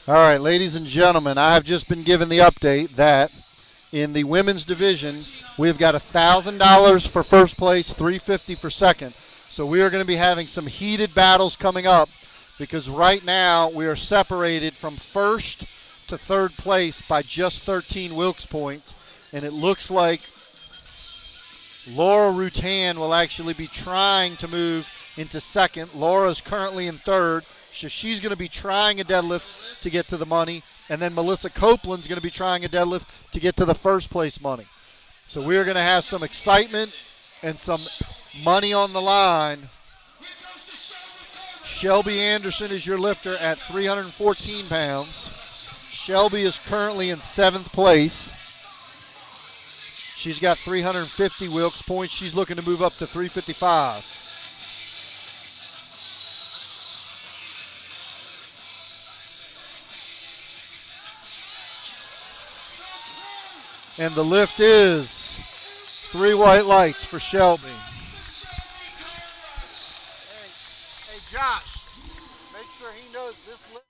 [SPEAKER 1] All right, ladies and gentlemen, I have just been given the update that in the women's division, we've got $1,000 for first place, $350 for second. So we are going to be having some heated battles coming up because right now we are separated from first to third place by just 13 Wilkes points, and it looks like Laura Rutan will actually be trying to move into second. Laura's currently in third, so she's going to be trying a deadlift to get to the money, and then Melissa Copeland's going to be trying a deadlift to get to the first place money. So we're going to have some excitement and some money on the line. Shelby Anderson is your lifter at 314 pounds. Shelby is currently in 7th place. She's got 350 Wilkes points. She's looking to move up to 355. And the lift is 3 white lights for Shelby. Hey Josh, make sure he knows this lift.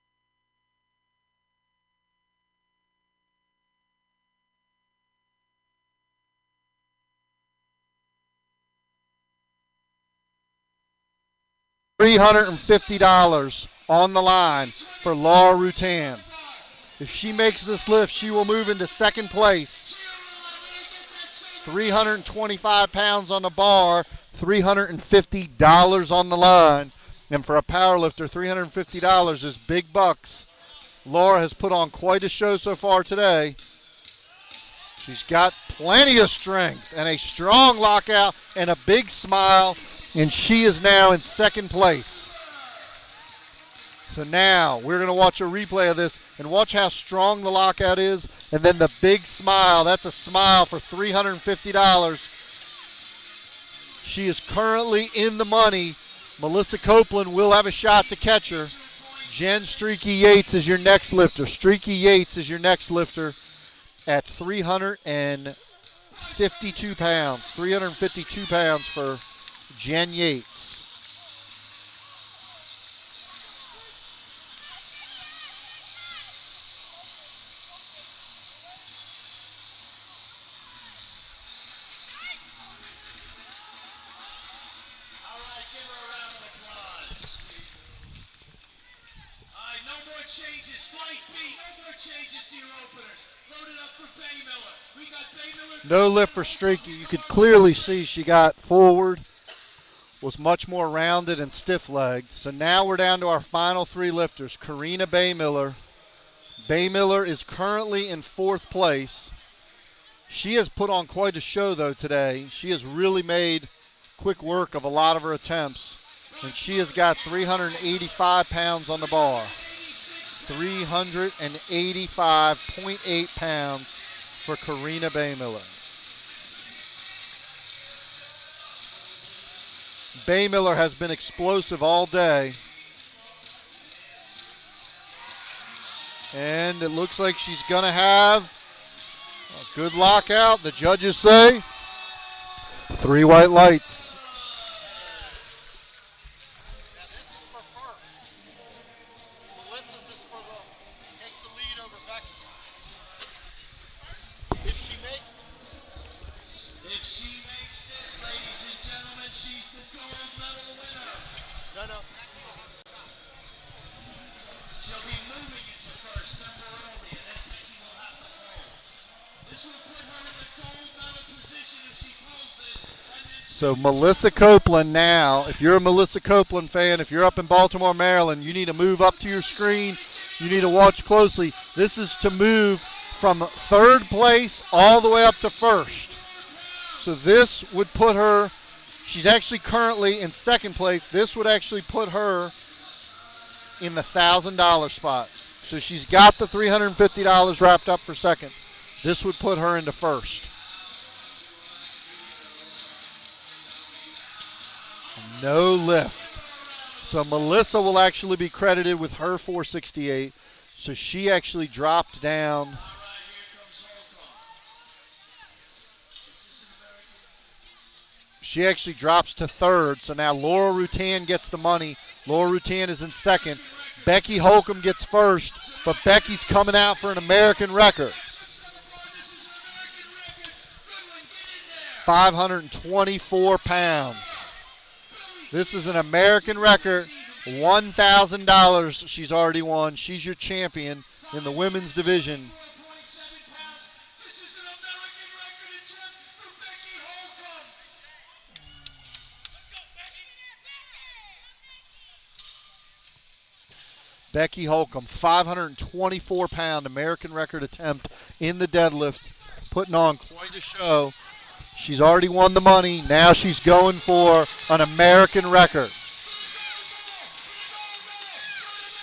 [SPEAKER 1] $350 on the line for Laura Rutan. If she makes this lift, she will move into second place. 325 pounds on the bar, $350 on the line. And for a powerlifter, $350 is big bucks. Laura has put on quite a show so far today. She's got plenty of strength and a strong lockout and a big smile, and she is now in second place. So now we're going to watch a replay of this and watch how strong the lockout is, and then the big smile. That's a smile for $350. She is currently in the money. Melissa Copeland will have a shot to catch her. Jen Streaky Yates is your next lifter. Streaky Yates is your next lifter at 352 pounds. 352 pounds for Jen Yates. No lift for Streaky. You could clearly see she got forward, was much more rounded and stiff-legged. So now we're down to our final 3 lifters. Karina Baymiller. Baymiller is currently in 4th place. She has put on quite a show, though, today. She has really made quick work of a lot of her attempts. And she has got 385 pounds on the bar. 385.8 pounds for Karina Baymiller. Baymiller has been explosive all day. And it looks like she's going to have a good lockout. The judges say 3 white lights. So Melissa Copeland now, if you're a Melissa Copeland fan, if you're up in Baltimore, Maryland, you need to move up to your screen. You need to watch closely. This is to move from 3rd place all the way up to 1st. So this would put her, she's actually currently in 2nd place. This would actually put her in the $1,000 spot. So she's got the $350 wrapped up for 2nd. This would put her into 1st. No lift. So Melissa will actually be credited with her 468. So she actually dropped down. She actually drops to 3rd. So now Laura Rutan gets the money. Laura Rutan is in 2nd. Becky Holcomb gets 1st, but Becky's coming out for an American record. 524 pounds. This is an American record, $1,000 she's already won. She's your champion in the women's division. Becky Holcomb, 524-pound American record attempt in the deadlift, putting on quite a show. She's already won the money. Now she's going for an American record.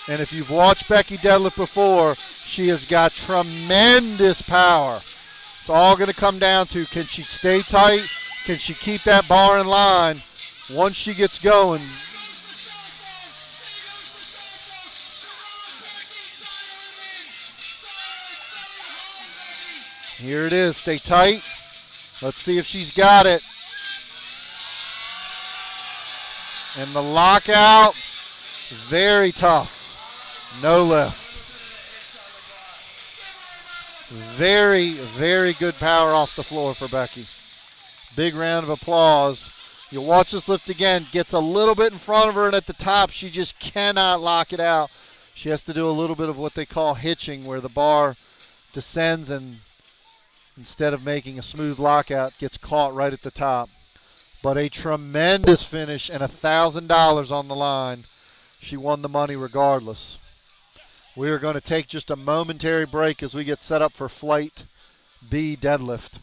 [SPEAKER 1] And if you've watched Becky deadlift before, she has got tremendous power. It's all going to come down to, can she stay tight? Can she keep that bar in line? Once she gets going, here it is. Stay tight. Let's see if she's got it. And the lockout, very tough. No lift. Very, very good power off the floor for Becky. Big round of applause. You'll watch this lift again. Gets a little bit in front of her, and at the top, she just cannot lock it out. She has to do a little bit of what they call hitching, where the bar descends and instead of making a smooth lockout, gets caught right at the top. But a tremendous finish and $1,000 on the line. She won the money regardless. We are going to take just a momentary break as we get set up for Flight B deadlift.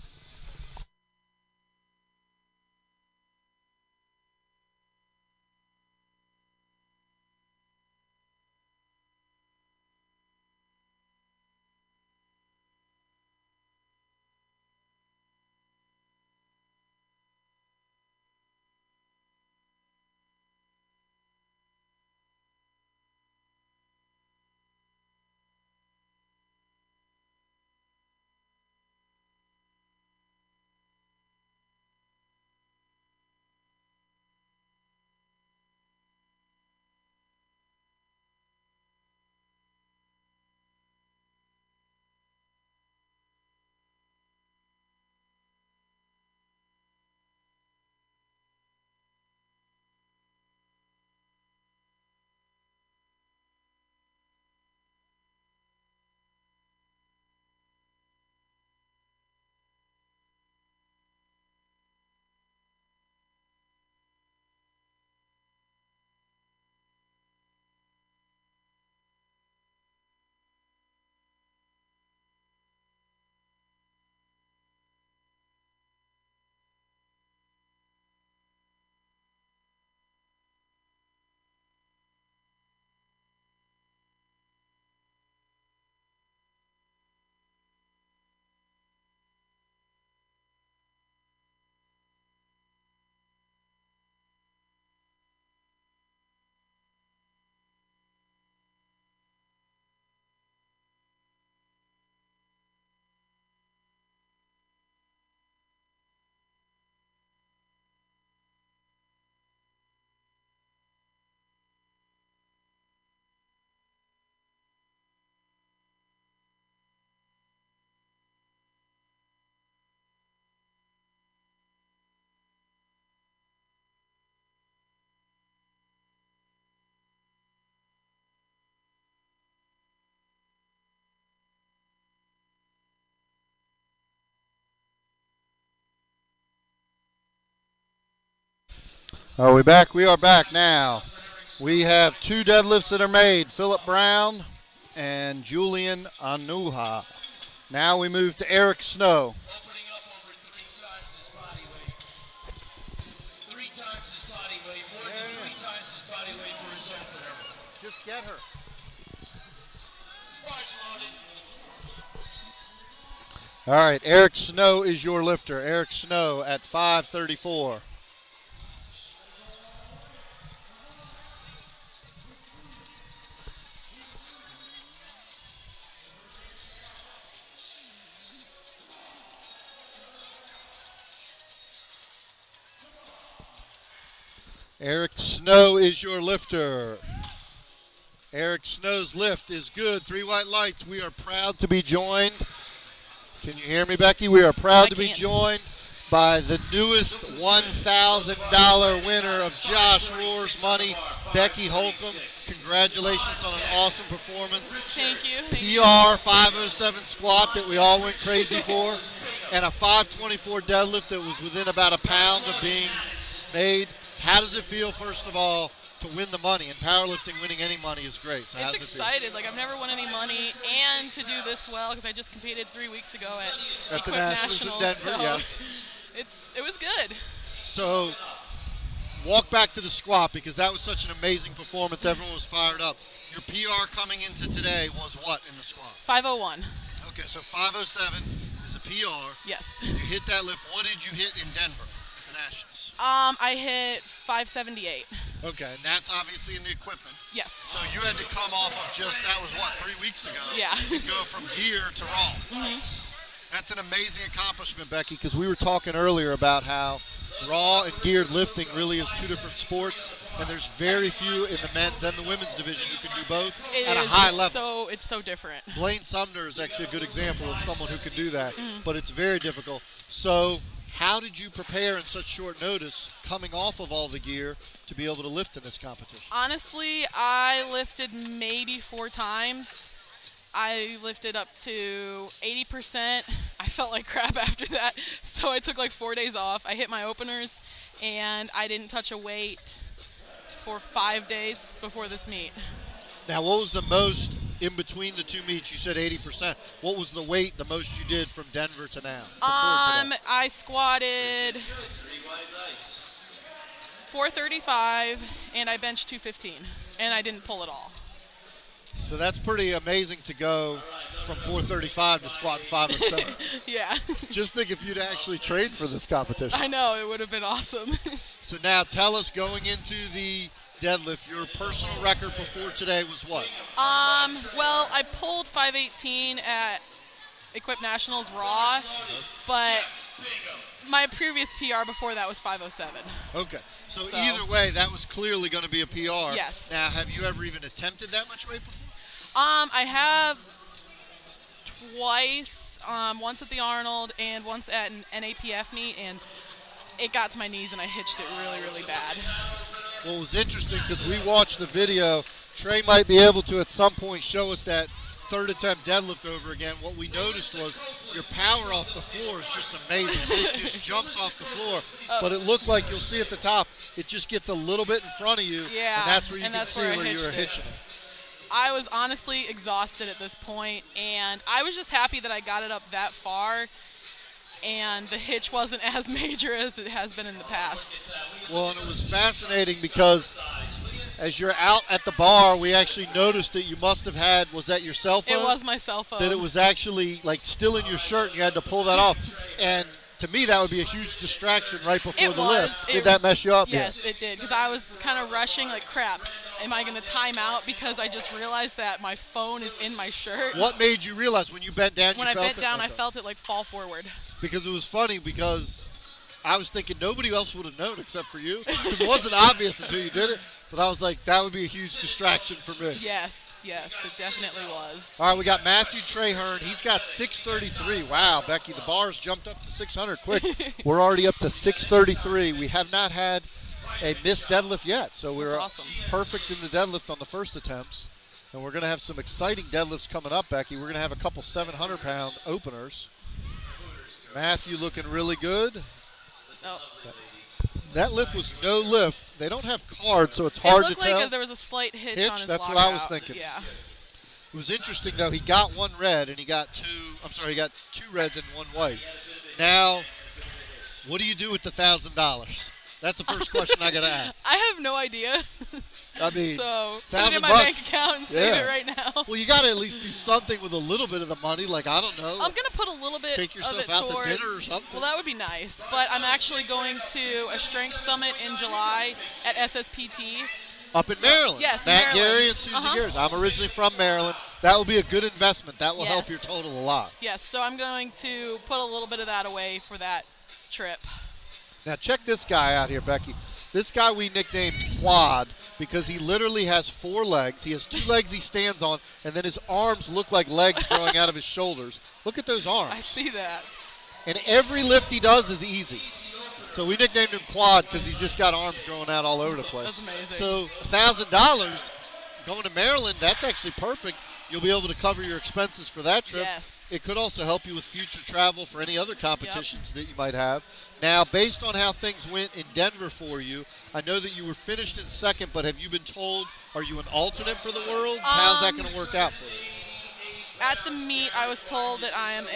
[SPEAKER 1] Are we back? We are back now. We have two deadlifts that are made, Philip Brown and Julian Anuha. Now we move to Eric Snow.
[SPEAKER 2] Opening up over 3 times his body weight. 3 times his body weight, more than 3 times his body weight for his opener.
[SPEAKER 1] Just get her.
[SPEAKER 2] Bars loaded.
[SPEAKER 1] All right, Eric Snow is your lifter. Eric Snow at 534. Eric Snow is your lifter. Eric Snow's lift is good. 3 white lights. We are proud to be joined. Can you hear me, Becky? We are proud to be joined by the newest $1,000 winner of Josh Rohr's money, Becky Holcomb. Congratulations on an awesome performance.
[SPEAKER 9] Thank you.
[SPEAKER 1] PR 507 squat that we all went crazy for, and a 524 deadlift that was within about a pound of being made. How does it feel, first of all, to win the money? And powerlifting, winning any money is great. So
[SPEAKER 9] It's excited. Like, I've never won any money, and to do this well, because I just competed 3 weeks ago at
[SPEAKER 1] the
[SPEAKER 9] Equip
[SPEAKER 1] Nationals in Denver,
[SPEAKER 9] so
[SPEAKER 1] yes.
[SPEAKER 9] It was good.
[SPEAKER 1] So walk back to the squat, because that was such an amazing performance. Everyone was fired up. Your PR coming into today was what in the squat?
[SPEAKER 9] 501.
[SPEAKER 1] Okay, so 507 is a PR.
[SPEAKER 9] Yes.
[SPEAKER 1] You hit that lift. What did you hit in Denver at the Nationals?
[SPEAKER 9] I hit 578.
[SPEAKER 1] Okay, and that's obviously in the equipment.
[SPEAKER 9] Yes.
[SPEAKER 1] So you had to come off of that was what, 3 weeks ago?
[SPEAKER 9] Yeah.
[SPEAKER 1] And go from gear to raw.
[SPEAKER 9] Mm-hmm.
[SPEAKER 1] That's an amazing accomplishment, Becky, because we were talking earlier about how raw and geared lifting really is two different sports, and there's very few in the men's and the women's division who can do both at a high level.
[SPEAKER 9] It's so different.
[SPEAKER 1] Blaine Sumner is actually a good example of someone who can do that, but it's very difficult. So how did you prepare in such short notice, coming off of all the gear, to be able to lift in this competition?
[SPEAKER 9] Honestly, I lifted maybe 4 times. I lifted up to 80%. I felt like crap after that, so I took like 4 days off. I hit my openers, and I didn't touch a weight for 5 days before this meet.
[SPEAKER 1] Now, what was the most in between the two meets? You said 80%. What was the weight, the most you did from Denver to now?
[SPEAKER 9] I squatted 435, and I benched 215, and I didn't pull at all.
[SPEAKER 1] So that's pretty amazing to go from 435 to squatting 507.
[SPEAKER 9] Yeah.
[SPEAKER 1] Just think if you'd actually trained for this competition.
[SPEAKER 9] I know, it would have been awesome.
[SPEAKER 1] So now tell us, going into the deadlift, your personal record before today was what?
[SPEAKER 9] Well, I pulled 518 at Equip Nationals Raw, but my previous PR before that was 507.
[SPEAKER 1] Okay, so either way, that was clearly going to be a PR.
[SPEAKER 9] Yes.
[SPEAKER 1] Now, have you ever even attempted that much weight before?
[SPEAKER 9] I have twice, once at the Arnold and once at an NAPF meet, and it got to my knees and I hitched it really, really bad.
[SPEAKER 1] Well, it was interesting because we watched the video. Trey might be able to at some point show us that third attempt deadlift over again. What we noticed was your power off the floor is just amazing. It just jumps off the floor. But it looked like, you'll see at the top, it just gets a little bit in front of you.
[SPEAKER 9] Yeah,
[SPEAKER 1] and that's where you can see where you were hitching it.
[SPEAKER 9] I was honestly exhausted at this point, and I was just happy that I got it up that far, and the hitch wasn't as major as it has been in the past.
[SPEAKER 1] Well, and it was fascinating because as you're out at the bar, we actually noticed that you must have had, was that your cell phone?
[SPEAKER 9] It was my cell phone.
[SPEAKER 1] That it was actually like still in your shirt and you had to pull that off. And to me, that would be a huge distraction right before the lift. Did that mess you up?
[SPEAKER 9] Yes, it did, because I was kind of rushing, like, crap, am I going to time out? Because I just realized that my phone is in my shirt.
[SPEAKER 1] What made you realize when you bent down,
[SPEAKER 9] when I bent down, I felt it, like, fall forward.
[SPEAKER 1] Because it was funny, because I was thinking nobody else would have known except for you, because it wasn't obvious until you did it. But I was like, that would be a huge distraction for me.
[SPEAKER 9] Yes, it definitely was.
[SPEAKER 1] All right, we got Matthew Traherne. He's got 633. Wow, Becky, the bar's jumped up to 600 quick. We're already up to 633. We have not had a missed deadlift yet, so we're
[SPEAKER 9] awesome.
[SPEAKER 1] Perfect in the deadlift on the first attempts. And we're going to have some exciting deadlifts coming up, Becky. We're going to have a couple 700-pound openers. Matthew looking really good.
[SPEAKER 9] Oh.
[SPEAKER 1] That lift was no lift. They don't have cards, so it's hard to tell.
[SPEAKER 9] It looked like there was a slight hitch on his
[SPEAKER 1] That's what I was
[SPEAKER 9] lockout.
[SPEAKER 1] thinking.
[SPEAKER 9] Yeah.
[SPEAKER 1] It was interesting, though. He got one red, and he got he got 2 reds and 1 white. Now, what do you do with the $1,000? That's the first question I got to ask.
[SPEAKER 9] I have no idea.
[SPEAKER 1] I mean,
[SPEAKER 9] so put it in my bank account and save it right now.
[SPEAKER 1] Well, you got to at least do something with a little bit of the money. Like, I don't know.
[SPEAKER 9] I'm going to put a little bit
[SPEAKER 1] Take yourself
[SPEAKER 9] of it
[SPEAKER 1] out
[SPEAKER 9] towards,
[SPEAKER 1] to dinner or something.
[SPEAKER 9] Well, that would be nice. But I'm actually going to a strength summit in July at SSPT.
[SPEAKER 1] Up in Maryland.
[SPEAKER 9] Yes,
[SPEAKER 1] Matt
[SPEAKER 9] Maryland.
[SPEAKER 1] Gary and Susie Gears. I'm originally from Maryland. That will be a good investment. That will help your total a lot.
[SPEAKER 9] Yes, so I'm going to put a little bit of that away for that trip.
[SPEAKER 1] Now check this guy out here, Becky. This guy we nicknamed Quad because he literally has 4 legs. He has 2 legs he stands on, and then his arms look like legs growing out of his shoulders. Look at those arms.
[SPEAKER 9] I see that.
[SPEAKER 1] And every lift he does is easy. So we nicknamed him Quad because he's just got arms growing out all over the place.
[SPEAKER 9] That's amazing.
[SPEAKER 1] So $1,000 going to Maryland, that's actually perfect. You'll be able to cover your expenses for that trip.
[SPEAKER 9] Yes.
[SPEAKER 1] It could also help you with future travel for any other competitions that you might have. Now, based on how things went in Denver for you, I know that you were finished in second, but have you been told, are you an alternate for the Worlds? How's that going to work out for you?
[SPEAKER 9] At the meet, I was told that I'm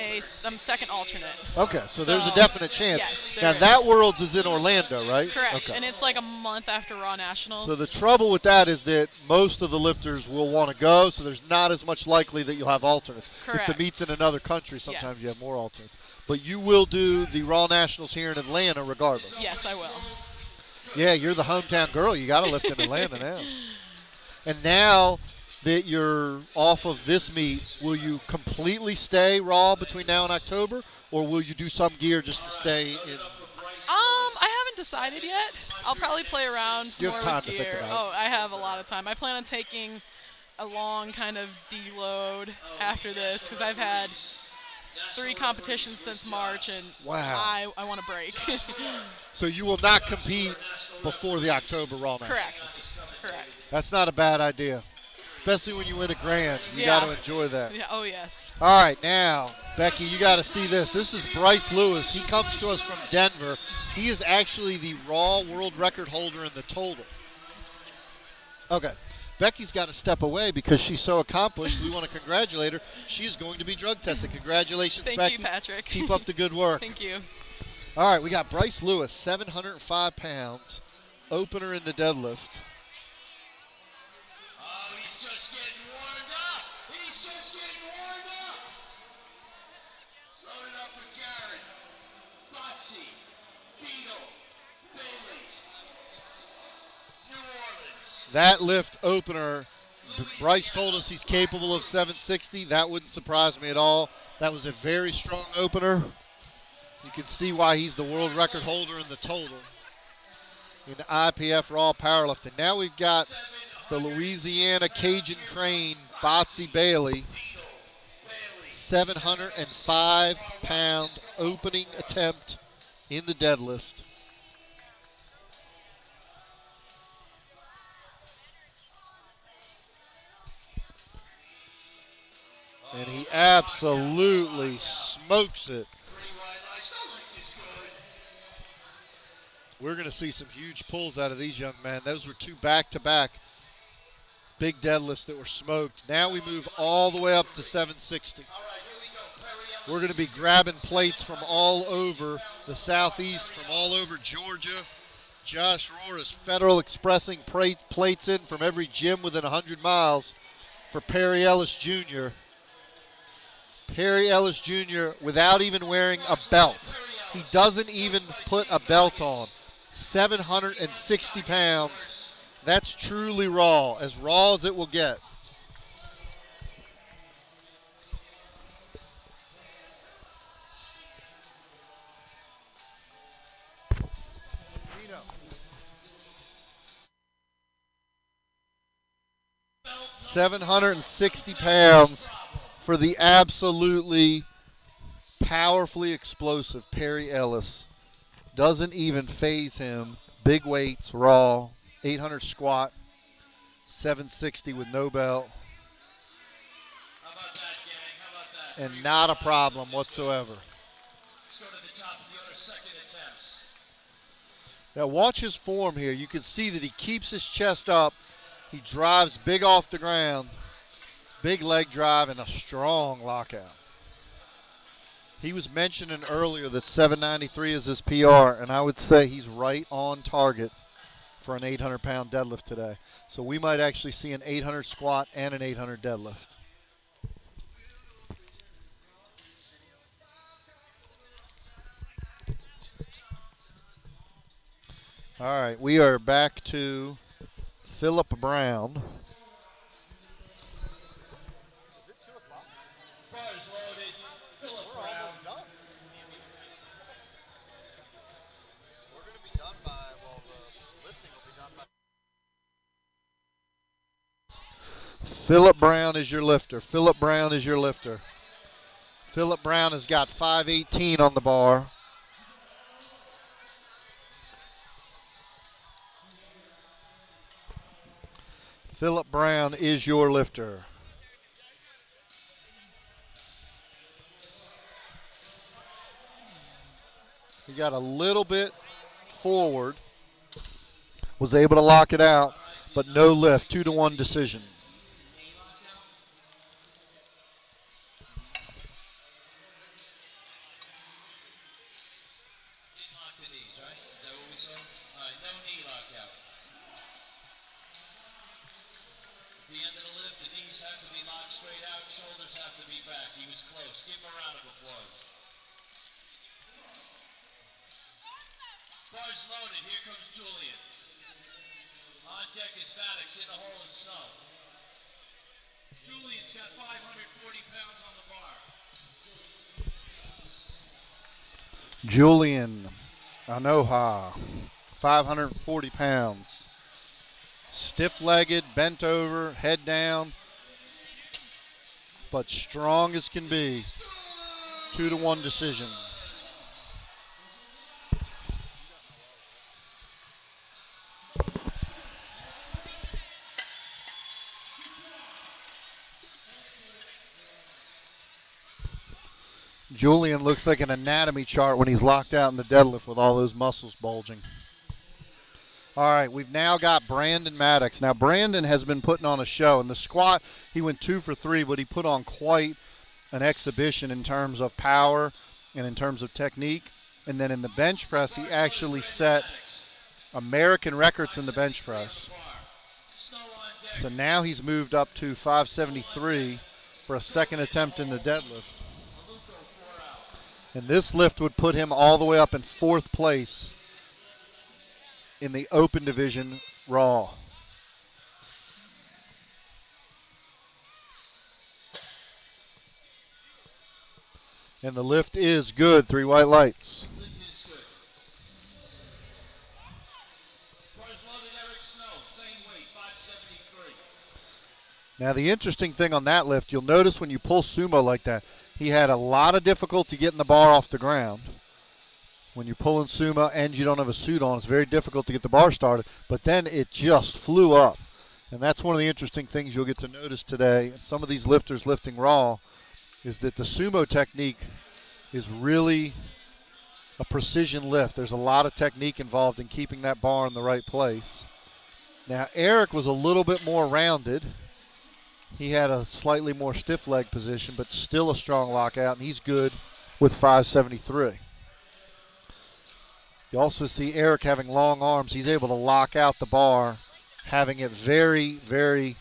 [SPEAKER 9] second alternate.
[SPEAKER 1] Okay, so there's a definite chance.
[SPEAKER 9] Yes,
[SPEAKER 1] now,
[SPEAKER 9] there
[SPEAKER 1] that
[SPEAKER 9] is.
[SPEAKER 1] Worlds is in Orlando, right?
[SPEAKER 9] Correct,
[SPEAKER 1] Okay.
[SPEAKER 9] and it's like a month after Raw Nationals.
[SPEAKER 1] So the trouble with that is that most of the lifters will want to go, so there's not as much likely that you'll have alternates.
[SPEAKER 9] Correct.
[SPEAKER 1] If the meet's in another country, sometimes
[SPEAKER 9] Yes.
[SPEAKER 1] you have more alternates. But you will do the Raw Nationals here in Atlanta regardless.
[SPEAKER 9] Yes, I will.
[SPEAKER 1] Yeah, you're the hometown girl. You got to lift in Atlanta now. And now that you're off of this meet, will you completely stay Raw between now and October, or will you do some gear just to stay in?
[SPEAKER 9] I haven't decided yet. I'll probably play around some
[SPEAKER 1] You
[SPEAKER 9] more
[SPEAKER 1] have time
[SPEAKER 9] with
[SPEAKER 1] to
[SPEAKER 9] gear.
[SPEAKER 1] think about it.
[SPEAKER 9] Oh, I have a lot of time. I plan on taking a long kind of deload after this because I've had 3 competitions since March, and
[SPEAKER 1] Wow.
[SPEAKER 9] I want to break.
[SPEAKER 1] So you will not compete before the October Raw Nationals.
[SPEAKER 9] Correct.
[SPEAKER 1] That's not a bad idea, especially when you win a grand. You
[SPEAKER 9] Yeah.
[SPEAKER 1] got to enjoy that.
[SPEAKER 9] Yeah. Oh yes.
[SPEAKER 1] All right, now, Becky, you got to see this. This is Bryce Lewis. He comes to us from Denver. He is actually the Raw world record holder in the total. Okay. Becky's got to step away because she's so accomplished. We want to congratulate her. She is going to be drug tested. Congratulations,
[SPEAKER 9] Thank
[SPEAKER 1] Becky.
[SPEAKER 9] you, Patrick.
[SPEAKER 1] Keep up the good work.
[SPEAKER 9] Thank you.
[SPEAKER 1] All right, we got Bryce Lewis, 705 pounds, opener in the deadlift.
[SPEAKER 2] Oh, he's just getting warmed up. He's just getting warmed up. Loaded up with Garrett, Botsy, Beetle, Bailey, New Orleans.
[SPEAKER 1] That lift opener, Bryce told us he's capable of 760. That wouldn't surprise me at all. That was a very strong opener. You can see why he's the world record holder in the total in the IPF Raw Powerlifting. Now we've got the Louisiana Cajun Crane, Botsy Bailey, 705-pound opening attempt in the deadlift. And he absolutely smokes it. We're going to see some huge pulls out of these young men. Those were 2 back-to-back big deadlifts that were smoked. Now we move all the way up to 760. We're going to be grabbing plates from all over the southeast, from all over Georgia. Josh Rohr is Federal Expressing plates in from every gym within 100 miles for Perry Ellis Jr. Perry Ellis Jr. without even wearing a belt. He doesn't even put a belt on. 760 pounds. That's truly raw as it will get. £760 for the absolutely powerfully explosive Perry Ellis. Doesn't even phase him. Big weights, raw, 800 squat, 760 with no belt.
[SPEAKER 2] How about that, gang? How about that?
[SPEAKER 1] And not a problem whatsoever.
[SPEAKER 2] Let's go to the top of the order, second attempts.
[SPEAKER 1] Now watch his form here. You can see that he keeps his chest up. He drives big off the ground. Big leg drive and a strong lockout. He was mentioning earlier that 793 is his PR, and I would say he's right on target for an 800-pound deadlift today. So we might actually see an 800 squat and an 800 deadlift. All right, we are back to Philip Brown.
[SPEAKER 2] Bars loaded. Philip Brown.
[SPEAKER 1] We're going to be done by, well, the lifting will be done by. Philip Brown is your lifter. Philip Brown is your lifter. Philip Brown has got 518 on the bar. Philip Brown is your lifter. He got a little bit forward, was able to lock it out, but no lift, 2-1 decision.
[SPEAKER 2] Lock the knees, right? Is that what we saw? All right, no knee lockout. At the end of the lift, the knees have to be locked straight out, shoulders have to be back. He was close. Give him a round of applause. Bars loaded. Here comes Julian. On deck is Maddox in the hole in snow. Julian's got 540 pounds on the bar.
[SPEAKER 1] Julian Anoha, 540 pounds. Stiff-legged, bent over, head down, but strong as can be. 2-1 decision. Julian looks like an anatomy chart when he's locked out in the deadlift with all those muscles bulging. All right, we've now got Brandon Maddox. Now, Brandon has been putting on a show. In the squat, he went 2 for 3, but he put on quite an exhibition in terms of power and in terms of technique. And then in the bench press, he actually set American records in the bench press. So now he's moved up to 573 for a second attempt in the deadlift. And this lift would put him all the way up in 4th place in the open division Raw. And the lift is good, 3 white lights. Now the interesting thing on that lift, you'll notice when you pull sumo like that, he had a lot of difficulty getting the bar off the ground. When you're pulling sumo and you don't have a suit on, it's very difficult to get the bar started, but then it just flew up. And that's one of the interesting things you'll get to notice today, and some of these lifters lifting Raw, is that the sumo technique is really a precision lift. There's a lot of technique involved in keeping that bar in the right place. Now Eric was a little bit more rounded. He had a slightly more stiff leg position, but still a strong lockout, and he's good with 573. You also see Eric having long arms. He's able to lock out the bar, having it very, very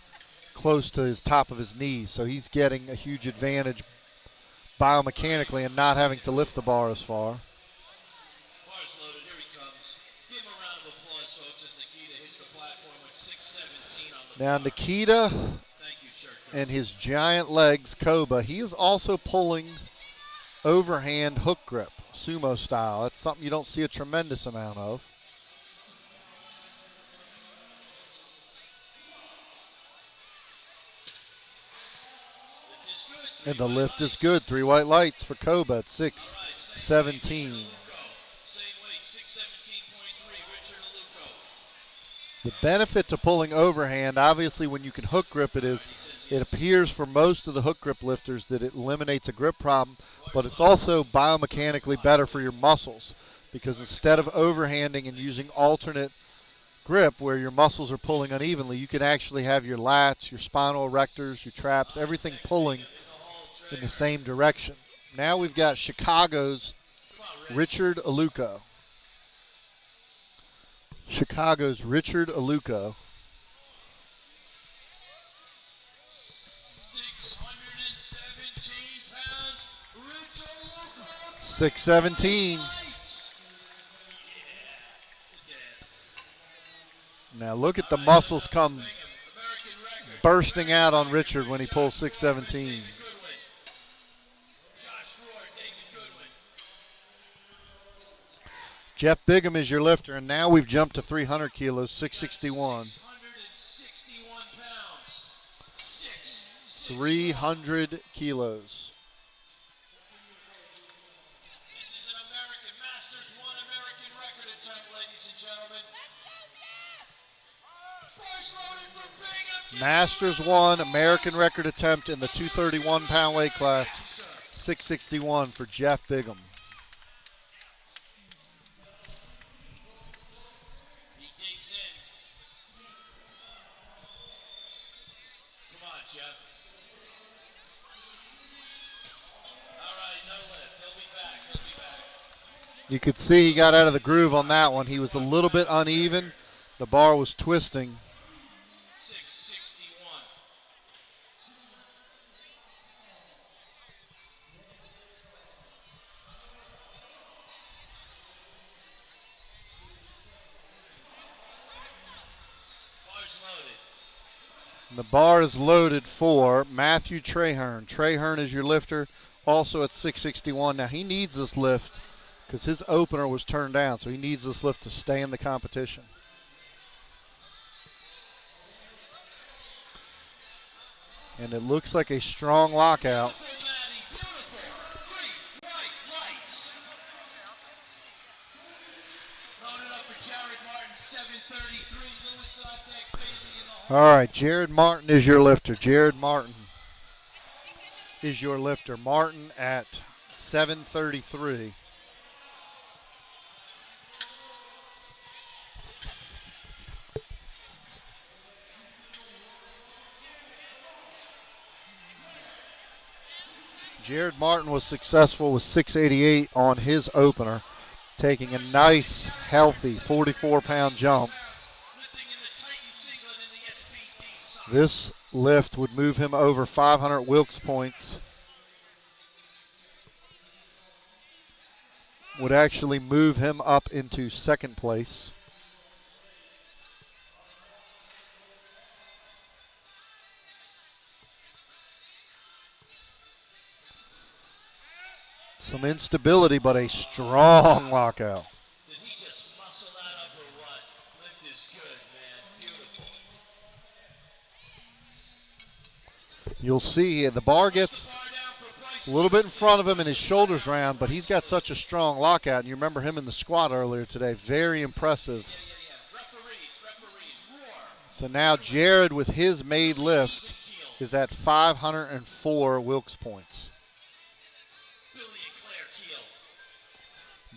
[SPEAKER 1] close to his top of his knees. So he's getting a huge advantage biomechanically and not having to lift the bar as far.
[SPEAKER 2] Bars loaded. Here he comes. Give him a round of applause, folks, as Nikita hits the platform with 617 on the
[SPEAKER 1] Now Nikita and his giant legs, Koba, he is also pulling overhand hook grip, sumo style. That's something you don't see a tremendous amount of. And the lift is good. 3 white lights for Koba at 617. The benefit to pulling overhand, obviously when you can hook grip it, is it appears for most of the hook grip lifters that it eliminates a grip problem, but it's also biomechanically better for your muscles, because instead of overhanding and using alternate grip where your muscles are pulling unevenly, you can actually have your lats, your spinal erectors, your traps, everything pulling in the same direction. Now we've got Chicago's Richard Aluko. Chicago's Richard Aluko. 617. Now look at the muscles come bursting out on Richard when he pulls 617. Jeff Bigham is your lifter, and now we've jumped to 300 kilos, 661. 300 kilos. Masters 1, American record attempt in the 231-pound weight class, 661 for Jeff Bigham.
[SPEAKER 2] He digs in. Come on, Jeff. All right, no lift. He'll be back. He'll be back.
[SPEAKER 1] You could see he got out of the groove on that one. He was a little bit uneven. The bar was twisting.
[SPEAKER 2] 661. Bar's loaded.
[SPEAKER 1] And the bar is loaded for Matthew Traherne. Traherne is your lifter, also at 661. Now he needs this lift because his opener was turned down, so he needs this lift to stay in the competition. And it looks like a strong lockout. All right, Jared Martin is your lifter. Jared Martin is your lifter. Martin at 733. Jared Martin was successful with 688 on his opener, taking a nice, healthy 44-pound jump. This lift would move him over 500 Wilks points. Would actually move him up into second place. Some instability, but a strong lockout.
[SPEAKER 2] Did he just muscle that up or what? Lift is good, man. Beautiful.
[SPEAKER 1] You'll see the bar gets a little bit in front of him and his shoulders round, but he's got such a strong lockout. And you remember him in the squat earlier today. Very impressive.
[SPEAKER 2] Referees, Rohr.
[SPEAKER 1] So now Jared with his made lift is at 504 Wilks points.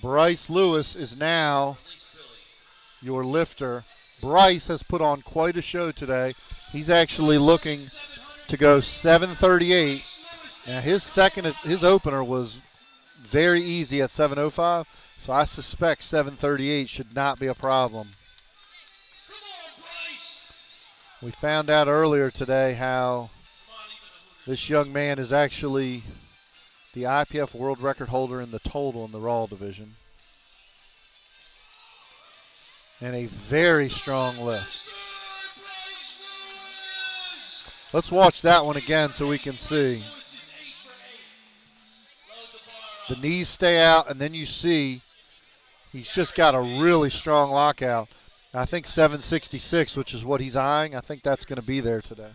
[SPEAKER 1] Bryce Lewis is now your lifter. Bryce has put on quite a show today. He's actually looking to go 738. Now his opener was very easy at 705, so I suspect 738 should not be a problem. We found out earlier today how this young man is actually the IPF world record holder in the total in the Raw division. And a very strong lift. Let's watch that one again so we can see. The knees stay out, and then you see he's just got a really strong lockout. I think 766, which is what he's eyeing, I think that's going to be there today.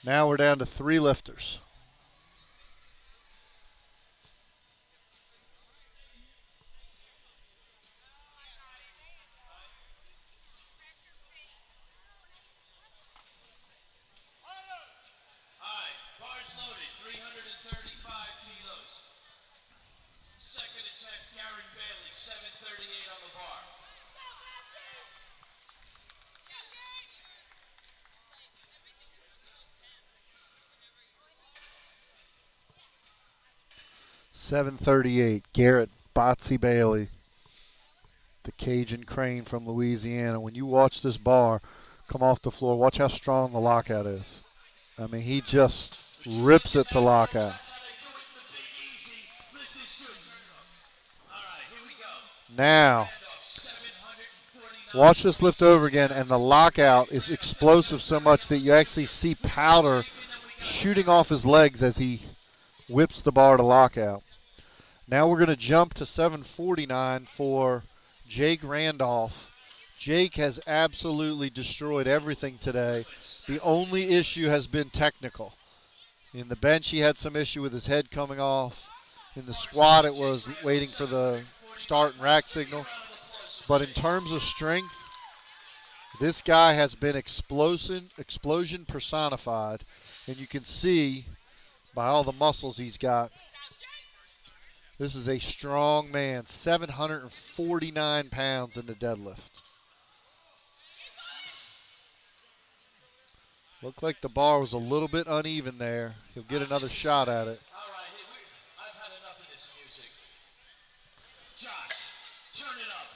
[SPEAKER 1] Now we're down to 3 lifters.
[SPEAKER 2] Bars loaded, 335 kilos. Second attempt, Garrett Bailey, 738 on the bar.
[SPEAKER 1] $738, Garrett Botsy Bailey, the Cajun Crane from Louisiana. When you watch this bar come off the floor, watch how strong the lockout is. I mean, he just rips it to lockout. Now, watch this lift over again, and the lockout is explosive so much that you actually see powder shooting off his legs as he whips the bar to lockout. Now we're going to jump to 749 for Jake Randolph. Jake has absolutely destroyed everything today. The only issue has been technical. In the bench, he had some issue with his head coming off. In the squat, it was waiting for the start and rack signal. But in terms of strength, this guy has been explosion personified. And you can see by all the muscles he's got, this is a strong man, 749 pounds in the deadlift. Looked like the bar was a little bit uneven there. He'll get another shot at it.
[SPEAKER 2] All right, I've had enough of this music. Josh, turn it up.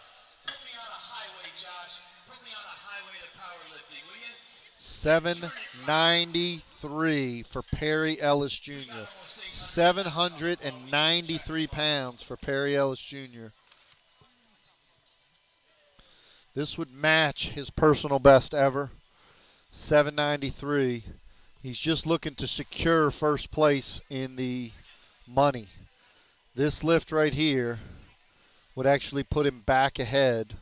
[SPEAKER 2] Put me on a highway, Josh. Put me on a highway to powerlifting, will you?
[SPEAKER 1] 793 for Perry Ellis Jr. 793 pounds for Perry Ellis Jr. This would match his personal best ever. 793. He's just looking to secure first place in the money. This lift right here would actually put him back ahead.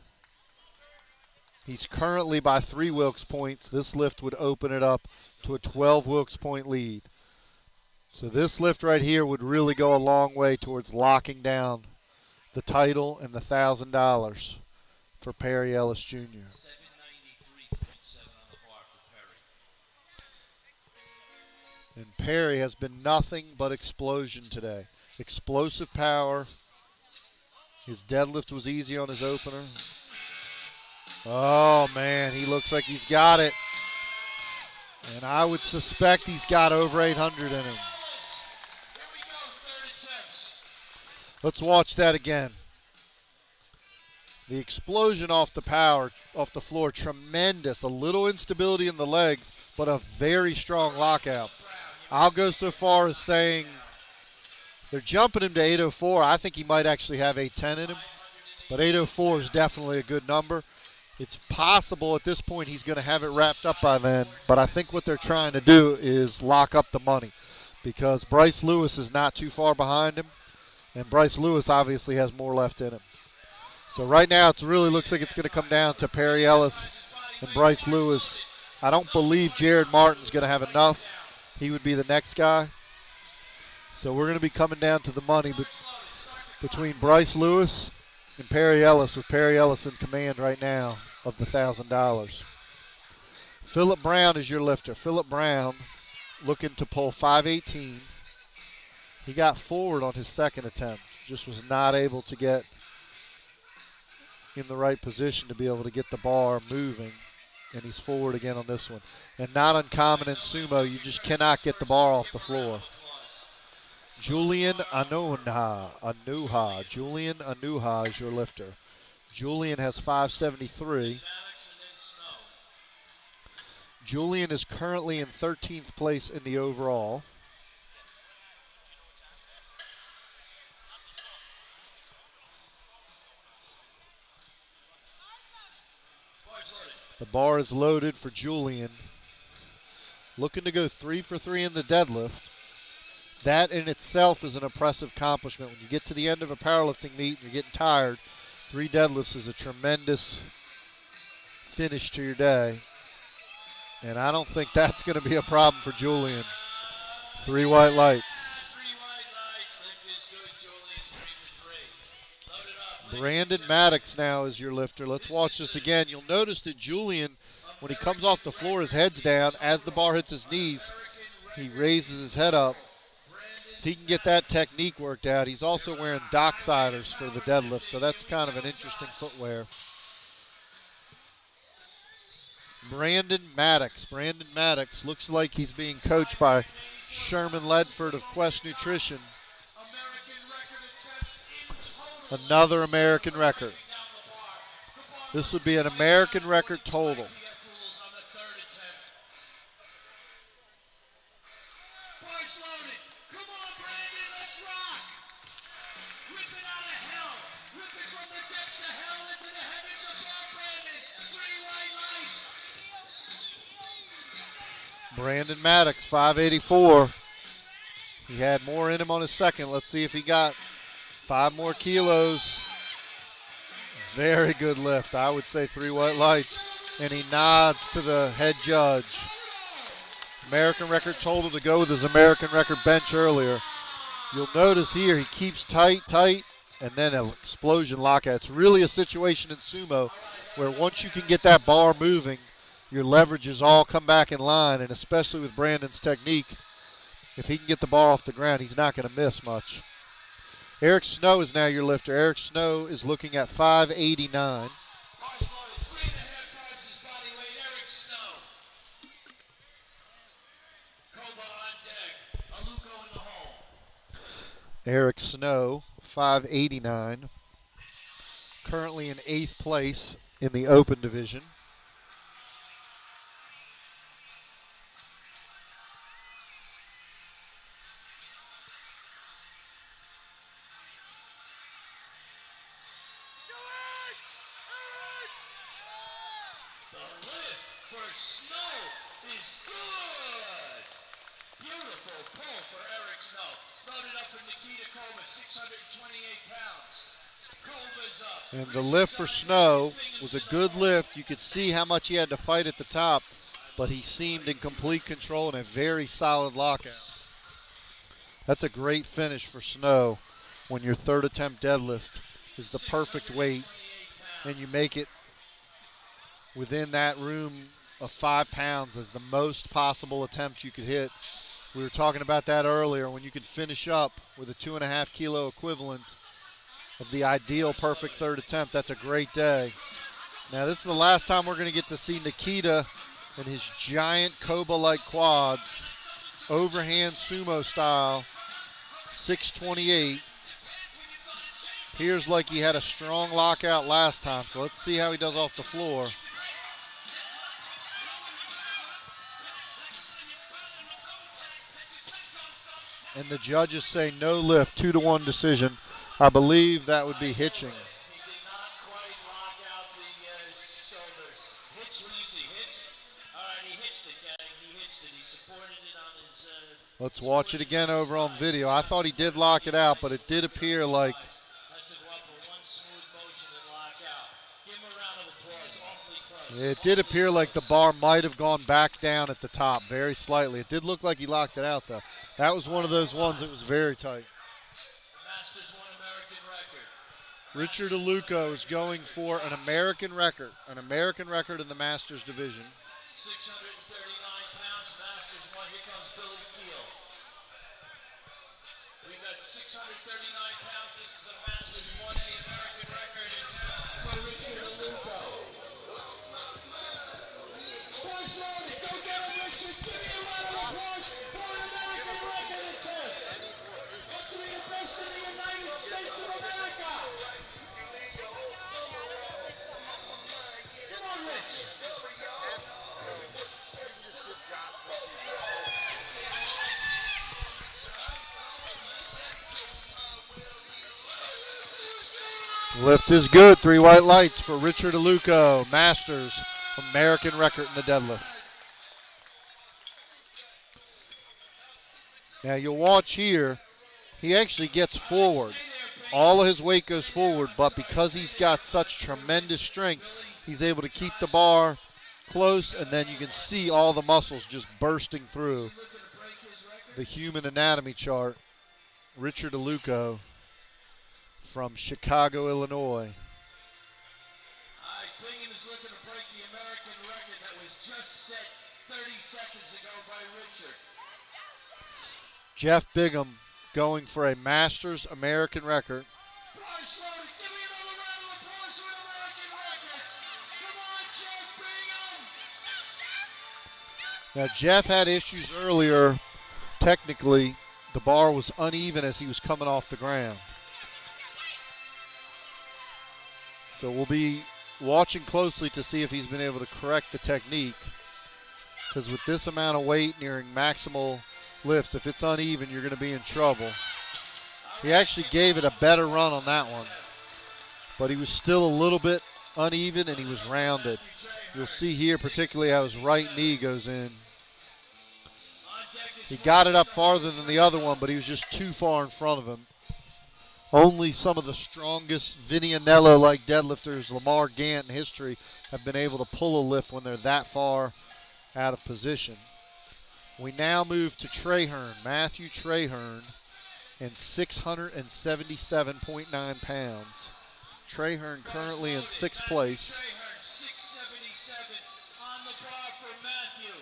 [SPEAKER 1] He's currently by 3 Wilks points. This lift would open it up to a 12 Wilks point lead. So this lift right here would really go a long way towards locking down the title and the $1,000 for Perry Ellis Jr.
[SPEAKER 2] 793.7 on the bar for Perry.
[SPEAKER 1] And Perry has been nothing but explosion today. Explosive power. His deadlift was easy on his opener. Oh, man, he looks like he's got it. And I would suspect he's got over 800 in him. Let's watch that again. The explosion off the power, off the floor, tremendous. A little instability in the legs, but a very strong lockout. I'll go so far as saying they're jumping him to 804. I think he might actually have 810 in him, but 804 is definitely a good number. It's possible at this point he's going to have it wrapped up by then, but I think what they're trying to do is lock up the money because Bryce Lewis is not too far behind him, and Bryce Lewis obviously has more left in him. So right now it really looks like it's going to come down to Perry Ellis and Bryce Lewis. I don't believe Jared Martin's going to have enough. He would be the next guy. So we're going to be coming down to the money between Bryce Lewis and Perry Ellis, with Perry Ellis in command right now of the $1,000. Phillip Brown is your lifter. Phillip Brown looking to pull 518. He got forward on his second attempt, just was not able to get in the right position to be able to get the bar moving, and he's forward again on this one. And not uncommon in sumo, you just cannot get the bar off the floor. Julian Anuha is your lifter. Julian has 573. Julian is currently in 13th place in the overall. The bar is loaded for Julian. Looking to go 3 for 3 in the deadlift. That in itself is an impressive accomplishment. When you get to the end of a powerlifting meet and you're getting tired, 3 deadlifts is a tremendous finish to your day. And I don't think that's going to be a problem for Julian. 3 white lights. Brandon Maddox now is your lifter. Let's watch this again. You'll notice that Julian, when he comes off the floor, his head's down. As the bar hits his knees, he raises his head up. If he can get that technique worked out, he's also wearing docksiders for the deadlift, so that's kind of an interesting footwear. Brandon Maddox. Brandon Maddox looks like he's being coached by Sherman Ledford of Quest Nutrition. Another American record. This would be an American record total. Brandon Maddox, 584. He had more in him on his second. Let's see if he got 5 more kilos. Very good lift. I would say 3 white lights. And he nods to the head judge. American record told him to go with his American record bench earlier. You'll notice here he keeps tight, and then an explosion lockout. It's really a situation in sumo where once you can get that bar moving, your leverages all come back in line, and especially with Brandon's technique, if he can get the bar off the ground, he's not going to miss much. Eric Snow is now your lifter. Eric Snow is looking at 589. Eric Snow, 589, currently in 8th place in the open division.
[SPEAKER 2] The lift for Snow is good. Beautiful pull for Eric Snow. Loaded up in Nikita Koma, 628 pounds. Kova's up.
[SPEAKER 1] And the lift for Snow was a good lift. You could see how much he had to fight at the top, but he seemed in complete control and a very solid lockout. That's a great finish for Snow when your third attempt deadlift is the perfect weight and you make it within that room of 5 pounds as the most possible attempt you could hit. We were talking about that earlier, when you could finish up with a 2.5 kilo equivalent of the ideal perfect third attempt. That's a great day. Now this is the last time we're going to get to see Nikita and his giant Koba-like quads, overhand sumo style, 628. Appears like he had a strong lockout last time, so let's see how he does off the floor. And the judges say no lift, 2-1 decision. I believe that would be hitching.
[SPEAKER 2] He did not quite lock out the shoulders. Hitch, what do you see? Hitch? All right, he hitched it, gang. He hitched it. He supported it on his...
[SPEAKER 1] Let's watch it again over on video. I thought he did lock it out, but it did appear like...
[SPEAKER 2] Has to go up for one smooth motion and lock out. Give him a round of applause. Awfully close.
[SPEAKER 1] It did appear like the bar might have gone back down at the top very slightly. It did look like he locked it out, though. That was one of those ones that was very tight.
[SPEAKER 2] Masters won American record.
[SPEAKER 1] Richard Aluko is going for an American record in the Masters division.
[SPEAKER 2] 639 pounds, Masters won. Here comes Billy Keel. We've got 639 pounds. This is a Masters 1A American record for Richard Aluko. Boys loaded. Go get him, Richard. Give me a round of applause for an American record attempt. Wants to be the best in the United States of America. Come on, Rich.
[SPEAKER 1] Lift is good. 3 white lights for Richard Aluko, Masters American record in the deadlift. Now you'll watch here, he actually gets forward. All of his weight goes forward, but because he's got such tremendous strength, he's able to keep the bar close, and then you can see all the muscles just bursting through the human anatomy chart. Richard Aluko from Chicago, Illinois.
[SPEAKER 2] Bingham is looking to break the American record that was just set 30 seconds ago by Richard.
[SPEAKER 1] Jeff Bingham going for a Masters American record.
[SPEAKER 2] Price loaded. Give me another round of applause for an American record. Come on, Jeff Bingham.
[SPEAKER 1] Now Jeff had issues earlier. Technically, the bar was uneven as he was coming off the ground. So we'll be watching closely to see if he's been able to correct the technique. Because with this amount of weight nearing maximal lifts, if it's uneven, you're going to be in trouble. He actually gave it a better run on that one. But he was still a little bit uneven and he was rounded. You'll see here particularly how his right knee goes in. He got it up farther than the other one, but he was just too far in front of him. Only some of the strongest Vinny Anello-like deadlifters, Lamar Gant in history, have been able to pull a lift when they're that far out of position. We now move to Traherne, Matthew Traherne, and 677.9 pounds. Traherne currently in 6th place.
[SPEAKER 2] Traherne, 677 on the bar for Matthew.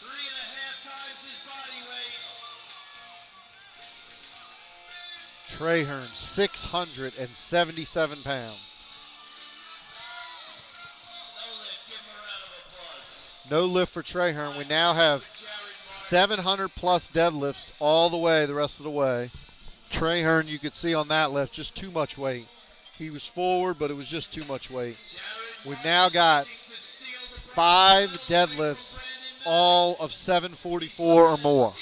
[SPEAKER 2] 3.5 times his body weight.
[SPEAKER 1] Traherne, 677 pounds. No lift for Traherne. We now have 700 plus deadlifts all the way, the rest of the way. Traherne, you could see on that lift, just too much weight. He was forward, but it was just too much weight. We've now got 5 deadlifts, all of 744 or more.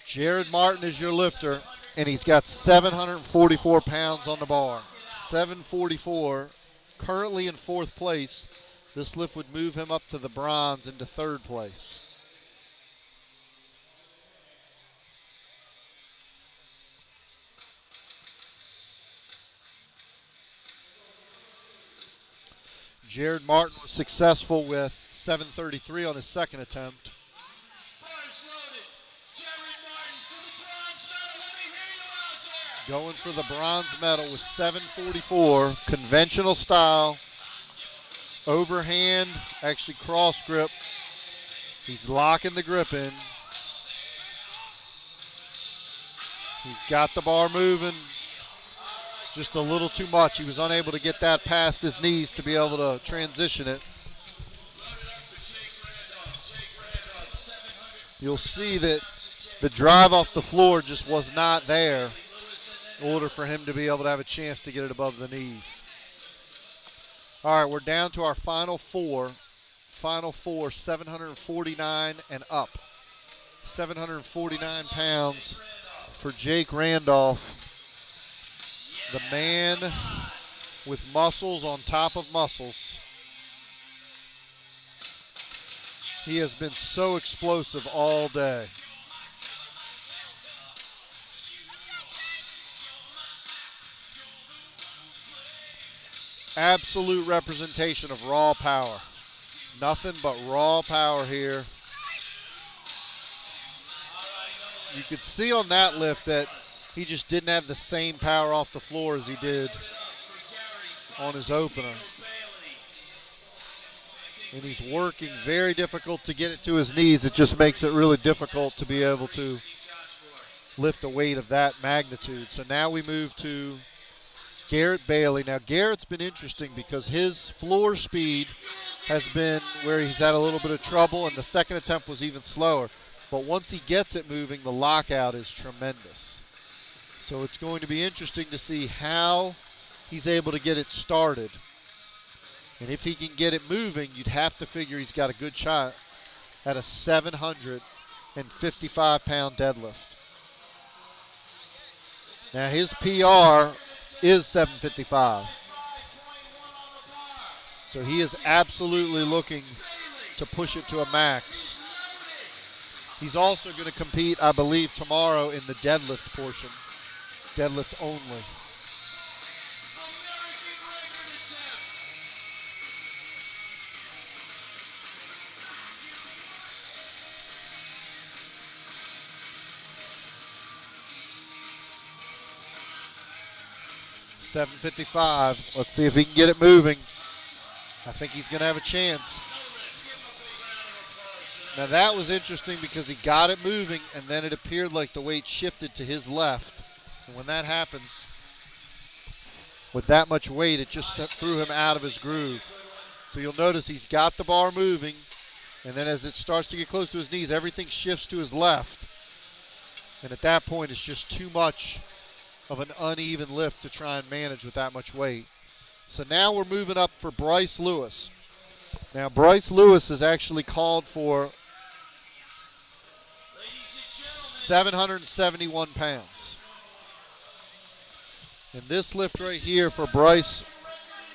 [SPEAKER 1] Jared Martin is your lifter, and he's got 744 pounds on the bar. 744, currently in 4th place. This lift would move him up to the bronze into 3rd place. Jared Martin was successful with 733 on his 2nd attempt. Going for the bronze medal with 744, conventional style, overhand, actually cross grip. He's locking the grip in. He's got the bar moving just a little too much. He was unable to get that past his knees to be able to transition it. You'll see that the drive off the floor just was not there in order for him to be able to have a chance to get it above the knees. All right, we're down to our final four. Final four, 749 and up. 749 pounds for Jake Randolph. The man with muscles on top of muscles. He has been so explosive all day. Absolute representation of raw power. Nothing but raw power here. You could see on that lift that he just didn't have the same power off the floor as he did on his opener. And he's working very difficult to get it to his knees. It just makes it really difficult to be able to lift a weight of that magnitude. So now we move to Garrett Bailey. Now Garrett's been interesting because his floor speed has been where he's had a little bit of trouble, and the second attempt was even slower. But once he gets it moving, the lockout is tremendous. So it's going to be interesting to see how he's able to get it started. And if he can get it moving, you'd have to figure he's got a good shot at a 755-pound deadlift. Now his PR is 755. So he is absolutely looking to push it to a max. He's also going to compete, I believe, tomorrow in the deadlift portion. Deadlift only. $755. Let's see if he can get it moving. I think he's going to have a chance. Now that was interesting because he got it moving and then it appeared like the weight shifted to his left. And when that happens, with that much weight, it just threw him out of his groove. So you'll notice he's got the bar moving, and then as it starts to get close to his knees, everything shifts to his left. And at that point, it's just too much of an uneven lift to try and manage with that much weight. So now we're moving up for Bryce Lewis. Now Bryce Lewis is actually called for 771 pounds. And this lift right here for Bryce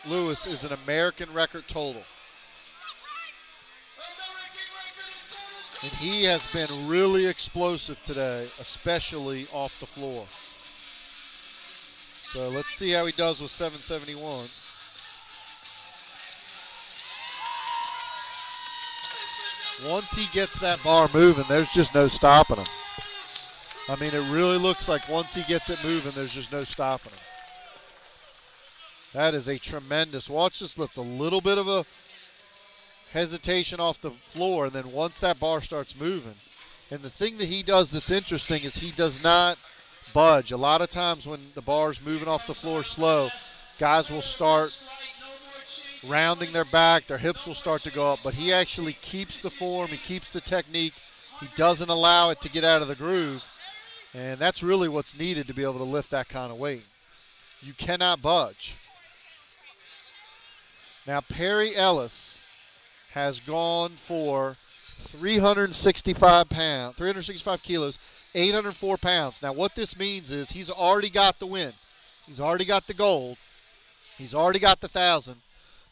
[SPEAKER 1] Lewis is an American record total. And he has been really explosive today, especially off the floor. So let's see how he does with 771. Once he gets that bar moving, there's just no stopping him. I mean, it really looks like once he gets it moving, there's just no stopping him. That is a tremendous, watch this lift, a little bit of a hesitation off the floor, and then once that bar starts moving. And the thing that he does that's interesting is he does not budge. A lot of times when the bar's moving off the floor slow, guys will start rounding their back, their hips will start to go up, but he actually keeps the form, he keeps the technique, he doesn't allow it to get out of the groove, and that's really what's needed to be able to lift that kind of weight. You cannot budge. Now Perry Ellis has gone for 365 kilos, 804 pounds. Now what this means is he's already got the win. He's already got the gold. He's already got the 1,000.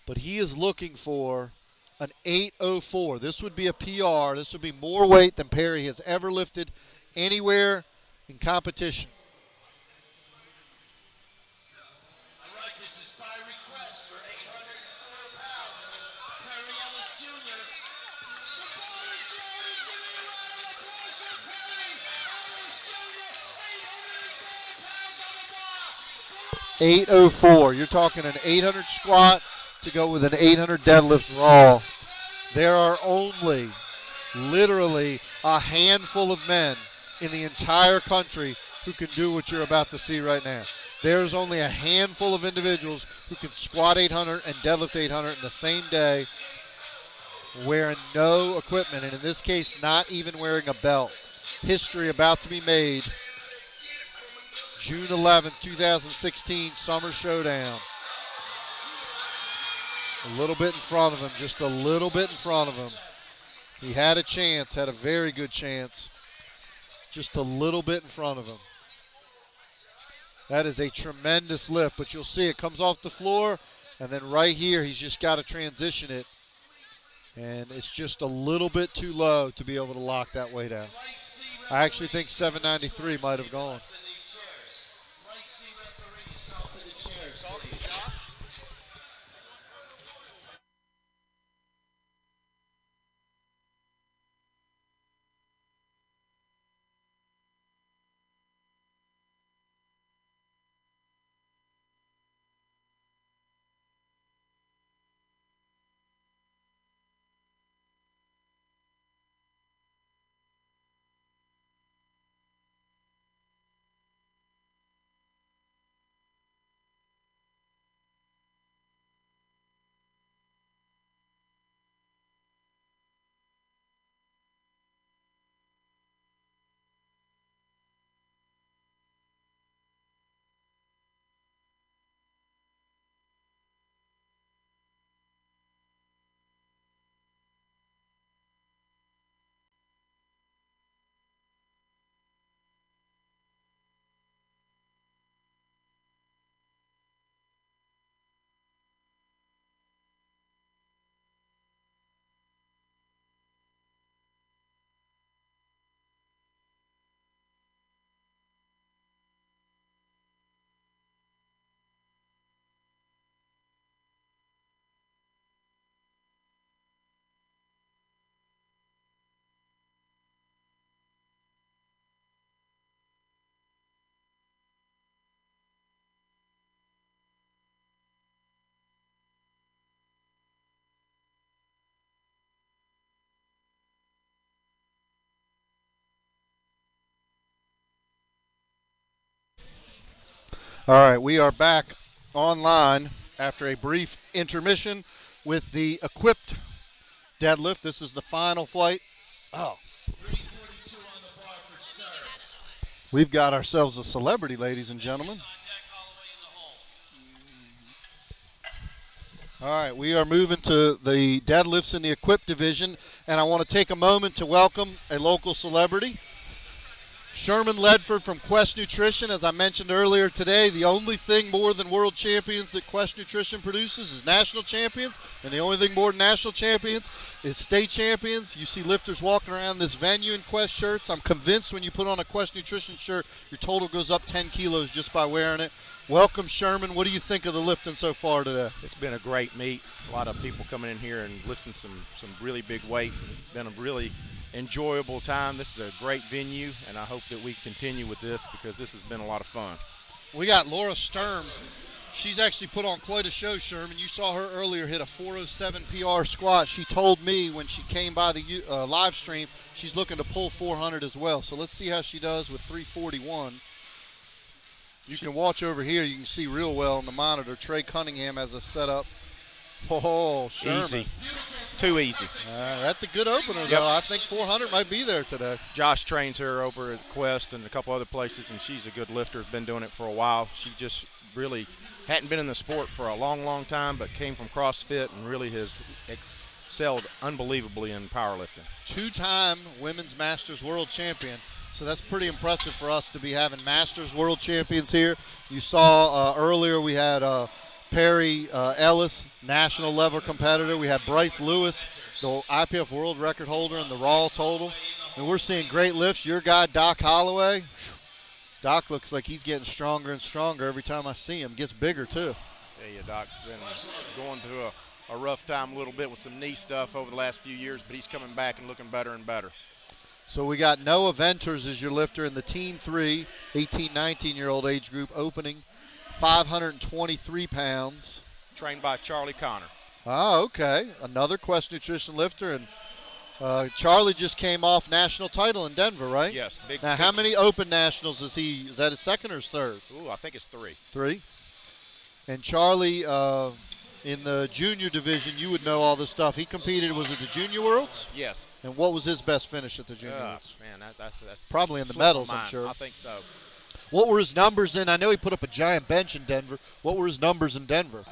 [SPEAKER 1] But he is looking for an 804. This would be a PR. This would be more weight than Perry has ever lifted anywhere in competition.
[SPEAKER 2] All right, this is by request for 804 pounds. Perry Ellis Jr. The ball is loaded. Give me a round of applause for Perry Ellis Jr. 804 pounds on the bar.
[SPEAKER 1] 804. You're talking an 800 squat to go with an 800 deadlift raw. There are only literally a handful of men in the entire country who can do what you're about to see right now. There's only a handful of individuals who can squat 800 and deadlift 800 in the same day wearing no equipment, and in this case not even wearing a belt. History about to be made. June 11th, 2016 Summer Showdown. A little bit in front of him, just a little bit in front of him. He had a chance, had a very good chance. Just a little bit in front of him. That is a tremendous lift, but you'll see it comes off the floor, and then right here he's just got to transition it. And it's just a little bit too low to be able to lock that weight out. I actually think 793 might have gone. All right, we are back online after a brief intermission with the equipped deadlift. This is the final flight. Oh. We've got ourselves a celebrity, ladies and gentlemen. All right, we are moving to the deadlifts in the equipped division, and I want to take a moment to welcome a local celebrity. Sherman Ledford from Quest Nutrition. As I mentioned earlier today, the only thing more than world champions that Quest Nutrition produces is national champions, and the only thing more than national champions is state champions. You see lifters walking around this venue in Quest shirts. I'm convinced when you put on a Quest Nutrition shirt, your total goes up 10 kilos just by wearing it. Welcome, Sherman. What do you think of the lifting so far today?
[SPEAKER 10] It's been a great meet. A lot of people coming in here and lifting some really big weight. It's been a really enjoyable time. This is a great venue, and I hope that we continue with this because this has been a lot of fun.
[SPEAKER 1] We got Laura Sturm. She's actually put on quite a show, Sherman. You saw her earlier hit a 407 PR squat. She told me when she came by the live stream she's looking to pull 400 as well. So let's see how she does with 341. You can watch over here. You can see real well on the monitor. Trey Cunningham has a setup. Oh, Sherman.
[SPEAKER 10] Easy. Too easy.
[SPEAKER 1] That's a good opener,
[SPEAKER 10] Yep.
[SPEAKER 1] though. I think 400 might be there today.
[SPEAKER 10] Josh trains her over at Quest and a couple other places, and she's a good lifter. Been doing it for a while. She just really hadn't been in the sport for a long, long time, but came from CrossFit and really has excelled unbelievably in powerlifting.
[SPEAKER 1] Two-time Women's Masters World Champion. So that's pretty impressive for us to be having Masters World Champions here. You saw earlier we had Perry Ellis, national level competitor. We had Bryce Lewis, the IPF world record holder in the Raw total. And we're seeing great lifts. Your guy, Doc Holloway. Doc looks like he's getting stronger and stronger every time I see him. Gets bigger, too.
[SPEAKER 10] Yeah, Doc's been going through a rough time a little bit with some knee stuff over the last few years, but he's coming back and looking better and better.
[SPEAKER 1] So we got Noah Venters as your lifter in the Teen 3, 18, 19-year-old age group, opening 523 pounds.
[SPEAKER 10] Trained by Charlie Connor.
[SPEAKER 1] Oh, okay. Another Quest Nutrition lifter. And Charlie just came off national title in Denver, right?
[SPEAKER 10] Yes.
[SPEAKER 1] Now, how many open nationals is he? Is that his second or his third?
[SPEAKER 10] Ooh, I think it's 3.
[SPEAKER 1] 3. And Charlie, in the junior division, you would know all this stuff. He competed, was it the Junior Worlds?
[SPEAKER 10] Yes.
[SPEAKER 1] And what was his best finish at the Junior Worlds?
[SPEAKER 10] Man, that's
[SPEAKER 1] probably in the
[SPEAKER 10] slip
[SPEAKER 1] medals,
[SPEAKER 10] of
[SPEAKER 1] I'm
[SPEAKER 10] mine.
[SPEAKER 1] sure.
[SPEAKER 10] I think so.
[SPEAKER 1] What were his numbers in? I know he put up a giant bench in Denver. What were his numbers in Denver?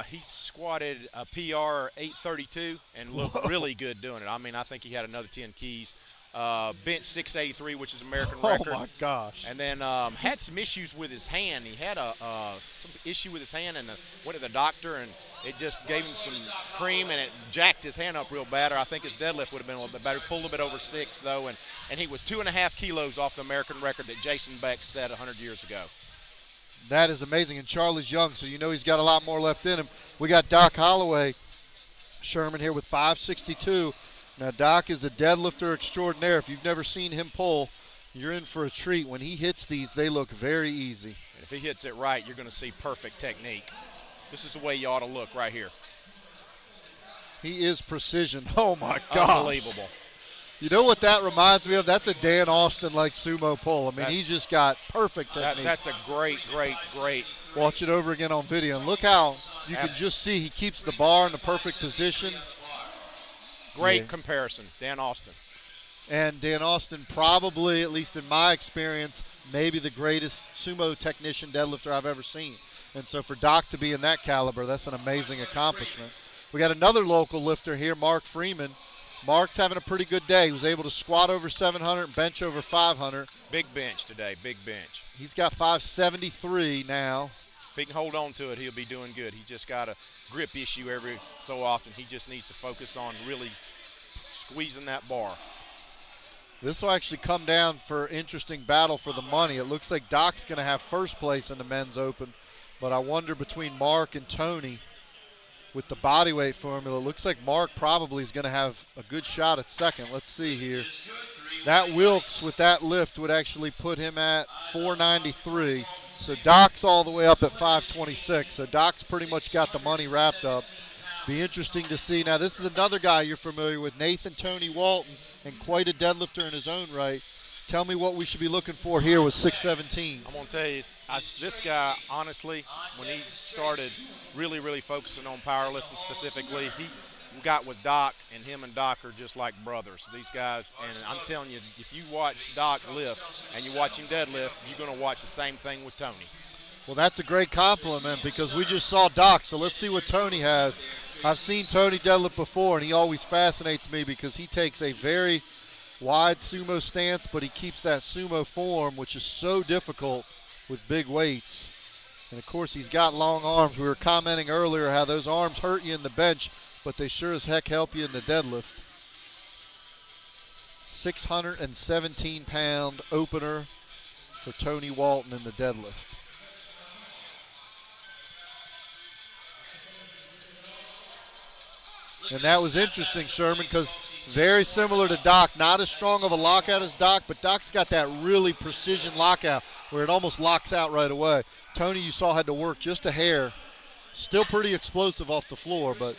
[SPEAKER 10] He squatted a PR 832 and looked really good doing it. I mean, I think he had another 10 keys. Bench 683, which is American record.
[SPEAKER 1] Oh, my gosh.
[SPEAKER 10] And then had some issues with his hand. He had some issue with his hand and went to the doctor, and it just gave him some cream, and it jacked his hand up real bad. Or I think his deadlift would have been a little bit better. Pulled a bit over 6, though, and he was 2.5 kilos off the American record that Jason Beck set 100 years ago.
[SPEAKER 1] That is amazing, and Charlie's young, so you know he's got a lot more left in him. We got Doc Holloway, Sherman here with 562. Now, Doc is a deadlifter extraordinaire. If you've never seen him pull, you're in for a treat. When he hits these, they look very easy.
[SPEAKER 10] And if he hits it right, you're going to see perfect technique. This is the way you ought to look right here.
[SPEAKER 1] He is precision. Oh, my God.
[SPEAKER 10] Unbelievable.
[SPEAKER 1] You know what that reminds me of? That's a Dan Austin-like sumo pull. I mean, he's just got perfect technique.
[SPEAKER 10] That's a great.
[SPEAKER 1] Watch it over again on video. And look how you can just see he keeps the bar in the perfect position.
[SPEAKER 10] Great comparison, Dan Austin.
[SPEAKER 1] And Dan Austin probably, at least in my experience, maybe the greatest sumo technician deadlifter I've ever seen. And so for Doc to be in that caliber, that's an amazing accomplishment. We got another local lifter here, Mark Freeman. Mark's having a pretty good day. He was able to squat over 700 and bench over 500.
[SPEAKER 10] Big bench today, big bench.
[SPEAKER 1] He's got 573 now.
[SPEAKER 10] If he can hold on to it, he'll be doing good. He just got a grip issue every so often. He just needs to focus on really squeezing that bar.
[SPEAKER 1] This will actually come down for interesting battle for the money. It looks like Doc's going to have first place in the men's open, but I wonder between Mark and Tony with the bodyweight formula. It looks like Mark probably is going to have a good shot at second. Let's see here. That Wilkes with that lift would actually put him at 493. So Doc's all the way up at 526. So Doc's pretty much got the money wrapped up. Be interesting to see. Now, this is another guy you're familiar with, Nathan Tony Walton, and quite a deadlifter in his own right. Tell me what we should be looking for here with 617.
[SPEAKER 10] I'm going to tell you, this guy, honestly, when he started really focusing on powerlifting specifically, he got with Doc, and him and Doc are just like brothers. These guys, and I'm telling you, if you watch Doc lift and you watch him deadlift, you're going to watch the same thing with Tony.
[SPEAKER 1] Well, that's a great compliment because we just saw Doc, so let's see what Tony has. I've seen Tony deadlift before, and he always fascinates me because he takes a very wide sumo stance, but he keeps that sumo form, which is so difficult with big weights. And, of course, he's got long arms. We were commenting earlier how those arms hurt you in the bench, but they sure as heck help you in the deadlift. 617-pound opener for Tony Walton in the deadlift. And that was interesting, Sherman, because very similar to Doc, not as strong of a lockout as Doc, but Doc's got that really precision lockout where it almost locks out right away. Tony, you saw, had to work just a hair. Still pretty explosive off the floor, but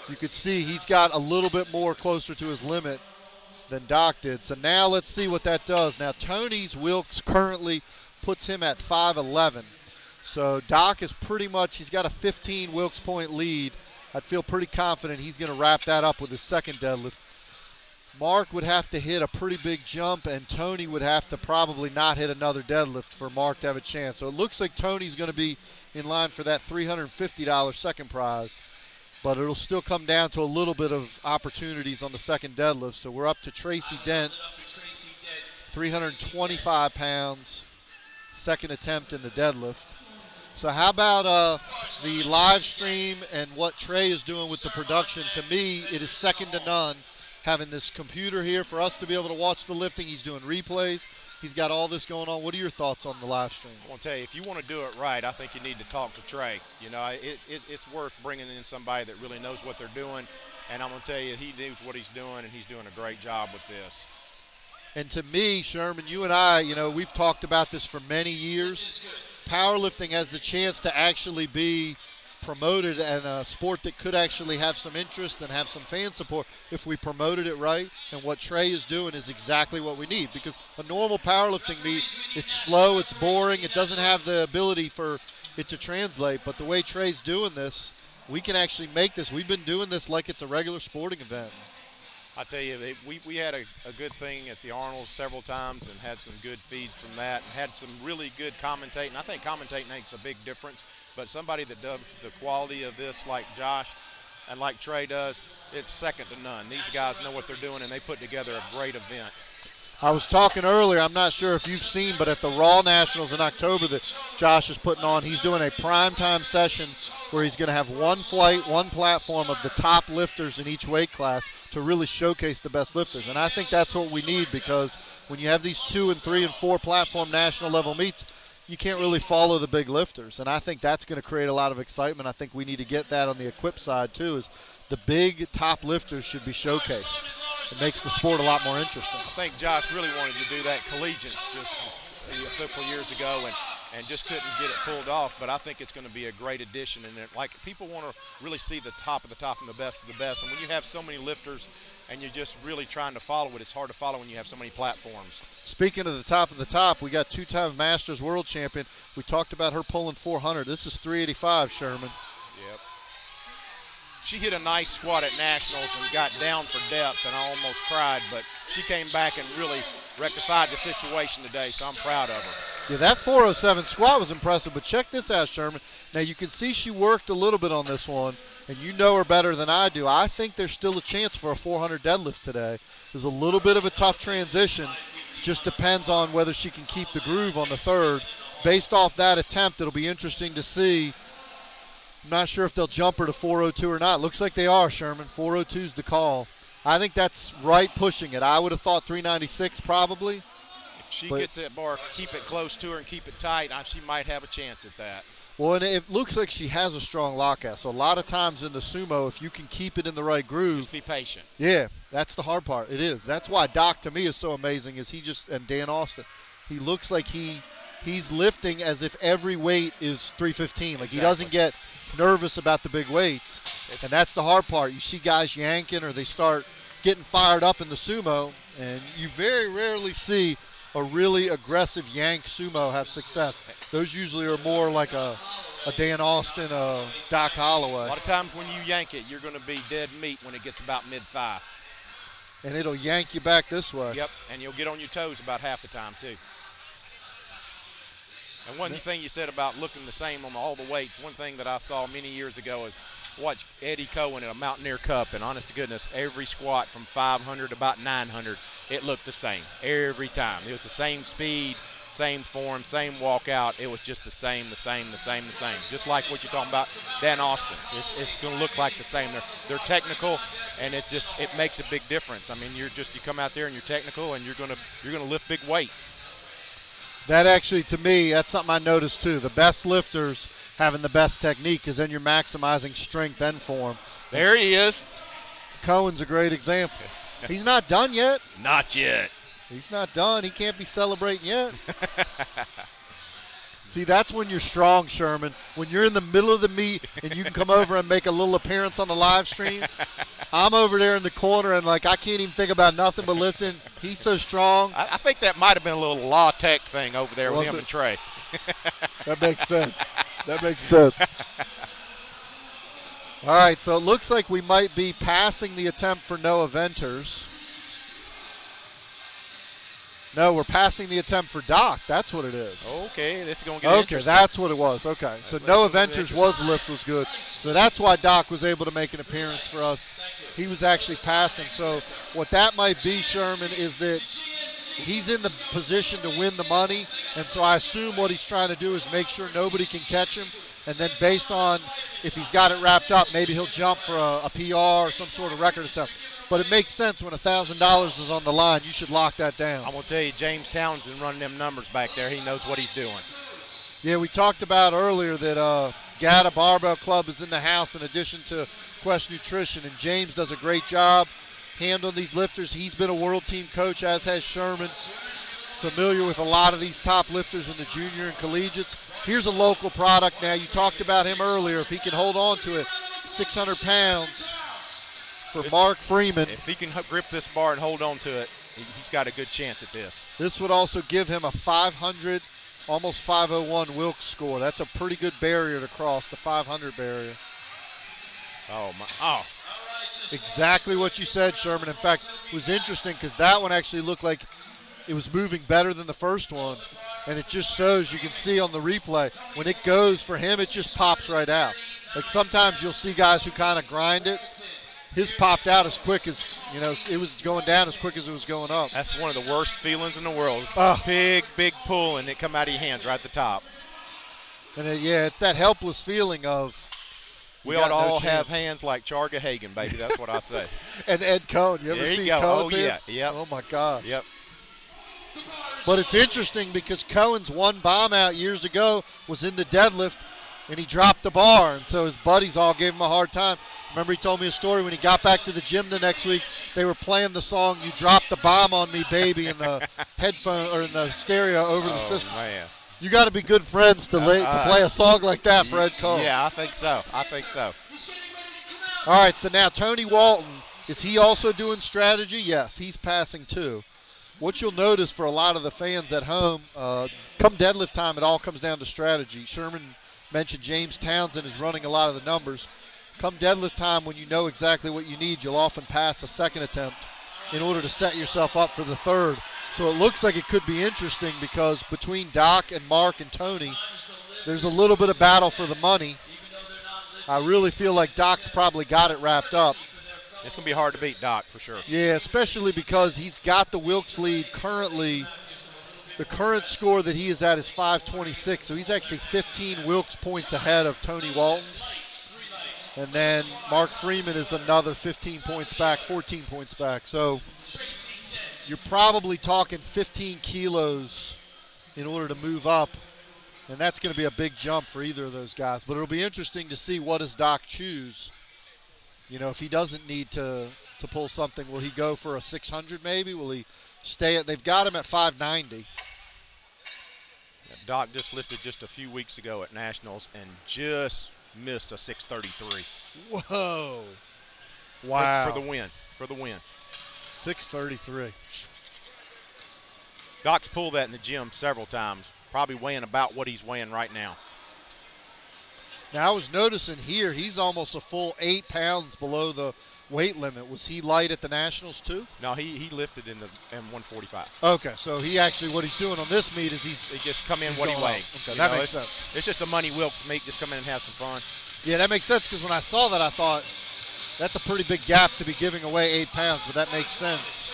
[SPEAKER 1] you could see he's got a little bit more closer to his limit than Doc did. So now let's see what that does. Now Tony's Wilks currently puts him at 5'11". So Doc is pretty much, he's got a 15 Wilks point lead. I'd feel pretty confident he's going to wrap that up with his second deadlift. Mark would have to hit a pretty big jump, and Tony would have to probably not hit another deadlift for Mark to have a chance. So it looks like Tony's going to be in line for that $350 second prize, but it'll still come down to a little bit of opportunities on the second deadlift. So we're up to Tracy Dent, 325 pounds, second attempt in the deadlift. So how about the live stream and what Trey is doing with the production? To me, it is second to none, having this computer here for us to be able to watch the lifting. He's doing replays. He's got all this going on. What are your thoughts on the live stream?
[SPEAKER 10] I want to tell you, if you want to do it right, I think you need to talk to Trey. You know, it's worth bringing in somebody that really knows what they're doing. And I'm going to tell you, he knows what he's doing, and he's doing a great job with this.
[SPEAKER 1] And to me, Sherman, you and I, you know, we've talked about this for many years. Powerlifting has the chance to actually be promoted and a sport that could actually have some interest and have some fan support if we promoted it right. And what Trey is doing is exactly what we need, because a normal powerlifting meet, it's slow, it's boring, it doesn't have the ability for it to translate. But the way Trey's doing this, we can actually make this. We've been doing this like it's a regular sporting event.
[SPEAKER 10] I tell you, we had a good thing at the Arnold's several times and had some good feeds from that, and had some really good commentating. I think commentating makes a big difference, but somebody that does the quality of this like Josh and like Trey does, it's second to none. These guys know what they're doing, and they put together a great event.
[SPEAKER 1] I was talking earlier, I'm not sure if you've seen, but at the Raw Nationals in October that Josh is putting on, he's doing a primetime session where he's going to have one flight, one platform of the top lifters in each weight class to really showcase the best lifters. And I think that's what we need, because when you have these 2 and 3 and 4 platform national level meets, you can't really follow the big lifters. And I think that's going to create a lot of excitement. I think we need to get that on the equip side too, is the big top lifters should be showcased. It makes the sport a lot more interesting.
[SPEAKER 10] I think Josh really wanted to do that collegians just a couple years ago and just couldn't get it pulled off. But I think it's going to be a great addition. And like, people want to really see the top of the top and the best of the best. And when you have so many lifters and you're just really trying to follow it, it's hard to follow when you have so many platforms.
[SPEAKER 1] Speaking of the top, we got 2-time Masters world champion. We talked about her pulling 400. This is 385, Sherman.
[SPEAKER 10] Yep. She hit a nice squat at Nationals and got down for depth, and I almost cried, but she came back and really rectified the situation today, so I'm proud of her.
[SPEAKER 1] Yeah, that 407 squat was impressive, but check this out, Sherman. Now, you can see she worked a little bit on this one, and you know her better than I do. I think there's still a chance for a 400 deadlift today. There's a little bit of a tough transition. Just depends on whether she can keep the groove on the third. Based off that attempt, it'll be interesting to see. I'm not sure if they'll jump her to 402 or not. Looks like they are, Sherman. 402 is the call. I think that's right pushing it. I would have thought 396 probably.
[SPEAKER 10] If she gets that bar, keep it close to her and keep it tight, she might have a chance at that.
[SPEAKER 1] Well, and it looks like she has a strong lockout. So a lot of times in the sumo, if you can keep it in the right groove.
[SPEAKER 10] Just be patient.
[SPEAKER 1] Yeah, that's the hard part. It is. That's why Doc to me is so amazing, is and Dan Austin, he looks like he's lifting as if every weight is 315. Like, he doesn't get nervous about the big weights, and that's the hard part. You see guys yanking, or they start getting fired up in the sumo, and you very rarely see a really aggressive yank sumo have success. Those usually are more like a Dan Austin, a Doc Holloway.
[SPEAKER 10] A lot of times when you yank it, you're going to be dead meat when it gets about mid-thigh.
[SPEAKER 1] And it'll yank you back this way.
[SPEAKER 10] Yep, and you'll get on your toes about half the time too. And one thing you said about looking the same on all the weights, one thing that I saw many years ago is watch Eddie Cohen at a Mountaineer Cup, and honest to goodness, every squat from 500 to about 900, it looked the same every time. It was the same speed, same form, same walkout. It was just the same. Just like what you're talking about, Dan Austin. It's going to look like the same. They're technical, and it makes a big difference. I mean, you come out there and you're technical, and you're going to lift big weight.
[SPEAKER 1] That actually, to me, that's something I noticed too. The best lifters having the best technique, because then you're maximizing strength and form.
[SPEAKER 10] There he is.
[SPEAKER 1] Cohen's a great example. He's not done yet.
[SPEAKER 10] Not yet.
[SPEAKER 1] He's not done. He can't be celebrating yet. See, that's when you're strong, Sherman. When you're in the middle of the meet and you can come over and make a little appearance on the live stream. I'm over there in the corner and, like, I can't even think about nothing but lifting. He's so strong.
[SPEAKER 10] I think that might have been a little law tech thing over there with him and Trey.
[SPEAKER 1] That makes sense. That makes sense. All right, so it looks like we might be passing the attempt for no eventers. No, we're passing the attempt for Doc. That's what it is.
[SPEAKER 10] Okay, this is going to get interesting.
[SPEAKER 1] Okay, that's what it was. Okay, so no eventers was lift was good. So that's why Doc was able to make an appearance for us. He was actually passing. So what that might be, Sherman, is that he's in the position to win the money, and so I assume what he's trying to do is make sure nobody can catch him, and then based on if he's got it wrapped up, maybe he'll jump for a PR or some sort of record attempt. But it makes sense when $1,000 is on the line. You should lock that down.
[SPEAKER 10] I'm going to tell you, James Townsend running them numbers back there. He knows what he's doing.
[SPEAKER 1] Yeah, we talked about earlier that GATA Barbell Club is in the house in addition to Quest Nutrition, and James does a great job handling these lifters. He's been a world team coach, as has Sherman, familiar with a lot of these top lifters in the junior and collegiates. Here's a local product now. You talked about him earlier. If he can hold on to it, 600 pounds. For Mark Freeman.
[SPEAKER 10] If he can grip this bar and hold on to it, he's got a good chance at this.
[SPEAKER 1] This would also give him a 500, almost 501 Wilks score. That's a pretty good barrier to cross, the 500 barrier.
[SPEAKER 10] Oh, my. Oh.
[SPEAKER 1] Exactly what you said, Sherman. In fact, it was interesting because that one actually looked like it was moving better than the first one. And it just shows, you can see on the replay, when it goes for him, it just pops right out. Like sometimes you'll see guys who kind of grind it. His popped out as quick as, it was going down as quick as it was going up.
[SPEAKER 10] That's one of the worst feelings in the world.
[SPEAKER 1] Oh.
[SPEAKER 10] Big pull, and it come out of your hands right at the top.
[SPEAKER 1] And it's that helpless feeling of
[SPEAKER 10] we ought to all have hands like Charga Hagen, baby. That's what I say.
[SPEAKER 1] And Ed Cohn. You ever see Cohen's hands?
[SPEAKER 10] Yep.
[SPEAKER 1] Oh, my gosh.
[SPEAKER 10] Yep.
[SPEAKER 1] But it's interesting because Cohen's one bomb out years ago was in the deadlift, and he dropped the bar, and so his buddies all gave him a hard time. Remember, he told me a story when he got back to the gym the next week. They were playing the song "You Dropped the Bomb on Me, Baby" in the headphone or in the stereo over the system.
[SPEAKER 10] Man.
[SPEAKER 1] You got to be good friends to play a song like that for Ed Cole.
[SPEAKER 10] Yeah, I think so.
[SPEAKER 1] All right, so now Tony Walton, is he also doing strategy? Yes, he's passing too. What you'll notice for a lot of the fans at home, come deadlift time, it all comes down to strategy. Sherman mentioned James Townsend is running a lot of the numbers. Come deadlift time, when you know exactly what you need, you'll often pass a second attempt in order to set yourself up for the third. So it looks like it could be interesting because between Doc and Mark and Tony, there's a little bit of battle for the money. I really feel like Doc's probably got it wrapped up.
[SPEAKER 10] It's going to be hard to beat Doc for sure.
[SPEAKER 1] Yeah, especially because he's got the Wilks lead currently. The current score that he is at is 526, so he's actually 15 Wilks points ahead of Tony Walton. And then Mark Freeman is another 15 points back, 14 points back. So you're probably talking 15 kilos in order to move up, and that's going to be a big jump for either of those guys. But it'll be interesting to see what does Doc choose. If he doesn't need to pull something, will he go for a 600 maybe? Will he stay at, they've got him at 590.
[SPEAKER 10] Doc just lifted just a few weeks ago at Nationals and just missed a 633.
[SPEAKER 1] Whoa. Wow.
[SPEAKER 10] For the win.
[SPEAKER 1] 633.
[SPEAKER 10] Doc's pulled that in the gym several times, probably weighing about what he's weighing right now.
[SPEAKER 1] Now I was noticing here he's almost a full 8 pounds below the weight limit. Was he light at the Nationals too?
[SPEAKER 10] No, he lifted in the M145.
[SPEAKER 1] Okay, so he actually, what he's doing on this meet is
[SPEAKER 10] He just come in
[SPEAKER 1] he's
[SPEAKER 10] what he
[SPEAKER 1] going
[SPEAKER 10] weighed.
[SPEAKER 1] up. Okay,
[SPEAKER 10] You
[SPEAKER 1] that
[SPEAKER 10] know,
[SPEAKER 1] makes sense.
[SPEAKER 10] It's just a Money Wilkes meet. Just come in and have some fun.
[SPEAKER 1] Yeah, that makes sense because when I saw that I thought that's a pretty big gap to be giving away 8 pounds, but that makes sense.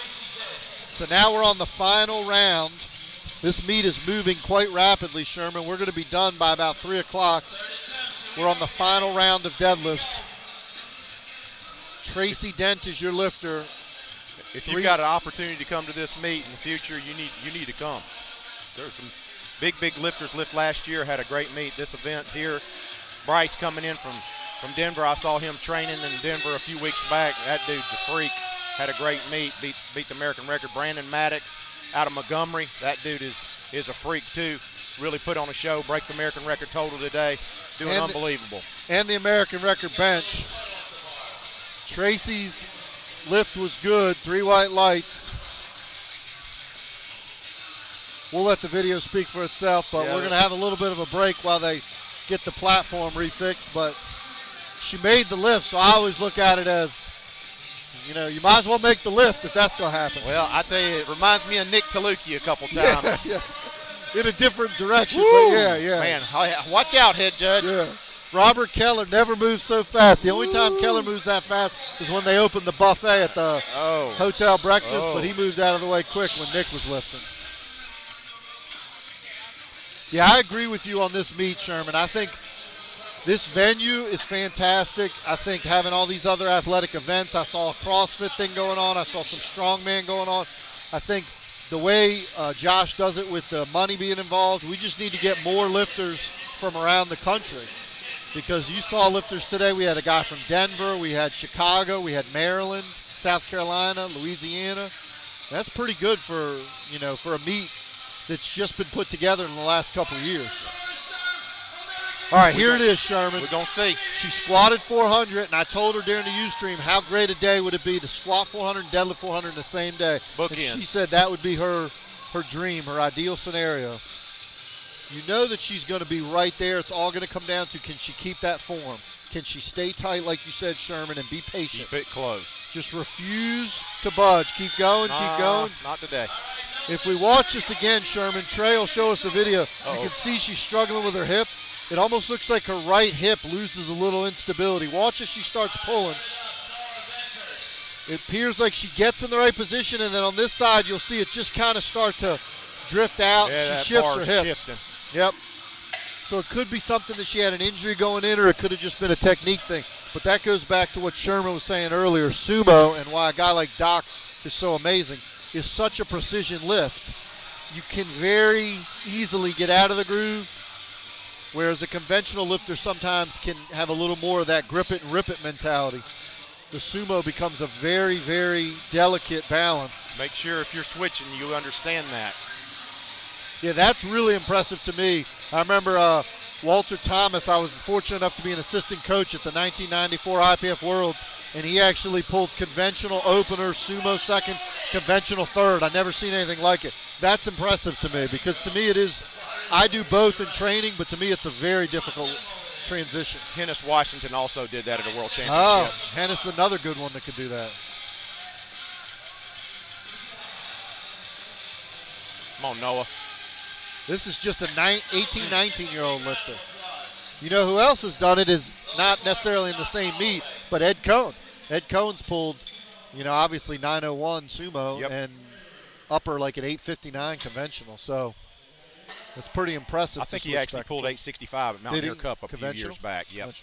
[SPEAKER 1] So now we're on the final round. This meet is moving quite rapidly, Sherman. We're going to be done by about 3 o'clock. We're on the final round of deadlifts. Tracy Dent is your lifter.
[SPEAKER 10] If you've got an opportunity to come to this meet in the future, you need to come. There's some big lifters lift last year, had a great meet. This event here, Bryce coming in from Denver. I saw him training in Denver a few weeks back. That dude's a freak. Had a great meet, beat the American record. Brandon Maddox out of Montgomery. That dude is a freak too. Really put on a show, break the American record total today. Doing unbelievable.
[SPEAKER 1] And the American record bench. Tracy's lift was good, 3 white lights. We'll let the video speak for itself, but we're going to have a little bit of a break while they get the platform refixed. But she made the lift, so I always look at it as, you might as well make the lift if that's going to happen.
[SPEAKER 10] Well, I tell you, it reminds me of Nick Taluki a couple times.
[SPEAKER 1] Yeah. In a different direction,
[SPEAKER 10] Woo!
[SPEAKER 1] but yeah.
[SPEAKER 10] Man, watch out, head judge.
[SPEAKER 1] Yeah. Robert Keller never moves so fast. The only time Keller moves that fast is when they opened the buffet at the hotel breakfast, but he moved out of the way quick when Nick was lifting. Yeah, I agree with you on this meet, Sherman. I think this venue is fantastic. I think having all these other athletic events, I saw a CrossFit thing going on. I saw some strongman going on. I think the way Josh does it with the money being involved, we just need to get more lifters from around the country. Because you saw lifters today. We had a guy from Denver. We had Chicago. We had Maryland, South Carolina, Louisiana. That's pretty good for a meet that's just been put together in the last couple of years. All right, here it is, Sherman.
[SPEAKER 10] We're going to see.
[SPEAKER 1] She squatted 400, and I told her during the Ustream how great a day would it be to squat 400 and deadlift 400 in the same day. And she said that would be her dream, her ideal scenario. You know that she's going to be right there. It's all going to come down to, can she keep that form? Can she stay tight, like you said, Sherman, and be patient?
[SPEAKER 10] Keep it close.
[SPEAKER 1] Just refuse to budge. Keep going, keep going.
[SPEAKER 10] Not today.
[SPEAKER 1] If we watch this again, Sherman, Trey will show us the video. You can see she's struggling with her hip. It almost looks like her right hip loses a little instability. Watch as she starts pulling. It appears like she gets in the right position, and then on this side, you'll see it just kind of start to drift out.
[SPEAKER 10] Yeah,
[SPEAKER 1] she shifts her hips.
[SPEAKER 10] Shifting.
[SPEAKER 1] Yep. So it could be something that she had an injury going in, or it could have just been a technique thing. But that goes back to what Sherman was saying earlier, sumo, and why a guy like Doc is so amazing, is such a precision lift. You can very easily get out of the groove, whereas a conventional lifter sometimes can have a little more of that grip it and rip it mentality. The sumo becomes a very, very delicate balance.
[SPEAKER 10] Make sure if you're switching, you understand that.
[SPEAKER 1] Yeah, that's really impressive to me. I remember Walter Thomas. I was fortunate enough to be an assistant coach at the 1994 IPF Worlds, and he actually pulled conventional opener, sumo second, conventional third. I've never seen anything like it. That's impressive to me, because to me it is, I do both in training, but to me it's a very difficult transition.
[SPEAKER 10] Hennis Washington also did that at a world championship.
[SPEAKER 1] Oh, Hennis, another good one that could do that.
[SPEAKER 10] Come on, Noah.
[SPEAKER 1] This is just a 18, 19-year-old lifter. You know who else has done it is not necessarily in the same meet, but Ed Cohn. Ed Cohn's pulled, obviously 901 sumo and upper like at 859 conventional. So it's pretty impressive.
[SPEAKER 10] I think he actually pulled 865 at Mountaineer Cup a few years back. Yep.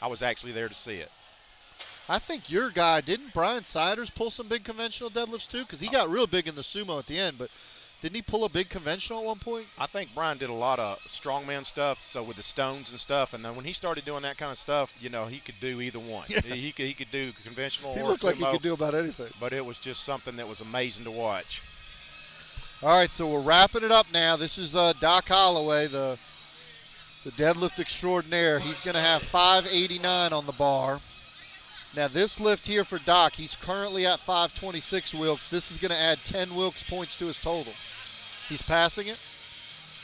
[SPEAKER 10] I was actually there to see it.
[SPEAKER 1] I think your guy, didn't Brian Siders pull some big conventional deadlifts too? Because he got real big in the sumo at the end, but didn't he pull a big conventional at one point?
[SPEAKER 10] I think Brian did a lot of strongman stuff, so with the stones and stuff, and then when he started doing that kind of stuff, he could do either one. Yeah. He could do conventional or sumo.
[SPEAKER 1] He looked like he could do about anything.
[SPEAKER 10] But it was just something that was amazing to watch.
[SPEAKER 1] All right, so we're wrapping it up now. This is Doc Holloway, the deadlift extraordinaire. He's going to have 589 on the bar. Now this lift here for Doc, he's currently at 526 Wilks. This is going to add 10 Wilks points to his total. He's passing it.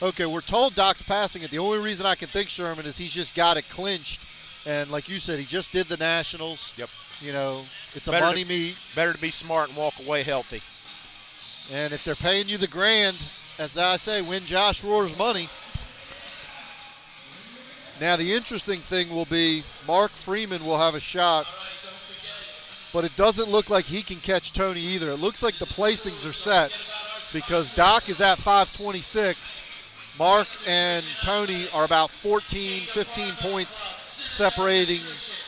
[SPEAKER 1] Okay, we're told Doc's passing it. The only reason I can think, Sherman, is he's just got it clinched. And like you said, he just did the Nationals.
[SPEAKER 10] Yep.
[SPEAKER 1] You know, it's a
[SPEAKER 10] Better
[SPEAKER 1] money meet.
[SPEAKER 10] Better to be smart and walk away healthy.
[SPEAKER 1] And if they're paying you the grand, as I say, win Josh Rohr's money. Now the interesting thing will be Mark Freeman will have a shot, but it doesn't look like he can catch Tony either. It looks like the placings are set because Doc is at 526. Mark and Tony are about 14, 15 points separating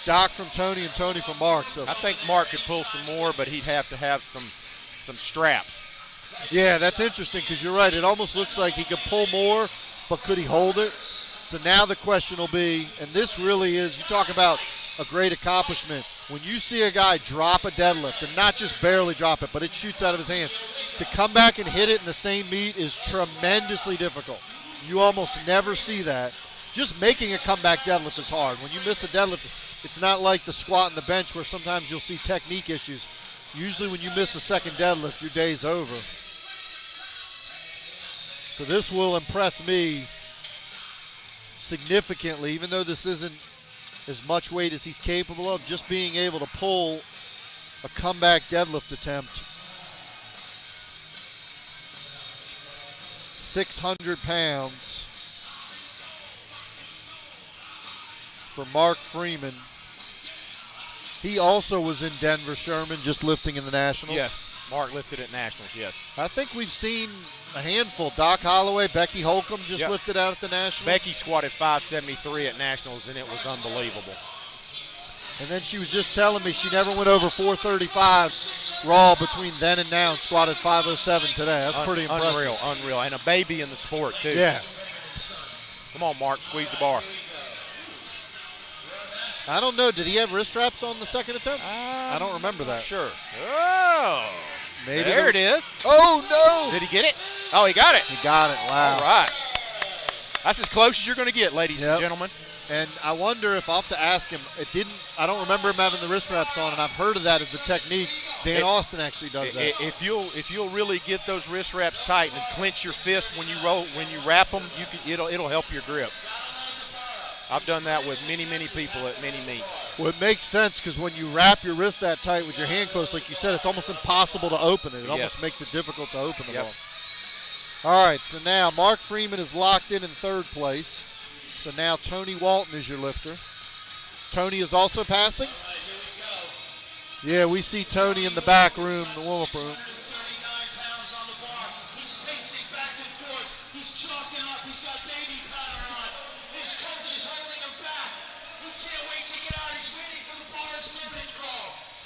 [SPEAKER 1] Doc from Tony and Tony from Mark. So
[SPEAKER 10] I think Mark could pull some more, but he'd have to have some straps.
[SPEAKER 1] yeah, that's interesting because you're right. It almost looks like he could pull more, but could he hold it? So now the question will be, and this really is, you talk about a great accomplishment. When you see a guy drop a deadlift, and not just barely drop it, but it shoots out of his hand, to come back and hit it in the same meet is tremendously difficult. You almost never see that. Just making a comeback deadlift is hard. When you miss a deadlift, it's not like the squat and the bench where sometimes you'll see technique issues. Usually when you miss a second deadlift, your day's over. So this will impress me significantly, even though this isn't as much weight as he's capable of, just being able to pull a comeback deadlift attempt. 600 pounds for Mark Freeman. He also was in Denver, Sherman, just lifting in the Nationals.
[SPEAKER 10] Yes, Mark lifted at Nationals, yes.
[SPEAKER 1] I think we've seen a handful. Doc Holloway, Becky Holcomb just lifted out at the Nationals.
[SPEAKER 10] Becky squatted 573 at Nationals, and it was unbelievable.
[SPEAKER 1] And then she was just telling me she never went over 435 raw between then and now and squatted 507 today. That's pretty impressive.
[SPEAKER 10] Unreal. And a baby in the sport, too.
[SPEAKER 1] Yeah.
[SPEAKER 10] Come on, Mark, squeeze the bar.
[SPEAKER 1] I don't know. Did he have wrist straps on the second attempt? I don't remember that.
[SPEAKER 10] Sure. Oh.
[SPEAKER 1] Maybe
[SPEAKER 10] there it is.
[SPEAKER 1] Oh, no.
[SPEAKER 10] Did he get it? Oh, he got it.
[SPEAKER 1] He got it. Wow.
[SPEAKER 10] All right. That's as close as you're going to get, ladies and gentlemen.
[SPEAKER 1] And I wonder if I'll have to ask him. I don't remember him having the wrist straps on, and I've heard of that as a technique. Dan Austin actually does that.
[SPEAKER 10] If you'll really get those wrist straps tight and clench your fist when you wrap them, it'll help your grip. I've done that with many people at many meets.
[SPEAKER 1] Well, it makes sense because when you wrap your wrist that tight with your hand close, like you said, it's almost impossible to open it. It almost makes it difficult to open the ball. All right, so now Mark Freeman is locked in third place. So now Tony Walton is your lifter. Tony is also passing? Yeah, we see Tony in the back room, the warm-up room.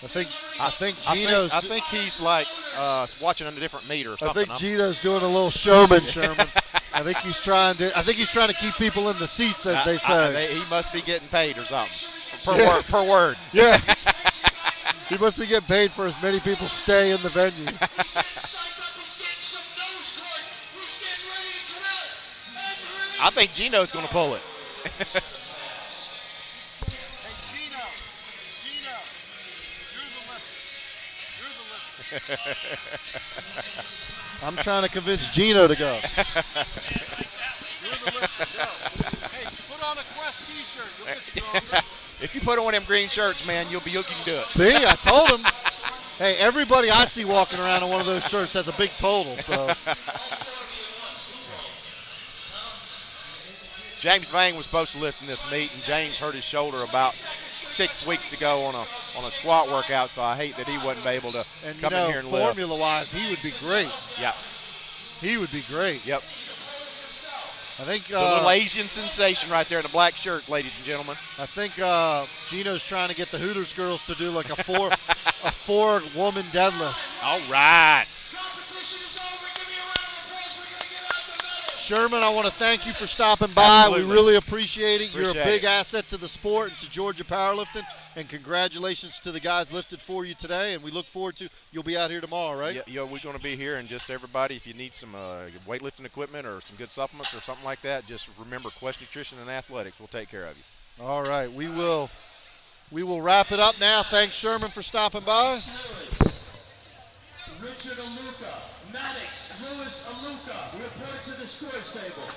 [SPEAKER 1] I
[SPEAKER 10] think he's like watching on a different meter or something.
[SPEAKER 1] I think Gino's doing a little showman, Sherman. I think he's trying to keep people in the seats, as they say.
[SPEAKER 10] He must be getting paid or something per word.
[SPEAKER 1] Yeah. He must be getting paid for as many people stay in the venue.
[SPEAKER 10] I think Gino's going to pull it.
[SPEAKER 1] I'm trying to convince Gino to go.
[SPEAKER 10] Hey, put on a Quest t-shirt. You'll get stronger. If you put on them green shirts, man, you can do it.
[SPEAKER 1] See, I told him. Hey, everybody I see walking around in one of those shirts has a big total. So.
[SPEAKER 10] James Vang was supposed to lift in this meet, and James hurt his shoulder about 6 weeks ago on a squat workout, so I hate that he wasn't able to come in here and lift.
[SPEAKER 1] Formula-wise, he would be great.
[SPEAKER 10] Yeah.
[SPEAKER 1] He would be great.
[SPEAKER 10] Yep.
[SPEAKER 1] I think
[SPEAKER 10] the little Asian sensation right there in the black shirt, ladies and gentlemen.
[SPEAKER 1] I think Gino's trying to get the Hooters girls to do like a four-woman deadlift.
[SPEAKER 10] All right.
[SPEAKER 1] Sherman, I want to thank you for stopping by.
[SPEAKER 10] Absolutely.
[SPEAKER 1] We really appreciate it. You're a big asset to the sport and to Georgia Powerlifting. And congratulations to the guys lifted for you today. And we look forward to you'll be out here tomorrow, right?
[SPEAKER 10] Yeah, we're going to be here. And just everybody, if you need some weightlifting equipment or some good supplements or something like that, just remember Quest Nutrition and Athletics. We'll take care of you.
[SPEAKER 1] All right. We will wrap it up now. Thanks, Sherman, for stopping by.
[SPEAKER 2] Richard Aluka. Maddox Lewis Aluka, report to the scores table.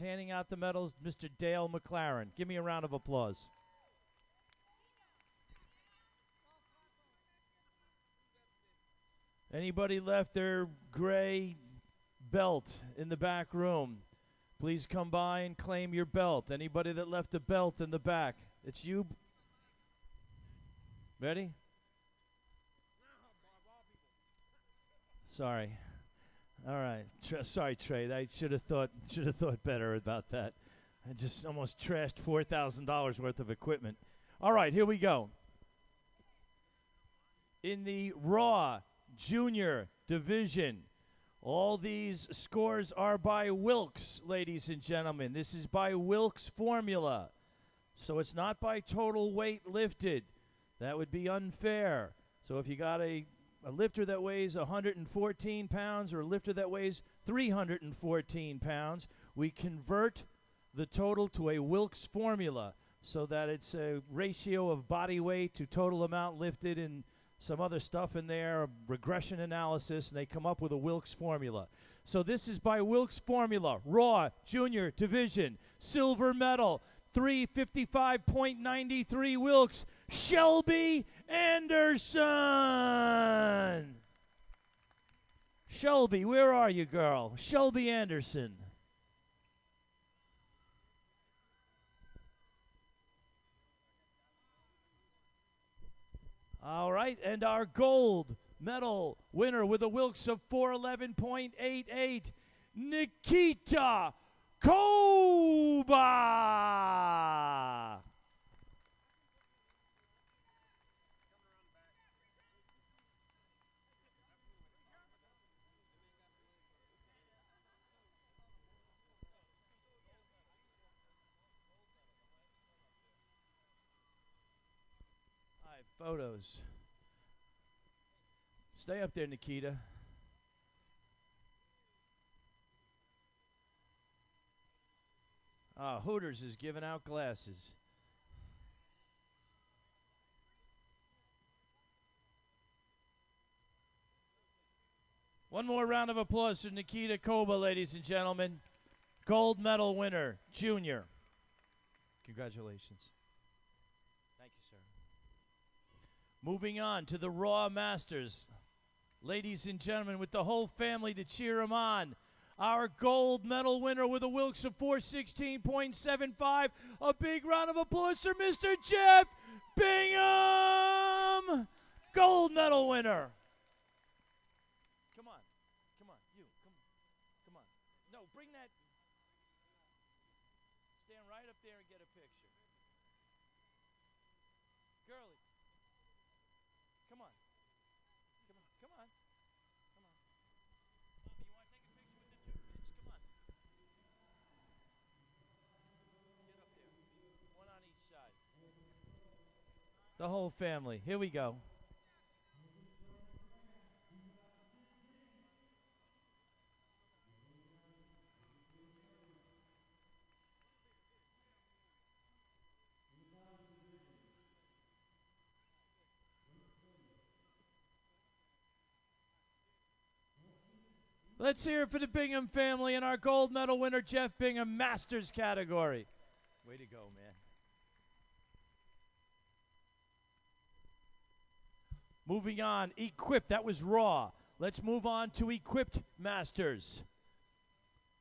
[SPEAKER 11] handing out the medals, Mr. Dale McLaren. Give me a round of applause. Anybody left their gray belt in the back room, please come by and claim your belt. Anybody that left a belt in the back, it's you. Ready? Sorry. All right. Sorry, Trey. I should have thought better about that. I just almost trashed $4,000 worth of equipment. All right, here we go. In the Raw Junior Division, all these scores are by Wilks, ladies and gentlemen. This is by Wilks formula. So it's not by total weight lifted. That would be unfair. So if you got a lifter that weighs 114 pounds or a lifter that weighs 314 pounds, we convert the total to a Wilks formula so that it's a ratio of body weight to total amount lifted and some other stuff in there, a regression analysis, and they come up with a Wilks formula. So this is by Wilks formula, Raw Junior Division, silver medal, 355.93 Wilks, Shelby Anderson. Shelby, where are you, girl? Shelby Anderson. All right, and our gold medal winner with a Wilks of 411.88, Nikita Koba. Photos. Stay up there, Nikita. Hooters is giving out glasses. One more round of applause for Nikita Koba, ladies and gentlemen. Gold medal winner, junior. Congratulations. Thank you, sir. Moving on to the Raw Masters. Ladies and gentlemen, with the whole family to cheer him on, our gold medal winner with a Wilks of 416.75. A big round of applause for Mr. Jeff Bingham! Gold medal winner. Come on. Come on. You. Come on. No, bring that. Stand right up there and get a picture. Girlie. Come on. Come on. Come on. Come on. Mommy, you want to take a picture with the two kids? Come on. Get up there. One on each side. The whole family. Here we go. Let's hear it for the Bingham family and our gold medal winner, Jeff Bingham, Masters category. Way to go, man. Moving on, Equipped, that was Raw. Let's move on to Equipped Masters.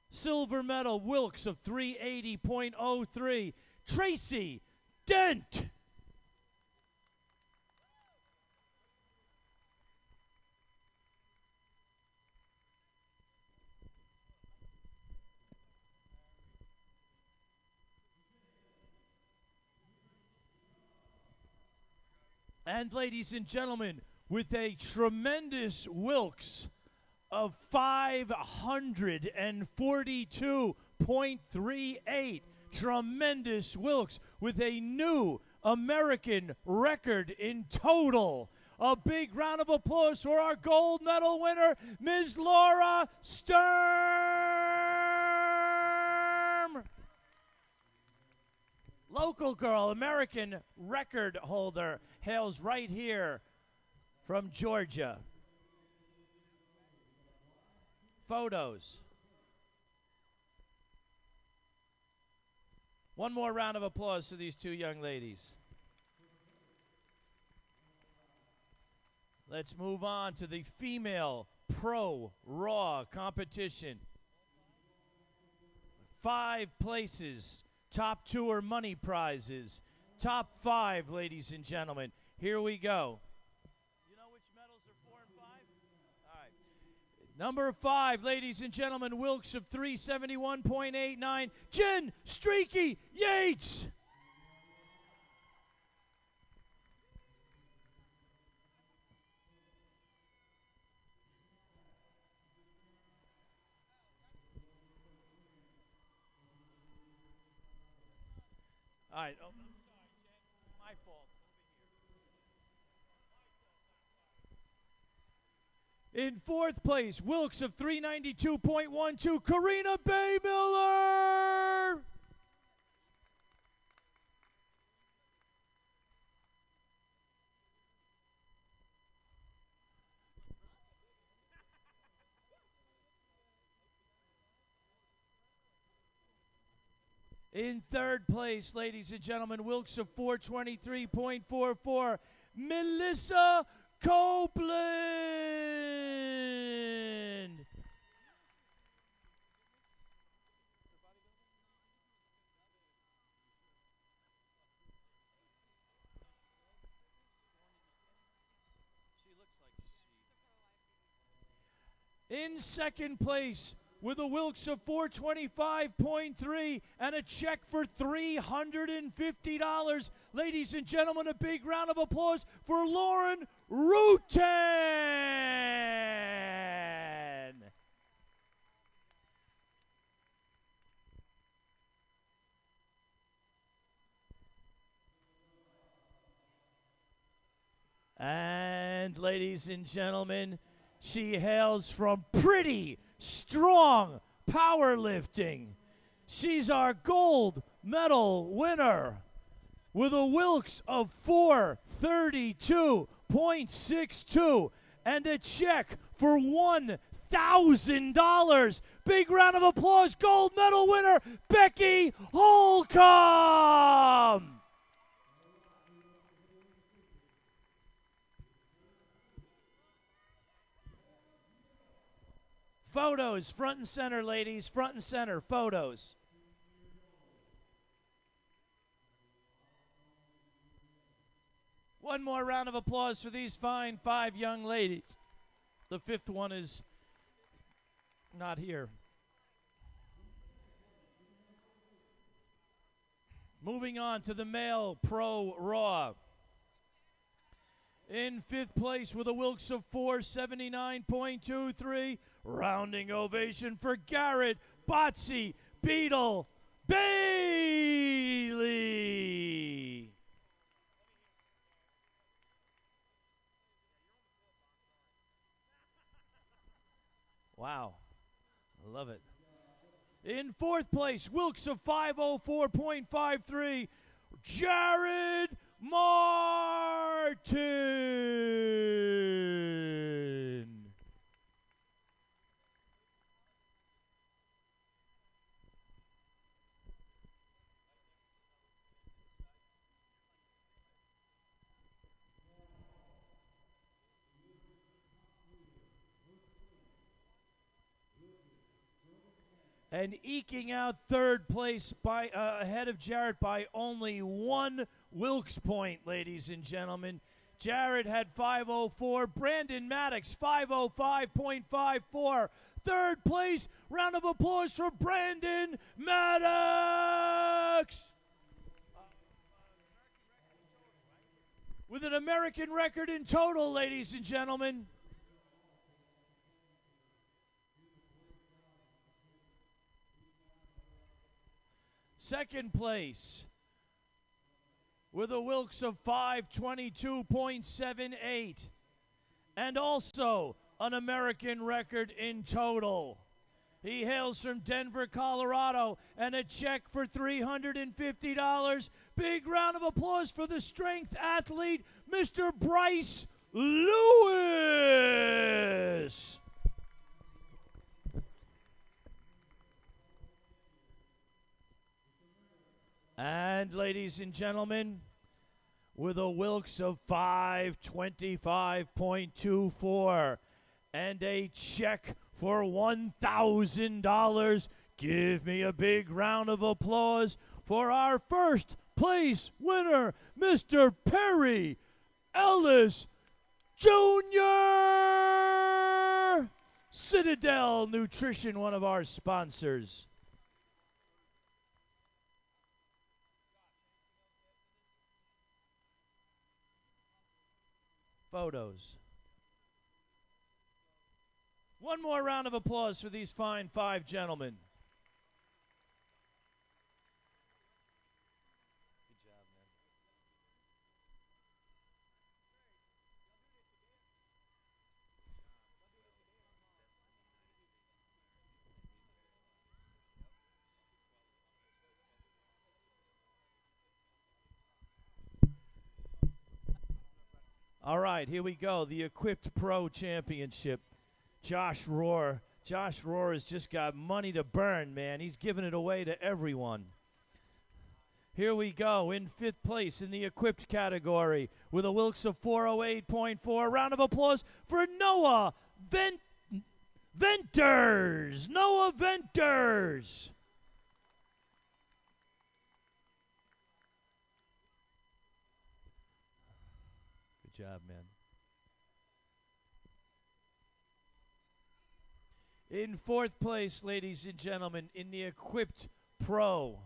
[SPEAKER 11] Silver medal, Wilks of 380.03, Tracy Dent. And ladies and gentlemen, with a tremendous Wilks of 542.38, tremendous Wilks with a new American record in total. A big round of applause for our gold medal winner, Ms. Laura Sturm. Local girl, American record holder, hails right here from Georgia. Photos. One more round of applause for these two young ladies. Let's move on to the female pro Raw competition. 5 places. Top 2 are money prizes. Top 5, ladies and gentlemen. Here we go. You know which medals are 4 and 5? All right. Number 5, ladies and gentlemen, Wilkes of 371.89, Jen Streaky Yates. All right. Oh, I'm sorry, Jen. My fault. Over here. In 4th place, Wilkes of 392.12, Karina Bay Miller. In 3rd place, ladies and gentlemen, Wilkes of 423.44, Melissa Copeland. In 2nd place, with a Wilkes of 425.3 and a check for $350. Ladies and gentlemen, a big round of applause for Lauren Rutan. And ladies and gentlemen, she hails from pretty strong powerlifting. She's our gold medal winner with a Wilkes of 432.62 and a check for $1,000. Big round of applause, gold medal winner, Becky Holcomb. Photos, front and center, ladies, front and center, photos. One more round of applause for these fine 5 young ladies. The 5th one is not here. Moving on to the male pro Raw. In 5th place with a Wilkes of 479.23. Rounding ovation for Garrett Botsy Beetle Bailey. Wow. I love it. In 4th place, Wilkes of 504.53. Jared Martin. And eking out 3rd place by ahead of Jarrett by only 1 Wilkes point, ladies and gentlemen. Jarrett had 504. Brandon Maddox, 505.54. 3rd place, round of applause for Brandon Maddox. With an American record in total, ladies and gentlemen. Second place with a Wilkes of 522.78 and also an American record in total. He hails from Denver, Colorado, and a check for $350. Big round of applause for the strength athlete, Mr. Bryce Lewis. And ladies and gentlemen, with a Wilks of 525.24 and a check for $1,000, give me a big round of applause for our first place winner, Mr. Perry Ellis Jr. Citadel Nutrition, one of our sponsors. Photos. One more round of applause for these fine 5 gentlemen. Good job, man. All right, here we go. The Equipped Pro Championship. Josh Rohr. Josh Rohr has just got money to burn, man. He's giving it away to everyone. Here we go. In 5th place in the Equipped category with a Wilks of 408.4. Round of applause for Noah Venters. Noah Venters. Good job, man. In 4th place, ladies and gentlemen, in the Equipped Pro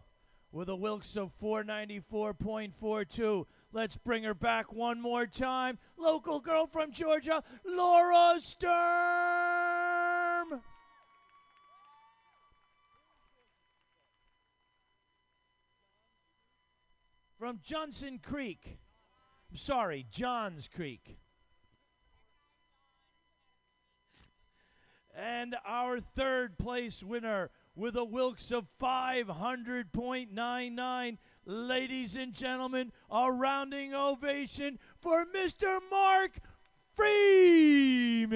[SPEAKER 11] with a Wilks of 494.42. Let's bring her back one more time. Local girl from Georgia, Laura Sturm. From Johnson Creek. I'm sorry, Johns Creek. And our 3rd place winner with a Wilks of 500.99. Ladies and gentlemen, a rounding ovation for Mr. Mark Freeman.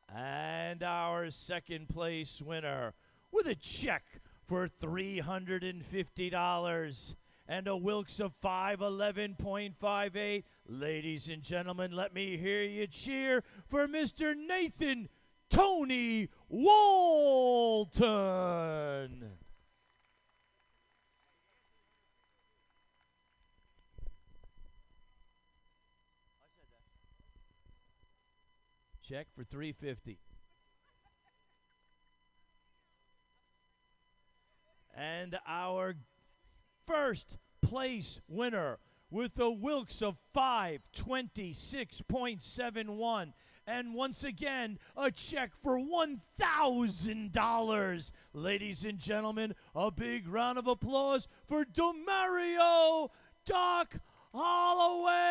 [SPEAKER 11] And our 2nd place winner with a check for $350 and a Wilks of 511.58. Ladies and gentlemen, let me hear you cheer for Mr. Nathan Tony Walton. Check for $350. And our first place winner with the Wilks of 526.71. And once again, a check for $1,000. Ladies and gentlemen, a big round of applause for Demario Doc Holloway.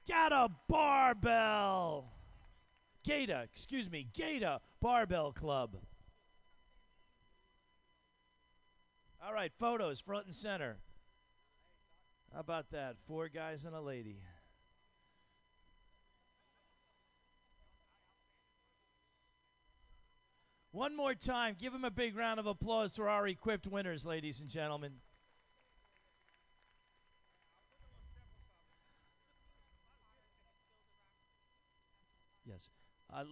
[SPEAKER 11] Gator Barbell Club. All right, photos front and center. How about that? 4 guys and a lady. One more time, give them a big round of applause for our equipped winners, ladies and gentlemen. Yes.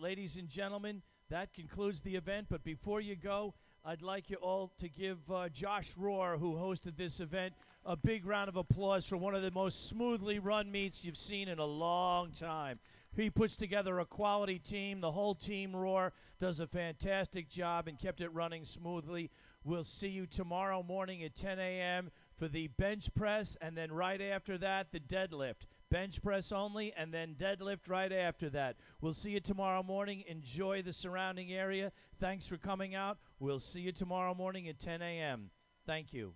[SPEAKER 11] Ladies and gentlemen, that concludes the event, but before you go, I'd like you all to give Josh Rohr, who hosted this event, a big round of applause for one of the most smoothly run meets you've seen in a long time. He puts together a quality team. The whole team, Rohr, does a fantastic job and kept it running smoothly. We'll see you tomorrow morning at 10 a.m. for the bench press, and then right after that, the deadlift. Bench press only, and then deadlift right after that. We'll see you tomorrow morning. Enjoy the surrounding area. Thanks for coming out. We'll see you tomorrow morning at 10 a.m. Thank you.